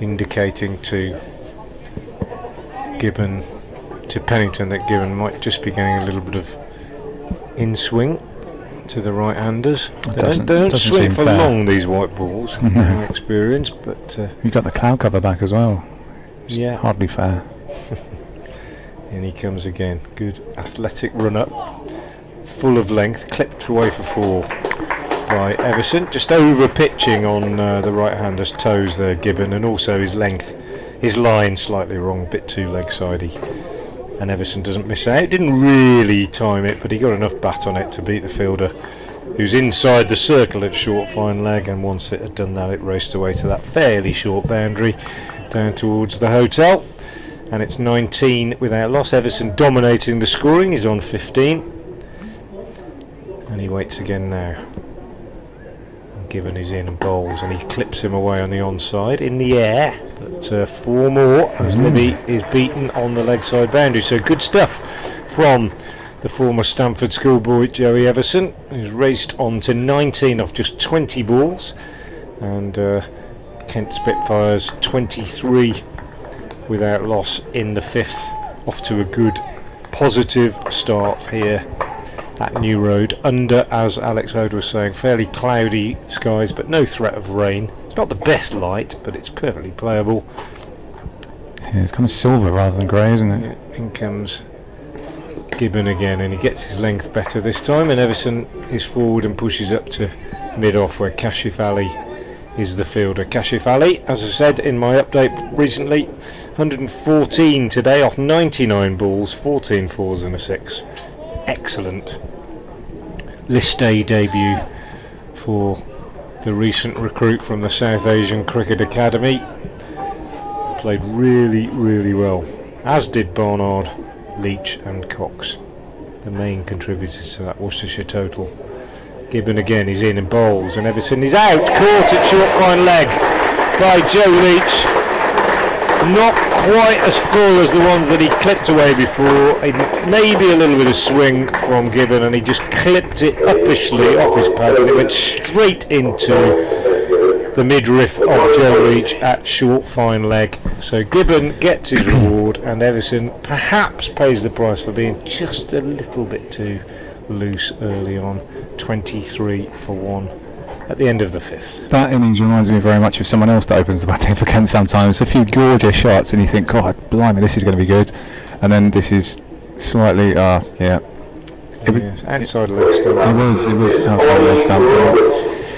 indicating to Gibbon, to Pennington, that Gibbon might just be getting a little bit of in swing to the right-handers. They Doesn't don't swing seem for fair. long, these white balls, in my experience, but You got the cloud cover back as well. It's yeah. hardly fair. And he comes again. Good athletic run-up, full of length, clipped away for 4 by Everson. Just over-pitching on the right-hander's toes there, Gibbon, and also his length. His line slightly wrong, a bit too leg-sidey. And Everson doesn't miss out. Didn't really time it, but he got enough bat on it to beat the fielder, who's inside the circle at short fine leg, and once it had done that, it raced away to that fairly short boundary down towards the hotel. And it's 19 without loss. Everson dominating the scoring. He's on 15, and he waits again now. And Gibbon is in and bowls, and he clips him away on the onside in the air, but 4 more as Libby is beaten on the leg side boundary. So good stuff from the former Stamford schoolboy Joey Everson, who's raced on to 19 off just 20 balls, and Kent Spitfires 23 without loss in the 5th, off to a good positive start here at New Road, under, as Alex Ode was saying, fairly cloudy skies but no threat of rain. It's not the best light, but it's perfectly playable. Yeah, it's kind of silver rather than grey, isn't it? In comes Gibbon again, and he gets his length better this time, and Everson is forward and pushes up to mid-off, where Kashif Ali is the fielder. Kashif Ali, as I said in my update recently, 114 today off 99 balls, 14 fours and a 6. Excellent list A debut for the recent recruit from the South Asian Cricket Academy. Played really, really well, as did Barnard, Leach and Cox, the main contributors to that Worcestershire total. Gibbon again is in and bowls, and Everson is out, caught at short fine leg by Joe Leach. Not quite as full as the ones that he clipped away before. Maybe a little bit of swing from Gibbon, and he just clipped it uppishly off his pad, and it went straight into the midriff of Joe Leach at short fine leg. So Gibbon gets his reward, and Everson perhaps pays the price for being just a little bit too loose early on. 23 for 1 at the end of the 5th. That innings reminds me very much of someone else that opens the batting for Kent sometimes. A few gorgeous shots and you think, God, blimey, this is going to be good. And then this is slightly, yeah. Yes, outside leg stump. It was outside leg stump.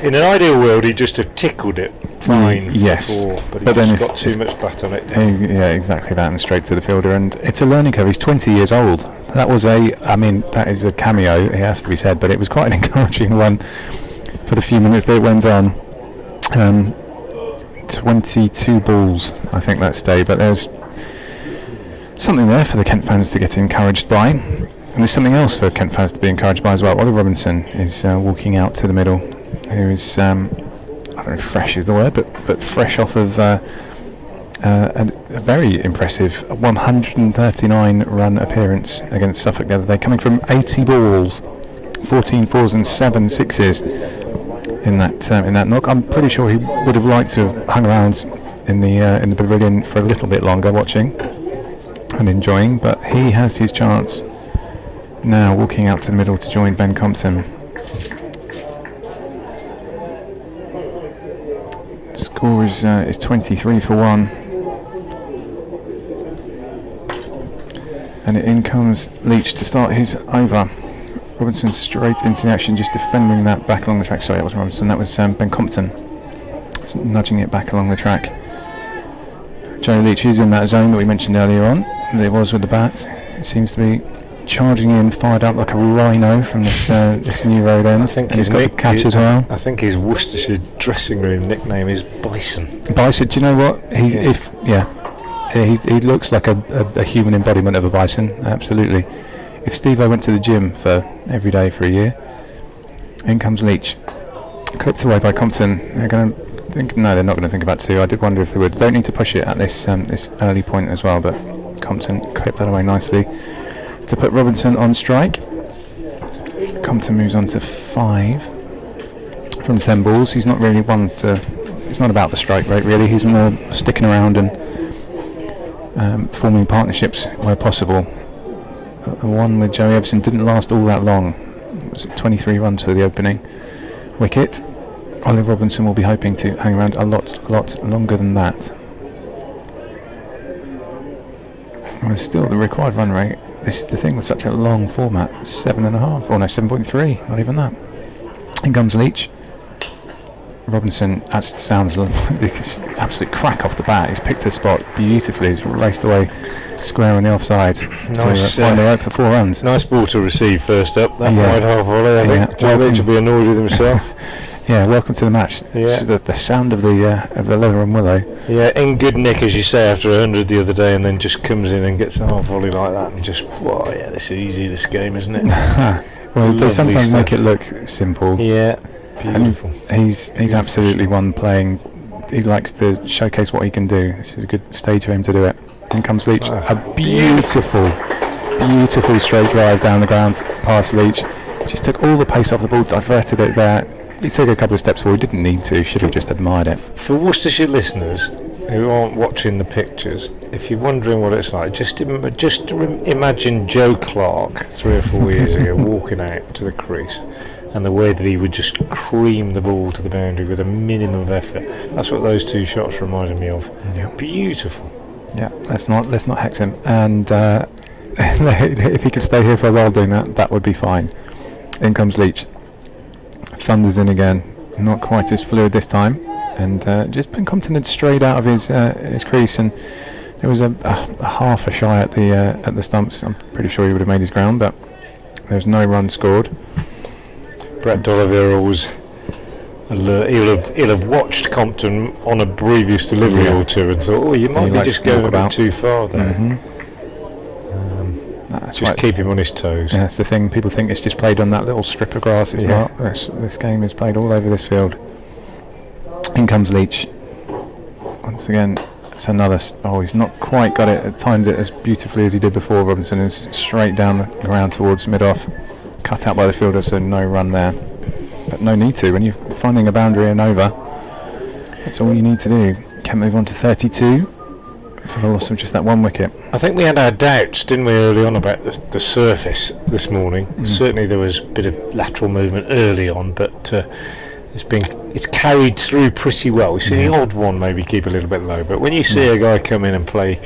In an ideal world, he'd just have tickled it fine yes, before, but then he's it's got too much bat on it. Yeah, exactly that, and straight to the fielder. And it's a learning curve. He's 20 years old. That is a cameo, it has to be said, but it was quite an encouraging one for the few minutes that it went on. 22 balls, I think, that day, but there's something there for the Kent fans to get encouraged by, and there's something else for Kent fans to be encouraged by as well. Ollie Robinson is walking out to the middle, who is, I don't know if fresh is the word, but fresh off of a very impressive 139 run appearance against Suffolk the other day, coming from 80 balls, 14 fours and 7 sixes in that knock. I'm pretty sure he would have liked to have hung around in the pavilion for a little bit longer, watching and enjoying, but he has his chance now, walking out to the middle to join Ben Compton. Score is 23 for 1. And in comes Leach to start his over. Robinson straight into the action, just defending that back along the track. Sorry, that wasn't Robinson, that was Ben Compton. It's nudging it back along the track. Joe Leach is in that zone that we mentioned earlier on. There was with the bat. It seems to be charging in, fired up like a rhino from this New Road end. I think he's got the catch as well. I think his Worcestershire dressing room nickname is Bison. Bison, do you know what? He looks like a human embodiment of a bison, absolutely. If Steve-O went to the gym for every day for a year, in comes Leach. Clipped away by Compton. They're going to think, no, they're not going to think about 2. I did wonder if they would. Don't need to push it at this early point as well, but Compton clipped that away nicely to put Robinson on strike. Compton moves on to 5 from 10 balls. He's not really one to. It's not about the strike rate really. He's more sticking around and forming partnerships where possible. The one with Joey Everson didn't last all that long. was it 23 runs for the opening wicket. Ollie Robinson will be hoping to hang around a lot longer than that. And still the required run rate. This is the thing with such a long format. 7.5, or no, 7.3. Not even that. In comes Leach. Robinson, as it sounds, this absolute crack off the bat. He's picked a spot beautifully. He's raced away square on the offside. Nice. To find the rope for 4 runs. Nice ball to receive first up. That wide half volley, I think. Joe Leach will be annoyed with himself. Yeah, welcome to the match. Yeah. The sound of the leather and willow. Yeah, in good nick, as you say, after 100 the other day, and then just comes in and gets a half volley like that, and just, wow, yeah, this is easy, this game, isn't it? Well, they sometimes stuff. make it look simple. Yeah, beautiful. And he's absolutely one playing. He likes to showcase what he can do. This is a good stage for him to do it. In comes Leach. A beautiful straight drive down the ground past Leach. Just took all the pace off the ball, diverted it there. He took a couple of steps forward. Didn't need to. Should have just admired it. For Worcestershire listeners who aren't watching the pictures, if you're wondering what it's like, just imagine Joe Clark 3 or 4 years ago walking out to the crease, and the way that he would just cream the ball to the boundary with a minimum of effort. That's what those 2 shots reminded me of. Yeah. Beautiful. Yeah. Let's not hex him. And if he could stay here for a while doing that, that would be fine. In comes Leach. Thunders in again, not quite as fluid this time, and just Ben Compton had strayed out of his crease, and there was a half a shy at the stumps. I'm pretty sure he would have made his ground, but there's no run scored. Brett D'Oliveira was alert. He'll have watched Compton on a previous delivery or two and thought, oh, you might be just going a bit too far there. Mm-hmm. That's just right. Keep him on his toes. Yeah, that's the thing. People think it's just played on that little strip of grass. It's not. This game is played all over this field. In comes Leach. Once again, it's another. He's not quite got it. Timed it as beautifully as he did before. Robinson is straight down the ground towards mid-off. Cut out by the fielder, so no run there. But no need to. When you're finding a boundary and over, that's all you need to do. Can move on to 32. For the loss of just that 1 wicket. I think we had our doubts, didn't we, early on about the surface this morning. Certainly there was a bit of lateral movement early on, but it's carried through pretty well. We see the odd one maybe keep a little bit low, but when you see a guy come in and play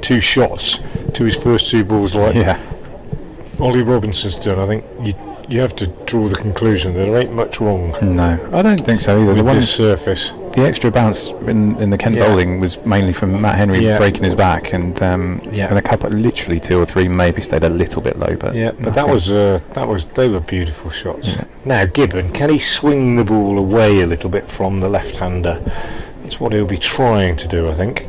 2 shots to his first 2 balls like Ollie Robinson's done, I think you have to draw the conclusion that there ain't much wrong. No, I don't think so either. With this surface. The extra bounce in the Kent bowling was mainly from Matt Henry breaking his back, and a couple, literally 2 or 3 maybe stayed a little bit low, but they were beautiful shots. Yeah. Now Gibbon, can he swing the ball away a little bit from the left-hander? That's what he'll be trying to do, I think.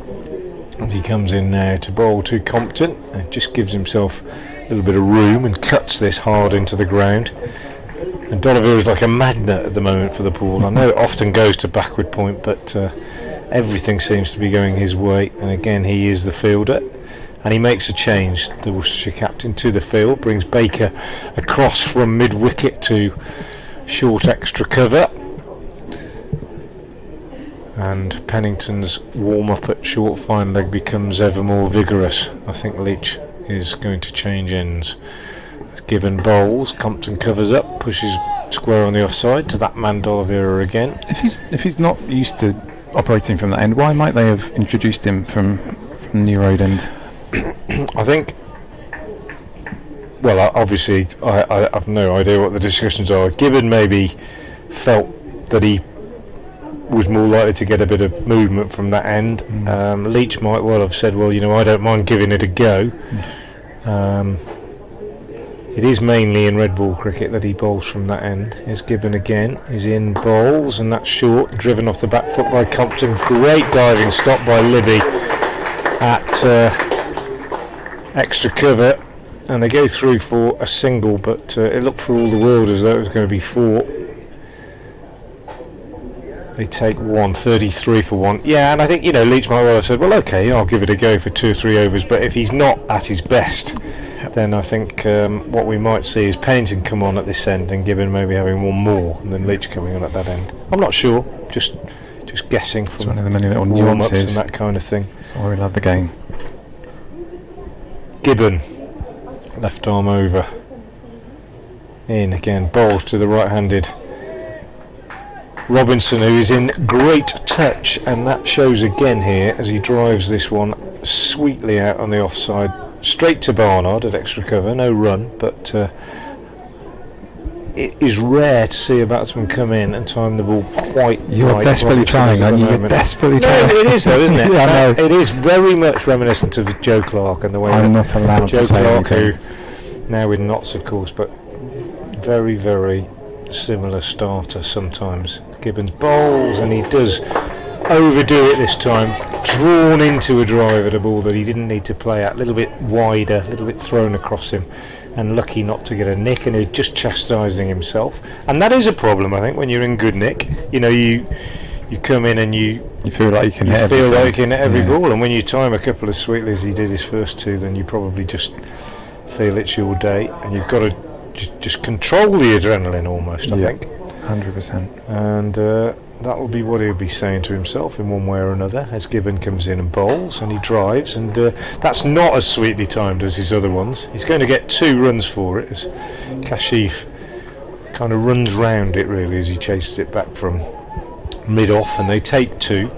As he comes in now to bowl to Compton, and just gives himself a little bit of room and cuts this hard into the ground. And D'Oliveira is like a magnet at the moment for the ball. I know it often goes to backward point, but everything seems to be going his way. And again, he is the fielder, and he makes a change. The Worcestershire captain to the field brings Baker across from mid-wicket to short extra cover. And Pennington's warm-up at short fine leg becomes ever more vigorous. I think Leach is going to change ends. Gibbon bowls, Compton covers up, pushes square on the offside to that man D'Oliveira again. If he's not used to operating from that end, why might they have introduced him from New Road end? I think, well, obviously I have no idea what the discussions are. Gibbon maybe felt that he was more likely to get a bit of movement from that end. Leach might well have said, well, I don't mind giving it a go. It is mainly in red ball cricket that he bowls from that end. Here's Gibbon again. He's in bowls, and that's short, driven off the back foot by Compton. Great diving stop by Libby at extra cover, and they go through for a single, but it looked for all the world as though it was going to be 4. They take 1, 33 for 1. Yeah, and I think, Leach might well have said, well, okay, I'll give it a go for 2 or 3 overs, but if he's not at his best, then I think what we might see is Pennington come on at this end and Gibbon maybe having 1 more, and then Leach coming on at that end. I'm not sure, just guessing from one of the many little warm-ups nuances and that kind of thing. That's why we love the game. Gibbon, left arm over. In again, bowls to the right-handed Robinson, who is in great touch, and that shows again here as he drives this one sweetly out on the offside, straight to Barnard at extra cover. No run, but it is rare to see a batsman come in and time the ball quite You're right. desperately trying, aren't you? You're desperately trying. No, it is though, isn't it? Yeah, I know. It is very much reminiscent of Joe Clark and the way I'm not allowed Joe to say Clark, anything. who now with Notts, of course, but very, very similar starter sometimes. Gibbons bowls, and he does overdo it this time, drawn into a drive at a ball that he didn't need to play at, a little bit wider, a little bit thrown across him, and lucky not to get a nick, and he's just chastising himself. And that is a problem, I think, when you're in good nick. You know, you come in and you feel like you can hit feel everything. like you can hit every ball, and when you time a couple as sweetly as he did his first two, then you probably just feel it's your day, and you've got to just control the adrenaline almost, I think. 100%. And that will be what he'll be saying to himself in one way or another as Gibbon comes in and bowls and he drives, and that's not as sweetly timed as his other ones. He's going to get 2 runs for it as Kashif kind of runs round it really as he chases it back from mid-off, and they take 2,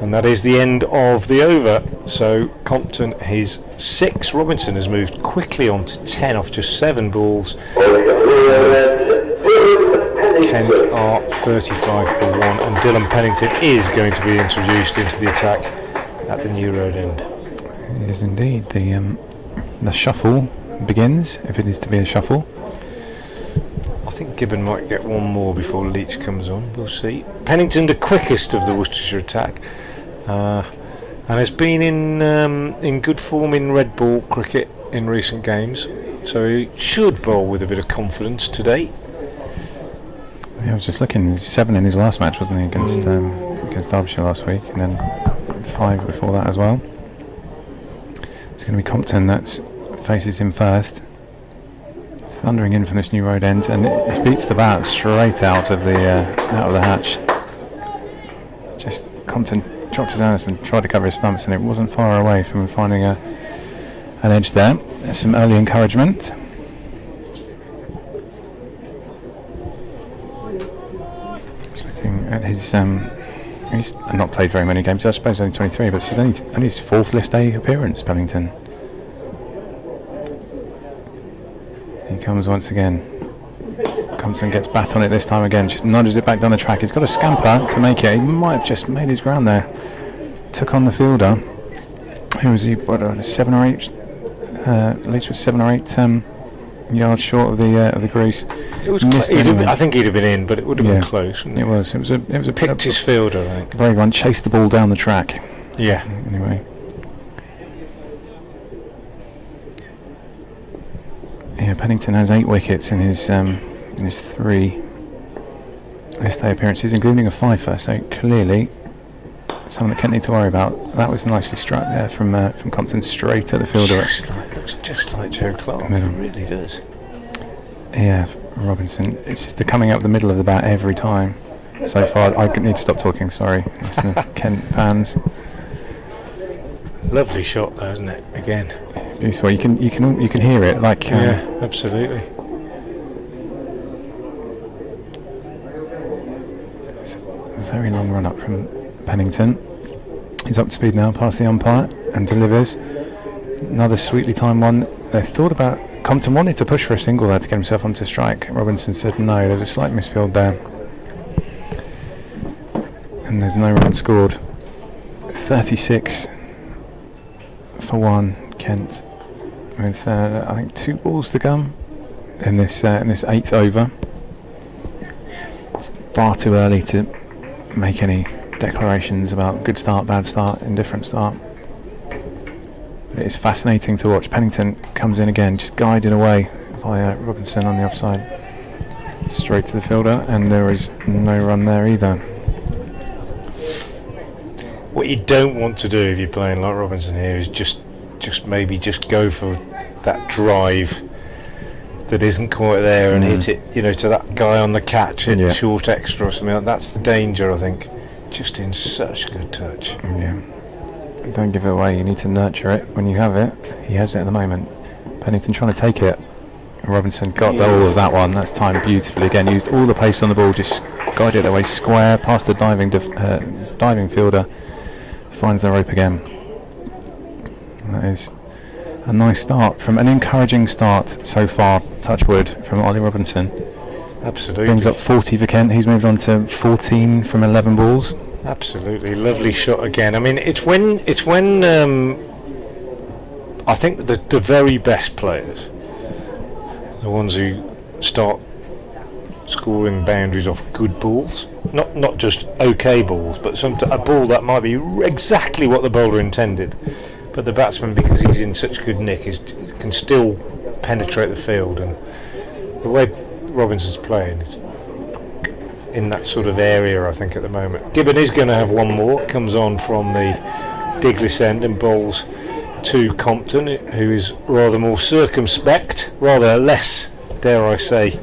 and that is the end of the over. So Compton his 6, Robinson has moved quickly on to 10 off just 7 balls. Kent are 35 for 1, and Dylan Pennington is going to be introduced into the attack at the New Road end. It is indeed. The shuffle begins, if it is to be a shuffle. I think Gibbon might get one more before Leach comes on, we'll see. Pennington the quickest of the Worcestershire attack, and has been in good form in red ball cricket in recent games, so he should bowl with a bit of confidence today. Yeah, I was just looking. He was 7 in his last match, wasn't he, against Derbyshire last week, and then 5 before that as well. It's going to be Compton that faces him first, thundering in from this New Road end, and he beats the bat straight out of the hatch. Just Compton dropped his hands and tried to cover his stumps, and it wasn't far away from finding an edge there. There's some early encouragement. At his, he's not played very many games. I suppose only 23, but this is only his 4th List A appearance. Pennington. He comes once again. Compton gets bat on it this time again. Just nudges it back down the track. He's got a scamper to make it. He might have just made his ground there. Took on the fielder. Who was he? What, 7 or 8? At least was 7 or 8 yards short of the crease. It was I think he'd have been in, but it would have been close. It was. It was a picked his fielder, I think. Very one chased the ball down the track. Yeah. Anyway. Yeah, Pennington has 8 wickets in his 3 List A appearances, including a fifer. So clearly, someone that Kent need to worry about. That was nicely struck there from Compton straight at the fielder. Looks just like Joe Clark. It really does. Yeah, Robinson. It's just the coming up the middle of the bat every time. So far, I need to stop talking. Sorry, Kent fans. Lovely shot, though, isn't it? Again, beautiful. You can hear it. Like yeah, absolutely. A very long run up from Pennington. He's up to speed now, past the umpire, and delivers another sweetly timed one. They thought about. Compton wanted to push for a single there to get himself onto strike. Robinson said no. There's a slight misfield there, and there's no run scored. 36 for 1. Kent with I think 2 balls to come in this 8th over. It's far too early to make any declarations about good start, bad start, indifferent start. But it is fascinating to watch. Pennington comes in again, just guided away by Robinson on the offside, straight to the fielder, and there is no run there either. What you don't want to do if you're playing like Robinson here is just maybe go for that drive that isn't quite there and hit it, to that guy on the catch in short extra or something. That's the danger, I think. Just in such good touch. Yeah. Don't give it away. You need to nurture it when you have it. He has it at the moment. Pennington trying to take it Robinson got all of that one. That's timed beautifully again. Used all the pace on the ball, just guided it away square past the diving fielder. Finds the rope again. And that is a nice start, from an encouraging start so far, touch wood, from Ollie Robinson. Absolutely. Brings up 40 for Kent. He's moved on to 14 from 11 balls. Absolutely, lovely shot again. I mean, it's when I think the very best players, the ones who start scoring boundaries off good balls, not just okay balls, but a ball that might be exactly what the bowler intended, but the batsman, because he's in such good nick, can still penetrate the field. And the way Robinson's playing is in that sort of area, I think, at the moment. Gibbon is going to have one more. Comes on from the Diglis end and bowls to Compton, who is rather more circumspect, rather less, dare I say,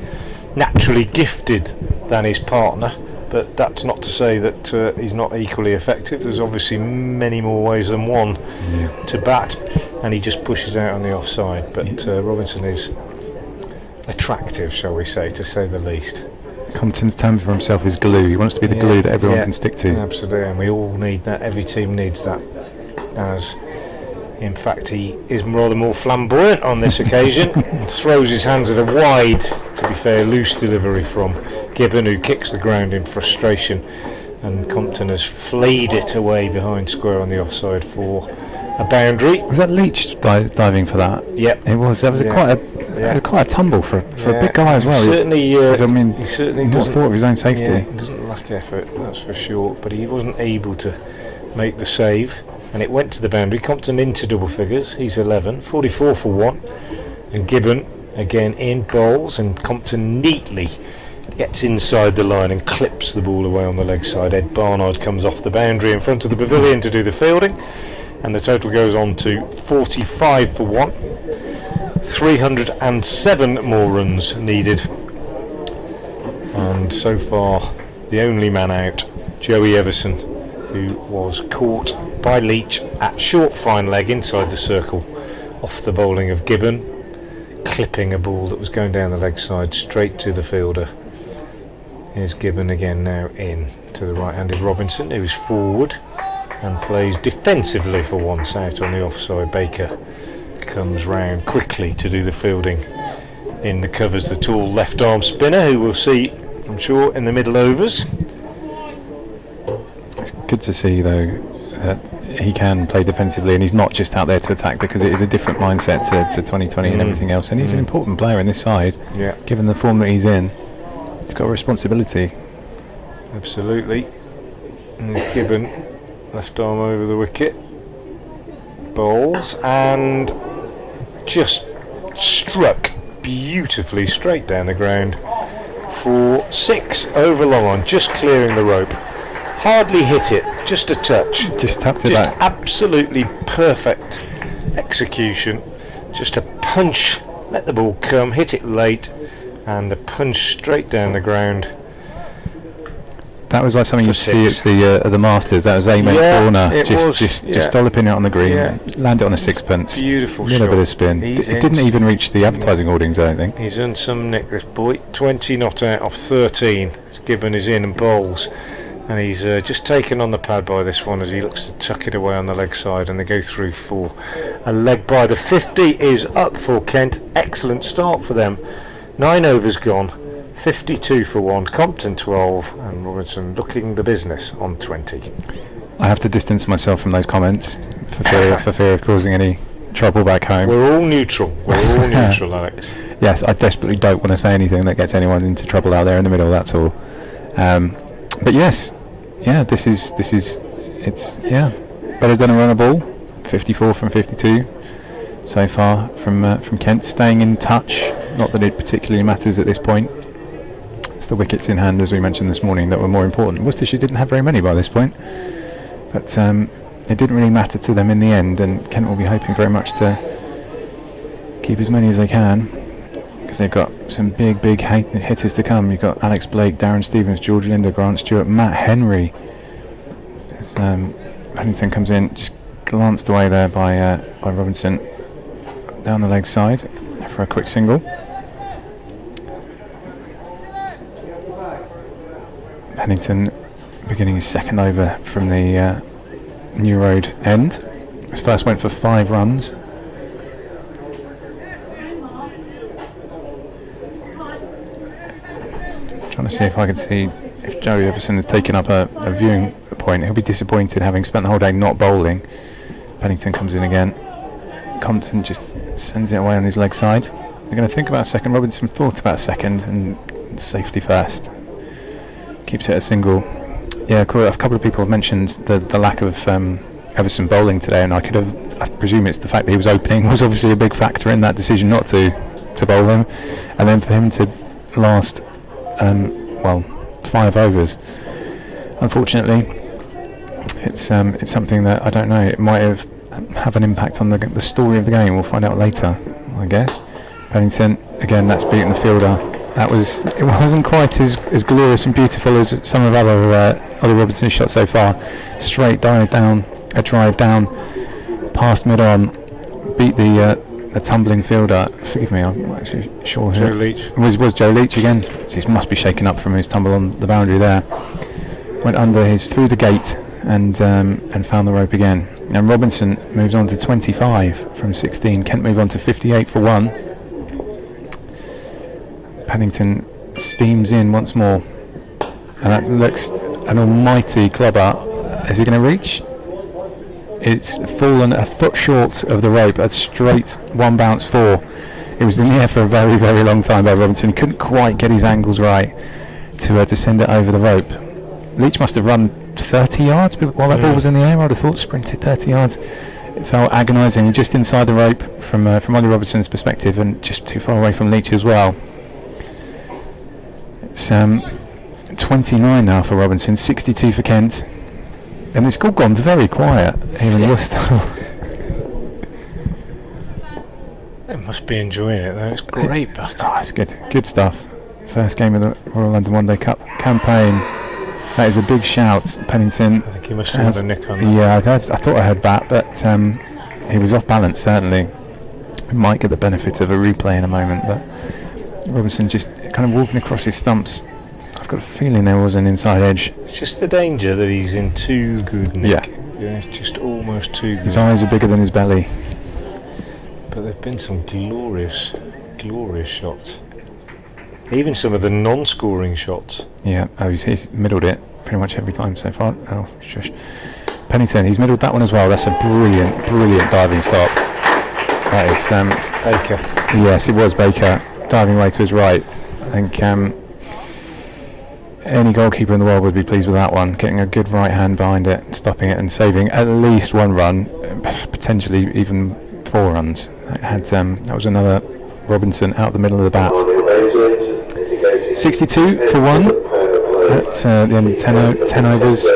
naturally gifted than his partner. But that's not to say that he's not equally effective. There's obviously many more ways than one to bat, and he just pushes out on the offside. But Robinson is attractive, shall we say the least. Compton's term for himself is glue. He wants to be the glue that everyone can stick to. Absolutely, and we all need that. Every team needs that. As in fact, he is rather more flamboyant on this occasion and throws his hands at a wide, to be fair, loose delivery from Gibbon, who kicks the ground in frustration, and Compton has flayed it away behind square on the offside for a boundary. Was that Leach diving for that? Yep. It was. That was quite a tumble for a big guy as well. Certainly, he certainly not doesn't thought of his own safety. Yeah, he doesn't lack effort, that's for sure. But he wasn't able to make the save, and it went to the boundary. Compton into double figures. He's 11, 44 for 1, and Gibbon again in bowls, and Compton neatly gets inside the line and clips the ball away on the leg side. Ed Barnard comes off the boundary in front of the pavilion to do the fielding, and the total goes on to 45 for 1. 307 more runs needed, and so far the only man out, Joey Everson, who was caught by Leach at short fine leg inside the circle off the bowling of Gibbon, clipping a ball that was going down the leg side straight to the fielder. Here's Gibbon again, now in to the right-handed Robinson, who is forward and plays defensively for once out on the offside. Baker comes round quickly to do the fielding. In the covers the tall left arm spinner, who we'll see, I'm sure, in the middle overs. It's good to see, though, that he can play defensively, and he's not just out there to attack, because it is a different mindset to 2020 and everything else, and he's an important player in this side. Given the form that he's in, he's got a responsibility. Absolutely. And there's Gibbon, left arm over the wicket, bowls, and just struck beautifully straight down the ground for 6 over long on, just clearing the rope. Hardly hit it, just a touch. Just tapped it back. Absolutely perfect execution. Just a punch, let the ball come, hit it late, and a punch straight down the ground. That was like something you see at the Masters. That was aim at corner, just dolloping it on the green, land it on a sixpence. Beautiful little shot. Bit of spin. It didn't even reach the advertising hoardings, I don't think. He's earned some nick, this boy. 20 not out off 13. Gibbon is in and bowls, and he's just taken on the pad by this one as he looks to tuck it away on the leg side, and they go through for a leg by. The 50 is up for Kent. Excellent start for them. 9 overs gone. 52 for 1, Compton 12, and Robinson looking the business on 20. I have to distance myself from those comments for fear of causing any trouble back home. We're all neutral, Alex. Yes, I desperately don't want to say anything that gets anyone into trouble out there in the middle, that's all. But yes, this is better than a run of ball. 54 from 52 so far from Kent, staying in touch. Not that it particularly matters at this point. It's the wickets in hand, as we mentioned this morning, that were more important. Worcestershire didn't have very many by this point, but it didn't really matter to them in the end, and Kent will be hoping very much to keep as many as they can, because they've got some big hitters to come. You've got Alex Blake, Darren Stevens, George Linder, Grant Stewart, Matt Henry. As Paddington comes in, just glanced away there by Robinson down the leg side for a quick single. Pennington beginning his second over from the New Road end. His first went for 5 runs. Trying to see if I can see if Joey Everson has taken up a viewing point. He'll be disappointed having spent the whole day not bowling. Pennington comes in again. Compton just sends it away on his leg side. They're going to think about a second. Robinson thought about a second and safety first. Keeps it a single. Yeah, a couple of people have mentioned the lack of Everson bowling today, and I presume it's the fact that he was opening was obviously a big factor in that decision not to bowl him, and then for him to last 5 overs. Unfortunately, it's something that I don't know. It might have an impact on the story of the game. We'll find out later, I guess. Pennington again. That's beaten the fielder. It wasn't quite as glorious and beautiful as some of other Robinson shots so far. Straight drive down, past mid on, beat the tumbling fielder. Forgive me, I'm not actually sure who. Joe Leach. Was Joe Leach again? So he must be shaken up from his tumble on the boundary there. Went under through the gate and found the rope again. And Robinson moves on to 25 from 16. Kent move on to 58 for 1. Pennington steams in once more, and that looks an almighty clobber. Is he going to reach? It's fallen a foot short of the rope. A straight 1 bounce 4. It was in the air for a very, very long time by Robinson. He couldn't quite get his angles right to send it over the rope. Leach must have run 30 yards while that ball was in the air. I'd have thought sprinted 30 yards. It felt agonising, just inside the rope from Ollie Robertson's perspective, and just too far away from Leach as well. It's 29 now for Robinson, 62 for Kent, and it's all gone very quiet here in Worcester. They must be enjoying it though. It's great, but it's good stuff. First game of the Royal London One Day Cup campaign. That is a big shout, Pennington. I think he must have had a nick on that. Yeah, I thought I heard that, but he was off balance certainly. We might get the benefit of a replay in a moment, but Robinson just kind of walking across his stumps. I've got a feeling there was an inside edge. It's just the danger that he's in too good nick. Yeah, it's just almost too good. His eyes are bigger than his belly. But there've been some glorious shots. Even some of the non-scoring shots. Yeah, he's middled it pretty much every time so far. Oh, shush. Pennington, he's middled that one as well. That's a brilliant diving stop. That is Baker. Yes, it was Baker. Diving away to his right. I think any goalkeeper in the world would be pleased with that one, getting a good right hand behind it, stopping it and saving at least 1 run, potentially even 4 runs. That was another Robinson out the middle of the bat. 62 for 1 at the end of 10 overs.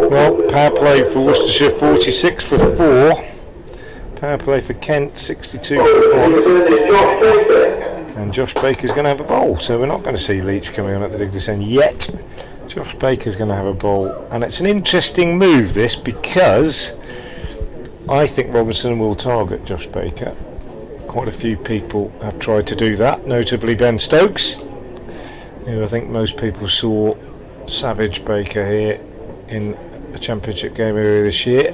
Well, power play for Worcestershire, 46 for 4. Power play for Kent, 62 for 1. And Josh Baker's going to have a bowl, so we're not going to see Leach coming on at the Digby end yet. Josh Baker's going to have a bowl, and it's an interesting move this, because I think Robinson will target Josh Baker. Quite a few people have tried to do that, notably Ben Stokes, who I think most people saw savage Baker here in a championship game earlier this year,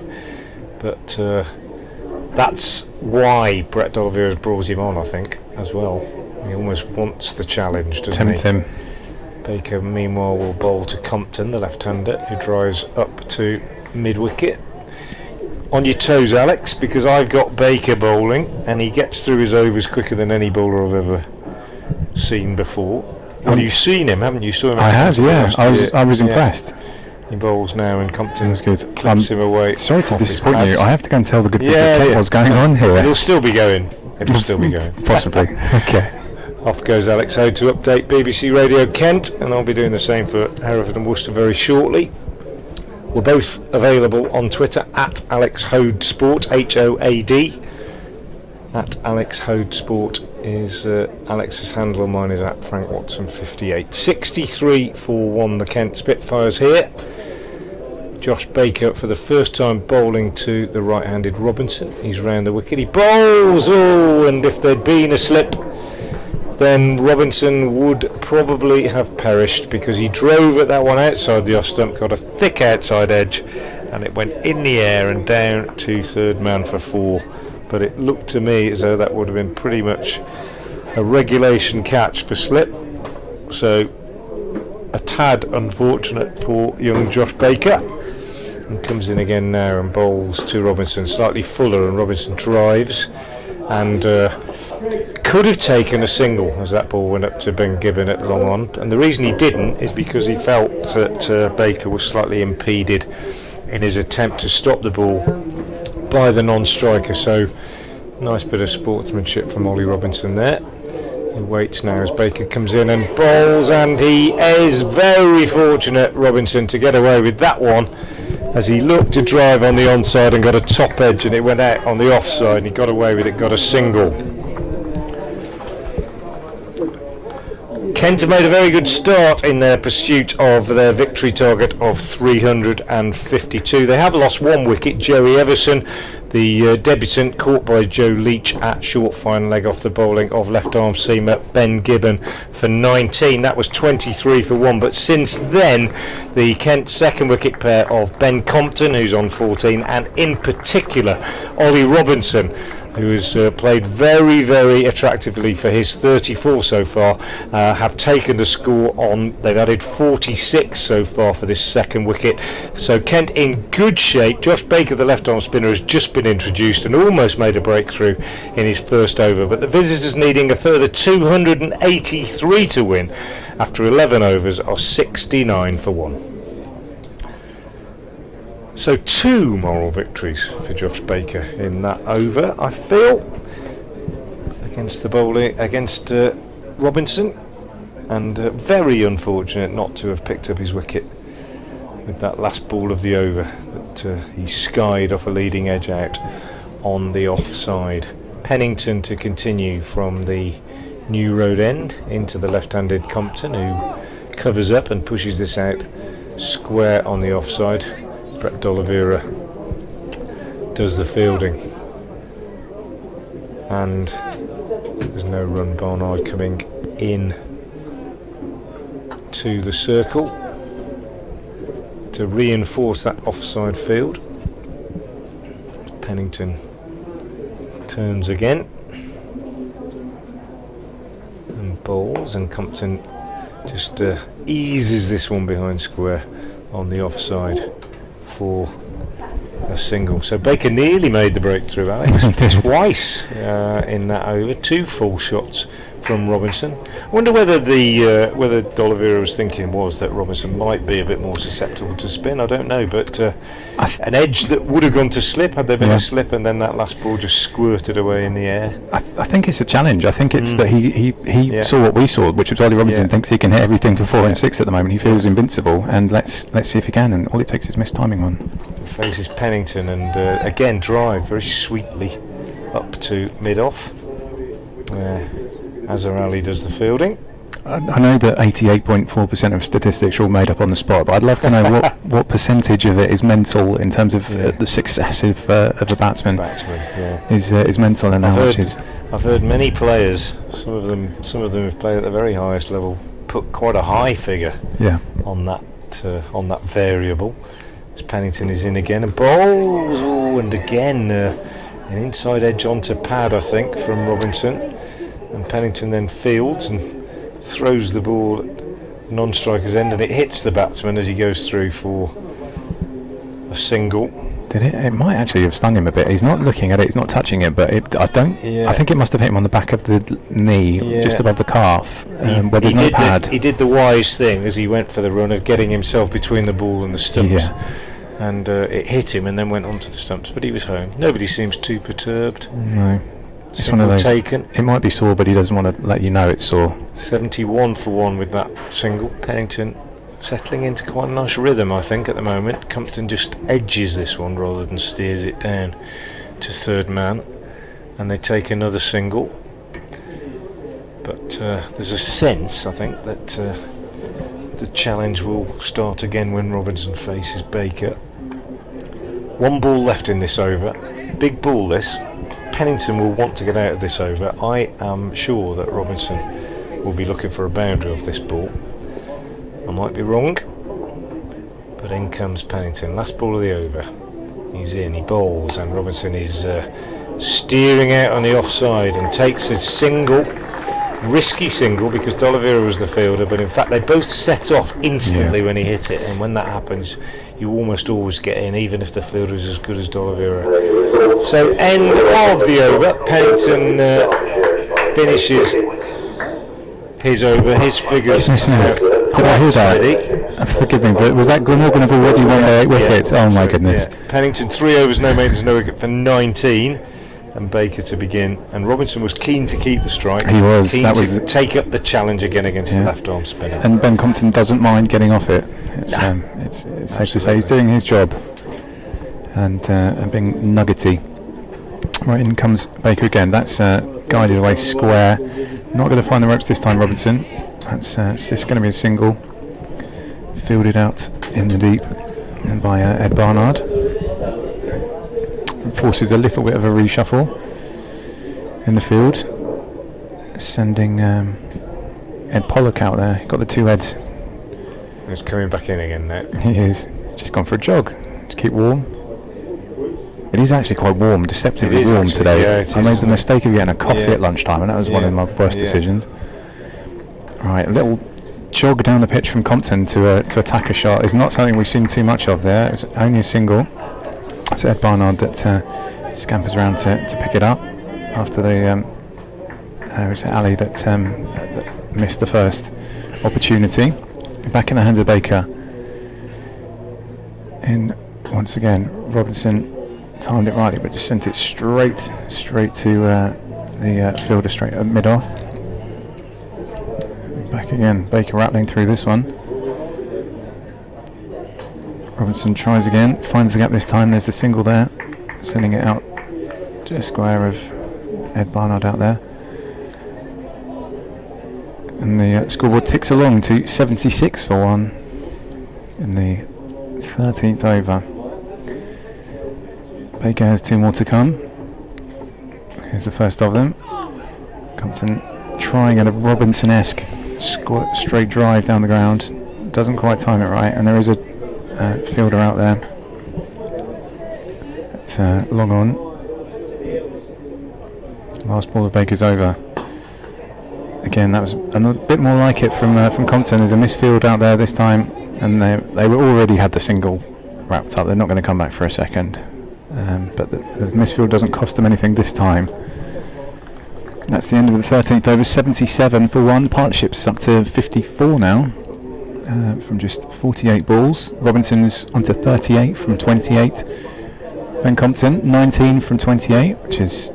but that's why Brett D'Oliveira has brought him on, I think, as well. He almost wants the challenge, doesn't he? Him. Baker, meanwhile, will bowl to Compton, the left-hander, who drives up to mid-wicket. On your toes, Alex, because I've got Baker bowling, and he gets through his overs quicker than any bowler I've ever seen before. Well, you've seen him, haven't you? Saw him. I have, yeah. I was impressed. He bowls now, and Compton was good. clips him away. Sorry to disappoint you. I have to go and tell the good people what's going on here. It'll still be going. Possibly. Okay. Off goes Alex Hode to update BBC Radio Kent, and I'll be doing the same for Hereford and Worcester very shortly. We're both available on Twitter at Alex Hode Sport, HOAD. At Alex Hode Sport is Alex's handle, mine is at Frank Watson 58. 63 for 1 the Kent Spitfires here. Josh Baker for the first time bowling to the right-handed Robinson. He's round the wicket. He bowls! Oh, and if there'd been a slip, then Robinson would probably have perished, because he drove at that one outside the off stump, got a thick outside edge, and it went in the air and down to third man for 4. But it looked to me as though that would have been pretty much a regulation catch for slip. So a tad unfortunate for young Josh Baker. And comes in again now and bowls to Robinson, slightly fuller, and Robinson drives and could have taken a single as that ball went up to Ben Gibbon at long on. And the reason he didn't is because he felt that Baker was slightly impeded in his attempt to stop the ball by the non-striker. So nice bit of sportsmanship from Ollie Robinson there. He waits now as Baker comes in and bowls, and he is very fortunate, Robinson, to get away with that one, as he looked to drive on the onside and got a top edge, and it went out on the offside, and he got away with it, got a single. Kent have made a very good start in their pursuit of their victory target of 352. They have lost 1 wicket. Joey Everson, the debutant, caught by Joe Leach at short fine leg off the bowling of left arm seamer Ben Gibbon for 19. That was 23 for 1. But since then, the Kent second wicket pair of Ben Compton, who's on 14, and in particular Ollie Robinson, who has played very, very attractively for his 34 so far, have taken the score on. They've added 46 so far for this second wicket. So Kent in good shape. Josh Baker, the left-arm spinner, has just been introduced and almost made a breakthrough in his first over. But the visitors needing a further 283 to win after 11 overs of 69 for 1. So 2 moral victories for Josh Baker in that over, I feel, against the bowling, against Robinson, and very unfortunate not to have picked up his wicket with that last ball of the over that he skied off a leading edge out on the offside. Pennington to continue from the New Road end into the left-handed Compton, who covers up and pushes this out square on the offside. Brett D'Oliveira does the fielding, and there's no run. Barnard coming in to the circle to reinforce that offside field. Pennington turns again and bowls, and Compton just eases this one behind square on the offside for a single. So Baker nearly made the breakthrough, Alex, twice in that over. 2 full shots from Robinson. I wonder whether whether D'Oliveira was thinking was that Robinson might be a bit more susceptible to spin. I don't know, but an edge that would have gone to slip had there been a slip, and then that last ball just squirted away in the air. I think it's a challenge. I think it's that he saw what we saw, which was Ollie Robinson thinks he can hit everything for 4 and 6 at the moment. He feels invincible, and let's see if he can. And all it takes is missed timing one. Faces Pennington, and again drive very sweetly up to mid off. Azhar Ali does the fielding. I know that 88.4% of statistics are all made up on the spot, but I'd love to know what percentage of it is mental in terms of the success of a batsman. Is mental, and how much is. I've heard many players, some of them have played at the very highest level, put quite a high figure on that variable. As Pennington is in again and bowls, and again an inside edge onto pad, I think, from Robinson. And Pennington then fields and throws the ball at non-striker's end, and it hits the batsman as he goes through for a single. Did it? It might actually have stung him a bit. He's not looking at it, he's not touching it, but I think it must have hit him on the back of the knee, just above the calf, where there's no pad. He did the wise thing as he went for the run of getting himself between the ball and the stumps. And it hit him and then went onto the stumps, but he was home. Nobody seems too perturbed. No. It's one of those. Taken. It might be sore, but he doesn't want to let you know it's sore. 71 for 1 with that single. Pennington settling into quite a nice rhythm, I think, at the moment. Compton just edges this one rather than steers it down to third man, and they take another single. But there's a sense, I think, that the challenge will start again when Robinson faces Baker. 1 ball left in this over. Big ball this. Pennington will want to get out of this over. I am sure that Robinson will be looking for a boundary off this ball. I might be wrong, but in comes Pennington. Last ball of the over. He's in, he bowls, and Robinson is steering out on the offside and takes a single, risky single, because D'Oliveira was the fielder, but in fact they both set off instantly when he hit it, and when that happens you almost always get in, even if the fielder is as good as D'Oliveira. So end of the over. Pennington finishes his over, his figures. Did I hear that? Forgive me, but was that Glamorgan have already won their 8 wickets? Oh my goodness. Yeah. Pennington 3 overs, no maidens, no wicket for 19, and Baker to begin. And Robinson was keen to keep the strike. He was. Keen That to was take up the challenge again against the left arm spinner. And Ben Compton doesn't mind getting off it. It's safe to say he's doing his job and being nuggety. Right, in comes Baker again. That's guided away square. Not going to find the ropes this time, Robinson. That's just going to be a single. Fielded out in the deep and by Ed Barnard. Forces a little bit of a reshuffle in the field, sending Ed Pollock out there. Got the 2 Eds. He's coming back in again now. He is. Just gone for a jog to keep warm. It is actually quite warm, deceptively warm actually, today. yeah, I made the mistake of getting a coffee at lunchtime, and that was one of my worst decisions. Right, a little jog down the pitch from Compton to attack a shot is not something we've seen too much of there. It's only a single. It's Ed Barnard that scampers around to pick it up after it was Ali that missed the first opportunity. Back in the hands of Baker. And once again, Robinson timed it rightly, but just sent it straight to the fielder, straight at mid-off. Back again, Baker rattling through this one. Robinson tries again, finds the gap this time. There's the single there, sending it out just square of Ed Barnard out there. And the scoreboard ticks along to 76 for 1 in the 13th over. Baker has 2 more to come. Here's the first of them. Compton trying at a Robinson-esque straight drive down the ground. Doesn't quite time it right, and there is a fielder out there. It's long on. Last ball of Baker's over. Again, that was a bit more like it from Compton. There's a misfield out there this time, and they were already had the single wrapped up. They're not going to come back for a second, but the misfield doesn't cost them anything this time. That's the end of the 13th over. 77 for 1. Partnership's up to 54 now, from just 48 balls. Robinson's onto 38 from 28. Ben Compton 19 from 28, which is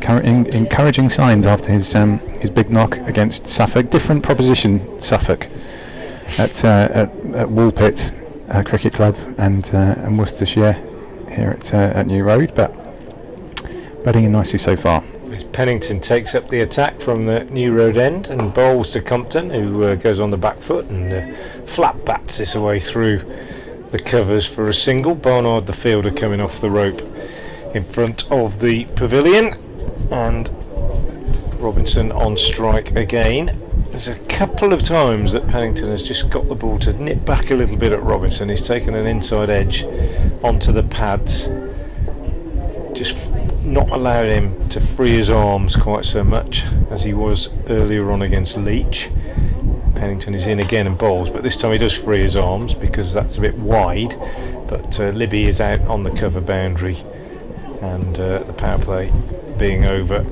encouraging signs after his big knock against Suffolk. Different proposition, Suffolk, at Woolpit Cricket Club and Worcestershire here at New Road, but batting in nicely so far. Pennington takes up the attack from the New Road end and bowls to Compton, who goes on the back foot and flat bats this away through the covers for a single. Barnard, the fielder, coming off the rope in front of the pavilion, and Robinson on strike again. There's a couple of times that Pennington has just got the ball to nip back a little bit at Robinson. He's taken an inside edge onto the pads, just not allowed him to free his arms quite so much as he was earlier on against Leach. Pennington is in again and bowls, but this time he does free his arms because that's a bit wide, but Libby is out on the cover boundary, and the power play being over,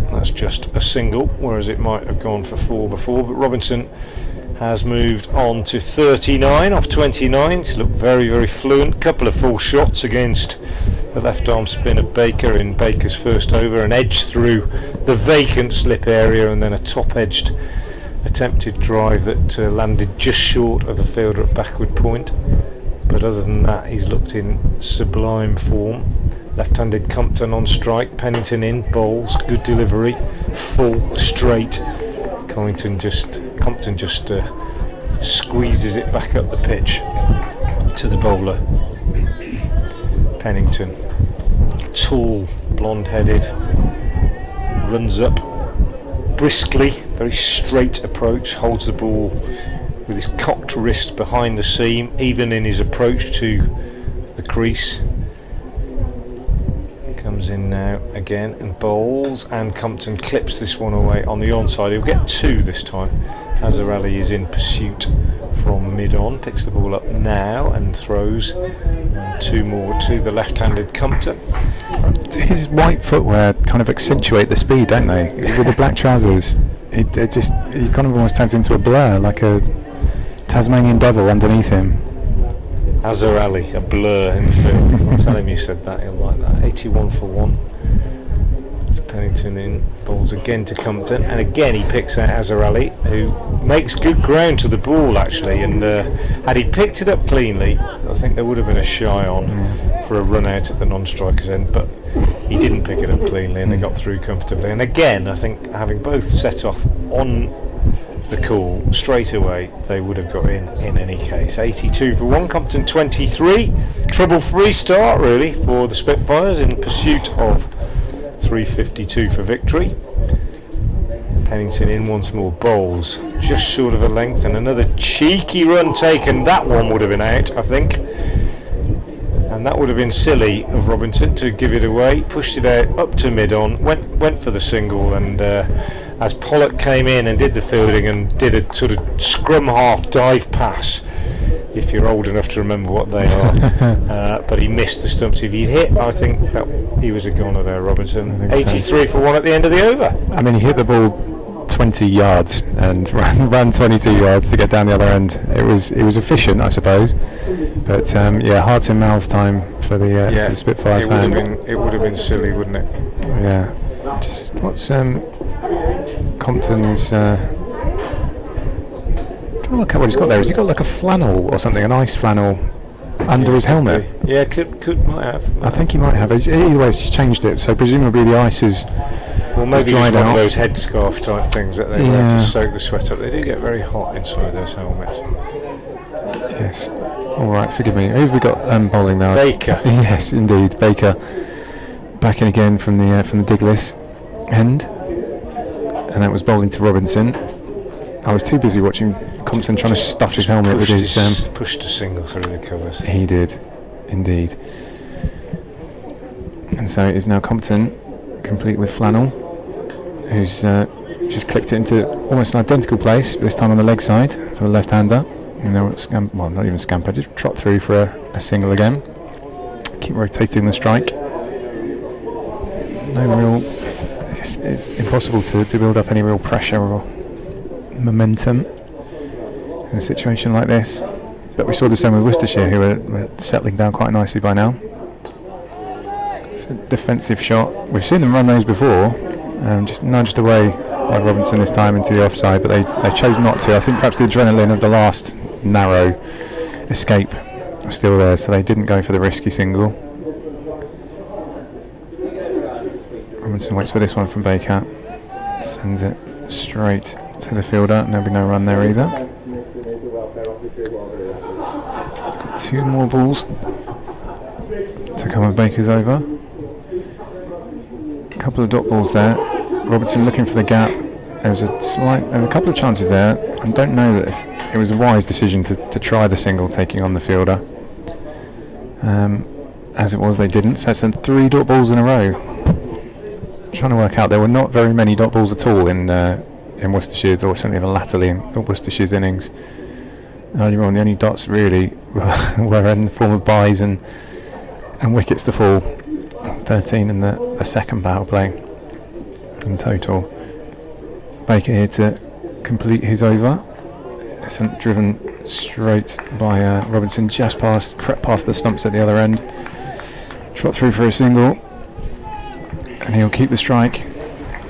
that's just a single, whereas it might have gone for 4 before. But Robinson has moved on to 39 off 29. He's looked very, very fluent. Couple of full shots against the left arm spin of Baker in Baker's first over, an edge through the vacant slip area, and then a top edged attempted drive that landed just short of the fielder at backward point. But other than that, he's looked in sublime form. Left-handed Compton on strike, Pennington in, bowls, good delivery, full, straight. Compton just squeezes it back up the pitch to the bowler. Pennington, tall, blonde-headed, runs up briskly, very straight approach, holds the ball with his cocked wrist behind the seam, even in his approach to the crease. Comes in now again and bowls, and Compton clips this one away on the onside. He'll get 2 this time. Azarali is in pursuit from mid-on, picks the ball up now and throws, and 2 more to the left-handed Compton. His white footwear kind of accentuate the speed, don't they? With the black trousers, he kind of almost turns into a blur, like a Tasmanian devil underneath him. Azarali, a blur in the field. I'll tell him you said that, he'll like that. 81 for 1. It's Pennington in, balls again to Compton, and again he picks out Azarali, who makes good ground to the ball actually, and had he picked it up cleanly, I think there would have been a shy on for a run out at the non-striker's end, but he didn't pick it up cleanly and they got through comfortably. And again, I think having both set off on the call straight away, they would have got in any case. 82 for 1, Compton 23. Trouble-free start really for the Spitfires in pursuit of 352 for victory. Pennington in once more, bowls just short of a length, and another cheeky run taken. That one would have been out, I think, and that would have been silly of Robinson to give it away. Pushed it out up to mid-on, went for the single, and as Pollock came in and did the fielding and did a sort of scrum half dive pass, if you're old enough to remember what they are, but he missed the stumps. If he'd hit, I think that he was a goner there, Robinson. 83 for 1 at the end of the over. I mean, he hit the ball 20 yards and ran 22 yards to get down the other end. It was efficient, I suppose, but heart in mouth time for the Spitfire fans. It would have been silly, wouldn't it? Yeah. Just what's Compton is. Look at what he's got there. Has he got like a flannel or something, an ice flannel under his helmet? Yeah, might have. I think he might have. Either way, he's just changed it. So presumably the ice is. Well, maybe dried it's one out. of those headscarf type things that they wear to soak the sweat up. They do get very hot inside those helmets. Yes. All right. Forgive me. Who have we got bowling now? Baker. Yes, indeed, Baker. Back in again from the Diglis end, and that was bowling to Robinson. I was too busy watching Compton trying to stuff his helmet with his. Pushed a single through the covers. He did, indeed. And so it is now Compton, complete with flannel, who's just clicked it into almost an identical place, this time on the leg side for the left-hander. And now not even scamper, just trot through for a single again. Keep rotating the strike. No real. It's impossible to build up any real pressure or momentum in a situation like this, but we saw the same with Worcestershire, who were settling down quite nicely by now. It's a defensive shot. We've seen them run those before, just nudged away by Robinson this time into the offside, but they chose not to. I think perhaps the adrenaline of the last narrow escape was still there, so they didn't go for the risky single. Robinson waits for this one from Baker, sends it straight to the fielder. There'll be no run there either. Got 2 more balls to come with Baker's over. A couple of dot balls there. Robertson looking for the gap. There was a couple of chances there. I don't know that if it was a wise decision to try the single taking on the fielder. As it was, they didn't. So it's 3 dot balls in a row. I'm trying to work out, there were not very many dot balls at all in Worcestershire, or certainly latterly in Worcestershire's innings. Earlier on, the only dots really were in the form of byes and wickets to fall. 13 in the second power play in total. Baker here to complete his over. It's driven straight by Robinson, just crept past the stumps at the other end. Trot through for a single, and he'll keep the strike.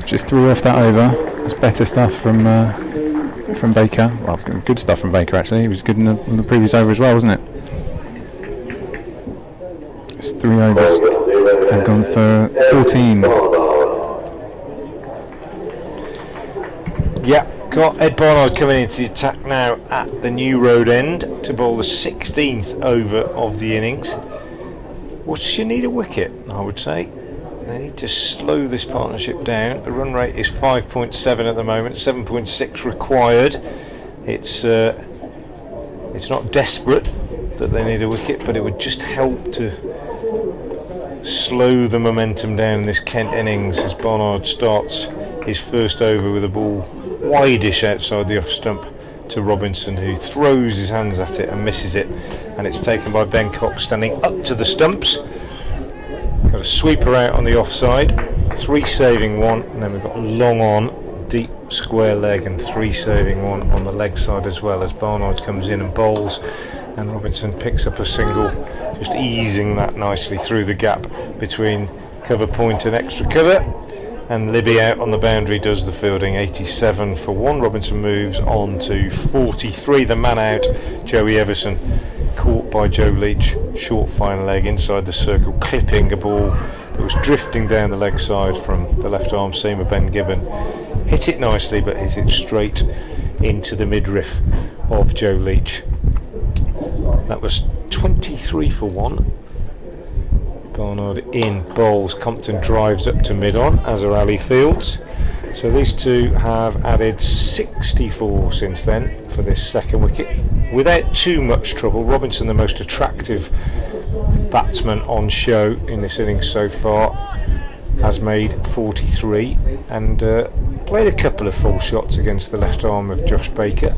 Just threw off that over. It's better stuff from Baker. Well, good stuff from Baker actually. He was good in the previous over as well, wasn't it? It's 3 overs. They've gone for 14. Yeah, got Ed Barnard coming into the attack now at the New Road end to bowl the 16th over of the innings. Worcestershire need a wicket, I would say. They need to slow this partnership down. The run rate is 5.7 at the moment, 7.6 required. It's not desperate that they need a wicket, but it would just help to slow the momentum down in this Kent innings as Barnard starts his first over with a ball wide-ish outside the off stump to Robinson, who throws his hands at it and misses it, and it's taken by Ben Cox standing up to the stumps. Got a sweeper out on the offside, 3 saving 1, and then we've got long on, deep square leg, and 3 saving 1 on the leg side as well, as Barnard comes in and bowls, and Robinson picks up a single, just easing that nicely through the gap between cover point and extra cover. And Libby out on the boundary does the fielding, 87 for 1. Robinson moves on to 43. The man out, Joey Everson, caught by Joe Leach, short fine leg inside the circle, clipping a ball that was drifting down the leg side from the left arm seamer Ben Gibbon. Hit it nicely, but hit it straight into the midriff of Joe Leach. That was 23 for 1. Barnard in, bowls, Compton drives up to mid-on, as are Ali Fields. So these two have added 64 since then for this second wicket, without too much trouble. Robinson, the most attractive batsman on show in this innings so far, has made 43 and played a couple of full shots against the left arm of Josh Baker.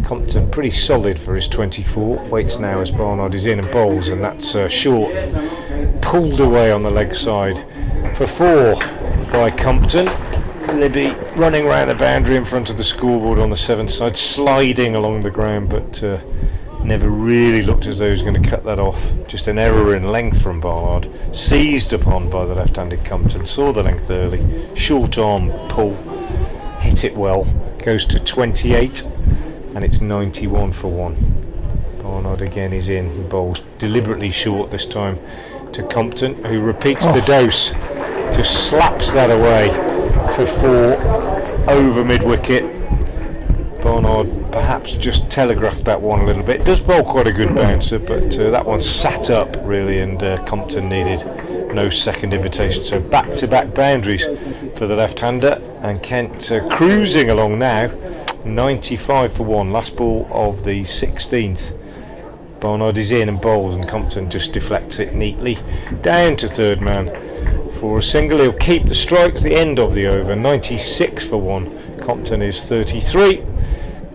Compton pretty solid for his 24, waits now as Barnard is in and bowls, and that's short, pulled away on the leg side for 4 by Compton. Libby running round the boundary in front of the scoreboard on the 7th side, sliding along the ground, but never really looked as though he was going to cut that off. Just an error in length from Barnard, seized upon by the left-handed Compton, saw the length early, short arm pull, hit it well, goes to 28, and it's 91 for 1. Barnard again is in, he bowls deliberately short this time to Compton, who repeats the dose, just slaps that away for 4 over mid-wicket. Barnard perhaps just telegraphed that one a little bit. Does bowl quite a good bouncer, but that one sat up really, and Compton needed no second invitation. So back-to-back boundaries for the left-hander, and Kent cruising along now, 95 for 1. Last ball of the 16th. Barnard is in and bowls, and Compton just deflects it neatly down to third man for a single. He'll keep the strikes, the end of the over, 96 for 1. Compton is 33,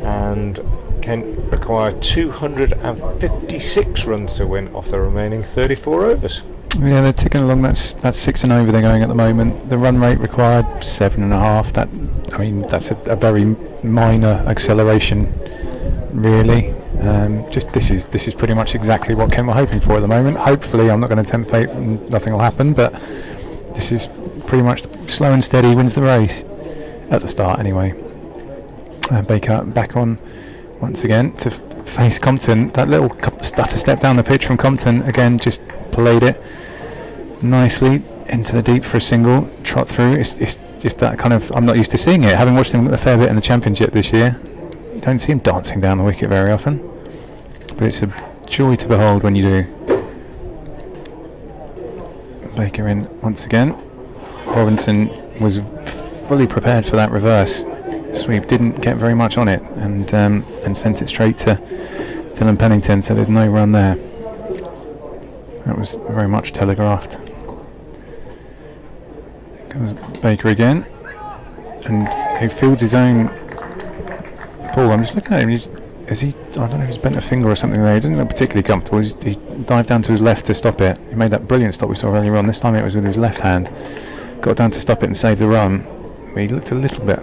and Kent require 256 runs to win off the remaining 34 overs. Yeah, they're ticking along. That's 6 and over they're going at the moment. The run rate required 7.5. That's a very minor acceleration, really. This is pretty much exactly what Kent were hoping for at the moment. Hopefully, I'm not going to tempt fate and nothing will happen, but this is pretty much slow and steady wins the race at the start anyway. Baker back on once again to face Compton. That little stutter step down the pitch from Compton again, just played it nicely into the deep for a single, trot through. It's just that kind of, I'm not used to seeing it, having watched him a fair bit in the Championship this year. You don't see him dancing down the wicket very often, but it's a joy to behold when you do. Baker in once again. Robinson was fully prepared for that reverse sweep, didn't get very much on it, and sent it straight to Dylan Pennington, so there's no run there. That was very much telegraphed. Goes Baker again, and he fields his own ball. I'm just looking at him. I don't know if he's bent a finger or something there. He didn't look particularly comfortable. He dived down to his left to stop it. He made that brilliant stop we saw earlier on. This time it was with his left hand. Got down to stop it and save the run. He looked a little bit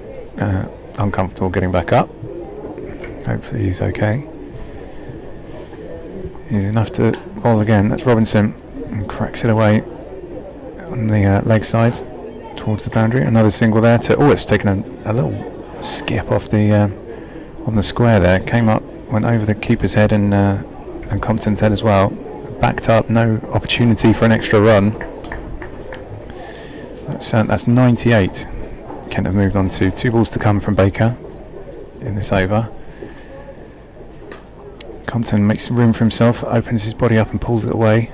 uncomfortable getting back up. Hopefully he's okay. He's enough to bowl again. That's Robinson, and cracks it away on the leg side towards the boundary. Another single there it's taken a little skip off the on the square there. Came up, went over the keeper's head and Compton's head as well. Backed up, no opportunity for an extra run. That's 98. Kent have moved on to 2 balls to come from Baker in this over. Compton makes room for himself, opens his body up and pulls it away,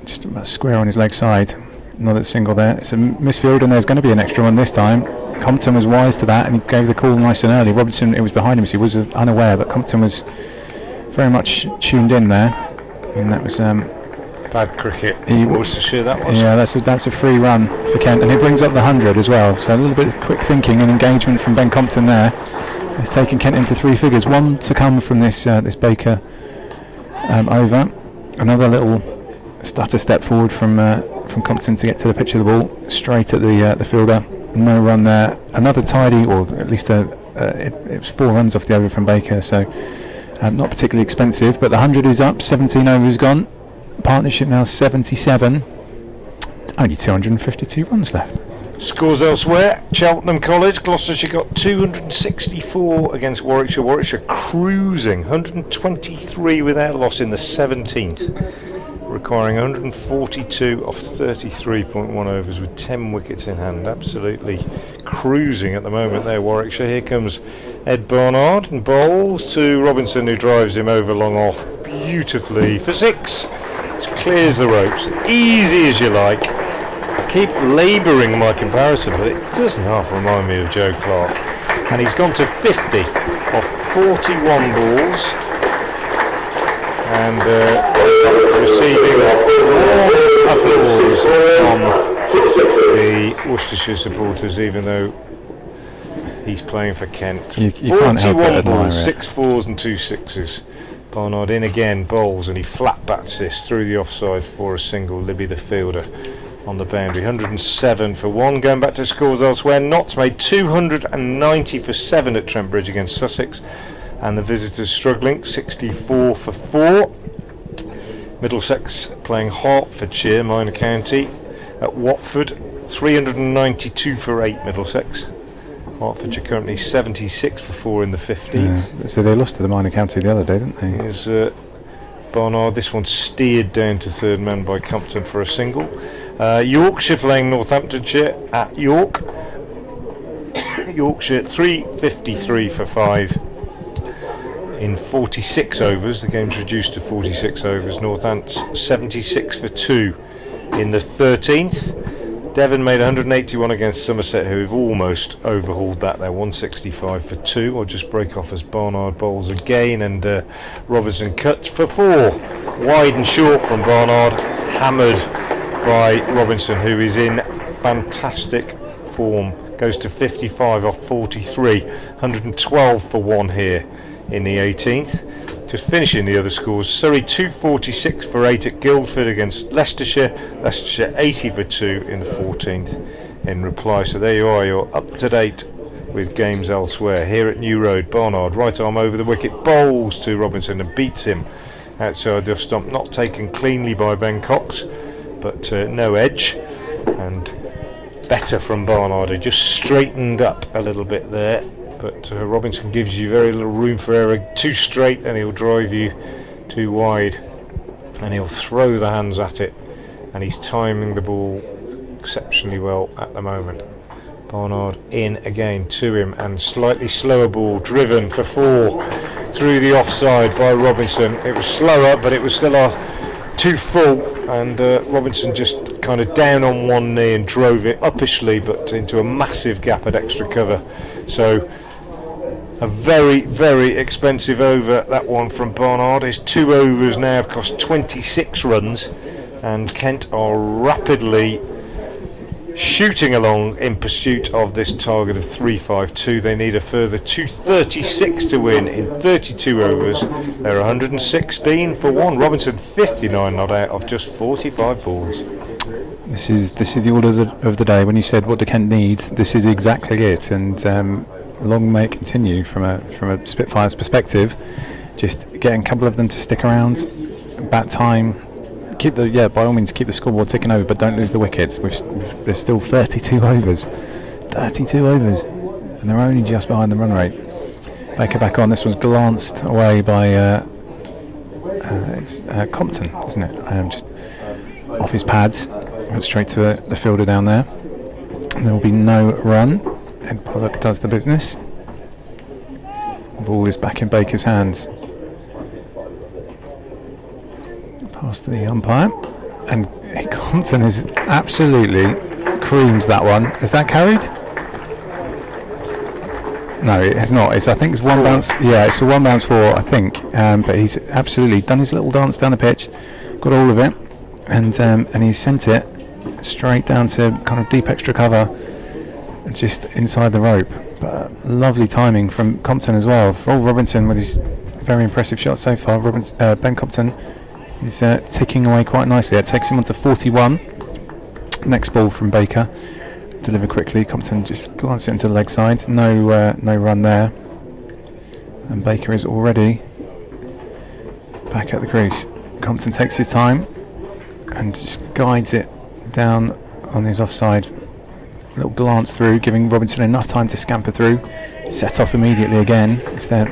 just about square on his leg side. Another single there. It's a misfield, and there's going to be an extra one this time. Compton was wise to that, and he gave the call nice and early. Robinson, it was behind him, so he was unaware, but Compton was very much tuned in there, and that was bad cricket. Worcestershire, that was. Yeah, that's a free run for Kent, and he brings up the 100 as well. So a little bit of quick thinking and engagement from Ben Compton there. It's taken Kent into 3 figures. One to come from this Baker over. Another little stutter step forward from Compton to get to the pitch of the ball, straight at the fielder. No run there. Another tidy, or at least it was 4 runs off the over from Baker, so not particularly expensive. But the 100 is up, 17 overs gone. Partnership now 77. Only 252 runs left. Scores elsewhere. Cheltenham College, Gloucestershire got 264 against Warwickshire. Warwickshire cruising, 123 without loss in the 17th. Requiring 142 off 33.1 overs with 10 wickets in hand. Absolutely cruising at the moment there, Warwickshire. Here comes Ed Barnard and bowls to Robinson, who drives him over long off beautifully for 6. Just clears the ropes, easy as you like. I keep labouring my comparison, but it doesn't half remind me of Joe Clark. And he's gone to 50 off 41 balls. And receiving warm applause from the Worcestershire supporters, even though he's playing for Kent. You can't help but 41 admire balls, it. 6 fours and 2 sixes. Barnard in again, bowls, and he flat bats this through the offside for a single. Libby the fielder on the boundary. 107 for 1. Going back to scores elsewhere, Notts made 290 for 7 at Trent Bridge against Sussex, and the visitors struggling, 64 for 4. Middlesex playing Hertfordshire, Minor County, at Watford, 392 for 8 Middlesex. Hertfordshire currently 76 for 4 in the 15th. So they lost to the Minor County the other day, didn't they? Here's Barnard, this one steered down to third man by Compton for a single. Yorkshire playing Northamptonshire at York. Yorkshire 353 for 5 in 46 overs. The game's reduced to 46 overs. Northants 76 for 2 in the 13th. Devon made 181 against Somerset, who have almost overhauled that. They're 165 for 2. I'll just break off as Barnard bowls again, and Robinson cuts for 4. Wide and short from Barnard, hammered by Robinson, who is in fantastic form. Goes to 55 off 43. 112 for 1 here in the 18th. Just finishing the other scores, Surrey 246 for 8 at Guildford against Leicestershire. Leicestershire 80 for 2 in the 14th in reply. So there you are, you're up to date with games elsewhere. Here at New Road, Barnard, right arm over the wicket, bowls to Robinson and beats him outside the off stump. Not taken cleanly by Ben Cox, but no edge, and better from Barnard, who just straightened up a little bit there. But Robinson gives you very little room for error. Too straight and he'll drive you too wide, and he'll throw the hands at it, and he's timing the ball exceptionally well at the moment. Barnard in again to him, and slightly slower ball driven for 4 through the offside by Robinson. It was slower, but it was still too full, and Robinson just kind of down on one knee and drove it uppishly, but into a massive gap at extra cover. So a very, very expensive over, that one from Barnard. His 2 overs now have cost 26 runs, and Kent are rapidly shooting along in pursuit of this target of 352. They need a further 236 to win in 32 overs. They're 116 for 1. Robinson 59 not out of just 45 balls. This is the order of the day. When you said what do Kent need, this is exactly it, and long may it continue from a Spitfires perspective. Just getting a couple of them to stick around, bat time, by all means keep the scoreboard ticking over, but don't lose the wickets. There's still 32 overs, and they're only just behind the run rate. Baker back on. This one's glanced away by it's Compton, isn't it? Just off his pads, went straight to the fielder down there. And there will be no run. And Pollock does the business. The ball is back in Baker's hands. Past the umpire, and Compton has absolutely creamed that one. Is that carried? No, it has not. I think it's one bounce. Yeah, it's a one bounce 4, I think. But he's absolutely done his little dance down the pitch, got all of it, and he's sent it straight down to kind of deep extra cover, just inside the rope. But lovely timing from Compton as well. For all Robinson with his very impressive shot so far, Ben Compton is ticking away quite nicely. That takes him on to 41. Next ball from Baker. Deliver quickly. Compton just glances it into the leg side. No run there. And Baker is already back at the crease. Compton takes his time and just guides it down on his offside. A little glance through, giving Robinson enough time to scamper through. Set off immediately again. It's their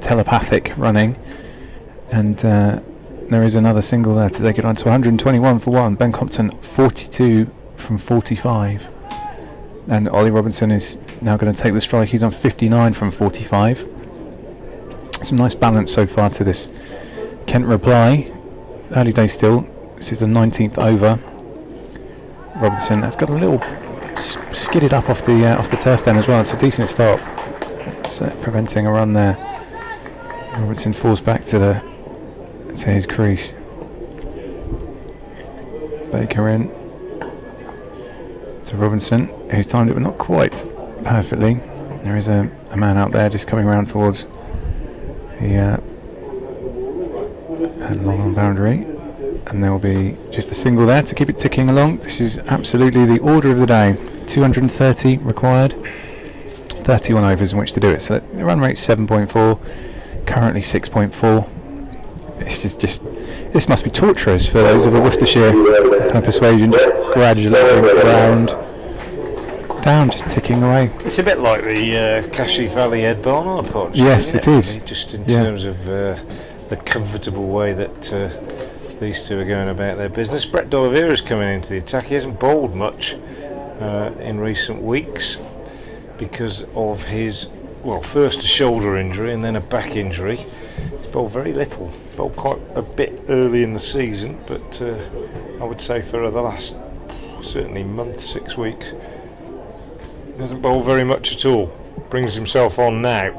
telepathic running. And there is another single there to take it on to 121 for 1. Ben Compton 42 from 45. And Ollie Robinson is now going to take the strike. He's on 59 from 45. Some nice balance so far to this Kent reply. Early days still. This is the 19th over. Robinson has got a little skidded up off the turf then as well. It's a decent stop. It's preventing a run there. Robinson falls back to his crease. Baker in to Robinson, who's timed it but not quite perfectly. There is a man out there just coming around towards the long boundary, and there will be just a single there to keep it ticking along. This is absolutely the order of the day. 230 required, 31 overs in which to do it. So the run rate 7.4, currently 6.4. It's just this must be torturous for those of a Worcestershire kind of persuasion, just gradually around down, just ticking away. It's a bit like the Cashy Valley Ed Barnard partnership. Yes, it is. Just in terms of the comfortable way that these two are going about their business. Brett D'Oliveira's coming into the attack. He hasn't bowled much in recent weeks because of his, first a shoulder injury and then a back injury. He's bowled very little. Bowled quite a bit early in the season, but I would say for the last certainly month, 6 weeks, hasn't bowled very much at all. Brings himself on now,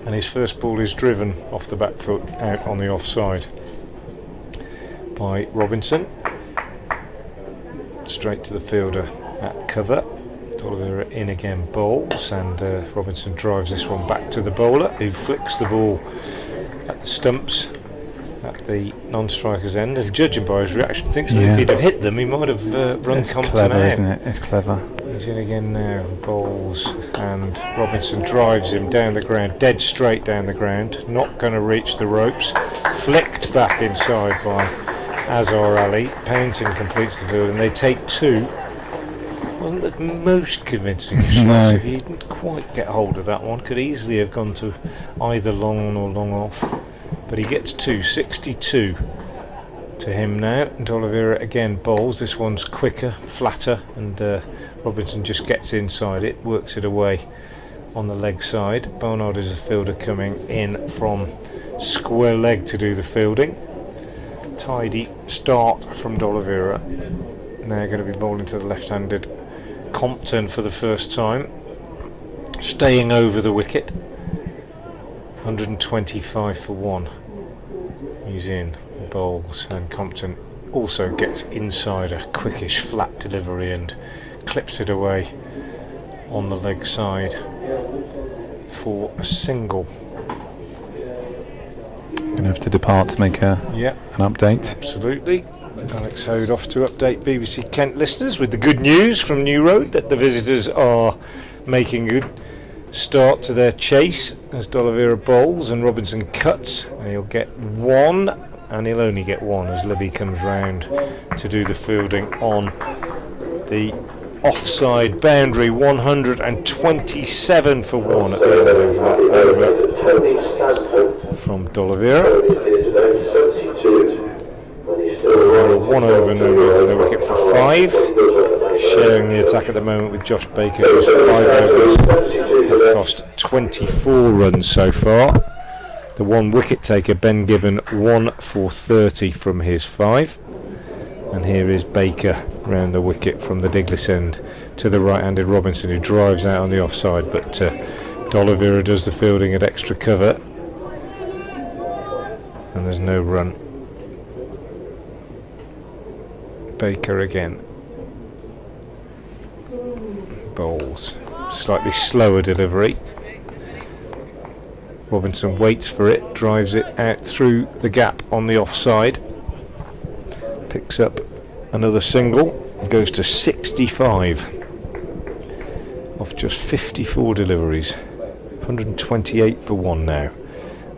and his first ball is driven off the back foot out on the offside by Robinson. Straight to the fielder at cover. D'Oliveira in again, bowls, and Robinson drives this one back to the bowler, who flicks the ball at the stumps at the non-striker's end, and judging by his reaction, thinks that if he'd have hit them, he might have run It's Compton clever, out. isn't it? It's clever. He's in again now, bowls, and Robinson drives him down the ground, dead straight down the ground, not going to reach the ropes, flicked back inside by Azhar Ali. Pennington completes the field, and they take 2. Wasn't the most convincing of shots. No. If he didn't quite get hold of that one, could easily have gone to either long on or long off, but he gets 2, 62 to him now. And D'Oliveira again bowls. This one's quicker, flatter, and Robinson just gets inside it, works it away on the leg side. Barnard is a fielder coming in from square leg to do the fielding. Tidy start from D'Oliveira. Now going to be bowling to the left-handed Compton for the first time, staying over the wicket. 125 for 1. He's in, bowls, and Compton also gets inside a quickish flat delivery and clips it away on the leg side for a single. Going to have to depart to make an update. Absolutely. Alex Hode off to update BBC Kent listeners with the good news from New Road that the visitors are making a good start to their chase as D'Oliveira bowls and Robinson cuts, and he'll get 1, and he'll only get 1 as Libby comes round to do the fielding on the offside boundary. 127 for 1 at the end of that over from D'Oliveira. 1 over, no wicket for 5. Sharing the attack at the moment with Josh Baker, who's 5 overs, have cost 24 runs so far. The 1 wicket taker Ben Gibbon 1 for 30 from his 5. And here is Baker round the wicket from the Diglis end to the right-handed Robinson, who drives out on the offside, but D'Oliveira does the fielding at extra cover, and there's no run. Baker again. Bowls. Slightly slower delivery. Robinson waits for it, drives it out through the gap on the offside. Picks up another single, goes to 65 off just 54 deliveries. 128 for 1 now.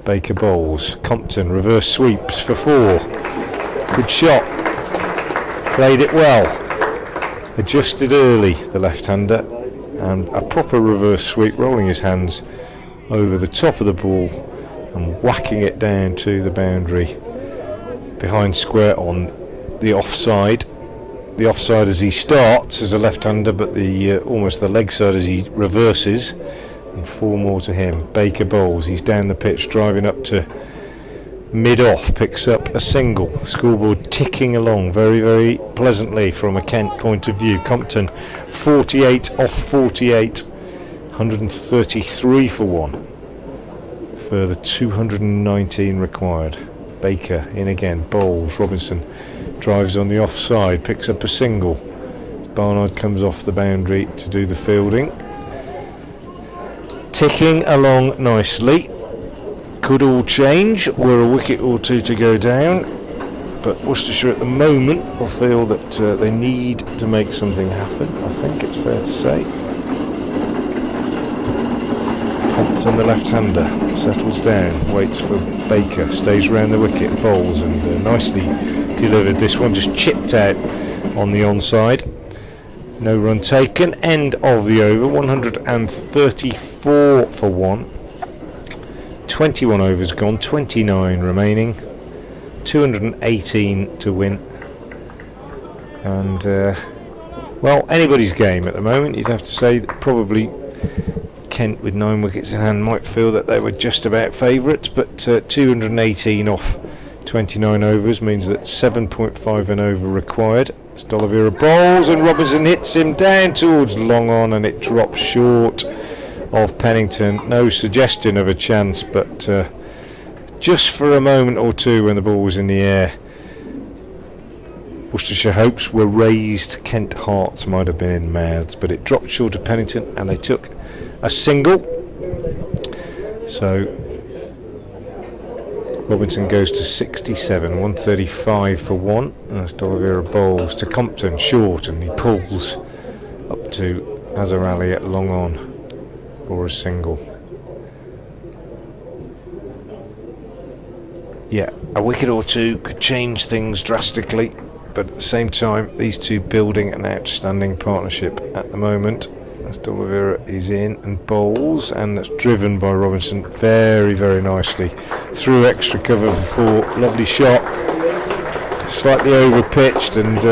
Baker bowls. Compton reverse sweeps for 4. Good shot. Played it well. Adjusted early, the left-hander, and a proper reverse sweep, rolling his hands over the top of the ball and whacking it down to the boundary behind square on the offside. The offside as he starts as a left-hander, but the almost the leg side as he reverses, and 4 more to him. Baker bowls. He's down the pitch, driving up to mid-off, picks up a single. Scoreboard ticking along very, very pleasantly from a Kent point of view. Compton 48 off 48, 133 for 1. Further 219 required. Baker in again, bowls. Robinson drives on the offside, picks up a single. Barnard comes off the boundary to do the fielding. Ticking along nicely. Could all change, were a wicket or two to go down, but Worcestershire at the moment will feel that they need to make something happen, I think it's fair to say. Compton, the left-hander, settles down, waits for Baker, stays round the wicket, bowls, and nicely delivered. This one just chipped out on the onside. No run taken. End of the over. 134 for 1. 21 overs gone, 29 remaining, 218 to win, and well, anybody's game at the moment. You'd have to say that probably Kent with 9 wickets in hand might feel that they were just about favourites, but 218 off 29 overs means that 7.5 an over required. D'Oliveira bowls and Robinson hits him down towards long on, and it drops short of Pennington. No suggestion of a chance, but just for a moment or two when the ball was in the air, Worcestershire hopes were raised. Kent hearts might have been in mouths, but it dropped short of Pennington and they took a single. So Robinson goes to 67, 135 for 1, as D'Oliveira bowls to Compton short, and he pulls up to Azhar Ali at long on for a single. Yeah, a wicket or two could change things drastically, but at the same time these two building an outstanding partnership at the moment, as D'Oliveira is in and bowls, and that's driven by Robinson very, very nicely through extra cover for 4. Lovely shot, slightly over pitched, and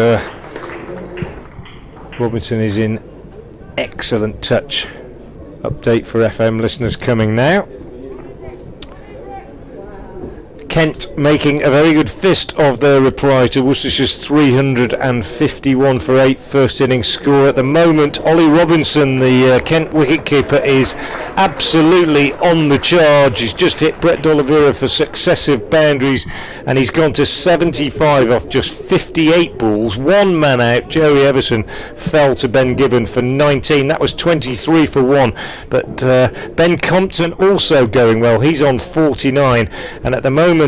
Robinson is in excellent touch. Update for FM listeners coming now. Kent making a very good fist of their reply to Worcestershire's 351 for 8 first innings score. At the moment, Ollie Robinson, the Kent wicketkeeper, is absolutely on the charge. He's just hit Brett D'Oliveira for successive boundaries, and he's gone to 75 off just 58 balls. 1 man out. Joey Everson fell to Ben Gibbon for 19. That was 23 for 1. But Ben Compton also going well. He's on 49, and at the moment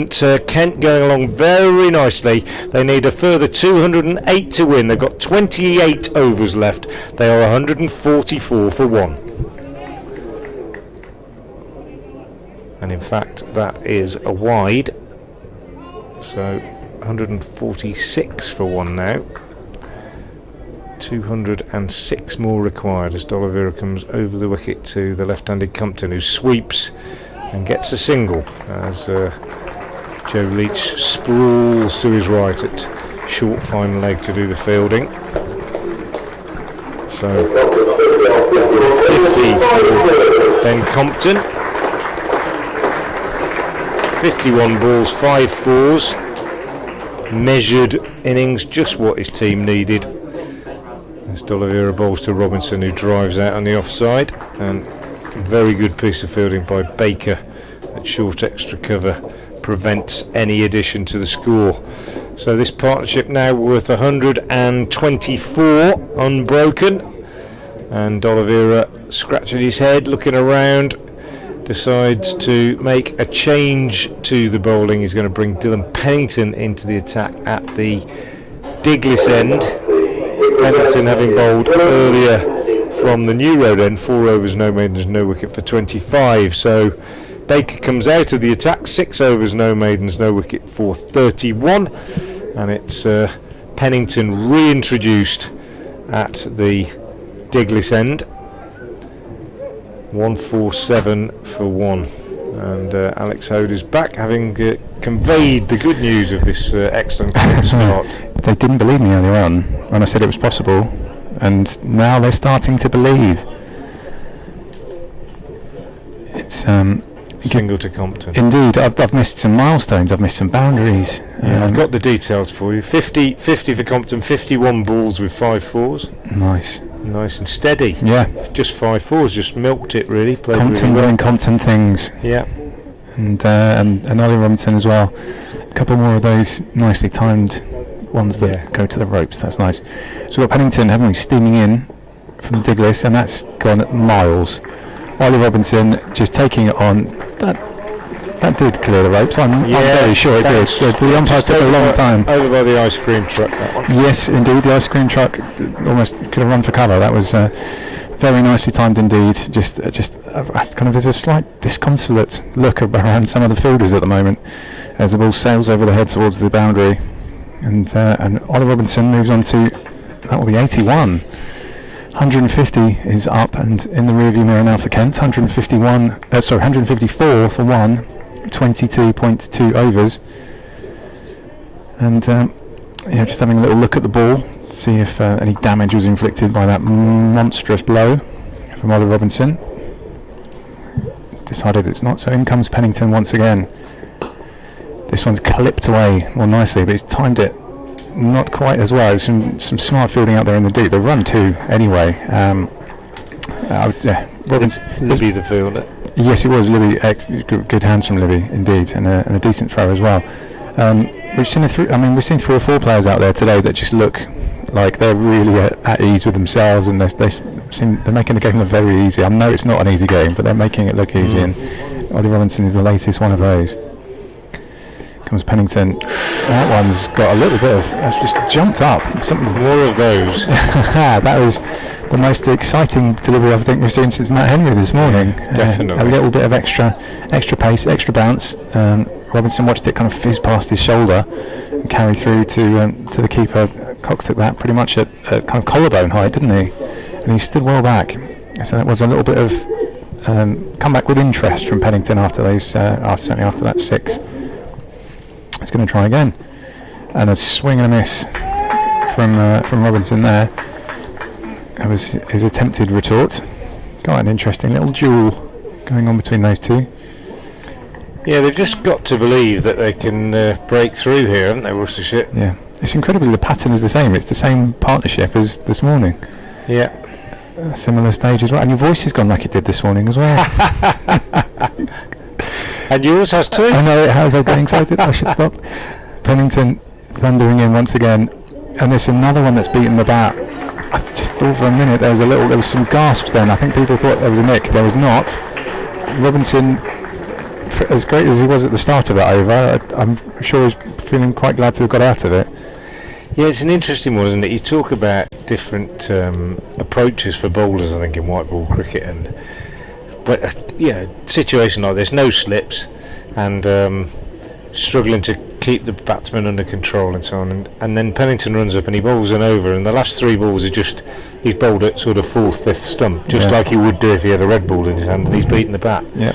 Kent going along very nicely. They need a further 208 to win. They've got 28 overs left. They are 144 for 1. And in fact that is a wide, so 146 for 1 now. 206 more required as D'Oliveira comes over the wicket to the left-handed Compton, who sweeps and gets a single as Joe Leach sprawls to his right at short fine leg to do the fielding. So 50 for Ben Compton. 51 balls, 5 fours. measured innings, just what his team needed. As D'Oliveira bowls to Robinson, who drives out on the offside, and very good piece of fielding by Baker at short extra cover prevents any addition to the score. So this partnership now worth 124 unbroken, and D'Oliveira scratching his head, looking around, decides to make a change to the bowling. He's going to bring Dylan Pennington into the attack at the Diglis end. Pennington having bowled earlier from the New Road end, 4 overs, no maidens, no wicket for 25. So Baker comes out of the attack, 6 overs, no maidens, no wicket for 31. And it's Pennington reintroduced at the Diglis end. 147 for 1, and Alex Hode is back, having conveyed the good news of this excellent start. They didn't believe me earlier on when I said it was possible, and now they're starting to believe. It's single to Compton. Indeed, I've missed some milestones, I've missed some boundaries. I've got the details for you. 50 for Compton, 51 balls with 5 fours. Nice and steady. Yeah, just 5 fours, just milked it really. Played Compton really doing Compton things. Yeah, and Ollie Robinson as well. A couple more of those nicely timed ones that go to the ropes. That's nice. So we've got Pennington, haven't we, steaming in from the Diglis, and that's gone at miles. Ollie Robinson just taking it on. That did clear the ropes. I'm very sure it did. The umpire took a long time. Over by the ice cream truck, that one. Yes, indeed. The ice cream truck almost could have run for cover. That was very nicely timed indeed. Just kind of, there's a slight disconsolate look around some of the fielders at the moment as the ball sails over the head towards the boundary. And Ollie Robinson moves on to, that will be 81. 150 is up and in the rearview mirror now for Kent. 154 for 1. 22.2 overs, and just having a little look at the ball to see if any damage was inflicted by that monstrous blow from Ollie Robinson. Decided it's not, so in comes Pennington once again. This one's clipped away more nicely, but he's timed it not quite as well. Some smart fielding out there in the deep. They run 2 anyway. Libby the fielder. Yes, it was Libby. Good hands from Libby, indeed, and a decent throw as well. We've seen 3 or 4 players out there today that just look like they're really at ease with themselves, and they're making the game look very easy. I know it's not an easy game, but they're making it look easy, and Ollie Robinson is the latest one of those. Comes Pennington. That one's got a little bit of, that's just jumped up. Something more of those. That was the most exciting delivery I think we've seen since Matt Henry this morning. Definitely. A little bit of extra pace, extra bounce. Robinson watched it kind of fizz past his shoulder and carry through to the keeper. Cox took that pretty much at kind of collarbone height, didn't he? And he stood well back. So that was a little bit of comeback with interest from Pennington after those, certainly after that 6. He's going to try again, and a swing and a miss from Robinson there. That was his attempted retort. Got an interesting little duel going on between those 2. Yeah, they've just got to believe that they can break through here, haven't they, Worcestershire? Yeah, it's incredibly, the pattern is the same. It's the same partnership as this morning. Yeah. A similar stage as well, and your voice has gone like it did this morning as well. And yours has too? I know it has. I'm getting excited. I should stop. Pennington thundering in once again, and there's another one that's beaten the bat. I just thought for a minute there was some gasps then. I think people thought there was a nick. There was not. Robinson, as great as he was at the start of that over, I'm sure he's feeling quite glad to have got out of it. Yeah, it's an interesting one, isn't it? You talk about different approaches for bowlers, I think, in white ball cricket, but situation like this, no slips, and struggling to keep the batsman under control and so on, and then Pennington runs up and he bowls an over, and the last 3 balls are just, he's bowled at sort of 4th, 5th stump, just like he would do if he had a red ball in his hand, and he's beaten the bat. Yeah.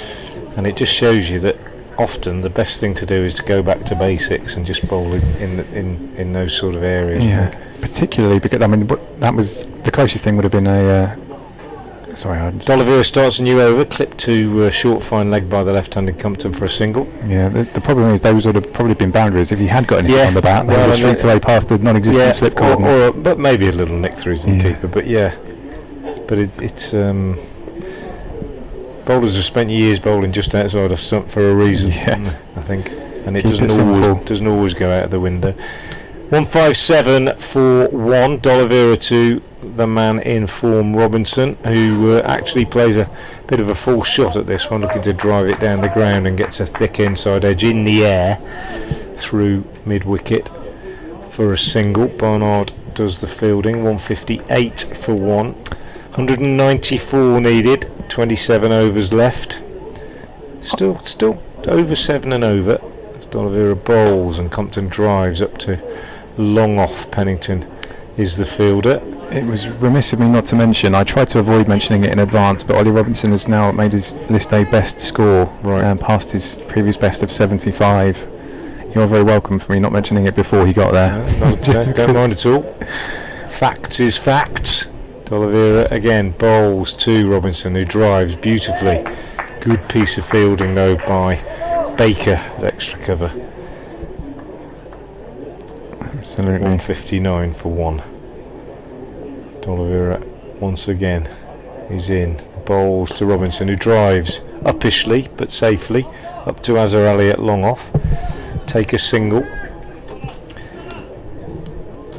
And it just shows you that often the best thing to do is to go back to basics and just bowl in those sort of areas. Yeah, particularly because that was the closest thing would have been a Sorry, D'Oliveira starts a new over, clip to short fine leg by the left-handed Compton for a single. Yeah, the problem is those would have probably been boundaries if he had got anything on the bat. They would have straight away past the non-existent slip cordon. But maybe a little nick through to the keeper. But it's bowlers have spent years bowling just outside of stump for a reason. Yes. I think, and it doesn't always go out of the window. 157 for 1. D'Oliveira to the man in form, Robinson, who actually plays a bit of a false shot at this one, looking to drive it down the ground and gets a thick inside edge in the air through mid-wicket for a single. Barnard does the fielding. 158 for 1. 194 needed. 27 overs left. Still over 7 and over. As D'Oliveira bowls and Compton drives up to long off. Pennington is the fielder. It was remiss of me not to mention, I tried to avoid mentioning it in advance, but Ollie Robinson has now made his list A best score, and past his previous best of 75. You're very welcome for me not mentioning it before he got there. Don't mind at all. Facts is facts. D'Oliveira again bowls to Robinson, who drives beautifully. Good piece of fielding though by Baker at extra cover. Absolutely. 159 for 1. D'Oliveira once again is in. Bowls to Robinson, who drives uppishly but safely up to Azhar Ali at long off. Take a single.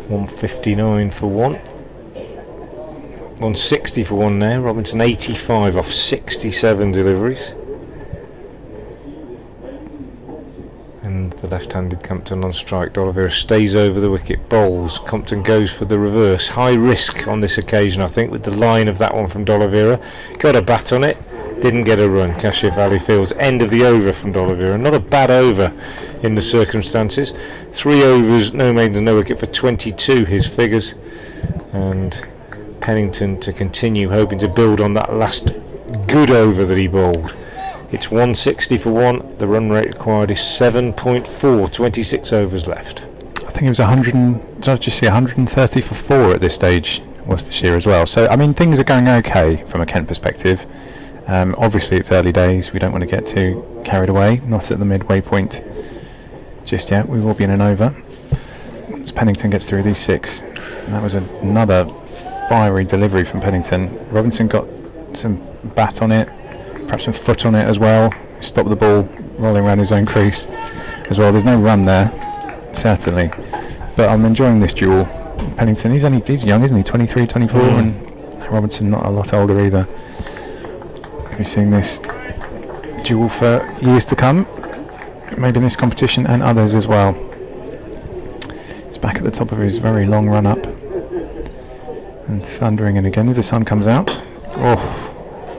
159 for 1. 160 for 1 now. Robinson 85 off 67 deliveries. And the left-handed Compton on strike. D'Oliveira stays over the wicket, bowls. Compton goes for the reverse. High risk on this occasion, I think, with the line of that one from D'Oliveira. Got a bat on it, didn't get a run. Kashif Ali fields. End of the over from D'Oliveira. Not a bad over in the circumstances. 3 overs, no maidens, no wicket for 22, his figures. And Pennington to continue hoping to build on that last good over that he bowled. It's 160 for 1. The run rate required is 7.4. 26 overs left. I think it was 130 for 4 at this stage, Worcestershire as well. So I mean, things are going okay from a Kent perspective. Obviously it's early days. We don't want to get too carried away. Not at the midway point just yet. We will be in an over. As Pennington gets through these 6. And that was another fiery delivery from Pennington. Robinson got some bat on it. Perhaps some foot on it as well. Stopped the ball rolling around his own crease as well. There's no run there, certainly. But I'm enjoying this duel. Pennington, he's young, isn't he? 23, 24, and Robinson not a lot older either. We'll be seeing this duel for years to come. Maybe in this competition and others as well. He's back at the top of his very long run up. And thundering in again as the sun comes out. Oh.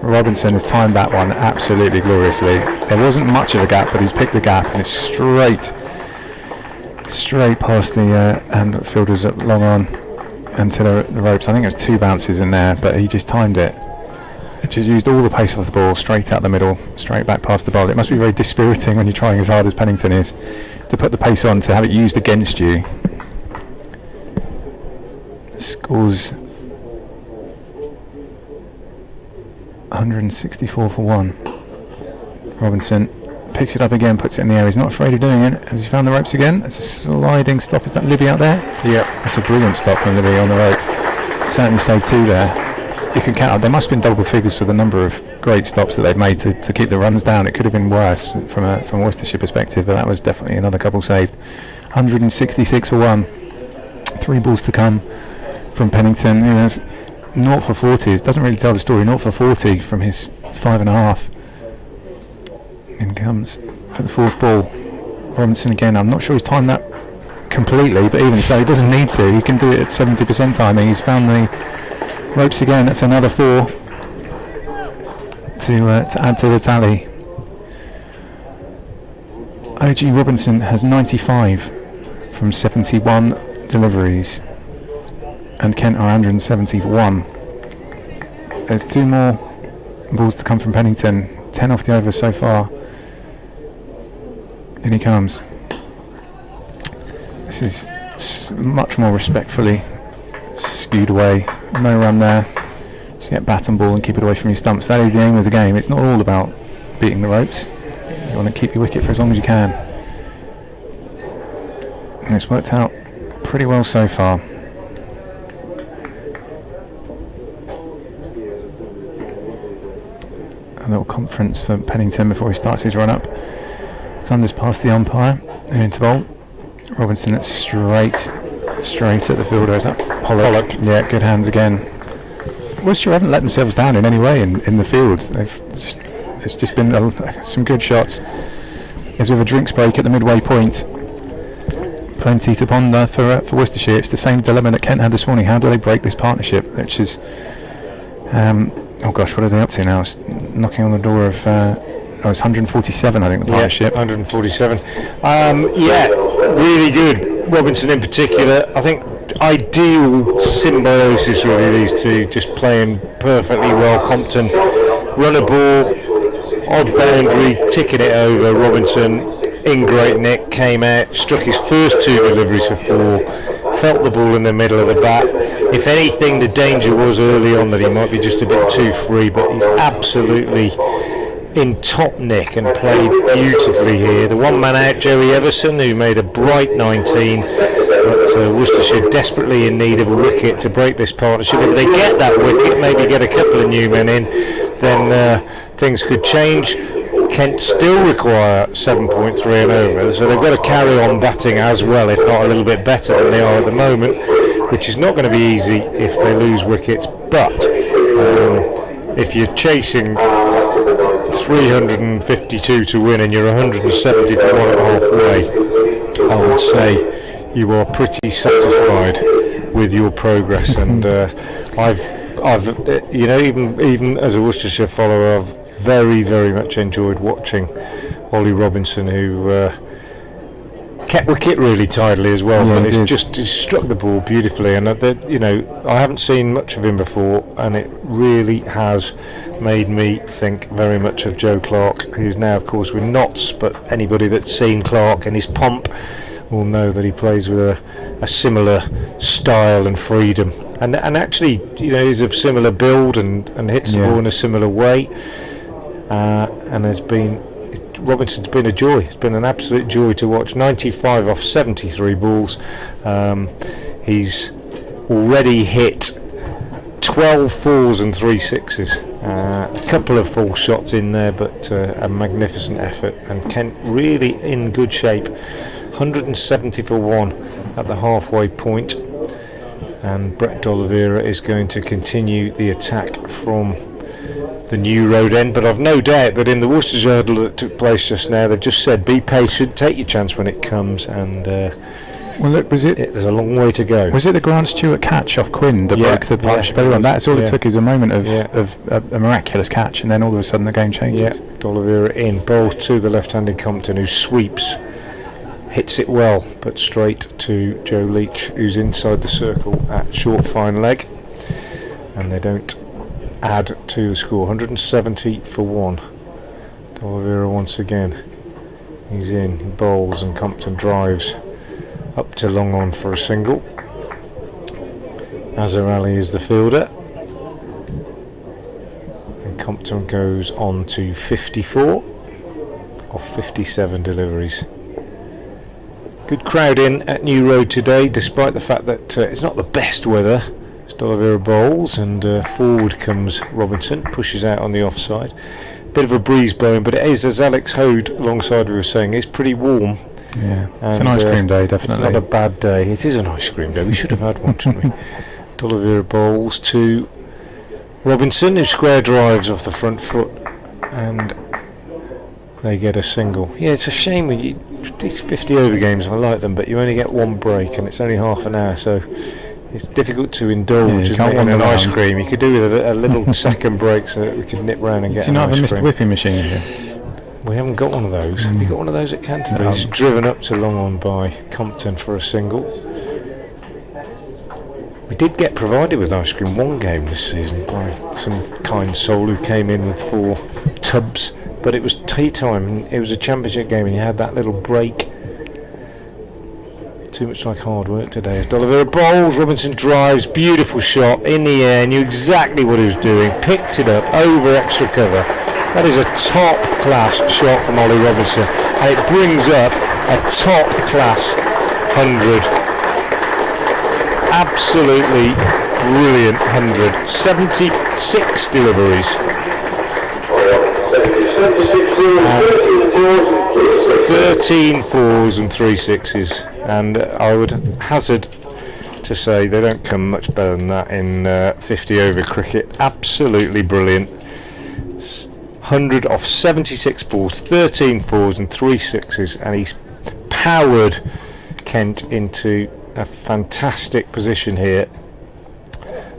Robinson has timed that one absolutely gloriously. There wasn't much of a gap, but he's picked the gap and it's straight past the fielders at long on and to the ropes. I think there's 2 bounces in there, but he just timed it. He just used all the pace off the ball, straight out the middle, straight back past the bowl. It must be very dispiriting when you're trying as hard as Pennington is to put the pace on, to have it used against you. Scores 164 for 1. Robinson picks it up again, puts it in the air. He's not afraid of doing it. Has he found the ropes again? It's a sliding stop. Is that Libby out there? Yeah. That's a brilliant stop from Libby on the rope. Certainly saved 2 there. You can count. There must have been double figures for the number of great stops that they've made to keep the runs down. It could have been worse from a Worcestershire perspective, but that was definitely another couple saved. 166 for 1. 3 balls to come from Pennington, who has 0 for 40. It doesn't really tell the story. 0 for 40 from his 5.5. In comes for the 4th ball. Robinson again. I'm not sure he's timed that completely, but even so, he doesn't need to. He can do it at 70% timing. He's found the ropes again. That's another 4 to add to the tally. O.G. Robinson has 95 from 71 deliveries. And Kent are 170 for 1. There's 2 more balls to come from Pennington. 10 off the over so far. In he comes. This is much more respectfully skewed away. No run there. Just get bat and ball and keep it away from your stumps. That is the aim of the game. It's not all about beating the ropes. You want to keep your wicket for as long as you can. And it's worked out pretty well so far. A little conference for Pennington before he starts his run up. Thunders past the umpire into bowl. Robinson at straight at the fielder. Is that Pollock? Yeah, good hands again. Worcester haven't let themselves down in any way in the field. It's just been some good shots. As with a drinks break at the midway point. Plenty to ponder for Worcestershire. It's the same dilemma that Kent had this morning. How do they break this partnership? Which is, oh gosh, what are they up to now? It's knocking on the door of, it's 147, I think, the partnership. 147. Yeah, really good. Robinson in particular, I think ideal symbiosis really, these two, just playing perfectly well. Compton, run a ball, odd boundary, ticking it over. Robinson in great nick, came out, struck his first 2 deliveries for 4, felt the ball in the middle of the bat. If anything, the danger was early on that he might be just a bit too free, but he's absolutely in top nick and played beautifully here. The one man out, Joey Everson, who made a bright 19, but Worcestershire desperately in need of a wicket to break this partnership. If they get that wicket, maybe get a couple of new men in, then things could change. Kent still require 7.3 and over, so they've got to carry on batting as well, if not a little bit better than they are at the moment, which is not going to be easy if they lose wickets. But if you're chasing 352 to win and you're 170 for 1.5 away, I would say you are pretty satisfied with your progress. And I've you know, even as a Worcestershire follower, I've very, very much enjoyed watching Ollie Robinson, who kept wicket really tidily as well. Yeah, but he struck the ball beautifully, and you know, I haven't seen much of him before, and it really has made me think very much of Joe Clark, who's now of course with Notts, but anybody that's seen Clark and his pomp will know that he plays with a similar style and freedom, and actually, you know, he's of similar build and hits the ball in a similar way, and Robinson's been a joy. It's been an absolute joy to watch. 95 off 73 balls. He's already hit 12 fours and 3 sixes. A couple of false shots in there, but a magnificent effort. And Kent really in good shape. 170 for 1 at the halfway point. And Brett D'Oliveira is going to continue the attack from the New Road end, but I've no doubt that in the Worcestershire hurdle that took place just now, they've just said be patient, take your chance when it comes, and well, look, there's a long way to go. Was it the Grant Stewart catch off Quinn that broke the partnership? That's all it took, is a moment of a miraculous catch, and then all of a sudden the game changes. Yeah, D'Oliveira in, bowls to the left-handed Compton, who sweeps, hits it well, but straight to Joe Leach, who's inside the circle at short fine leg, and they don't add to the score. 170 for 1. D'Oliveira once again. He's in, he bowls, and Compton drives up to long on for a single. Azhar Ali is the fielder, and Compton goes on to 54 of 57 deliveries. Good crowd in at New Road today, despite the fact that it's not the best weather. D'Oliveira bowls, and forward comes Robinson, pushes out on the offside. Bit of a breeze blowing, but it is, as Alex Hode alongside we were saying, it's pretty warm. Yeah, it's an ice cream day, definitely. It's not a bad day. It is an ice cream day. We should have had one, shouldn't we? D'Oliveira bowls to Robinson, who square drives off the front foot, and they get a single. Yeah, it's a shame these 50 over games, I like them, but you only get one break, and it's only half an hour, so it's difficult to indulge in an ice cream. You could do with a little second break so that we could nip round and get an ice cream. Do you not have a Mr. Whipping machine here? We haven't got one of those. Have you got one of those at Canterbury? It's driven up to long on by Compton for a single. We did get provided with ice cream one game this season by some kind soul who came in with 4 tubs, but it was tea time. It was a championship game, and you had that little break Too much like hard work today. As D'Oliveira bowls, Robinson drives, beautiful shot in the air, knew exactly what he was doing, picked it up over extra cover. That is a top class shot from Ollie Robinson, and it brings up a top class 100. Absolutely brilliant 100. 76 deliveries. 13 fours and 3 sixes, and I would hazard to say they don't come much better than that in 50 over cricket. Absolutely brilliant. 100 off 76 balls, 13 fours and 3 sixes, and he's powered Kent into a fantastic position here.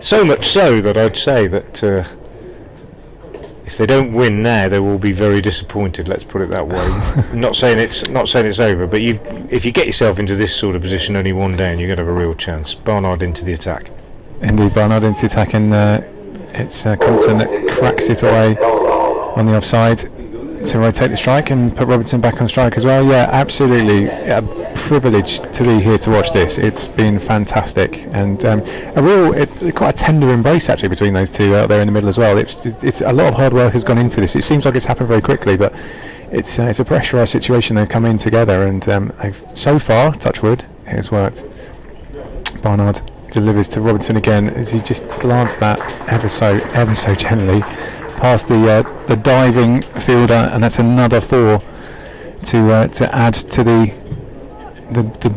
So much so that I'd say that if they don't win now, they will be very disappointed. Let's put it that way. not saying it's over, but if you get yourself into this sort of position, only one down, you're going to have a real chance. Barnard into the attack. Indeed, Barnard into the attack, and it's Compton that cracks it away on the offside to rotate the strike and put Robinson back on strike as well. Yeah, absolutely a privilege to be here to watch this. It's been fantastic, and quite a tender embrace actually between those two out there in the middle as well. It's a lot of hard work has gone into this. It seems like it's happened very quickly, but it's a pressurised situation. They've come in together, and they've so far, touch wood, it has worked. Barnard delivers to Robinson again as he just glanced that ever so gently past the diving fielder, and that's another 4 to add to the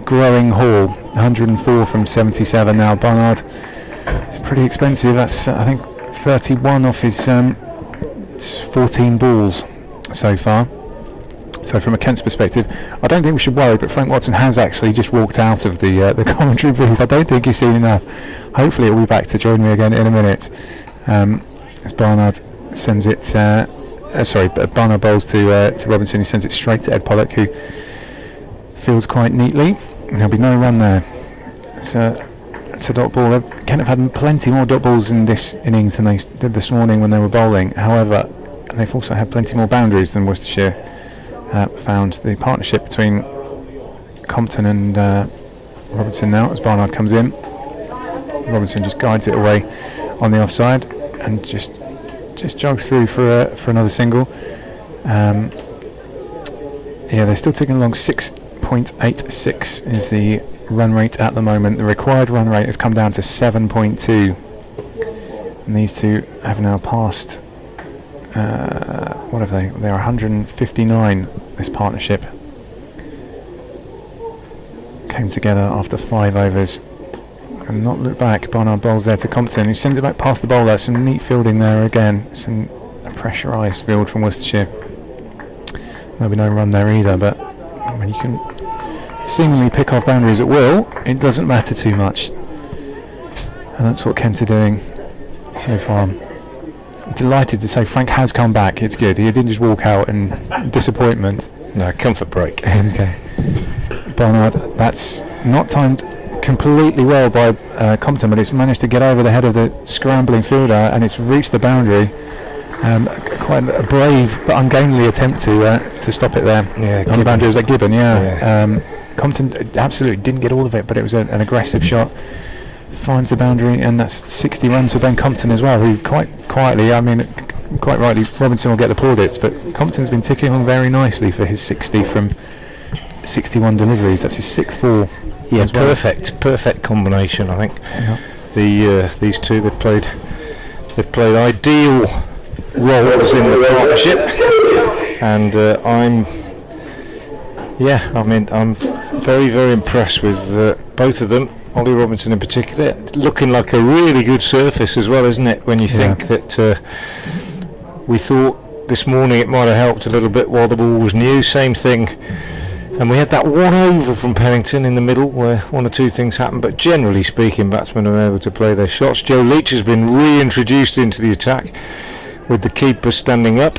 growing haul. 104 from 77 now. Barnard is pretty expensive. That's I think 31 off his 14 balls so far. So from a Kent's perspective, I don't think we should worry, but Frank Watson has actually just walked out of the commentary booth. I don't think he's seen enough. Hopefully he'll be back to join me again in a minute. As Barnard sends it, Barnard bowls to Robinson, who sends it straight to Ed Pollock, who fields quite neatly, and there'll be no run there. It's a dot ball. Kent have had plenty more dot balls in this innings than they did this morning when they were bowling. However, they've also had plenty more boundaries than Worcestershire found. The partnership between Compton and Robinson now, as Barnard comes in. Robinson just guides it away on the offside and just jogs through for another single. They're still ticking along. 6.86 is the run rate at the moment. The required run rate has come down to 7.2, and these two have now passed. What have they? They are 159. This partnership came together after 5 overs and not look back. Barnard bowls there to Compton, who sends it back past the bowler. Some neat fielding there again. Some pressurised field from Worcestershire. There'll be no run there either, but when you can seemingly pick off boundaries at will, it doesn't matter too much, and that's what Kent are doing so far. I'm delighted to say Frank has come back. It's good. He didn't just walk out in disappointment. No, comfort break. Okay. Barnard, that's not timed completely well by Compton, but it's managed to get over the head of the scrambling fielder, and it's reached the boundary. Quite a brave but ungainly attempt to stop it there. Yeah, on the boundary. Was that Gibbon? Yeah. Compton absolutely didn't get all of it, but it was an aggressive shot. Finds the boundary, and that's 60 runs for Ben Compton as well, who quite quietly, quite rightly, Robinson will get the plaudits, but Compton's been ticking along very nicely for his 60 from 61 deliveries. That's his 6th 4. Yeah, perfect combination, I think. Yeah. These two, they've played ideal roles in the partnership, and I'm very, very impressed with both of them. Ollie Robinson in particular, looking like a really good surface as well, isn't it? When you think that we thought this morning it might have helped a little bit while the ball was new. Same thing, and we had that one over from Pennington in the middle where one or two things happened, but generally speaking, batsmen are able to play their shots. Joe Leach has been reintroduced into the attack with the keeper standing up,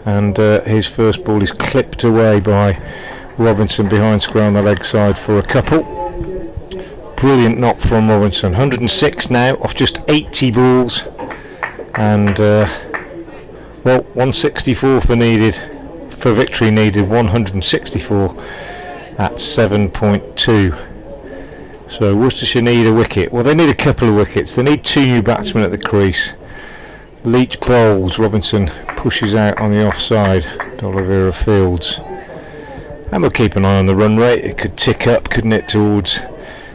and his first ball is clipped away by Robinson behind square on the leg side for a couple. Brilliant knock from Robinson. 106 now off just 80 balls, and 164 for victory needed, 164, at 7.2. So Worcestershire need a wicket. Well, they need a couple of wickets. They need 2 new batsmen at the crease. Leach bowls, Robinson pushes out on the offside, D'Oliveira fields. And we'll keep an eye on the run rate. It could tick up, couldn't it, towards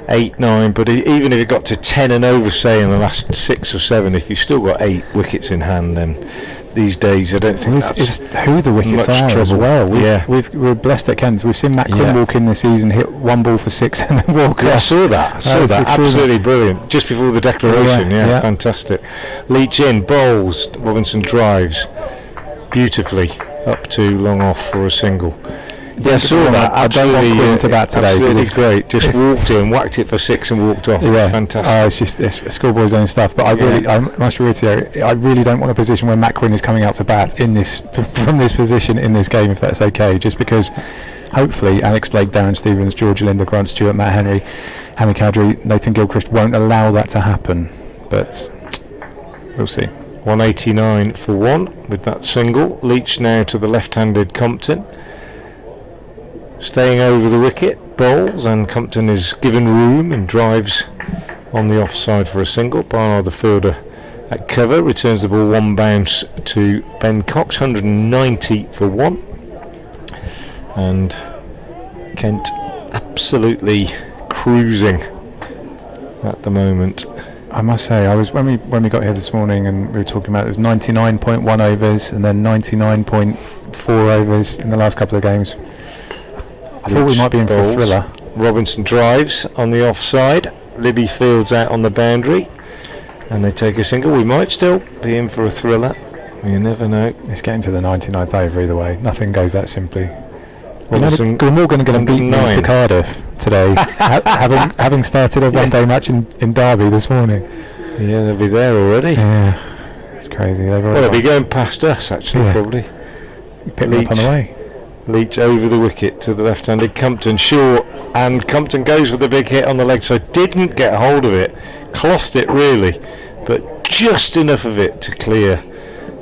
8, 9, but even if it got to 10 and over, say, in the last 6 or 7, if you've still got 8 wickets in hand, then these days I don't think that's who the wickets much are trouble. as well. We're blessed at Kent. We've seen Matt Quinn walk in this season, hit 1 ball for 6 and then walk off. I saw that. Absolutely brilliant. Just before the declaration, fantastic. Leach in, bowls, Robinson drives beautifully up to long off for a single. Yeah, I saw that. Absolutely, into bat today. Absolutely great. Just walked in, whacked it for 6 and walked off. Yeah, fantastic. It's just schoolboy's own stuff. But I must reiterate, I really don't want a position where Matt Quinn is coming out to bat in this from this position in this game, if that's okay. Just because, hopefully, Alex Blake, Darren Stevens, George Linder, Grant Stewart, Matt Henry, Hamid Kadri, Nathan Gilchrist won't allow that to happen. But we'll see. 189 for 1 with that single. Leach now to the left-handed Compton. Staying over the wicket, bowls, and Compton is given room and drives on the offside for a single. Barnard, the fielder, at cover, returns the ball 1 bounce to Ben Cox, 190 for 1. And Kent absolutely cruising at the moment. I must say, I was when we got here this morning and we were talking about it was 99.1 overs and then 99.4 overs in the last couple of games. I thought we might be in for a thriller. Robinson drives on the offside. Libby fields out on the boundary, and they take a single. We might still be in for a thriller. You never know. It's getting to the 99th over either way. Nothing goes that simply. Robinson, Glamorgan are going to beat me to Cardiff today, having started a one-day match in Derby this morning. Yeah, they'll be there already. Yeah, it's crazy. They'll be going past us actually, probably. Pick them up on the way. Leach over the wicket to the left-handed Compton, short, and Compton goes with a big hit on the leg side. Didn't get hold of it, clothed it really, but just enough of it to clear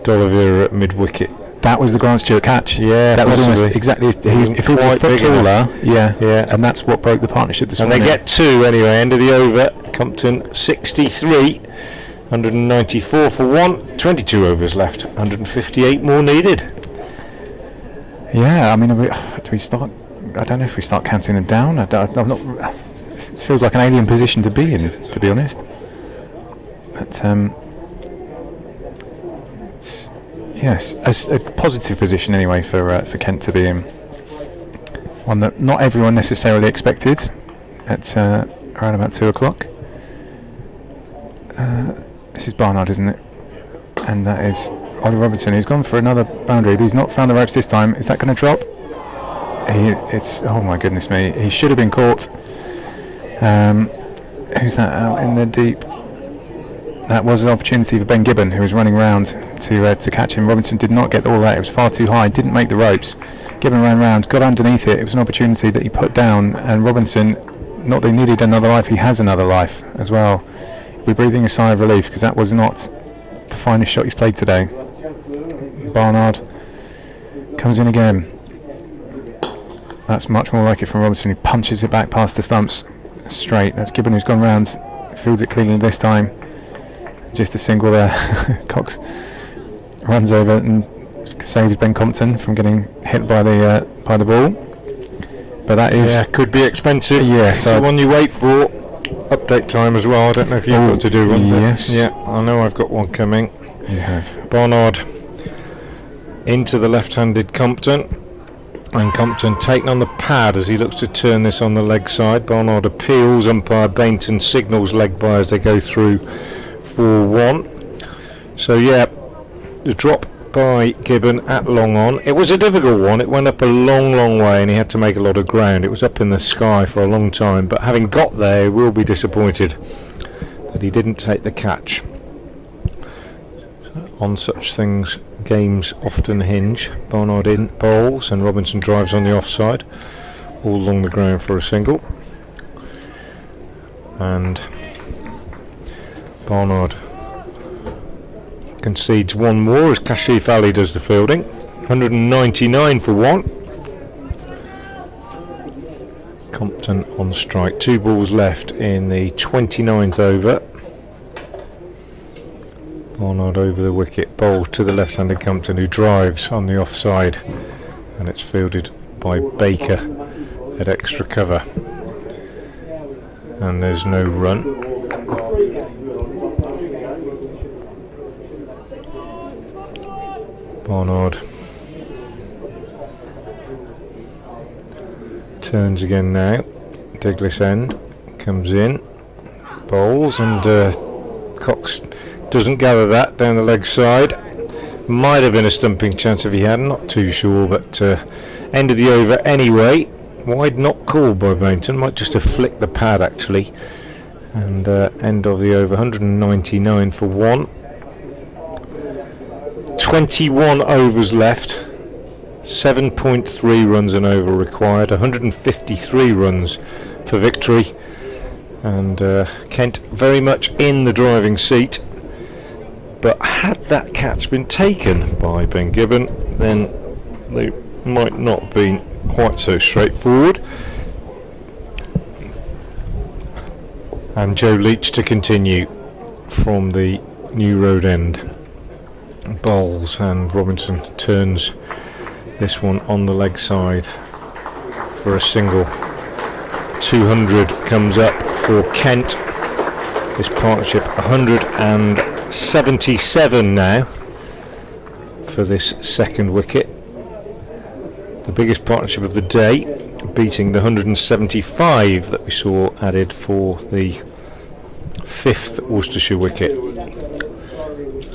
D'Oliveira at mid-wicket. That was the Grant Stewart catch. Yeah, that was almost exactly. If he was a foot taller, and that's what broke the partnership this morning. And they get 2 anyway. End of the over. Compton 63, 194 for 1. 22 overs left. 158 more needed. Yeah, I mean, do we start? I don't know if we start counting them down. I'm not. It feels like an alien position to be in, to be honest. But it's, yes, a positive position anyway for Kent to be in. One that not everyone necessarily expected at around about 2 o'clock. This is Barnard, isn't it? And that is Ollie Robinson. He's gone for another boundary. He's not found the ropes this time. Is that going to drop? It's oh my goodness me. He should have been caught. Who's that out in the deep? That was an opportunity for Ben Gibbon, who was running round to catch him. Robinson did not get all that. It was far too high. Didn't make the ropes. Gibbon ran round, got underneath it. It was an opportunity that he put down. And Robinson, not that he needed another life, he has another life as well. We're breathing a sigh of relief because that was not the finest shot he's played today. Barnard comes in again. That's much more like it from Robinson. He punches it back past the stumps straight. That's Gibbon who's gone round, fields it cleanly this time. Just a single there. Cox runs over and saves Ben Compton from getting hit by the ball. But that is could be expensive. Yeah, so the one you wait for. Update time as well. I don't know if you've got to do one. Yes. Yeah, I know I've got one coming. You have. Barnard into the left-handed Compton, and Compton taking on the pad as he looks to turn this on the leg side. Barnard appeals, umpire Bainton signals leg by as they go through 4-1. So yeah, the drop by Gibbon at long on. It was a difficult one. It went up a long way and he had to make a lot of ground. It was up in the sky for a long time, but having got there, he will be disappointed that he didn't take the catch. On such things, games often hinge. Barnard in bowls and Robinson drives on the offside, all along the ground for a single. And Barnard concedes one more as Kashif Ali does the fielding. 199 for 1. Compton on strike. 2 balls left in the 29th over. Barnard over the wicket, bowls to the left-handed Compton, who drives on the offside, and it's fielded by Baker at extra cover, and there's no run. Barnard turns again now. Diglis end comes in, bowls, and Cox doesn't gather that down the leg side. Might have been a stumping chance if he had, not too sure, but end of the over anyway. Wide not called by Bainton, might just have flicked the pad actually. And end of the over, 199 for 1. 21 overs left, 7.3 runs an over required, 153 runs for victory, and Kent very much in the driving seat. But had that catch been taken by Ben Gibbon, then they might not have been quite so straightforward. And Joe Leach to continue from the New Road end. Bowls, and Robinson turns this one on the leg side for a single. 200 comes up for Kent. This partnership 177 now for this second wicket. The biggest partnership of the day, beating the 175 that we saw added for the 5th Worcestershire wicket.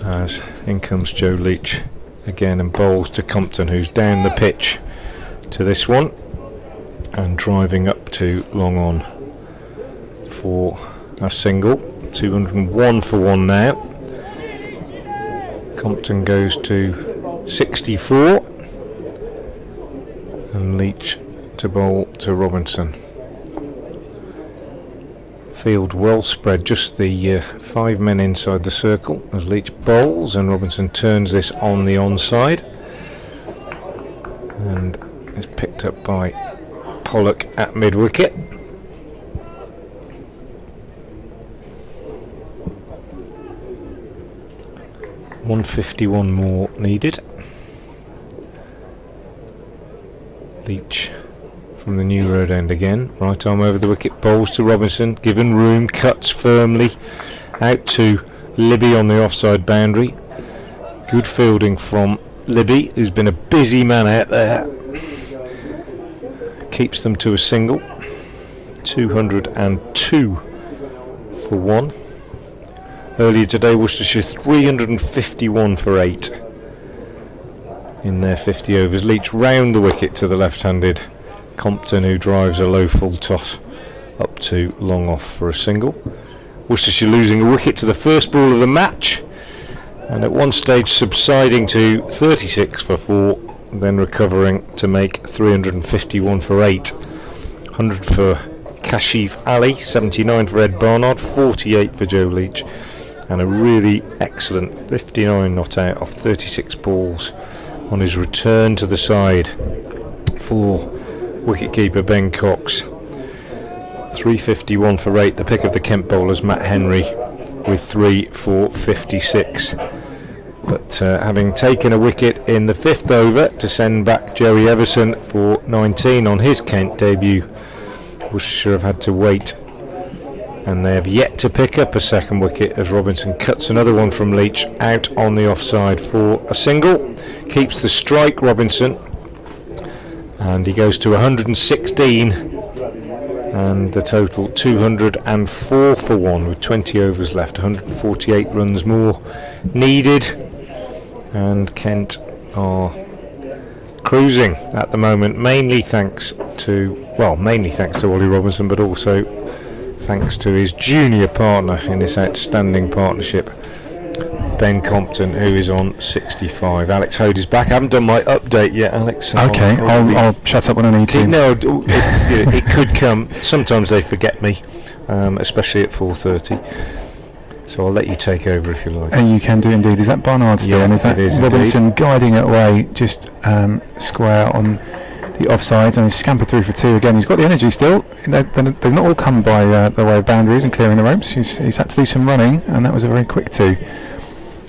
As in comes Joe Leach again and bowls to Compton, who's down the pitch to this one and driving up to long on for a single. 201 for 1 now. Compton goes to 64 and Leach to bowl to Robinson. Field well spread, just the 5 men inside the circle as Leach bowls, and Robinson turns this on the onside and is picked up by Pollock at mid wicket. .151 more needed. Leach from the New Road end again, right arm over the wicket, bowls to Robinson, given room, cuts firmly out to Libby on the offside boundary. Good fielding from Libby, who's been a busy man out there. Keeps them to a single. 202 for 1. Earlier today, Worcestershire 351 for 8 in their 50 overs. Leach round the wicket to the left-handed Compton, who drives a low full toss up to long off for a single. Worcestershire losing a wicket to the first ball of the match, and at one stage subsiding to 36 for 4, then recovering to make 351 for 8. 100 for Kashif Ali, 79 for Ed Barnard, 48 for Joe Leach, and a really excellent 59 not out off 36 balls on his return to the side for wicketkeeper Ben Cox. 351 for 8, the pick of the Kent bowlers Matt Henry with 3 for 56. But having taken a wicket in the 5th over to send back Joey Everson for 19 on his Kent debut, Worcestershire have had to wait, and they have yet to pick up a second wicket as Robinson cuts another one from Leach out on the offside for a single. Keeps the strike, Robinson, and he goes to 116, and the total 204 for 1 with 20 overs left. 148 runs more needed, and Kent are cruising at the moment, mainly thanks to Ollie Robinson, but also thanks to his junior partner in this outstanding partnership, Ben Compton, who is on 65. Alex Hode is back. I haven't done my update yet, Alex. Okay, I'll shut up when I need to. No, it could come. Sometimes they forget me, especially at 4:30. So I'll let you take over if you like. And you can do indeed. Is that Barnard still? Yeah, and is that it is Robinson indeed. guiding it away, just square on the offside, and he's scampered through for 2 again. He's got the energy still. they've not all come by the way of boundaries and clearing the ropes. He's had to do some running, and that was a very quick 2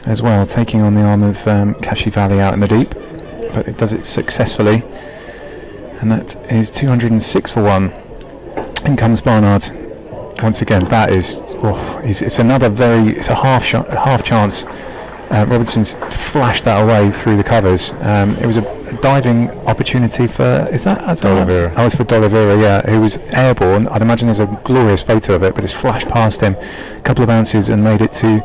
as well, taking on the arm of Kashi Valley out in the deep, but it does it successfully, and that is 206 for 1. In comes Barnard once again. That is, it's another it's a half chance. Robinson's flashed that away through the covers. It was a diving opportunity for, is that D'Oliveira? Oh, it's for D'Oliveira, yeah, who was airborne. I'd imagine there's a glorious photo of it, but it's flashed past him a couple of bounces and made it to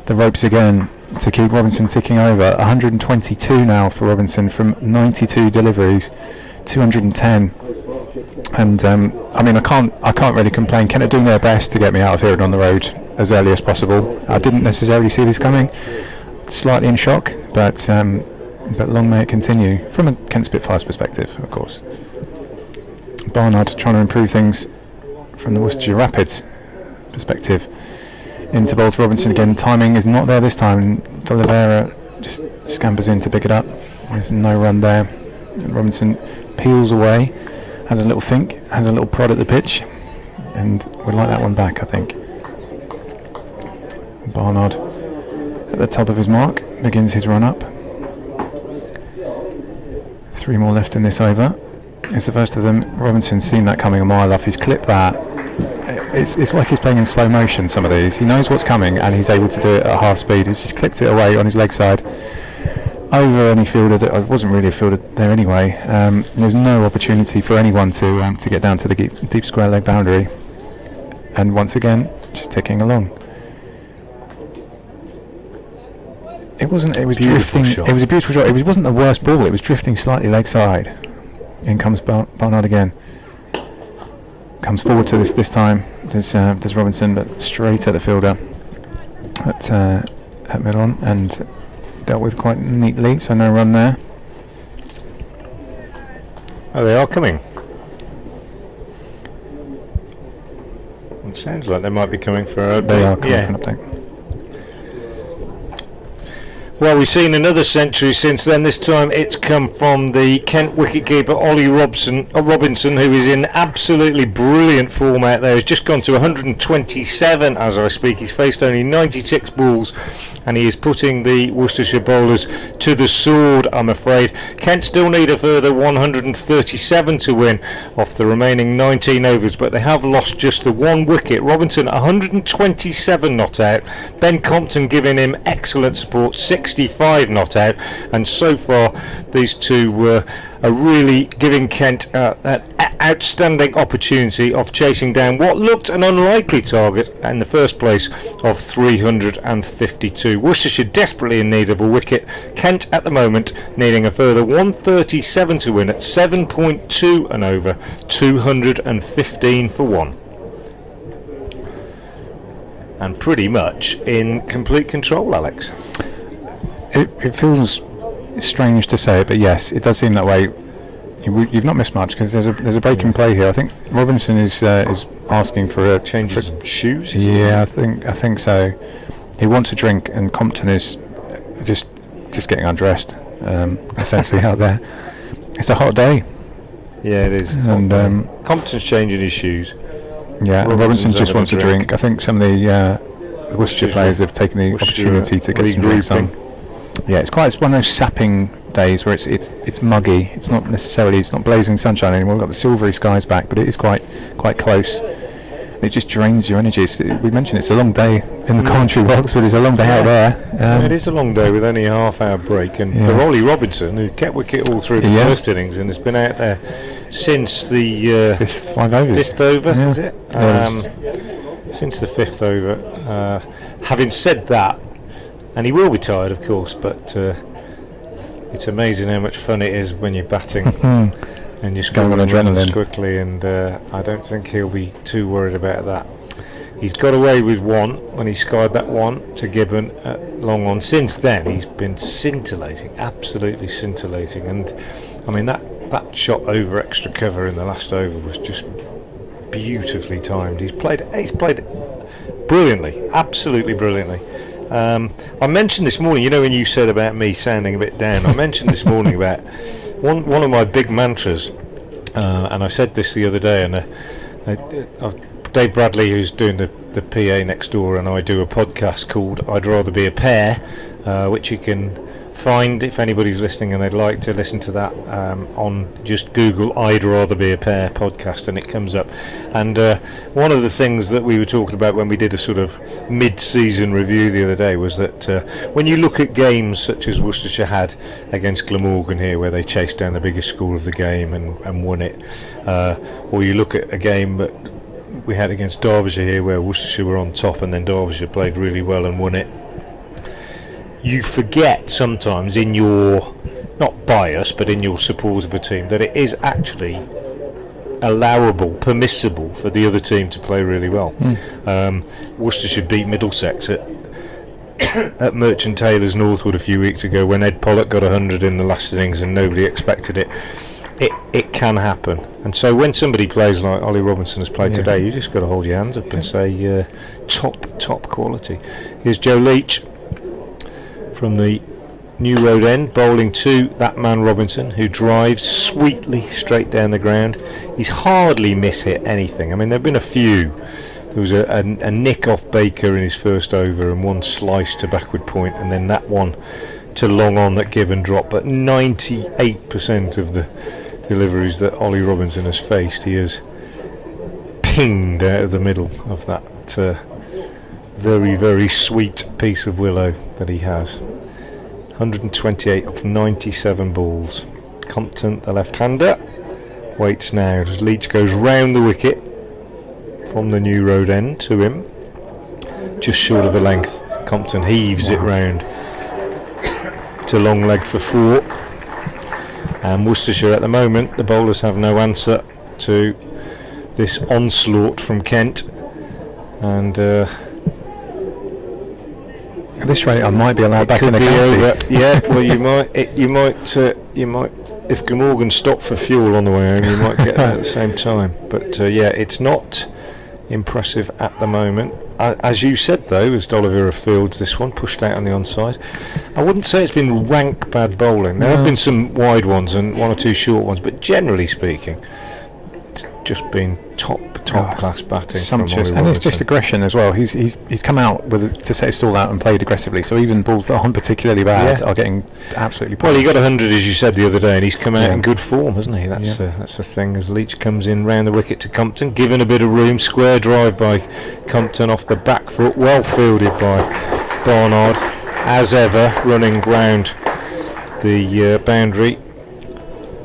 the ropes again to keep Robinson ticking over. 122 now for Robinson from 92 deliveries, 210. And I mean, I can't really complain. Kent are doing their best to get me out of here and on the road as early as possible. I didn't necessarily see this coming. Slightly in shock, but long may it continue from a Kent Spitfires perspective, of course. Barnard trying to improve things from the Worcestershire Rapids perspective. Into Bolt Robinson again. Timing is not there this time. D'Oliveira just scampers in to pick it up. There's no run there. And Robinson peels away, has a little think, has a little prod at the pitch, and would like that one back, I think. Barnard at the top of his mark, begins his run up. 3 more left in this over. It's the first of them. Robinson's seen that coming a mile off. He's clipped that. It's like he's playing in slow motion, some of these. He knows what's coming and he's able to do it at half speed. He's just clipped it away on his leg side. Over any fielder that wasn't really a fielder there anyway. There's no opportunity for anyone to get down to the deep square leg boundary. And once again, just ticking along. It was Beautiful drifting. shot. It was a beautiful shot. It wasn't the worst ball. It was drifting slightly leg side. In comes Barnard again. Comes forward to this time. Does Robinson, but straight at the fielder at mid on, and dealt with quite neatly. So no run there. Oh, they are coming. It sounds like they might be coming for a... They are coming yeah. for an update. Well, we've seen another century since then. This time it's come from the Kent wicketkeeper Ollie Robinson, who is in absolutely brilliant form out there. He's just gone to 127 as I speak. He's faced only 96 balls, and he is putting the Worcestershire bowlers to the sword, I'm afraid. Kent still need a further 137 to win off the remaining 19 overs, but they have lost just the 1 wicket. Robinson 127 not out. Ben Compton giving him excellent support, 65 not out, and so far these two are really giving Kent an outstanding opportunity of chasing down what looked an unlikely target in the first place of 352. Worcestershire desperately in need of a wicket. Kent at the moment needing a further 137 to win at 7.2 and over, 215 for 1. And pretty much in complete control, Alex. It feels strange to say it, but yes, it does seem that way. You've not missed much because there's a break in play here. I think Robinson is asking for a change of shoes. Yeah, I think so. He wants a drink, and Compton is just getting undressed, essentially out there. It's a hot day. Yeah, it is. And Compton's changing his shoes. Yeah, Robinson just having wants a drink. I think some of the Worcestershire players have taken the opportunity to get some drinks on. Yeah, it's one of those sapping days where it's muggy. It's not blazing sunshine anymore. We've got the silvery skies back, but it is quite close. It just drains your energy. We mentioned it's a long day in the commentary box, but it's a long day out there. It is a long day with only a half-hour break, and for Ollie Robinson, who kept wicket all through the first innings and has been out there since the fifth over, yeah. is it? Since the 5th over. Having said that, and he will be tired, of course, but it's amazing how much fun it is when you're batting and you're scoring runs quickly, and I don't think he'll be too worried about that. He's got away with 1 when he skied that 1 to Gibbon at long on. Since then, he's been scintillating, absolutely scintillating, and I mean that shot over extra cover in the last over was just beautifully timed. He's played brilliantly, absolutely brilliantly. I mentioned this morning, when you said about me sounding a bit down, I mentioned this morning about one of my big mantras, and I said this the other day, and Dave Bradley, who's doing the PA next door, and I do a podcast called I'd Rather Be a Pair, which you can find if anybody's listening and they'd like to listen to that on just Google I'd Rather Be a Pair podcast, and it comes up. And one of the things that we were talking about when we did a sort of mid-season review the other day was that when you look at games such as Worcestershire had against Glamorgan here, where they chased down the biggest score of the game and won it, or you look at a game that we had against Derbyshire here where Worcestershire were on top and then Derbyshire played really well and won it, you forget sometimes in your, not bias, but in your support of a team, that it is actually allowable, permissible for the other team to play really well. Worcestershire beat Middlesex at Merchant Taylor's Northwood a few weeks ago when Ed Pollock got 100 in the last innings and nobody expected it. It can happen. And so when somebody plays like Ollie Robinson has played today, you just got to hold your hands up and say top quality. Here's Joe Leach from the New Road End, bowling to that man Robinson, who drives sweetly straight down the ground. He's hardly mishit anything. I mean, there have been a few. There was a nick off Baker in his first over and one slice to backward point, and then that one to long on that Gibbon dropped. But 98% of the deliveries that Ollie Robinson has faced, he has pinged out of the middle of that very, very sweet piece of willow that he has. 128 off 97 balls. Compton, the left-hander, waits now as Leach goes round the wicket from the New Road End to him, just short of a length. Compton heaves it round to long leg for 4. And Worcestershire at the moment, the bowlers have no answer to this onslaught from Kent, and at this rate, I might be allowed back in the county. Yeah, well, you might. If Glamorgan stopped for fuel on the way home, you might get there at the same time. But it's not impressive at the moment. As you said, though, as D'Oliveira fields this one, pushed out on the onside. I wouldn't say it's been rank bad bowling. There have been some wide ones and one or two short ones, but generally speaking, it's just been top class batting. Sumptuous, and it's just aggression as well. He's come out to set his stall out and played aggressively. So even balls that aren't particularly bad are getting absolutely. Well, he got 100 as you said the other day, and he's come out in good form, hasn't he? That's the thing. As Leach comes in round the wicket to Compton, given a bit of room, square drive by Compton off the back foot, well fielded by Barnard, as ever, running round the boundary.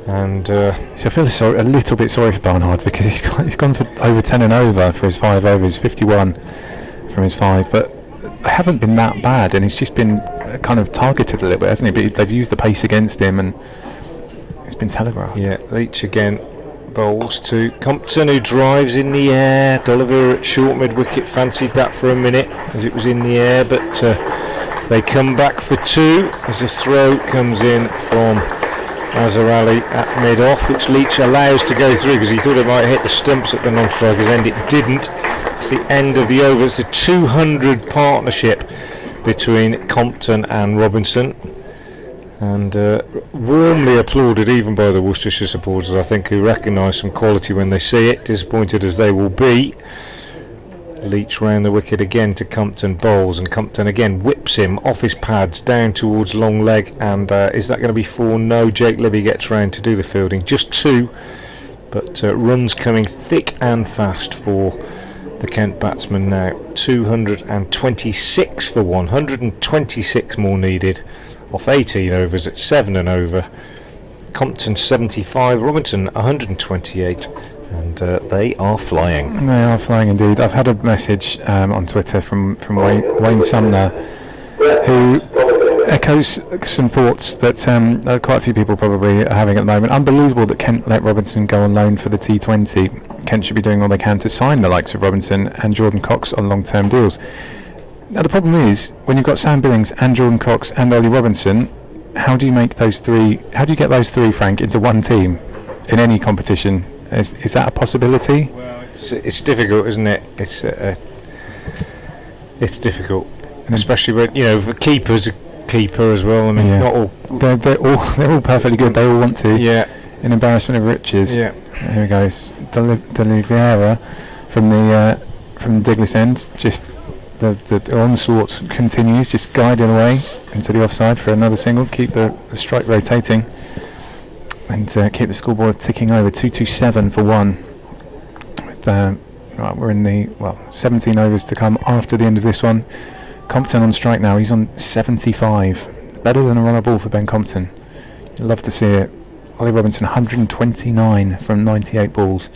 And so I feel a little bit sorry for Barnard, because he's gone for over 10 and over for his 5 overs, 51 from his 5, but they haven't been that bad, and he's just been kind of targeted a little bit, hasn't he? But they've used the pace against him, and it's been telegraphed. Yeah, Leach again bowls to Compton, who drives in the air. D'Oliveira at short mid-wicket fancied that for a minute as it was in the air, but they come back for 2 as a throw comes in from Azhar Ali at mid-off, which Leach allows to go through because he thought it might hit the stumps at the non-striker's end. It didn't. It's the end of the over. It's a 200 partnership between Compton and Robinson, and warmly applauded even by the Worcestershire supporters, I think, who recognise some quality when they see it, disappointed as they will be. Leach round the wicket again to Compton, bowls, and Compton again whips him off his pads down towards long leg, and is that going to be 4? No, Jake Libby gets round to do the fielding, just 2, but runs coming thick and fast for the Kent batsman now. 226 for 126 more needed off 18 overs at 7 and over. Compton 75, Robinson 128. And they are flying. They are flying indeed. I've had a message on Twitter from Wayne Sumner, who echoes some thoughts that quite a few people probably are having at the moment. Unbelievable that Kent let Robinson go on loan for the T20. Kent should be doing all they can to sign the likes of Robinson and Jordan Cox on long-term deals. Now the problem is, when you've got Sam Billings and Jordan Cox and Ollie Robinson, how do you make those three? How do you get those three, Frank, into one team in any competition? Is that a possibility? Well, it's difficult, isn't it? It's difficult, especially when the keeper's a keeper as well. I mean, not all. They're all perfectly good. They all want to. Yeah. in embarrassment of riches. Yeah. Here we go. De Oliveira from the Diglis end. Just the onslaught continues, just guiding away into the offside for another single. Keep the strike rotating and keep the scoreboard ticking over. 2-2-7 for one. With, right, we're in the 17 overs to come after the end of this one. Compton on strike now. He's on 75. Better than a run of ball for Ben Compton. You'd love to see it. Ollie Robinson 129 from 98 balls.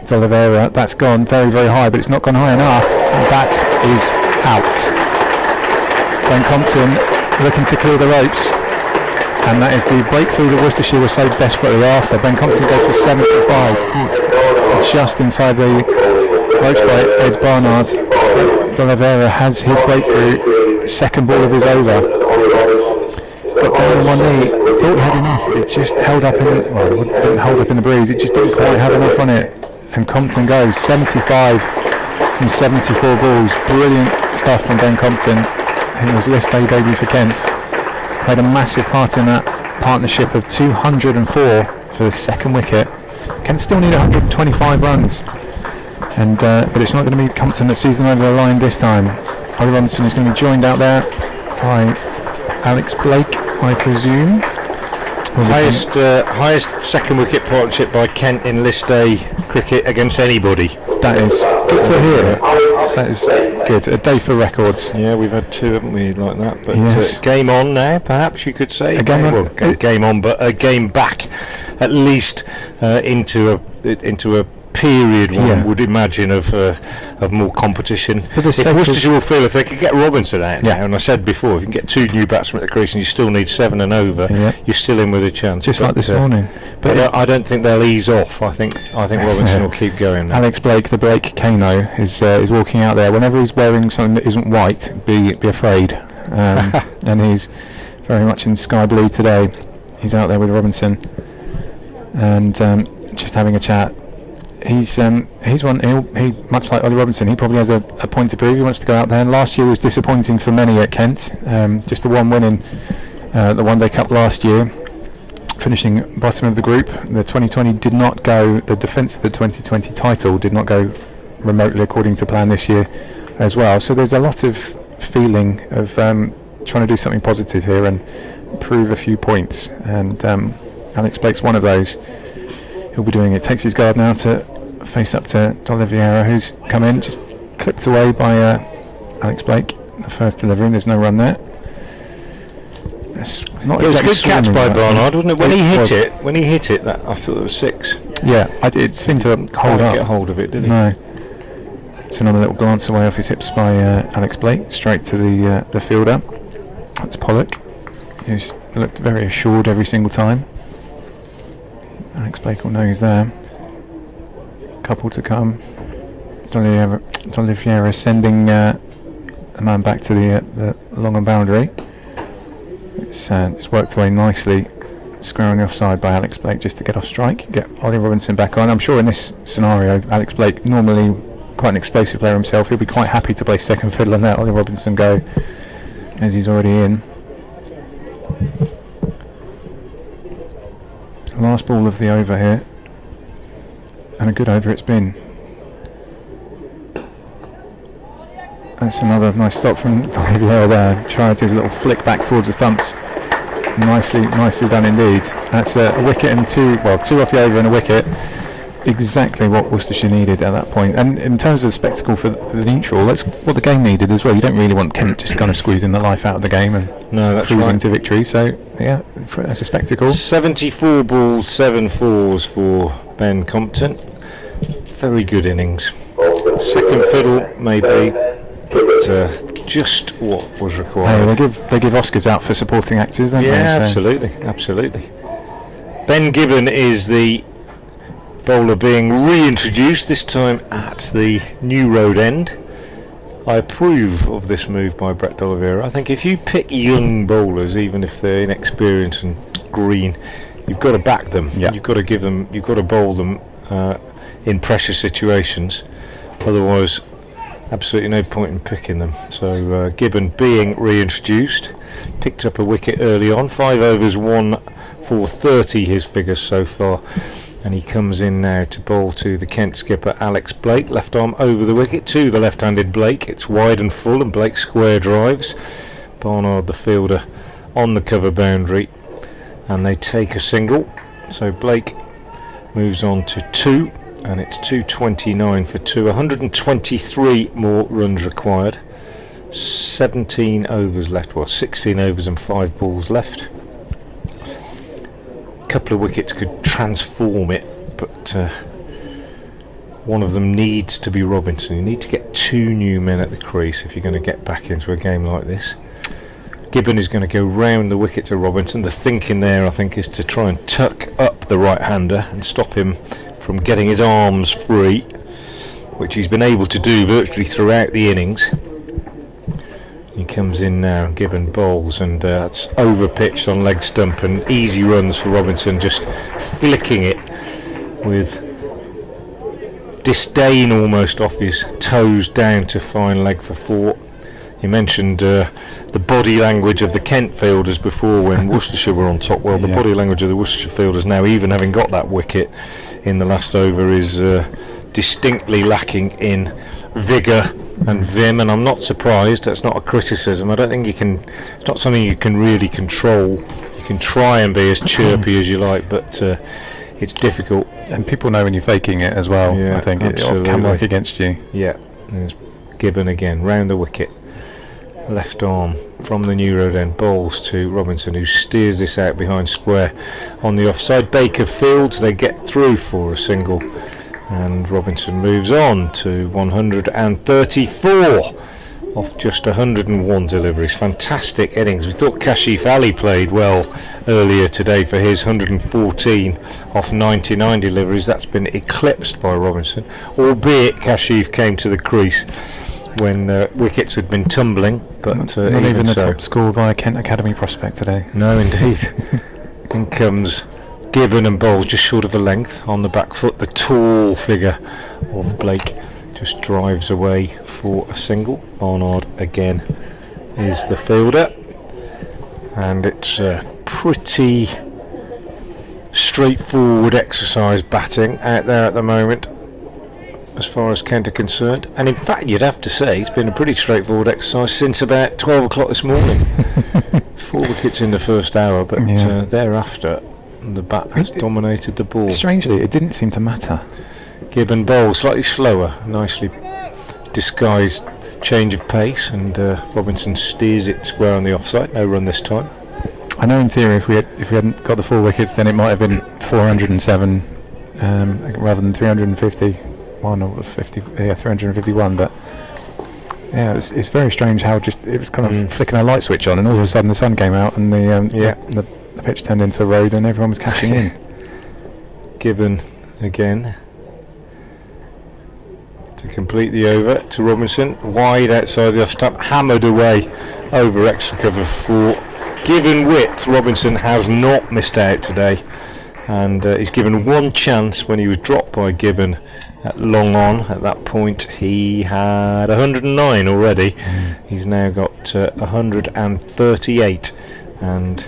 De Oliveira, that's gone very, very high, but it's not gone high enough. And that is out. Ben Compton looking to clear the ropes. And that is the breakthrough that Worcestershire was so desperately after. Ben Compton goes for 75. Just inside the ropes by Ed Barnard. De Oliveira has his breakthrough. Second ball of his over. Got down on one knee. Thought he had enough. It just held up in it didn't hold up in the breeze. It just didn't quite have enough on it. And Compton goes 75 from 74 balls. Brilliant stuff from Ben Compton. He was list day debut for Kent. Played a massive part in that partnership of 204 for the second wicket. Kent still need 125 runs. And but it's not going to be Compton that sees them over the line this time. Ollie Robinson is going to be joined out there by Alex Blake, I presume. Highest second wicket partnership by Kent in list day cricket against anybody. That is good to hear. That is good. A day for records. Yeah, we've had two, haven't we, like that? But yes. Game on now, perhaps you could say. Game on, but a game back, at least into a period one would imagine of more competition. If Worcestershire will feel if they could get Robinson out now, and I said before, if you can get two new batsmen at the crease and you still need 7 and over, you're still in with a chance. Just like this morning. But I don't think they'll ease off. I think Robinson will keep going now. Alex Blake, the break Kano, is walking out there. Whenever he's wearing something that isn't white, be afraid. And he's very much in sky blue today. He's out there with Robinson and just having a chat. He's one. He much like Ollie Robinson. He probably has a point to prove. He wants to go out there. And last year was disappointing for many at Kent. Just the one win in the One Day Cup last year, finishing bottom of the group. The 2020 did not go. The defence of the 2020 title did not go remotely according to plan this year, as well. So there's a lot of feeling of trying to do something positive here and prove a few points. And Alex Blake's one of those. He'll be doing it. Takes his guard now to face up to De Oliveira, who's come in, just clipped away by Alex Blake. The first delivery, there's no run there. It's not it was a good catch by Barnard, wasn't it? When he hit it, that I thought it was 6. Yeah, it seemed to hold up. Get hold of it, did he? No. It's another little glance away off his hips by Alex Blake, straight to the fielder. That's Pollock, who's looked very assured every single time. Alex Blake will know he's there. Couple to come. De Oliveira sending a man back to the long and boundary. It's worked away nicely, square on the offside by Alex Blake just to get off strike, get Ollie Robinson back on. I'm sure in this scenario, Alex Blake, normally quite an explosive player himself, he'll be quite happy to play second fiddle and let Ollie Robinson go, as he's already in. Last ball of the over here, and a good over it's been. That's another nice stop from Olivier there. Tried his little flick back towards the stumps. Nicely done indeed. That's a wicket and two off the over and a wicket. Exactly what Worcestershire needed at that point. And in terms of spectacle for the neutral, that's what the game needed as well. You don't really want Kent just kind of squeezing the life out of the game and cruising to victory. So yeah, that's a spectacle. 74 balls, 7 fours for Ben Compton. Very good innings. Second fiddle maybe, but just what was required. Hey, they give Oscars out for supporting actors, don't they? Yeah, absolutely. Ben Gibbon is the bowler being reintroduced, this time at the New Road end. I approve of this move by Brett De Oliveira. I think if you pick young bowlers, even if they're inexperienced and green, you've got to back them. Yeah. You've got to bowl them in pressure situations. Otherwise, absolutely no point in picking them. So Gibbon being reintroduced, picked up a wicket early on. 5 overs, 1 430 his figures so far. And he comes in now to bowl to the Kent skipper Alex Blake, left arm over the wicket to the left-handed Blake. It's wide and full, and Blake square drives. Barnard, the fielder, on the cover boundary, and they take a single. So Blake moves on to 2, and it's 229 for 2. 123 more runs required. 17 overs left, well 16 overs and 5 balls left. A couple of wickets could transform it, but one of them needs to be Robinson. You need to get 2 new men at the crease if you're going to get back into a game like this. Gibbon is going to go round the wicket to Robinson. The thinking there, I think, is to try and tuck up the right-hander and stop him from getting his arms free, which he's been able to do virtually throughout the innings. He comes in now, Gibbon bowls, and it's over pitched on leg stump, and easy runs for Robinson, just flicking it with disdain almost off his toes down to fine leg for 4. You mentioned the body language of the Kent fielders before when Worcestershire were on top. Well, the body language of the Worcestershire fielders now, even having got that wicket in the last over, is distinctly lacking in vigour and vim, and I'm not surprised. That's not a criticism. I don't think you can, it's not something you can really control. You can try and be as chirpy as you like, but it's difficult. And people know when you're faking it as well. Yeah, I think it absolutely. can work against you. Yeah, there's Gibbon again, round the wicket. Left arm from the new road end, bowls to Robinson, who steers this out behind square on the offside. Baker fields, they get through for a single, and Robinson moves on to 134 off just 101 deliveries. Fantastic innings. We thought Kashif Ali played well earlier today for his 114 off 99 deliveries. That's been eclipsed by Robinson, albeit Kashif came to the crease when wickets had been tumbling, but not even the so. top score by a Kent Academy prospect today. No, indeed. In comes Gibbon and bowls just short of a length on the back foot. The tall figure of Blake just drives away for a single. Barnard again is the fielder, and it's a pretty straightforward exercise batting out there at the moment as far as Kent are concerned, and in fact you'd have to say it's been a pretty straightforward exercise since about 12 o'clock this morning. 4 wickets in the first hour, but thereafter the bat has dominated the ball. Strangely, it didn't seem to matter. Gibbon bowls slightly slower, nicely disguised change of pace, and Robinson steers it square on the offside. No run this time. I know in theory if we hadn't got the 4 wickets, then it might have been 407 rather than 350. Or 351, but yeah, it's very strange how it was kind of flicking a light switch on, and all of a sudden the sun came out, and the pitch turned into a road, and everyone was catching in. Gibbon again to complete the over to Robinson, wide outside the off stump, hammered away over extra cover 4. Given width, Robinson has not missed out today, and he's given one chance when he was dropped by Gibbon at long on. At that point he had 109 already. He's now got 138, and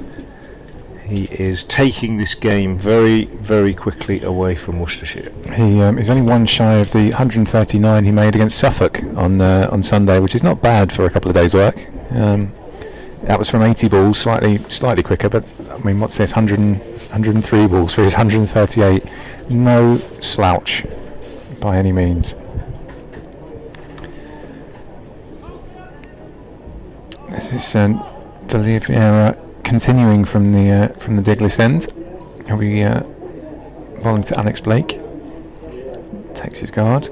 he is taking this game very, very quickly away from Worcestershire. He's only one shy of the 139 he made against Suffolk on Sunday, which is not bad for a couple of days' work. That was from 80 balls, slightly quicker, but I mean, what's this, 103 balls for his 138? No slouch by any means. This is D'Oliveira continuing from the Diglis end. He'll be bowling to Alex Blake. Takes his guard.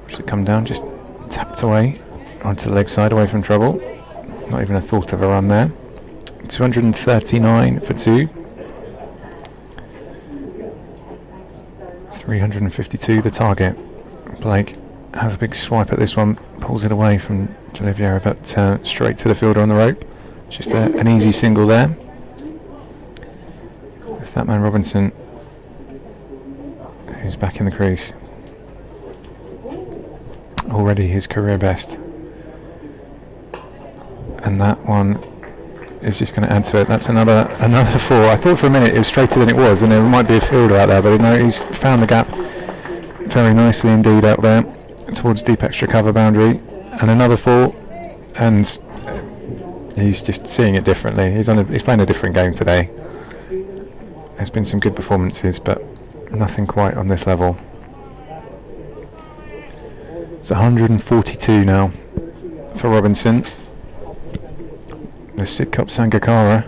Should come down, just tapped away onto the leg side, away from trouble. Not even a thought of a run there. 239 for 2. 352 the target. Blake has a big swipe at this one, pulls it away from D'Oliveira, but straight to the fielder on the rope. Just an easy single there. It's that man Robinson who's back in the crease. Already his career best. And that one is just going to add to it. That's another 4. I thought for a minute it was straighter than it was, and there might be a fielder out there, but no, he's found the gap very nicely indeed out there towards deep extra cover boundary. And another 4, and he's just seeing it differently. He's playing a different game today. There's been some good performances, but nothing quite on this level. It's 142 now for Robinson. The Sidcup Sangakkara.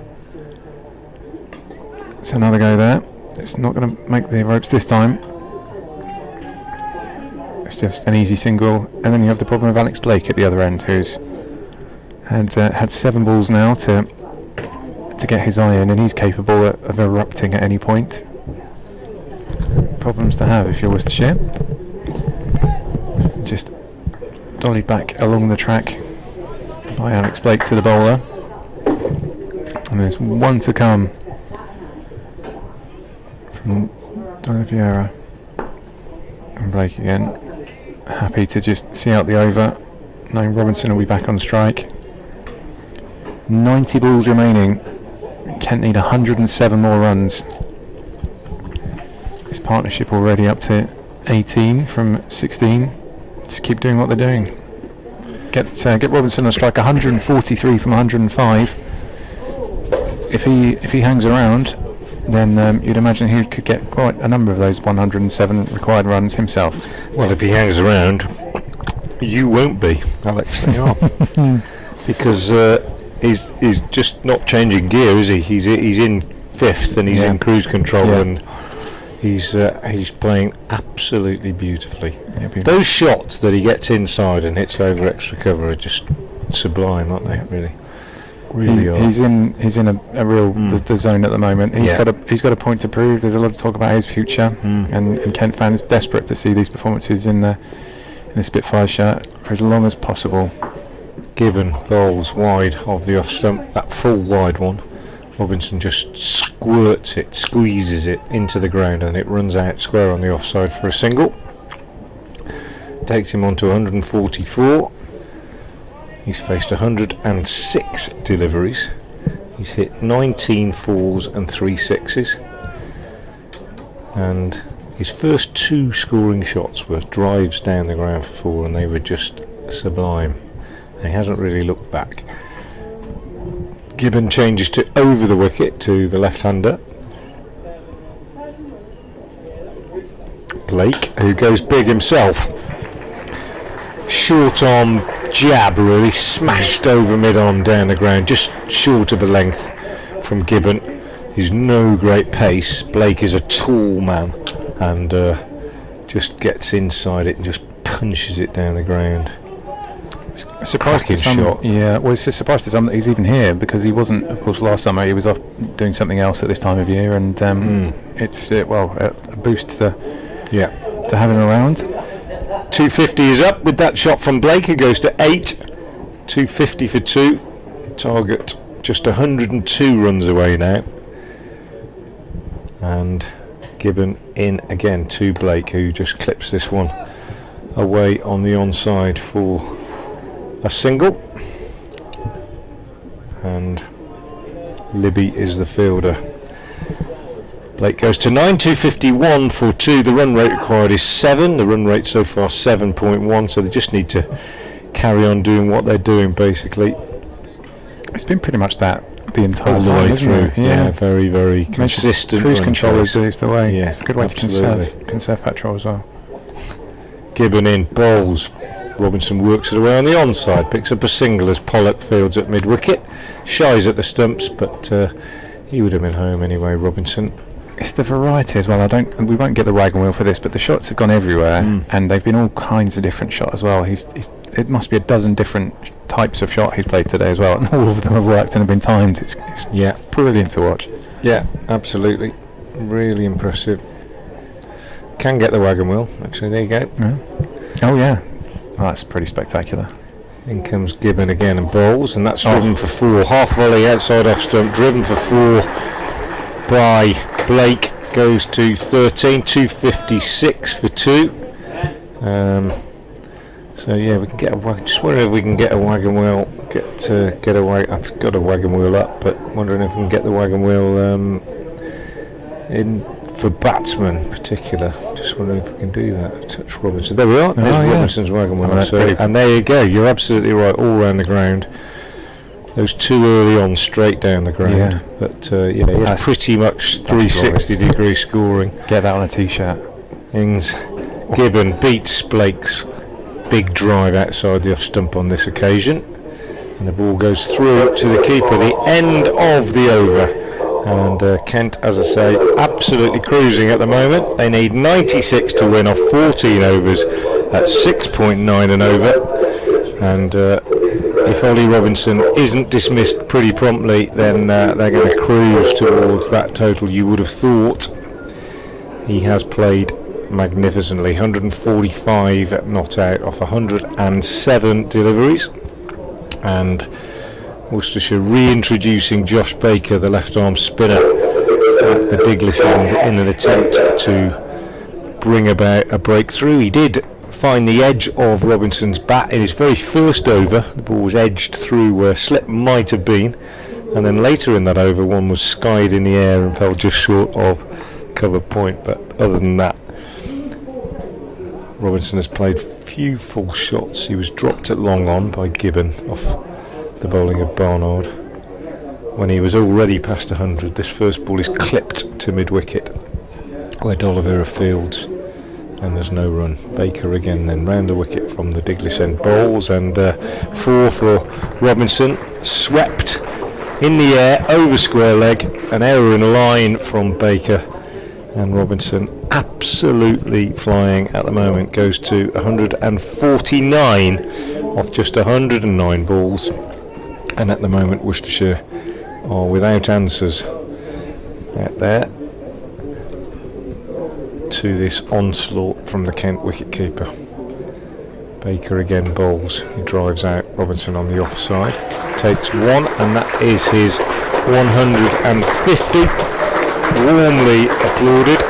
It's another go there. It's not going to make the ropes this time. It's just an easy single, and then you have the problem of Alex Blake at the other end, who's had 7 balls now to get his eye in, and he's capable of erupting at any point. Problems to have if you're Worcestershire. Just dollied back along the track by Alex Blake to the bowler, and there's 1 to come from Don Vieira. And Blake again, happy to just see out the over, knowing Robinson will be back on strike. 90 balls remaining. Kent need 107 more runs. This partnership already up to 18 from 16. Just keep doing what they're doing. Get Robinson on strike. 143 from 105. If he hangs around, then you'd imagine he could get quite a number of those 107 required runs himself. Well, if he hangs around, you won't be, Alex. They are. Because he's just not changing gear, is he? He's in 5th and he's in cruise control, and he's playing absolutely beautifully. Those shots that he gets inside and hits over extra cover are just sublime, aren't they? Really are. He's in a real the zone at the moment. He's got a point to prove. There's a lot of talk about his future, and Kent fans desperate to see these performances in the Spitfire shirt for as long as possible. Gibbon bowls wide of the off stump, that full wide one. Robinson just squirts it, squeezes it into the ground, and it runs out square on the offside for a single. Takes him on to 144. He's faced 106 deliveries. He's hit 19 fours and 3 sixes. And his first 2 scoring shots were drives down the ground for 4, and they were just sublime. He hasn't really looked back. Gibbon changes to over the wicket to the left-hander. Blake, who goes big himself. Short arm jab, really smashed over mid-arm down the ground, just short of a length from Gibbon. He's no great pace. Blake is a tall man, and just gets inside it and just punches it down the ground. Surprised to some, shot. Yeah, well, it's just surprised to some that he's even here, because he wasn't, of course, last summer. He was off doing something else at this time of year, and it's a boost to have him around. 250 is up with that shot from Blake, who goes to 8. 250 for 2. Target just 102 runs away now. And Gibbon in again to Blake, who just clips this one away on the onside for a single. And Libby is the fielder. Blake goes to 9, 251 for 2. The run rate required is 7. The run rate so far 7.1, so they just need to carry on doing what they're doing, basically. It's been pretty much that the entire all the time, way through. Yeah, very, very consistent. Cruise control is the way. Yeah, it's a good way to conserve petrol as well. Gibbon in, bowls. Robinson works it away on the onside, picks up a single as Pollock fields at mid-wicket. Shies at the stumps, but he would have been home anyway, Robinson. It's the variety as well. We won't get the wagon wheel for this, but the shots have gone everywhere, and they've been all kinds of different shots as well. It must be a dozen different types of shot he's played today as well, and all of them have worked and have been timed. It's brilliant to watch. Yeah, absolutely, really impressive. Can get the wagon wheel. Actually, there you go. Yeah. Oh yeah, well, that's pretty spectacular. In comes Gibbon again and bowls, and that's driven for 4. Half volley outside off stump, driven for 4 by Blake, goes to 13, 256 for 2. So yeah, we can get just wondering if we can get a wagon wheel. I've got a wagon wheel up, but wondering if we can get the wagon wheel in for batsmen in particular. Just wondering if we can do that. Touch Robinson. There we are. There's Robinson's wagon wheel. And there you go. You're absolutely right. All round the ground. Those two early on, straight down the ground. Yeah. But pretty much 360 degree scoring. Get that on a t-shirt. Ings Gibbon beats Blake's big drive outside the off stump on this occasion, and the ball goes through to the keeper. The end of the over, and Kent, as I say, absolutely cruising at the moment. They need 96 to win off 14 overs at 6.9 an over, and if Ollie Robinson isn't dismissed pretty promptly, then they're going to cruise towards that total. You would have thought. He has played magnificently. 145 not out off 107 deliveries, and Worcestershire reintroducing Josh Baker, the left arm spinner, at the Diglis end in an attempt to bring about a breakthrough. He did find the edge of Robinson's bat in his very first over. The ball was edged through where slip might have been, and then later in that over one was skied in the air and fell just short of cover point. But other than that, Robinson has played few full shots. He was dropped at long on by Gibbon off the bowling of Barnard when he was already past 100. This first ball is clipped to mid-wicket where D'Oliveira fields, and there's no run. Baker again then round the wicket from the Diglis end bowls, and 4 for Robinson. Swept in the air over square leg, an error in line from Baker, and Robinson absolutely flying at the moment, goes to 149 off just 109 balls, and at the moment Worcestershire are without answers out there to this onslaught from the Kent wicketkeeper. Baker again bowls, he drives out Robinson on the offside, takes one, and that is his 150, warmly applauded,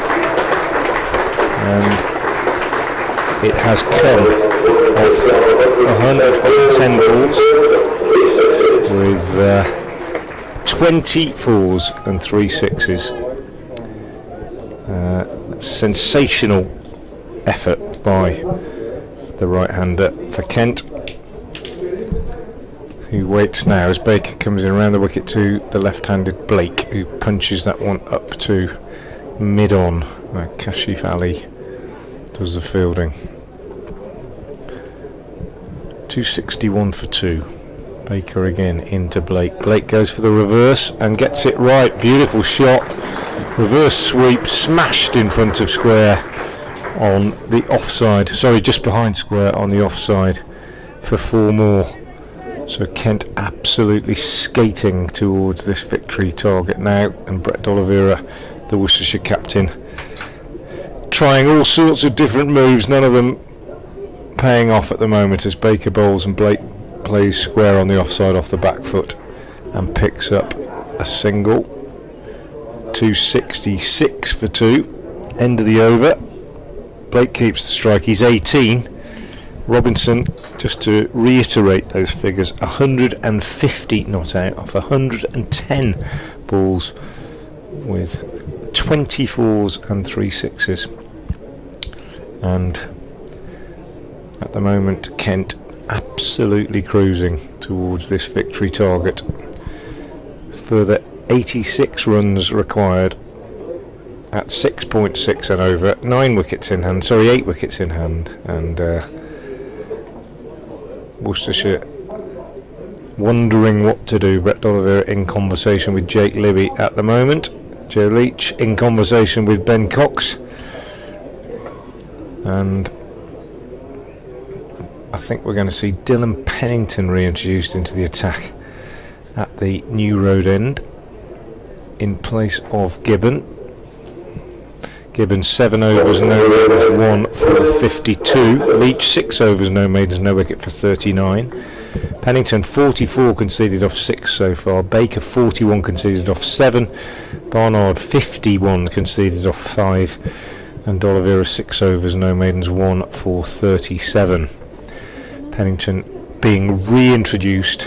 and it has come off 110 balls with 20 fours and 3 sixes. Sensational effort by the right-hander for Kent, who waits now as Baker comes in around the wicket to the left-handed Blake, who punches that one up to mid-on, where Kashif Ali does the fielding. 261 for 2. Baker again into Blake. Blake goes for the reverse and gets it right. Beautiful shot. Reverse sweep, smashed in front of square on the offside. Sorry, just behind square on the offside for 4 more. So Kent absolutely skating towards this victory target now, and Brett D'Oliveira, the Worcestershire captain, trying all sorts of different moves, none of them paying off at the moment, as Baker bowls and Blake plays square on the offside off the back foot and picks up a single. 266 for 2. End of the over. Blake keeps the strike, he's 18. Robinson, just to reiterate those figures, 150 not out off 110 balls with 24s and 3 sixes. And at the moment Kent absolutely cruising towards this victory target. Further 86 runs required at 6.6 and over, 8 wickets in hand, and Worcestershire wondering what to do. Brett D'Oliveira in conversation with Jake Libby at the moment, Joe Leach in conversation with Ben Cox, and I think we're going to see Dylan Pennington reintroduced into the attack at the New Road end in place of Gibbon. Gibbon 7 overs, no maidens, 1 for 52. Leach 6 overs, no maidens, no wicket for 39. Pennington 44 conceded off 6 so far. Baker 41 conceded off 7. Barnard 51 conceded off 5. And D'Oliveira 6 overs, no maidens, 1 for 37. Pennington being reintroduced.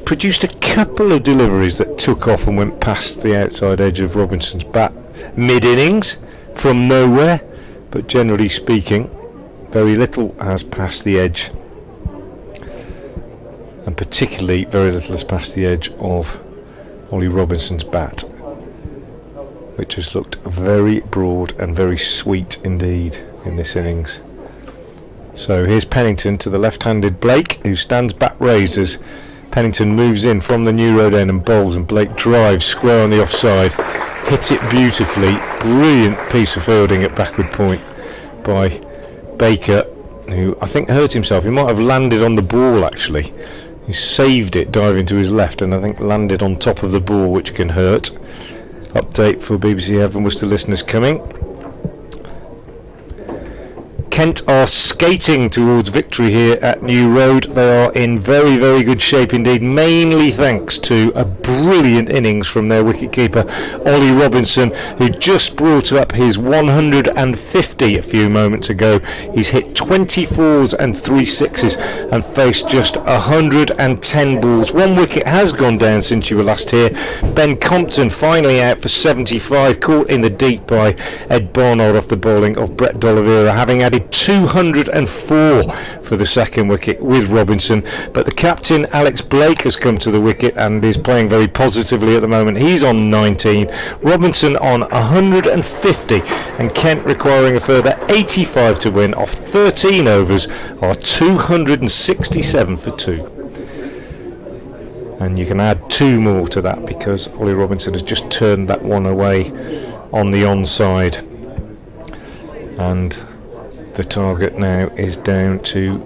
Produced a couple of deliveries that took off and went past the outside edge of Robinson's bat mid-innings from nowhere, but generally speaking, very little has passed the edge, and particularly very little has passed the edge of Ollie Robinson's bat, which has looked very broad and very sweet indeed in this innings. So here's Pennington to the left-handed Blake, who stands back raised as Pennington moves in from the New Road end and bowls, and Blake drives square on the offside, hits it beautifully. Brilliant piece of fielding at backward point by Baker, who I think hurt himself. He might have landed on the ball actually. He saved it diving to his left and I think landed on top of the ball, which can hurt. Update for BBC Heaven Worcester listeners coming. Kent are skating towards victory here at New Road. They are in very, very good shape indeed, mainly thanks to a brilliant innings from their wicketkeeper Ollie Robinson, who just brought up his 150 a few moments ago. He's hit 24s and 3 sixes and faced just 110 balls. One wicket has gone down since you were last here. Ben Compton finally out for 75, caught in the deep by Ed Barnard off the bowling of Brett D'Oliveira, having added 204 for the second wicket with Robinson. But the captain Alex Blake has come to the wicket and is playing very positively at the moment. He's on 19, Robinson on 150, and Kent requiring a further 85 to win off 13 overs are 267 for 2. And you can add 2 more to that because Ollie Robinson has just turned that one away on the onside, and the target now is down to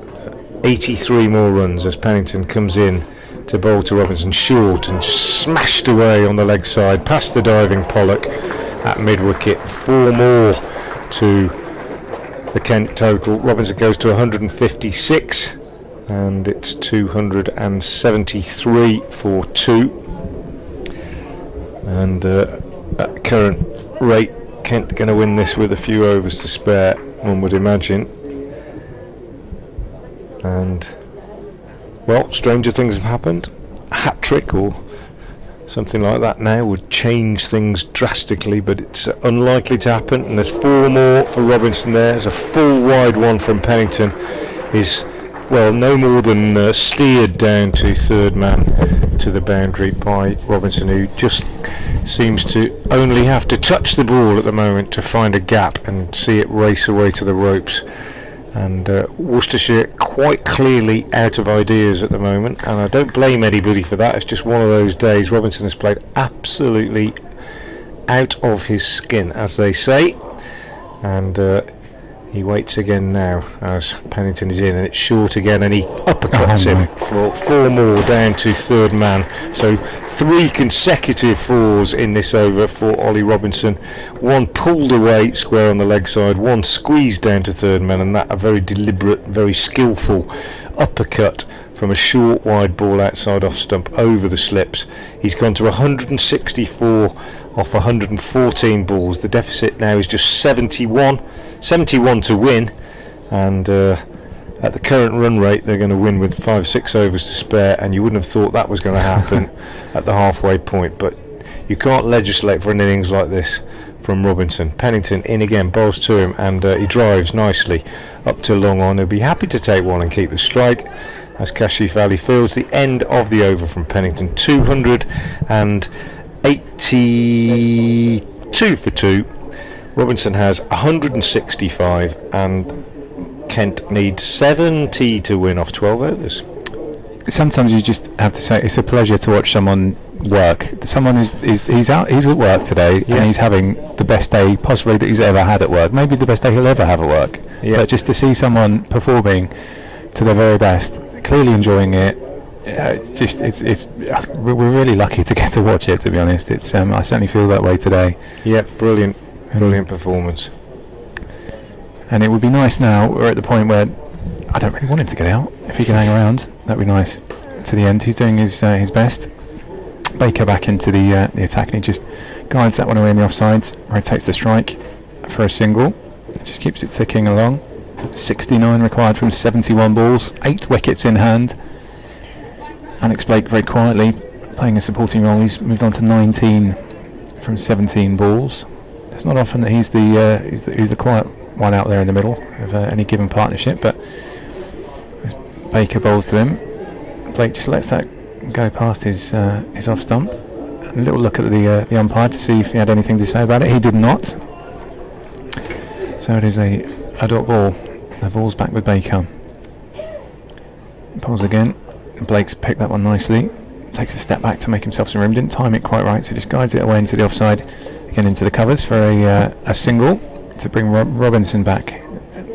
83 more runs as Pennington comes in to bowl to Robinson short and just smashed away on the leg side past the diving Pollock at mid-wicket. 4 more to the Kent total. Robinson goes to 156 and it's 273 for 2, and at current rate Kent going to win this with a few overs to spare, one would imagine. And well, stranger things have happened. A hat-trick or something like that now would change things drastically, but it's unlikely to happen. And there's 4 more for Robinson there. There's a full wide one from Pennington. Is no more than steered down to third man to the boundary by Robinson, who just seems to only have to touch the ball at the moment to find a gap and see it race away to the ropes. And Worcestershire quite clearly out of ideas at the moment, and I don't blame anybody for that. It's just one of those days. Robinson has played absolutely out of his skin, as they say, and he waits again now as Pennington is in, and it's short again, and he uppercuts him for 4 more down to third man. So 3 consecutive 4s in this over for Ollie Robinson. 1 pulled away square on the leg side, 1 squeezed down to third man, and that a very deliberate, very skillful uppercut from a short wide ball outside off stump over the slips. He's gone to 164 off 114 balls. The deficit now is just 71 to win, and at the current run rate they're going to win with 5-6 overs to spare, and you wouldn't have thought that was going to happen at the halfway point, but you can't legislate for an innings like this from Robinson. Pennington in again, bowls to him, and he drives nicely up to long on. He'll be happy to take one and keep the strike as Kashif Ali fields the end of the over from Pennington. 282 for 2. Robinson has 165 and Kent needs 70 to win off 12 overs. Sometimes you just have to say it's a pleasure to watch someone work. Someone he's at work today, and he's having the best day possibly that he's ever had at work. Maybe the best day he'll ever have at work. Yeah. But just to see someone performing to their very best, clearly enjoying it, we're really lucky to get to watch it. To be honest, it's I certainly feel that way today. Yeah, brilliant performance. And it would be nice now. We're at the point where I don't really want him to get out. If he can hang around, that'd be nice to the end. He's doing his best. Baker back into the attack, and he just guides that one away in the offsides. Rotates the strike for a single. Just keeps it ticking along. 69 required from 71 balls, 8 wickets in hand. Alex Blake very quietly playing a supporting role. He's moved on to 19 from 17 balls. It's not often that he's the quiet one out there in the middle of any given partnership, but as Baker bowls to him, Blake just lets that go past his off stump. A little look at the umpire to see if he had anything to say about it. He did not. So it is a dot ball. The ball's back with Baker. Pulls again. Blake's picked that one nicely. Takes a step back to make himself some room. Didn't time it quite right, so just guides it away into the offside. Again into the covers for a single to bring Robinson back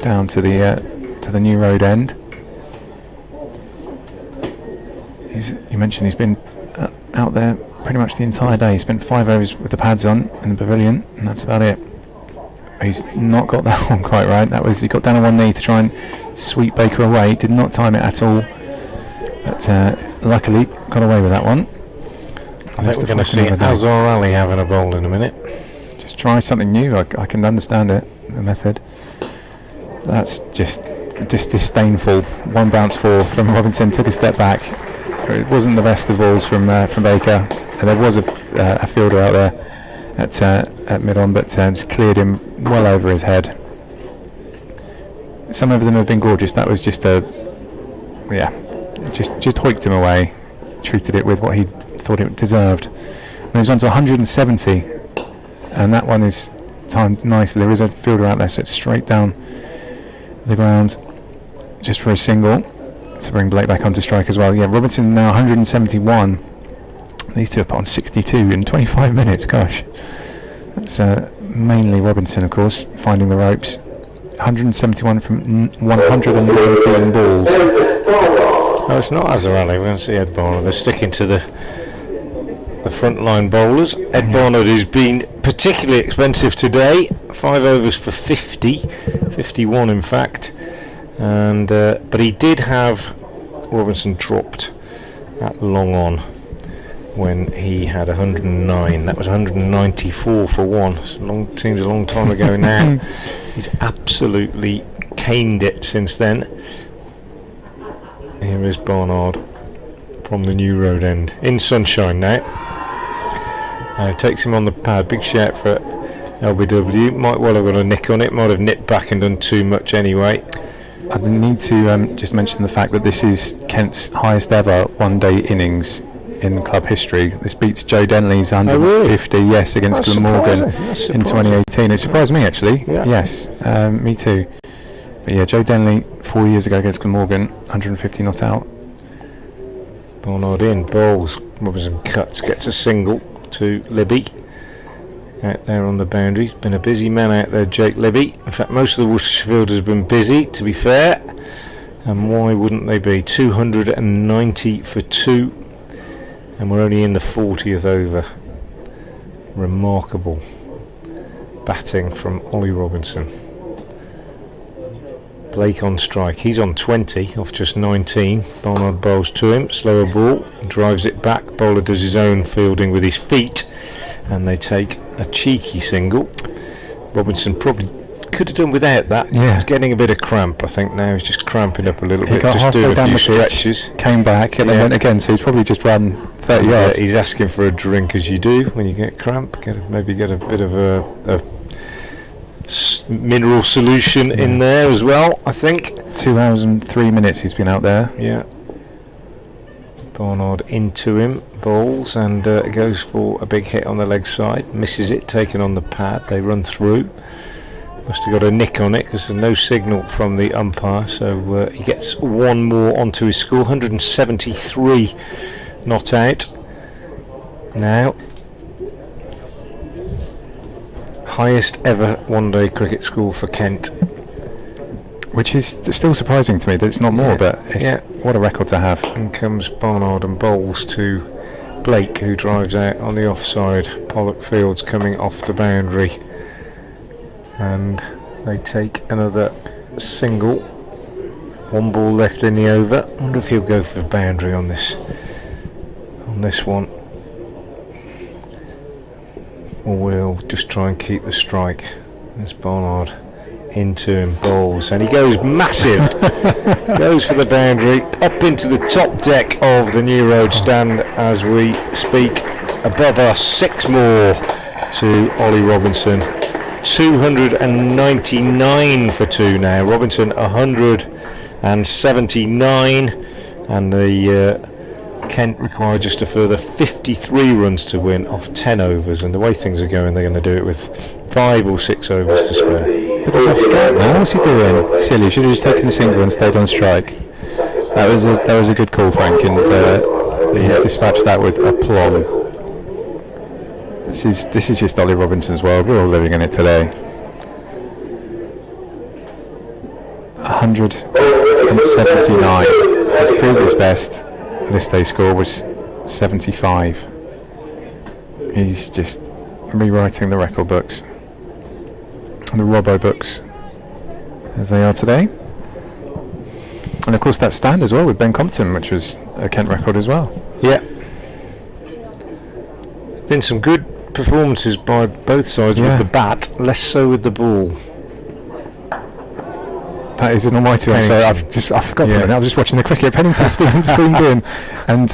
down to the New Road end. You mentioned he's been out there pretty much the entire day. He spent 5 overs with the pads on in the pavilion, and that's about it. He's not got that one quite right. He got down on one knee to try and sweep Baker away. Did not time it at all, but luckily got away with that one. I think we're going to see Azhar Ali having a bowl in a minute. Just try something new. I can understand it, the method. That's just disdainful. One bounce 4 from Robinson. Took a step back. It wasn't the best of balls from Baker. There was a fielder out there at mid-on, but just cleared him well over his head. Some of them have been gorgeous. That was just just hoiked him away, treated it with what he thought it deserved. Moves on to 170, and that one is timed nicely. There is a fielder out there, so it's straight down the ground just for a single to bring Blake back onto strike as well. Yeah, Robinson now 171. These two have put on 62 in 25 minutes. Gosh, that's mainly Robinson, of course, finding the ropes. 171 from 119 balls. No, it's not Azhar Ali. We're going to see Ed Barnard. They're sticking to the front line bowlers. Ed Barnard, who's been particularly expensive today. 5 overs for 51 in fact, and but he did have Robinson dropped at long on when he had 109. That was 194 for 1. Seems a long time ago now. He's absolutely caned it since then. Here is Barnard from the New Road end in sunshine now. Takes him on the pad. Big shout for LBW. Might well have got a nick on it. Might have nipped back and done too much anyway. I need to just mention the fact that this is Kent's highest ever one-day innings in club history. This beats Joe Denley's 150, yes, against Glamorgan in 2018. It surprised me actually. Yeah. Yes, me too. But yeah, Joe Denley 4 years ago against Glamorgan, 150 not out. Barnard in, bowls, Robinson cuts, gets a single to Libby. Out there on the boundaries. Been a busy man out there, Jake Libby. In fact, most of the Worcestershire fielders have been busy, to be fair. And why wouldn't they be? 290 for 2. And we're only in the 40th over. Remarkable batting from Ollie Robinson. Blake on strike. He's on 20 off just 19. Barnard bowls to him. Slower ball. Drives it back. Bowler does his own fielding with his feet. And they take a cheeky single. Robinson probably could have done without that. Yeah. He's getting a bit of cramp, I think now. He's just cramping up a little He bit. got Just halfway doing a down few the pitch, stretches. came back and then went again, so he's probably just run 30 yards. He's asking for a drink, as you do when you get cramp. Maybe get a bit of a mineral solution in there as well, I think. 2 hours and 3 minutes he's been out there. Yeah. Barnard into him, bowls, and goes for a big hit on the leg side. Misses it, taken on the pad. They run through. Must have got a nick on it because there's no signal from the umpire, so he gets one more onto his score. 173 not out. Now, highest ever one-day cricket score for Kent. Which is still surprising to me that it's not more, but what a record to have. In comes Barnard and bowls to Blake, who drives out on the offside. Pollock Fields coming off the boundary. And they take another single. 1 ball left in the over. I wonder if he'll go for the boundary on this one. Or we'll just try and keep the strike. There's Barnard into him, bowls, and he goes massive. Goes for the boundary, up into the top deck of the New Road stand as we speak. Above us, 6 more to Ollie Robinson. 299 for 2 now. Robinson 179, and the Kent require just a further 53 runs to win off 10 overs, and the way things are going, they're going to do it with 5 or 6 overs to spare. What's he doing? Silly, should have just taken the single and stayed on strike. That was a good call, Frank, and he dispatched that with aplomb. This is just Ollie Robinson's world. We're all living in it today. 179. His previous best this day score was 75. He's just rewriting the record books, the Robbo books, as they are today. And of course that stand as well with Ben Compton, which was a Kent record as well. Yeah. Been some good performances by both sides with the bat, less so with the ball. That is an almighty one. So I forgot for a minute. I was just watching the cricket. Pennington Stevens streamed in and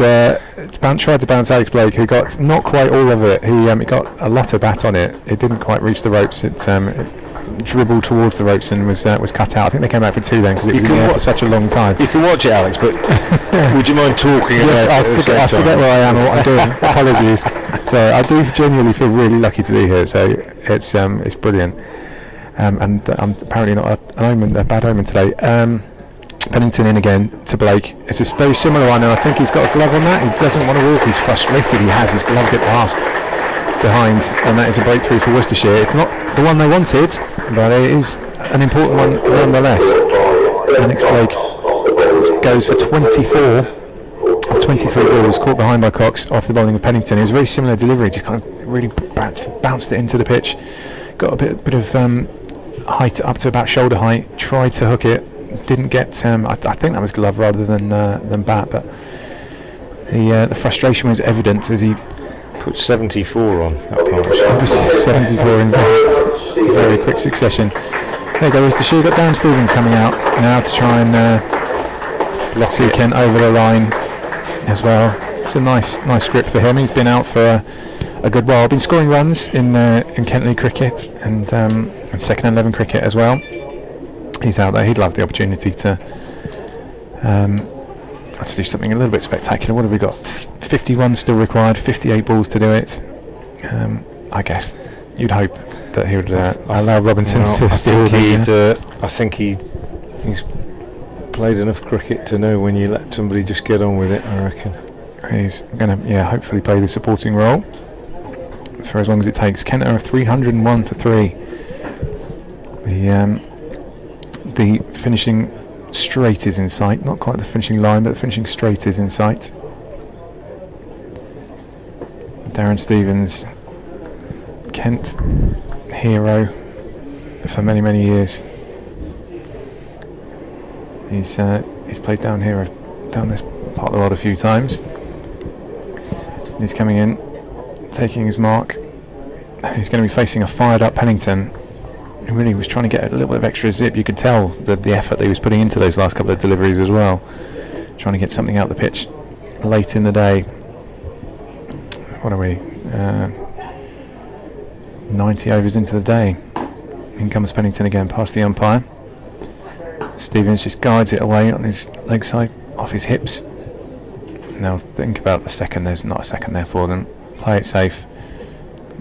tried to bounce Alex Blake, who got not quite all of it. He got a lot of bat on it. It didn't quite reach the ropes. It dribbled towards the ropes and was cut out. I think they came back for 2 then because it was in the air for such a long time. You can watch it, Alex, but would you mind talking about it? I forget where I am or what I'm doing. Apologies. So I do genuinely feel really lucky to be here. So it's brilliant. And I'm apparently not a bad omen today. Pennington in again to Blake. It's a very similar one, and I think he's got a glove on that. He doesn't want to walk. He's frustrated. He has his glove get passed behind, and that is a breakthrough for Worcestershire. It's not the one they wanted, but it is an important one nonetheless. Alex Blake goes for 24 of 23 balls, caught behind by Cox off the bowling of Pennington. It was a very similar delivery, just kind of really bounced it into the pitch. Got a bit of height up to about shoulder height. Tried to hook it, didn't get. I think that was glove rather than bat, but the frustration was evident as he put 74 on that part. 74 in very quick succession. There you go, Worcestershire. Got Darren Stevens coming out now to try and see Kent over the line as well. It's a nice script for him. He's been out for a good while. Been scoring runs in Kent League cricket and second 11 cricket as well. He's out there. He'd love the opportunity to do something a little bit spectacular. What have we got? 51 still required. 58 balls to do it. I guess you'd hope that he would allow Robinson to steal. I think he's played enough cricket to know when you let somebody just get on with it. I reckon he's going to hopefully play the supporting role for as long as it takes. Kent are 301 for 3. The finishing straight is in sight. Not quite the finishing line, but the finishing straight is in sight. Darren Stevens, Kent hero for many years. He's played down this part of the world a few times. He's coming in, taking his mark. He's going to be facing a fired up Pennington, who really was trying to get a little bit of extra zip. You could tell the effort that he was putting into those last couple of deliveries as well, trying to get something out the pitch late in the day. What are we? 90 overs into the day. In comes Pennington again, past the umpire. Stevens just guides it away on his leg side, off his hips. Now think about the second. There's not a second there for them. Play it safe.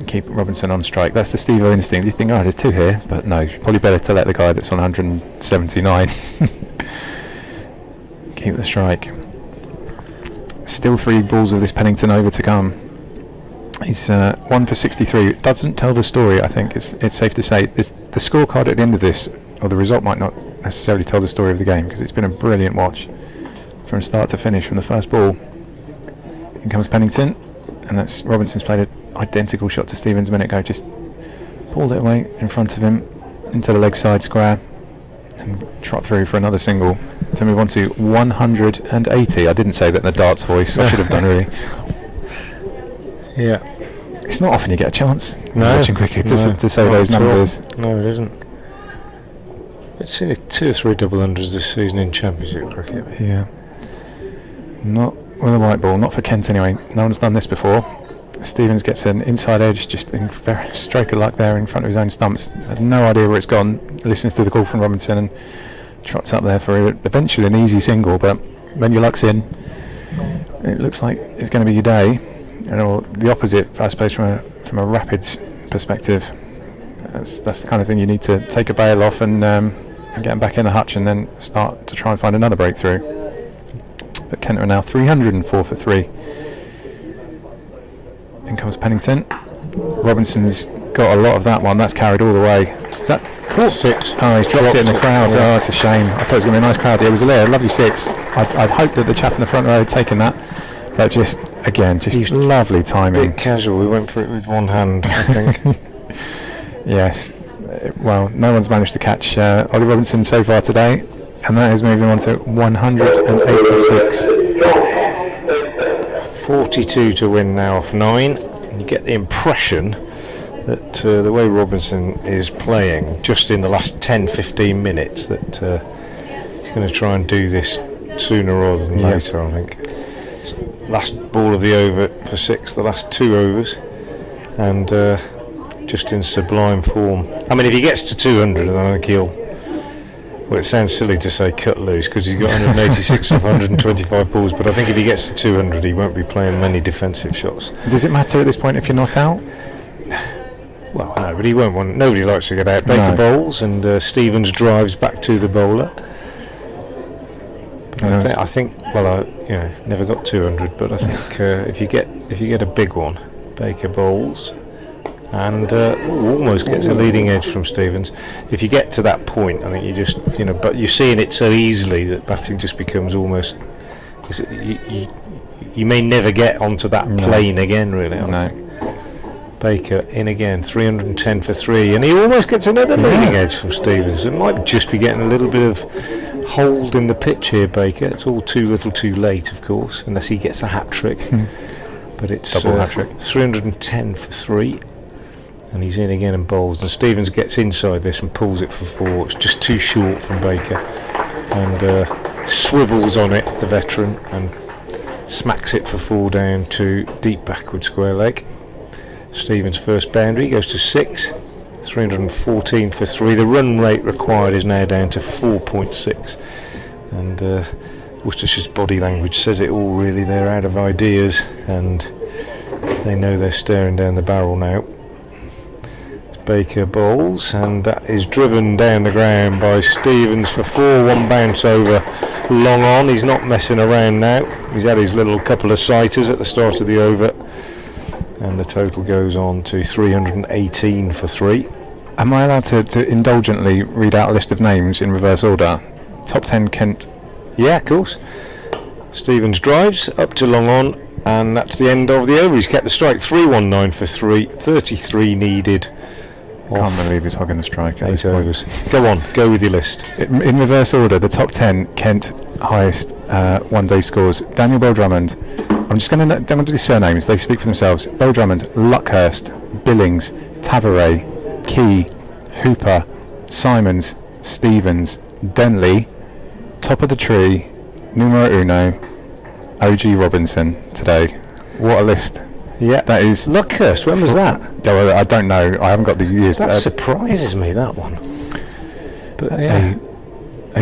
Keep Robinson on strike. That's the Steve-O instinct. You think, there's 2 here, but no, probably better to let the guy that's on 179 keep the strike. Still 3 balls of this Pennington over to come. He's 1 for 63. It doesn't tell the story. I think it's safe to say the scorecard at the end of this, or the result, might not necessarily tell the story of the game, because it's been a brilliant watch from start to finish, from the first ball. In comes Pennington, and that's Robinson's played an identical shot to Stevens a minute ago, just pulled it away in front of him into the leg side square and trot through for another single to move on to 180. I didn't say that in a darts voice. I should have done, really. Yeah, it's not often you get a chance watching cricket to say those numbers. No, it isn't. It's seen 2 or 3 double hundreds this season in Championship cricket. Yeah. Not with a white ball, not for Kent anyway. No one's done this before. Stevens gets an inside edge, just in very stroke of luck there in front of his own stumps. Had no idea where it's gone. Listens to the call from Robinson and trots up there for eventually an easy single. But when your luck's in, it looks like it's going to be your day. Or the opposite, I suppose, from a Rapids perspective. That's the kind of thing you need to take a bail off and get them back in the hutch and then start to try and find another breakthrough. But Kent are now 304 for 3. In comes Pennington. Robinson's got a lot of that one. That's carried all the way. Is that caught? 6. Oh, he's dropped it in the crowd. Oh, that's a shame. I thought it was going to be a nice crowd. It was a lovely 6. I'd hoped that the chap in the front row had taken that. But just lovely timing. A bit casual. We went for it with one hand, I think. Yes. Well, no one's managed to catch Ollie Robinson so far today. And that has moved him on to 186. 42 to win now off 9. And you get the impression that the way Robinson is playing just in the last 10-15 minutes that he's going to try and do this sooner rather than later, I think. It's last ball of the over for 6, the last 2 overs, and just in sublime form. I mean, if he gets to 200, then I think he'll... Well, it sounds silly to say cut loose because he's got 186 off 125 balls, but I think if he gets to 200, he won't be playing many defensive shots. Does it matter at this point if you're not out? Well, no, but he won't want. Nobody likes to get out. Baker bowls and Stevens drives back to the bowler. I think. Well, I never got 200, but I think if you get a big one, Baker bowls. And almost gets a leading edge from Stevens. If you get to that point, I think you just, but you're seeing it so easily that batting just becomes almost. You may never get onto that plane again, really. I think. Baker in again, 310 for 3, and he almost gets another leading edge from Stevens. It might just be getting a little bit of hold in the pitch here, Baker. It's all too little, too late, of course, unless he gets a hat trick. But it's double hat trick. 310 for 3. And he's in again and bowls, and Stevens gets inside this and pulls it for 4. It's just too short from Baker, and swivels on it, the veteran, and smacks it for 4 down to deep backward square leg. Stevens' first boundary goes to 6, 314 for 3. The run rate required is now down to 4.6, and Worcestershire's body language says it all, really. They're out of ideas and they know they're staring down the barrel now. Baker bowls, and that is driven down the ground by Stevens for 4. 1 bounce over long on. He's not messing around now. He's had his little couple of sighters at the start of the over, and the total goes on to 318 for 3. Am I allowed to indulgently read out a list of names in reverse order? Top 10 Kent. Yeah, of course. Stevens drives up to long on, and that's the end of the over. He's kept the strike. 319 for 3. 33 needed. Can't believe he's hogging the strike. 8 overs. Go on, go with your list. In reverse order, the top 10 Kent highest one-day scores. Daniel Bell Drummond. I'm just going to do these surnames. They speak for themselves. Bell Drummond, Luckhurst, Billings, Tavares, Key, Hooper, Simons, Stevens, Denley, top of the tree, numero uno, OG Robinson today. What a list. Yeah, that is Luckhurst. When was that? Oh, I don't know. I haven't got the years. That surprises me, that one. But a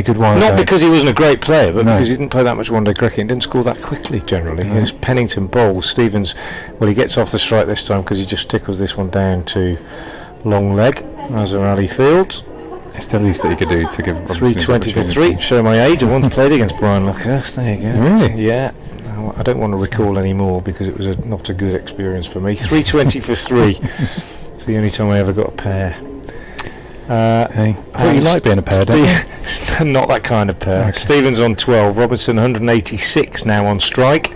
good one. Not because he wasn't a great player, but because he didn't play that much one-day cricket and didn't score that quickly generally. His Pennington bowls. Stevens, well, he gets off the strike this time because he just tickles this one down to long leg. Azhar Ali Fields. It's the least that you could do to give 320 for 3. Show my age. I once played against Brian Luckhurst. There you go. Really? Yeah. I don't want to recall any more because it was not a good experience for me. 320 for 3. It's the only time I ever got a pair. I thought you like being a pair, don't you? Not that kind of pair. Okay. Stevens on 12. Robinson 186 now on strike.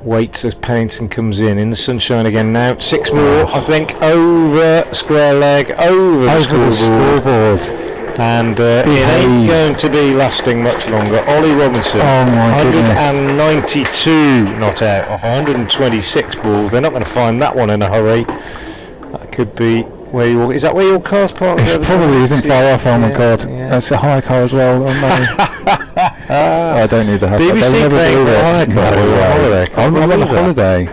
Waits as Pennington comes in the sunshine again now. 6 more, I think, over square leg, over the scoreboard. And it ain't going to be lasting much longer. Ollie Robinson, 192 not out off 126 balls. They're not going to find that one in a hurry. That could be Where you is that where your car's parked? It probably isn't far off. Oh my god, that's a hire car as well. Oh no. I don't need the hustle. BBC paying for a hire car. I'm on a holiday.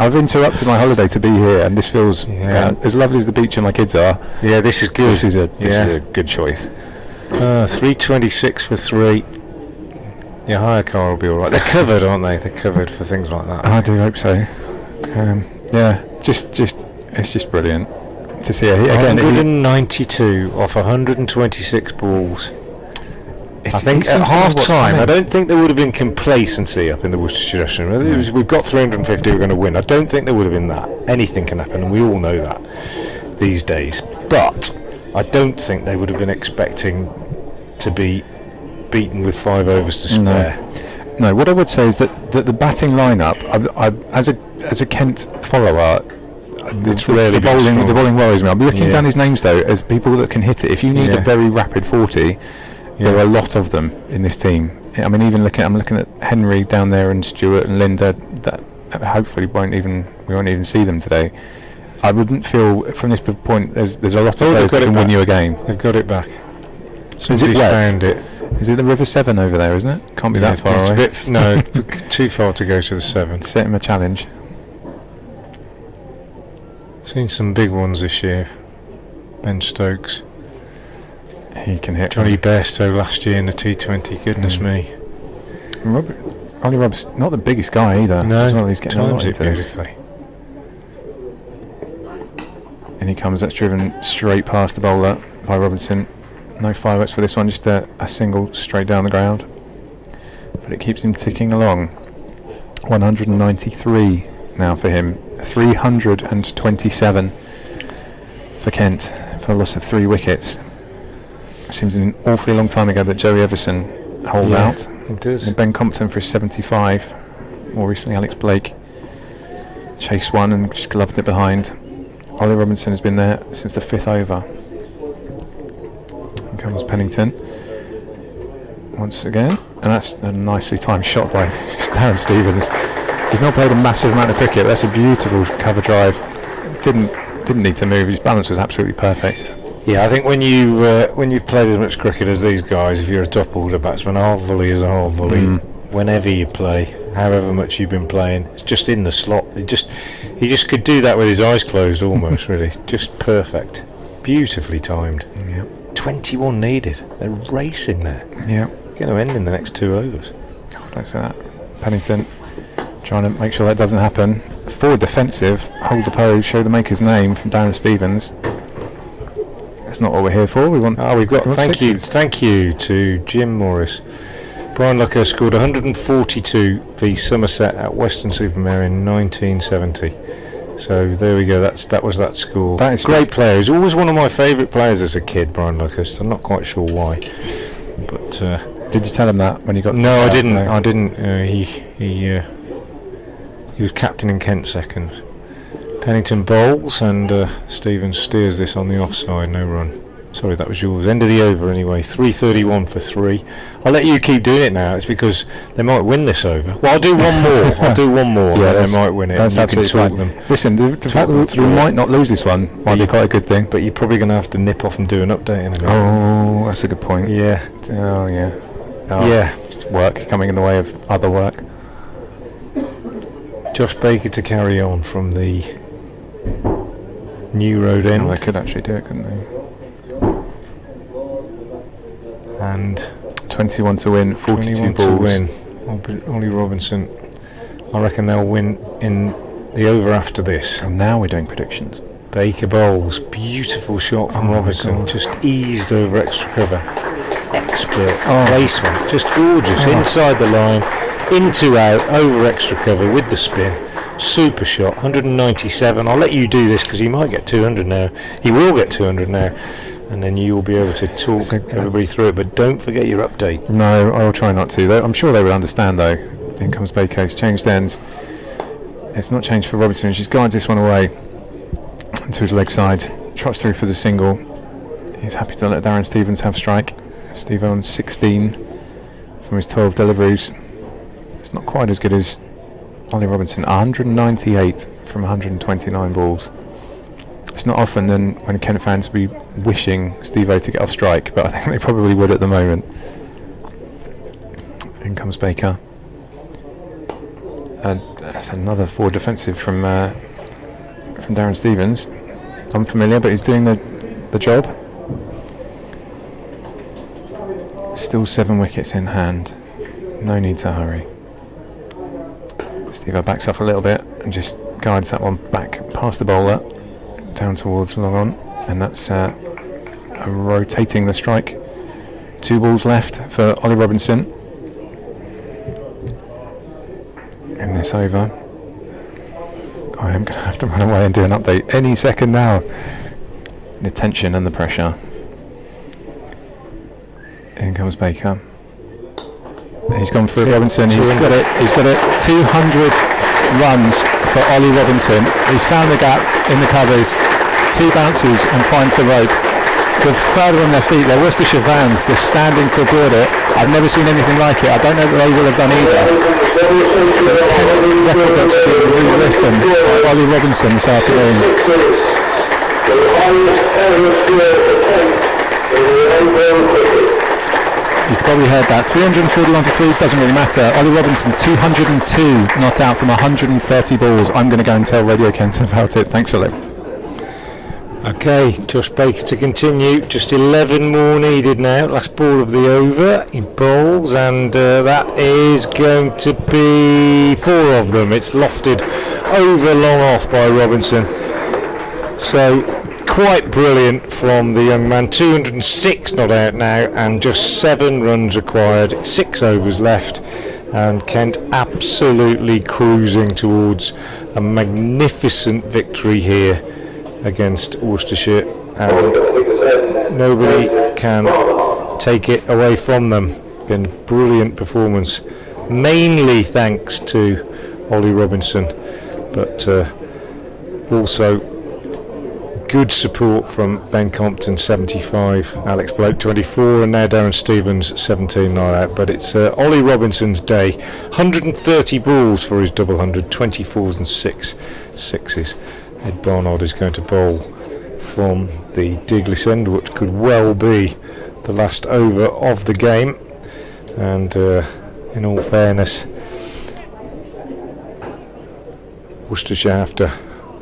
I've interrupted my holiday to be here, and this feels as lovely as the beach and my kids are. Yeah, this is good. This is a good choice. 326 for 3. Your hire car will be all right. They're covered, aren't they? They're covered for things like that. I do hope so. Just it's just brilliant to see it again. 192 off 126 balls. I think it at half time, coming. I don't think there would have been complacency up in the Worcestershire. We've got 350, we're going to win. I don't think there would have been that. Anything can happen, and we all know that these days. But I don't think they would have been expecting to be beaten with 5 overs to spare. No, what I would say is that the batting lineup, as a Kent follower, the bowling worries me. I'm looking down his names though as people that can hit it. If you need a very rapid 40, there are a lot of them in this team. I mean, I'm looking at Henry down there and Stewart and Linda. That hopefully we won't even see them today. I wouldn't feel from this point there's a lot of those that can win you a game. They've got it back. Somebody's found it. Is it the River 7 over there, isn't it? Can't be that far away. It's a bit, too far to go to the 7. Set him a challenge. Seen some big ones this year. Ben Stokes. He can hit. Johnny Bairstow last year in the T20. Goodness me. Ollie Robb's not the biggest guy either. No, he's getting a lot into this. And he comes. That's driven straight past the bowler by Robinson. No fireworks for this one. Just a single straight down the ground. But it keeps him ticking along. 193 now for him. 327 for Kent for a loss of 3 wickets. Seems an awfully long time ago that Joey Everson holed out. It does. And Ben Compton for his 75. More recently Alex Blake chased one and just gloved it behind. Ollie Robinson has been there since the 5th over. Here comes Pennington once again, and that's a nicely timed shot by Darren Stevens. He's not played a massive amount of cricket. That's a beautiful cover drive. Didn't need to move. His balance was absolutely perfect. Yeah, I think when you've played as much cricket as these guys, if you're a top order batsman, a half volley is a half volley. Whenever you play, however much you've been playing, it's just in the slot. He just could do that with his eyes closed almost. Really, just perfect, beautifully timed. 21 needed. They're racing there. It's going to end in the next 2 overs. Don't say that. Pennington trying to make sure that doesn't happen. Forward defensive, hold the pose, show the maker's name from Darren Stevens. That's not what we're here for. We've got thank you to Jim Morris. Brian Lucker scored 142 v Somerset at Weston-super-Mare in 1970. So there we go. That was that score. That is great player. He's always one of my favourite players as a kid, Brian Lucas. I'm not quite sure why, but did you tell him that when you got? No, I didn't. No. I didn't. He was captain in Kent second. Pennington bowls and Stevens steers this on the offside. No run. Sorry, that was yours. End of the over anyway. 331 for 3. I'll let you keep doing it now. It's because they might win this over. Well, I'll do one more. Yeah, and they might win it. That's absolutely fine. Listen, the fact that we might not lose this one might be quite a good thing. But you're probably going to have to nip off and do an update in a minute. Oh, that's a good point. Yeah. Oh, yeah. Yeah. Work coming in the way of other work. Josh Baker to carry on from the New Road end. Well, they could actually do it, couldn't they? And 21 to win, 42 balls. To win. Ollie Robinson, I reckon they'll win in the over after this. And now we're doing predictions. Baker bowls, beautiful shot from Robinson, just eased over extra cover. Expert placement, just gorgeous, inside the line, into out, over extra cover with the spin. Super shot, 197. I'll let you do this because he might get 200 now. He will get 200 now. And then you'll be able to talk everybody through it, but don't forget your update. No, I'll try not to. I'm sure they would understand though. In comes Baker, he's changed ends. It's not changed for Robinson, she guides this one away to his leg side, trots through for the single. He's happy to let Darren Stevens have strike. Steve on 16 from his 12 deliveries. It's not quite as good as Ollie Robinson, 198 from 129 balls. It's not often then when Kent fans will be wishing Steve-O to get off strike, but I think they probably would at the moment. In comes Baker. That's another forward defensive from Darren Stevens. Unfamiliar, but he's doing the job. Still 7 wickets in hand. No need to hurry. Steve-O backs off a little bit and just guides that one back past the bowler down towards long on, and that's rotating the strike. 2 balls left for Ollie Robinson in this over. I am going to have to run away and do an update any second now. The tension and the pressure. In comes Baker. He's gone for Robinson. He's got it. He's got it. 200 runs for Ollie Robinson. He's found the gap in the covers. 2 bounces and finds the rope. The crowd on their feet. They're Worcestershire fans. They're standing to applaud it. I've never seen anything like it. I don't know that they will have done either. The Kent record books have been rewritten by Ollie Robinson this afternoon. You've probably heard that. 341 for 3 doesn't really matter. Ollie Robinson 202 not out from 130 balls. I'm going to go and tell Radio Kent about it. Thanks, Philip. Okay, Josh Baker to continue. Just 11 more needed now. Last ball of the over. He bowls, and that is going to be 4 of them. It's lofted over long off by Robinson. So quite brilliant from the young man. 206 not out now, and just 7 runs required. 6 overs left, and Kent absolutely cruising towards a magnificent victory here against Worcestershire, and nobody can take it away from them. Been a brilliant performance, mainly thanks to Ollie Robinson, but also good support from Ben Compton 75, Alex Bloke 24, and now Darren Stevens 17 not out. But it's Ollie Robinson's day. 130 balls for his double 100, 24s and 6 sixes. Ed Barnard is going to bowl from the Diglis end, which could well be the last over of the game. And in all fairness, Worcestershire have to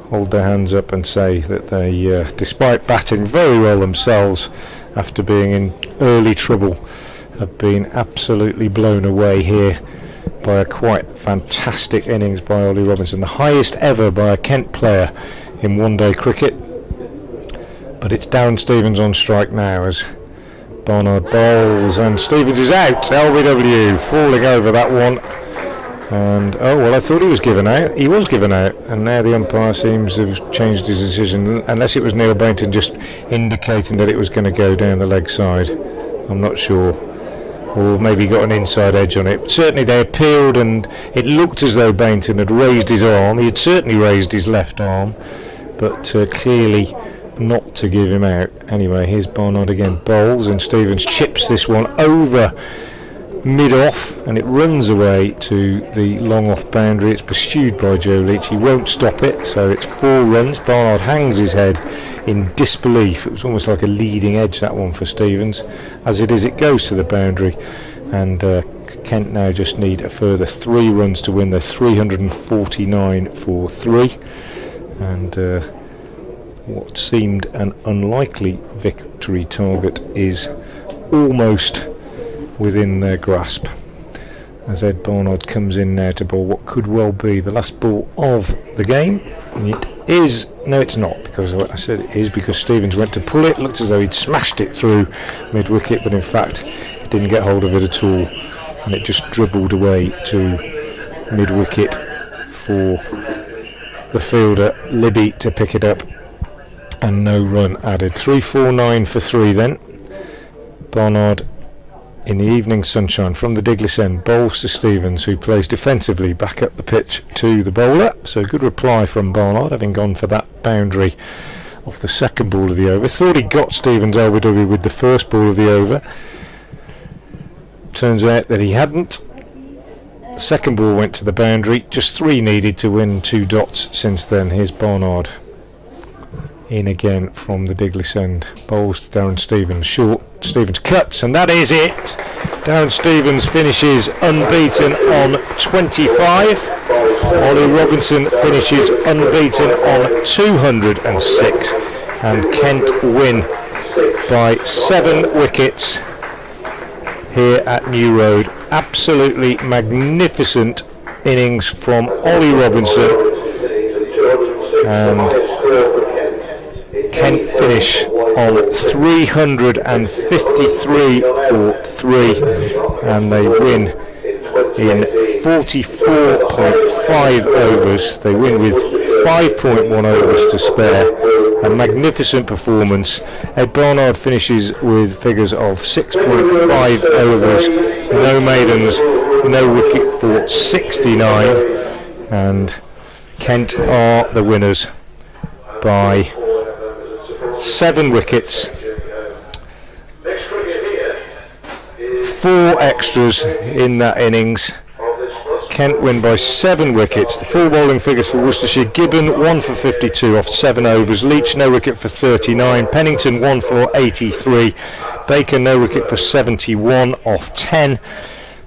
hold their hands up and say that they, despite batting very well themselves after being in early trouble, have been absolutely blown away here by a quite fantastic innings by Ollie Robinson, the highest ever by a Kent player in one-day cricket. But it's Darren Stevens on strike now as Barnard bowls, and Stevens is out. LBW falling over that one, and oh well, I thought he was given out. He was given out, and now the umpire seems to have changed his decision, unless it was Neil Bainton just indicating that it was going to go down the leg side. I'm not sure, or maybe got an inside edge on it. Certainly they appealed, and it looked as though Bainton had raised his arm. He had certainly raised his left arm, but clearly not to give him out. Anyway, here's Barnard again, bowls, and Stevens chips this one over mid-off, and it runs away to the long-off boundary. It's pursued by Joe Leach. He won't stop it, so it's 4 runs. Barnard hangs his head in disbelief. It was almost like a leading edge, that one, for Stevens. As it is, it goes to the boundary, and Kent now just need a further 3 runs to win. They're 349 for 3, and what seemed an unlikely victory target is almost within their grasp, as Ed Barnard comes in now to bowl what could well be the last ball of the game. It is, no it's not, because I said it is because Stevens went to pull it, looked as though he'd smashed it through mid-wicket, but in fact he didn't get hold of it at all, and it just dribbled away to mid-wicket for the fielder Libby to pick it up, and no run added. 349 for 3 then. Barnard in the evening sunshine from the Diglis end bowls to Stevens, who plays defensively back up the pitch to the bowler. So good reply from Barnard, having gone for that boundary off the second ball of the over. Thought he got Stevens LBW with the first ball of the over. Turns out that he hadn't. The second ball went to the boundary. Just 3 needed to win 2 dots since then. Here's Barnard in again from the Diglis end. Bowls to Darren Stevens. Short. Stevens cuts, and that is it. Darren Stevens finishes unbeaten on 25. Ollie Robinson finishes unbeaten on 206. And Kent win by 7 wickets here at New Road. Absolutely magnificent innings from Ollie Robinson, and Kent finish on 353 for 3, and they win in 44.5 overs. They win with 5.1 overs to spare. A magnificent performance. Ed Barnard finishes with figures of 6.5 overs, no maidens, no wicket for 69, and Kent are the winners by 7 wickets, 4 extras in that innings. Kent win by 7 wickets. The full bowling figures for Worcestershire: Gibbon 1 for 52 off 7 overs, Leach no wicket for 39, Pennington 1 for 83, Baker no wicket for 71 off 10,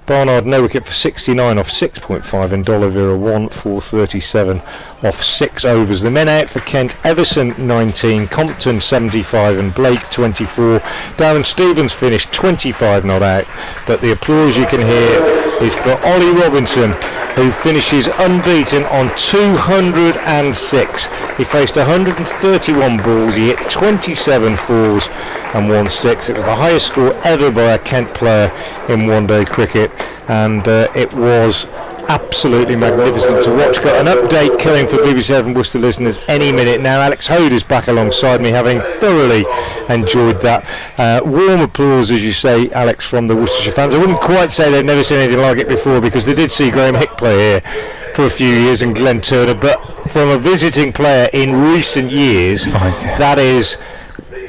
Barnard no wicket for 69 off 6.5, and D'Oliveira 1 for 37 off 6 overs. The men out for Kent: Everson 19, Compton 75 and Blake 24. Darren Stevens finished 25 not out, but the applause you can hear is for Ollie Robinson, who finishes unbeaten on 206. He faced 131 balls, he hit 27 fours and 1 6. It was the highest score ever by a Kent player in one-day cricket, and it was absolutely magnificent to watch. Got an update coming for BBC 7 Worcester listeners any minute now. Alex Hode is back alongside me, having thoroughly enjoyed that. Warm applause, as you say, Alex, from the Worcestershire fans. I wouldn't quite say they'd never seen anything like it before, because they did see Graham Hick play here for a few years and Glenn Turner, but from a visiting player in recent years, that is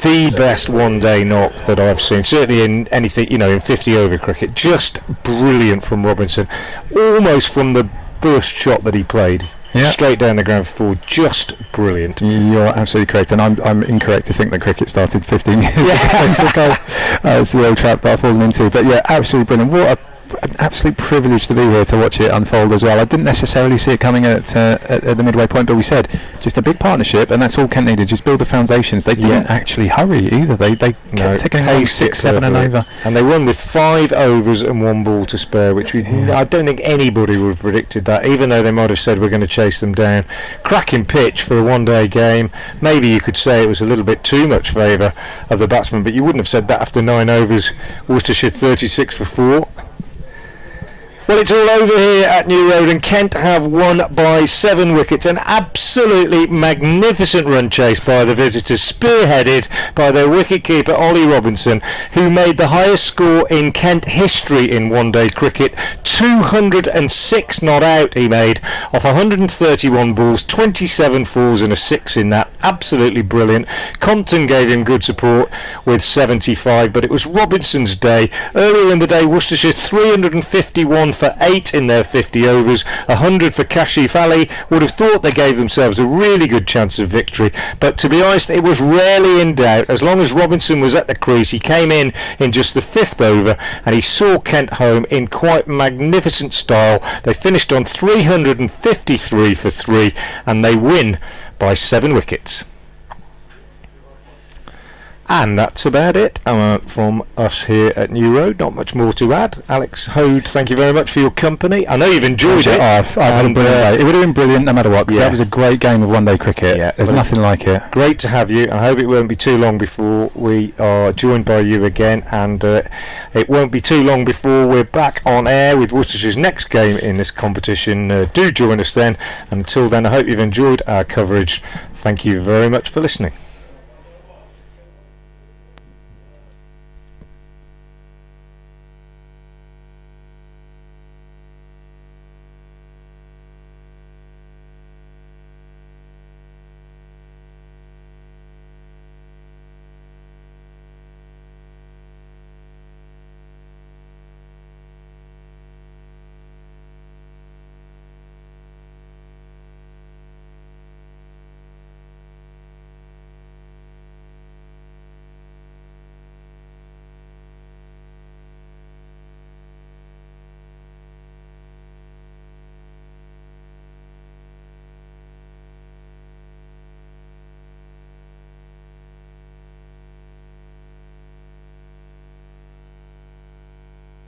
the best one-day knock that I've seen, certainly in anything, in 50 over cricket. Just brilliant from Robinson, almost from the first shot that he played. Yeah. Straight down the ground for 4, just brilliant. You're absolutely correct, and I'm incorrect to think that cricket started 15 years ago. It's the old trap that I've fallen into, but yeah, absolutely brilliant. What an absolute privilege to be here to watch it unfold as well. I didn't necessarily see it coming at the midway point, but we said just a big partnership, and that's all Kent needed. Just build the foundations. They didn't actually hurry either. They kept taking on 6, 7 and over, and they won with 5 overs and 1 ball to spare, which I don't think anybody would have predicted that, even though they might have said we're going to chase them down. Cracking pitch for a one-day game. Maybe you could say it was a little bit too much favour of the batsman, but you wouldn't have said that after 9 overs. Worcestershire 36 for 4. Well, it's all over here at New Road, and Kent have won by 7 wickets. An absolutely magnificent run chase by the visitors, spearheaded by their wicket-keeper Ollie Robinson, who made the highest score in Kent history in one-day cricket. 206 not out he made off 131 balls, 27 fours and a 6 in that. Absolutely brilliant. Compton gave him good support with 75, but it was Robinson's day. Earlier in the day, Worcestershire 351 for 8 in their 50 overs, 100 for Kashif Ali. Would have thought they gave themselves a really good chance of victory, but to be honest, it was rarely in doubt. As long as Robinson was at the crease, he came in just the 5th over, and he saw Kent home in quite magnificent style. They finished on 353 for 3, and they win by 7 wickets. And that's about it from us here at New Road. Not much more to add. Alex Hode, thank you very much for your company. I know you've enjoyed it. I've had a brilliant day. It would have been brilliant no matter what, because that was a great game of one-day cricket. Yeah, there's nothing like it. Great to have you. I hope it won't be too long before we are joined by you again, and it won't be too long before we're back on air with Worcestershire's next game in this competition. Do join us then. Until then, I hope you've enjoyed our coverage. Thank you very much for listening.